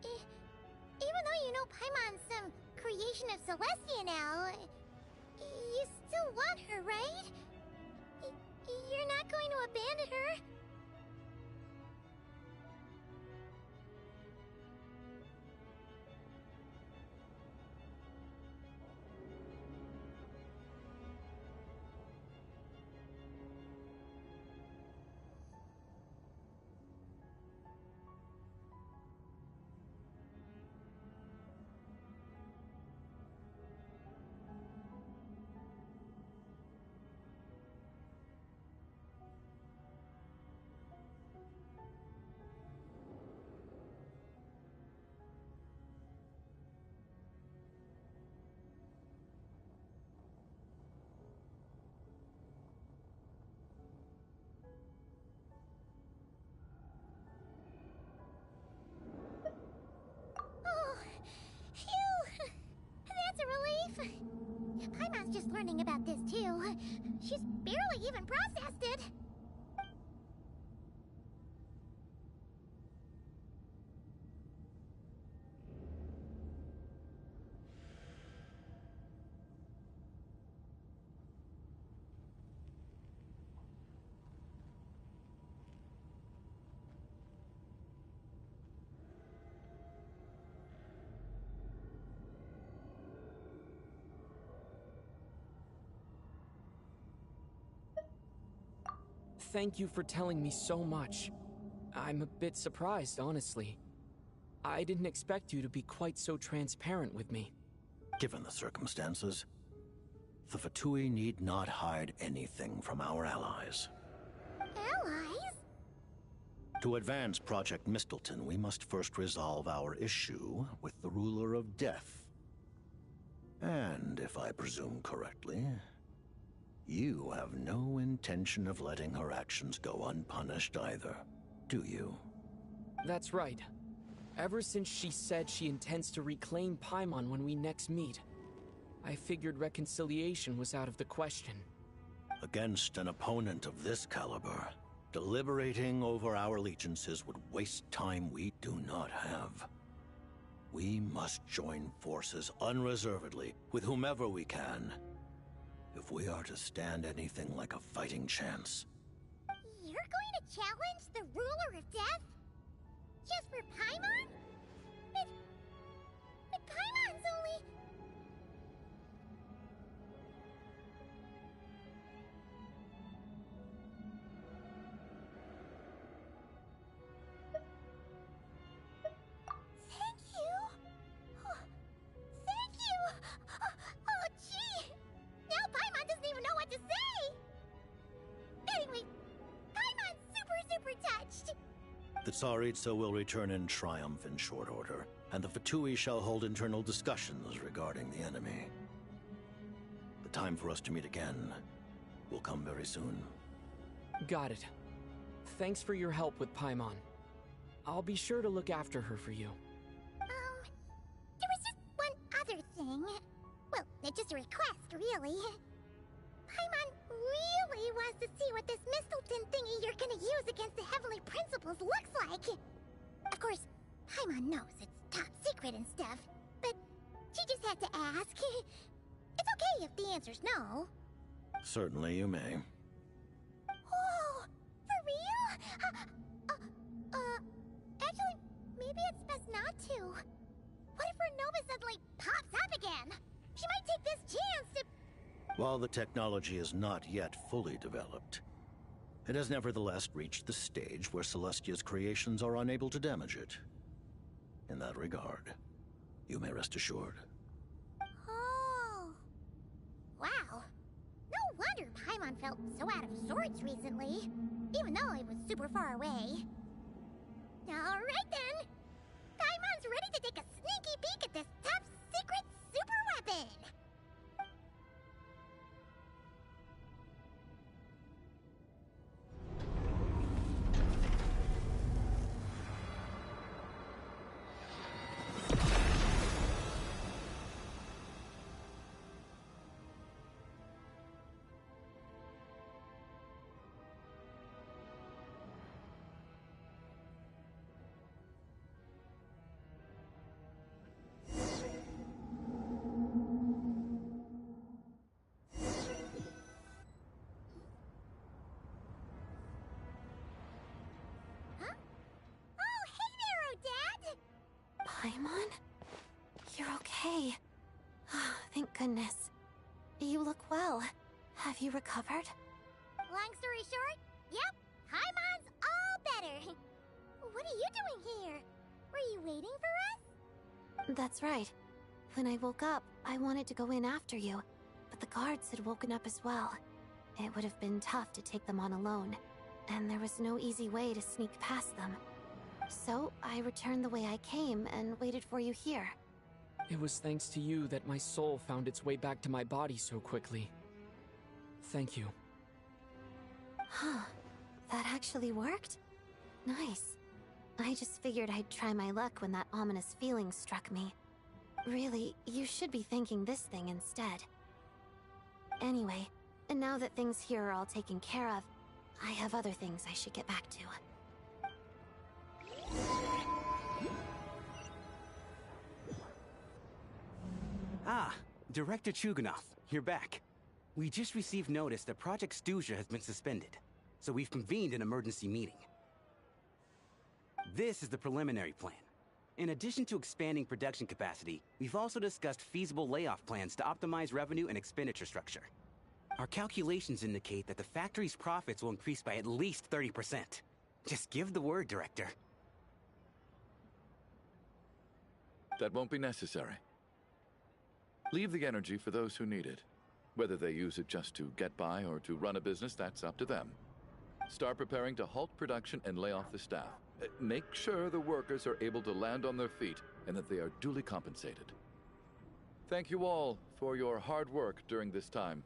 Even though you know Paimon's some creation of Celestia now, you still want her, right? You're not going to abandon her? Oh, phew! That's a relief. Paimon's just learning about this too. She's barely even processed it. Thank you for telling me so much. I'm a bit surprised, honestly. I didn't expect you to be quite so transparent with me. Given the circumstances, the Fatui need not hide anything from our allies. Allies? To advance Project Mistleton, we must first resolve our issue with the Ruler of Death. And, if I presume correctly, you have no intention of letting her actions go unpunished either, do you? That's right. Ever since she said she intends to reclaim Paimon when we next meet, I figured reconciliation was out of the question. Against an opponent of this caliber, deliberating over our allegiances would waste time we do not have. We must join forces unreservedly with whomever we can, if we are to stand anything like a fighting chance. You're going to challenge the Ruler of Death? Just for Paimon? But Paimon's only... Thank you! Thank you! Oh, gee! Now Paimon doesn't even know what to say! Anyway, Paimon's super touched! The Tsaritsa will return in triumph in short order, and the Fatui shall hold internal discussions regarding the enemy. The time for us to meet again will come very soon. Got it. Thanks for your help with Paimon. I'll be sure to look after her for you. There was just one other thing. Well, it's just a request, really. Paimon really wants to see what this Mistleton thingy you're gonna use against the Heavenly Principles looks like. Of course, Paimon knows it's top secret and stuff, but she just had to ask. It's okay if the answer's no. Certainly you may. Oh, for real? Actually, maybe it's best not to. What if her Nova suddenly pops up again? She might take this chance to... While the technology is not yet fully developed, it has nevertheless reached the stage where Celestia's creations are unable to damage it. In that regard, you may rest assured. Oh. Wow. No wonder Paimon felt so out of sorts recently, even though he was super far away. Alright then! Paimon's ready to take a sneaky peek at this top secret super weapon! Paimon? You're okay. Thank goodness. You look well. Have you recovered? Long story short, yep, Paimon's all better. What are you doing here? Were you waiting for us? That's right. When I woke up, I wanted to go in after you, but the guards had woken up as well. It would have been tough to take them on alone, and there was no easy way to sneak past them. So I returned the way I came and waited for you here. It was thanks to you that my soul found its way back to my body so quickly. Thank you. Huh. That actually worked? Nice. I just figured I'd try my luck when that ominous feeling struck me. Really, you should be thanking this thing instead. Anyway, and now that things here are all taken care of, I have other things I should get back to. Ah, Director Chuganov, you're back. We just received notice that Project Snezhnaya has been suspended, so we've convened an emergency meeting. This is the preliminary plan. In addition to expanding production capacity, we've also discussed feasible layoff plans to optimize revenue and expenditure structure. Our calculations indicate that the factory's profits will increase by at least 30%. Just give the word, Director. That won't be necessary. Leave the energy for those who need it. Whether they use it just to get by or to run a business, that's up to them. Start preparing to halt production and lay off the staff. Make sure the workers are able to land on their feet and that they are duly compensated. Thank you all for your hard work during this time.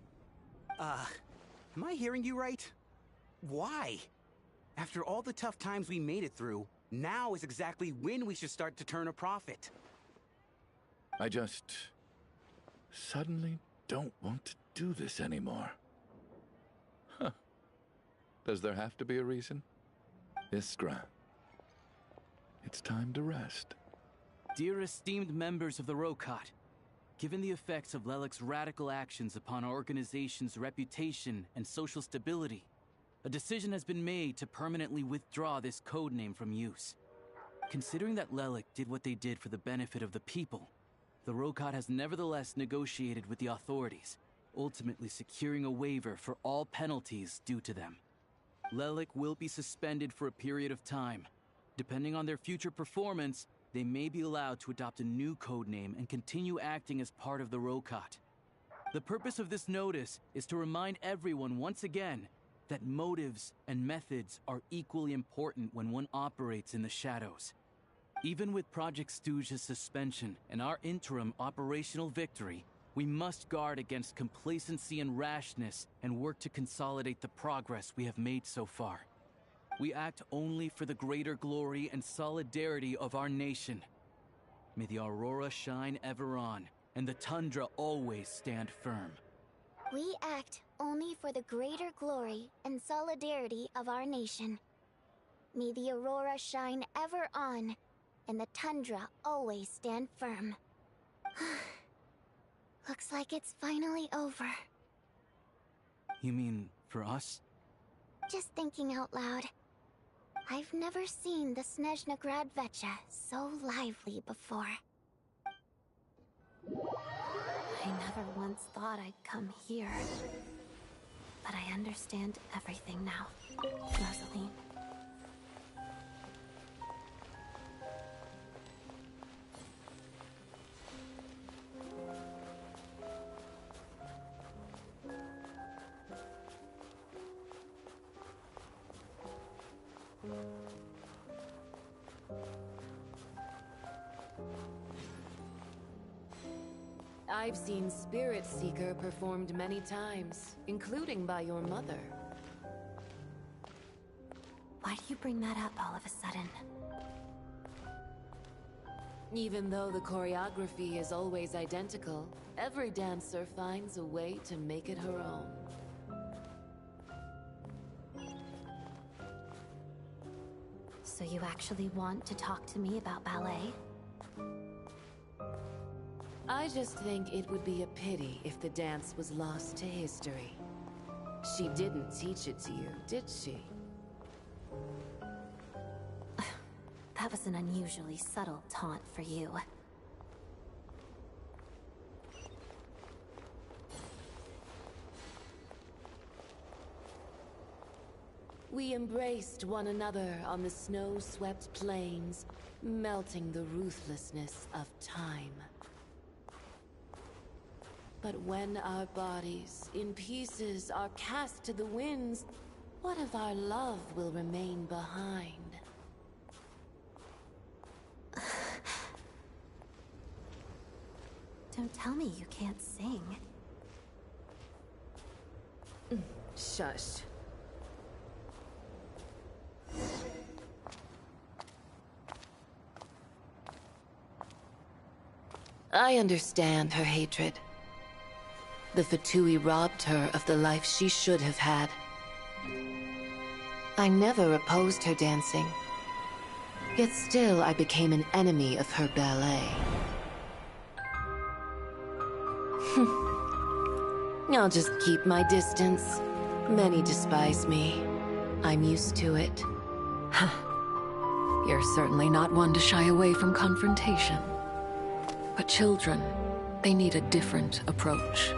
Am I hearing you right? Why? After all the tough times we made it through, now is exactly when we should start to turn a profit. I just suddenly don't want to do this anymore. Huh. Does there have to be a reason? Iskra, it's time to rest. Dear esteemed members of the Rokot, given the effects of Lelik's radical actions upon our organization's reputation and social stability, a decision has been made to permanently withdraw this codename from use. Considering that Lelik did what they did for the benefit of the people, the Rokot has nevertheless negotiated with the authorities, ultimately securing a waiver for all penalties due to them. Lelik will be suspended for a period of time. Depending on their future performance, they may be allowed to adopt a new codename and continue acting as part of the Rokot. The purpose of this notice is to remind everyone once again that motives and methods are equally important when one operates in the shadows. Even with Project Snezhnaya's suspension and our interim operational victory, we must guard against complacency and rashness and work to consolidate the progress we have made so far. We act only for the greater glory and solidarity of our nation. May the aurora shine ever on, and the tundra always stand firm. We act only for the greater glory and solidarity of our nation. May the aurora shine ever on, and the tundra always stand firm. Looks like it's finally over. You mean for us? Just thinking out loud. I've never seen the Snezhnaya Vecha so lively before. I never once thought I'd come here. But I understand everything now, Rosaline. I've seen Spirit Seeker performed many times, including by your mother. Why do you bring that up all of a sudden? Even though the choreography is always identical, every dancer finds a way to make it her own. So you actually want to talk to me about ballet? I just think it would be a pity if the dance was lost to history. She didn't teach it to you, did she? That was an unusually subtle taunt for you. We embraced one another on the snow-swept plains, melting the ruthlessness of time. But when our bodies, in pieces, are cast to the winds, what of our love will remain behind? Don't tell me you can't sing. Shush. I understand her hatred. The Fatui robbed her of the life she should have had. I never opposed her dancing. Yet still I became an enemy of her ballet. I'll just keep my distance. Many despise me. I'm used to it. You're certainly not one to shy away from confrontation. But children, they need a different approach.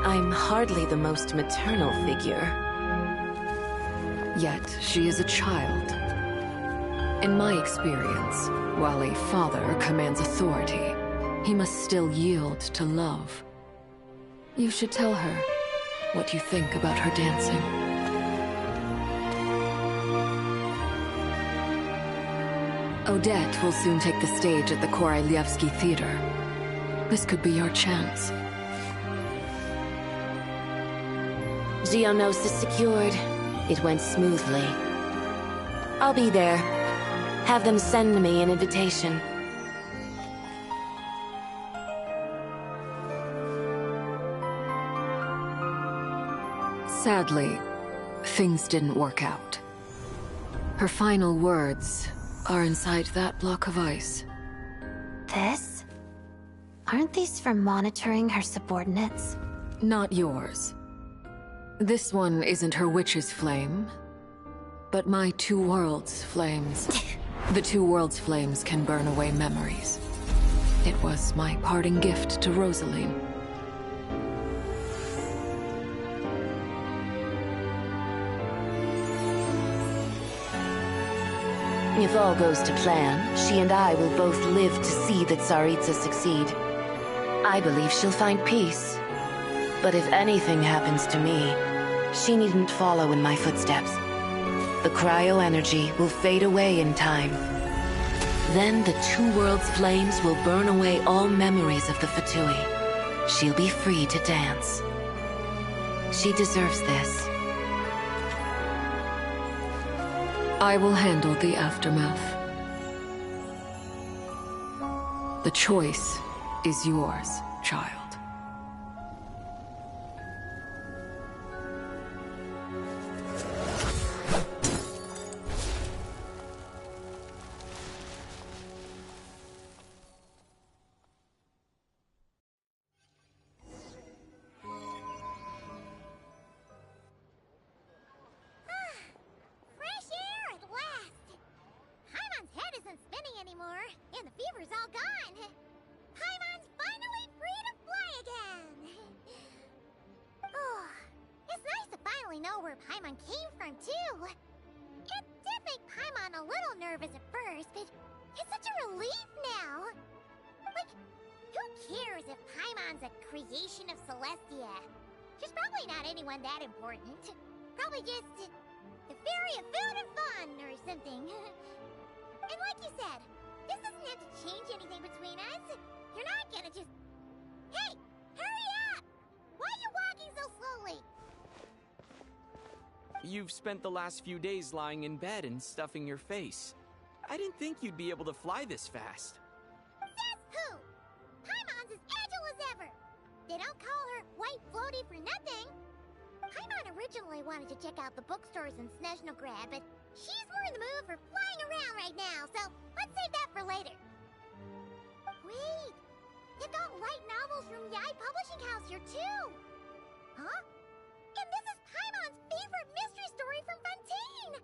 I'm hardly the most maternal figure. Yet, she is a child. In my experience, while a father commands authority, he must still yield to love. You should tell her what you think about her dancing. Odette will soon take the stage at the Koralyevsky Theater. This could be your chance. Geonosis secured. It went smoothly. I'll be there. Have them send me an invitation. Sadly, things didn't work out. Her final words are inside that block of ice. This? Aren't these for monitoring her subordinates? Not yours. This one isn't her witch's flame, but my two worlds' flames. The two worlds' flames can burn away memories. It was my parting gift to Rosaline. If all goes to plan, she and I will both live to see the Tsaritsa succeed. I believe she'll find peace. But if anything happens to me, she needn't follow in my footsteps. The cryo-energy will fade away in time. Then the two worlds' flames will burn away all memories of the Fatui. She'll be free to dance. She deserves this. I will handle the aftermath. The choice is yours, child. Fresh air at last! Paimon's head isn't spinning anymore, and the fever's all gone. Paimon's finally free to fly again! Oh, it's nice to finally know where Paimon came from, too. It did make Paimon a little nervous at first, but it's such a relief now. Like, who cares if Paimon's a creation of Celestia? She's probably not anyone that important. Probably just the fairy of food and fun or something. And like you said, this doesn't have to change anything between us. You're not gonna just... Hey! Hurry up! Why are you walking so slowly? You've spent the last few days lying in bed and stuffing your face. I didn't think you'd be able to fly this fast. Says who? Paimon's as agile as ever. They don't call her White Floaty for nothing. Paimon originally wanted to check out the bookstores in Snezhnaya, but she's more in the mood for flying around right now, so let's save that for later. Wait, they've got light novels from Yai Publishing House here too. Huh? And this is Paimon's favorite mystery story from Fontaine.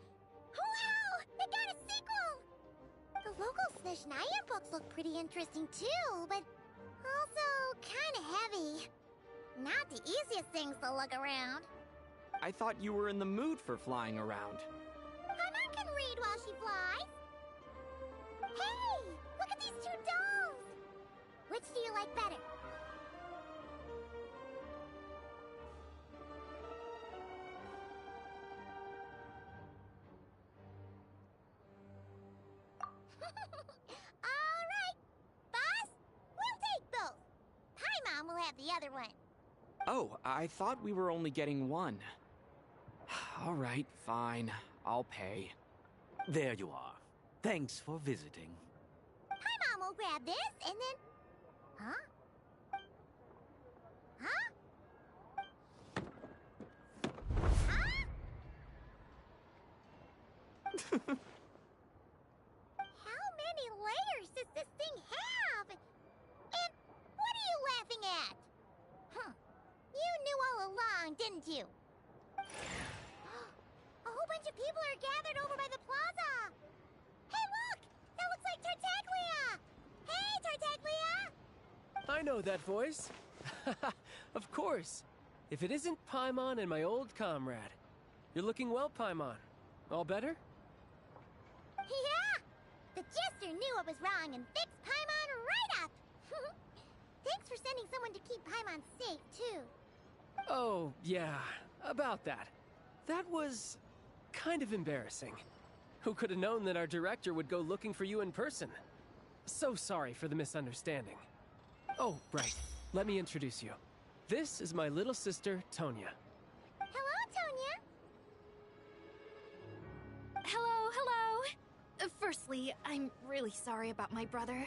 Wow, they got a Snezhnaya books look pretty interesting too, but also kinda heavy. Not the easiest things to look around. I thought you were in the mood for flying around. Paimon can read while she flies. Hey! Look at these two domes! Which do you like better? Alright! Boss, we'll take both. Paimon will have the other one. Oh, I thought we were only getting one. All right, fine. I'll pay. There you are. Thanks for visiting. Paimon will grab this and then... Huh? Huh? Huh? How many layers does this thing have? And what are you laughing at? Huh. You knew all along, didn't you? A whole bunch of people are gathered over by the plaza. Hey, look! That looks like Tartaglia! Hey, Tartaglia! I know that voice. Of course. If it isn't Paimon and my old comrade. You're looking well, Paimon. All better? Yeah! The jester knew it was wrong and fixed Paimon right up! Thanks for sending someone to keep Paimon safe, too. Oh, yeah. About that. That was... kind of embarrassing. Who could have known that our director would go looking for you in person? So sorry for the misunderstanding. Oh, right. Let me introduce you. This is my little sister, Tonya. Hello, Tonya. Hello, hello. Firstly, I'm really sorry about my brother.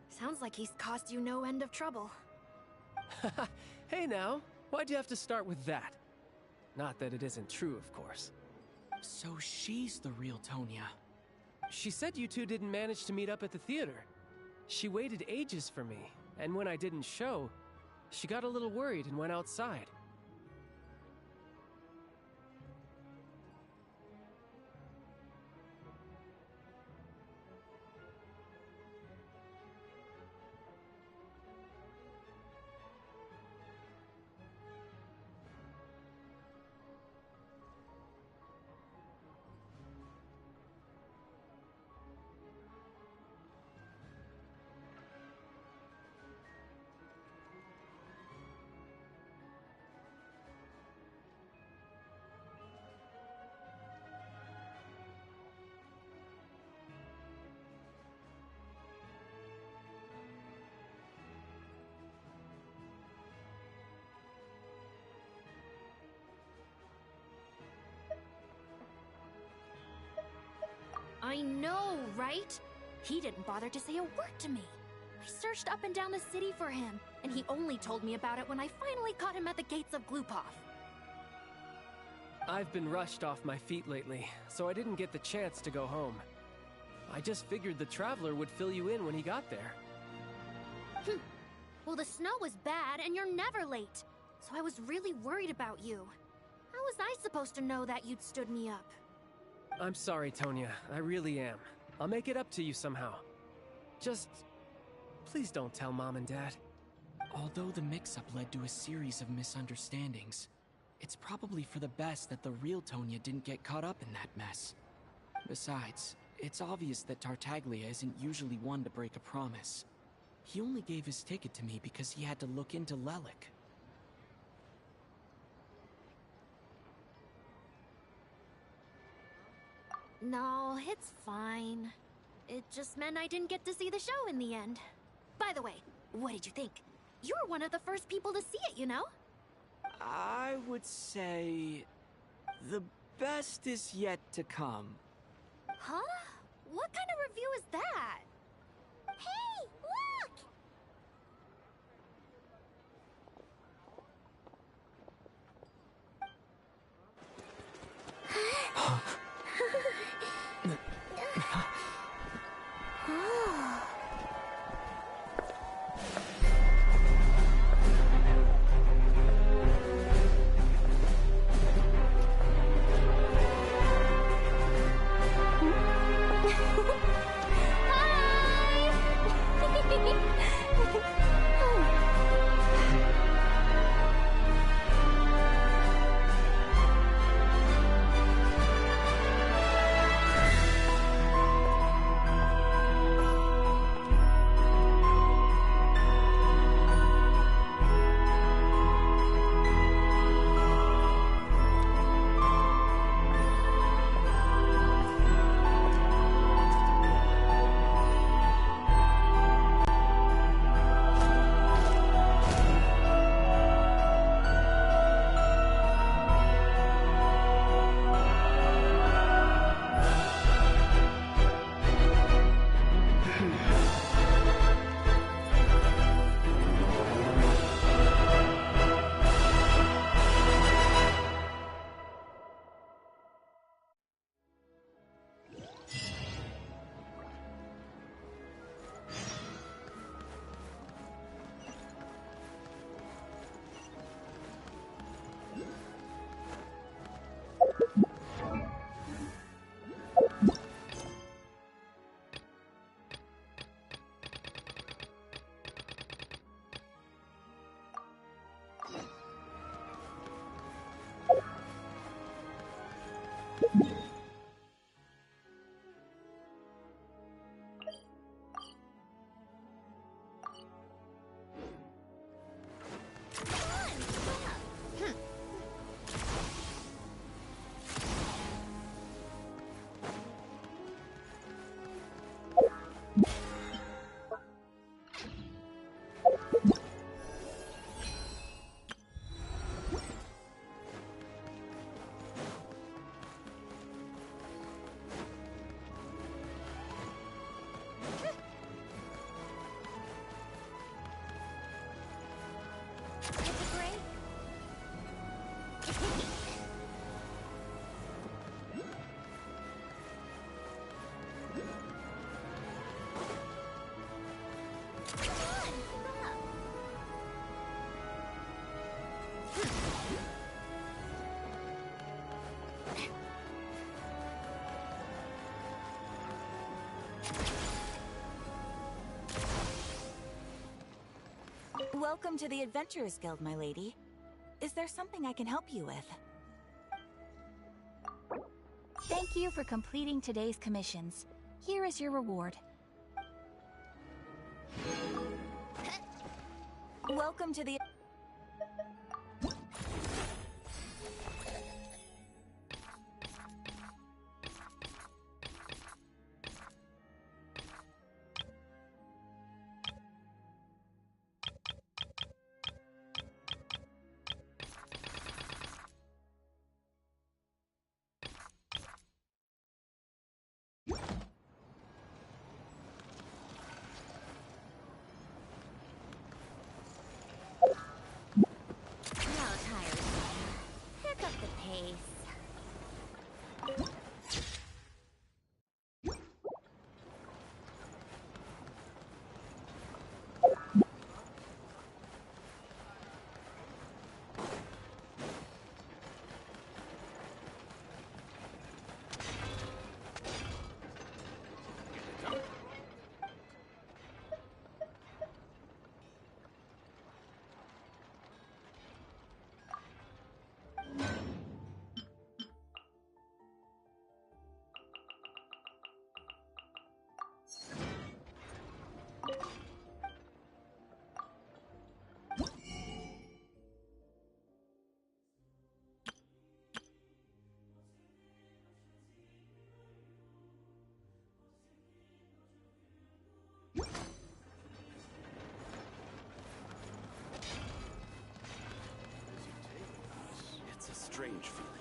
Sounds like he's caused you no end of trouble. Hey now, why'd you have to start with that? Not that it isn't true, of course. So she's the real Tonya. She said you two didn't manage to meet up at the theater. She waited ages for me, and when I didn't show, she got a little worried and went outside. I know, right? He didn't bother to say a word to me. I searched up and down the city for him, and he only told me about it when I finally caught him at the gates of Glupov. I've been rushed off my feet lately, so I didn't get the chance to go home. I just figured the Traveler would fill you in when he got there. Well, the snow was bad, and you're never late. So I was really worried about you. How was I supposed to know that you'd stood me up? I'm sorry, Tonya. I really am. I'll make it up to you somehow. Just... please don't tell Mom and Dad. Although the mix-up led to a series of misunderstandings, it's probably for the best that the real Tonya didn't get caught up in that mess. Besides, it's obvious that Tartaglia isn't usually one to break a promise. He only gave his ticket to me because he had to look into Lelik. No, it's fine. It just meant I didn't get to see the show in the end. By the way, what did you think? You were one of the first people to see it, you know? I would say... the best is yet to come. Huh? What kind of review is that? Hey, look! Hi! Take a break. Come on, keep up. Welcome to the Adventurers Guild, my lady. Is there something I can help you with? Thank you for completing today's commissions. Here is your reward. Welcome to the... Now, tires. Pick up the pace. It's a strange feeling.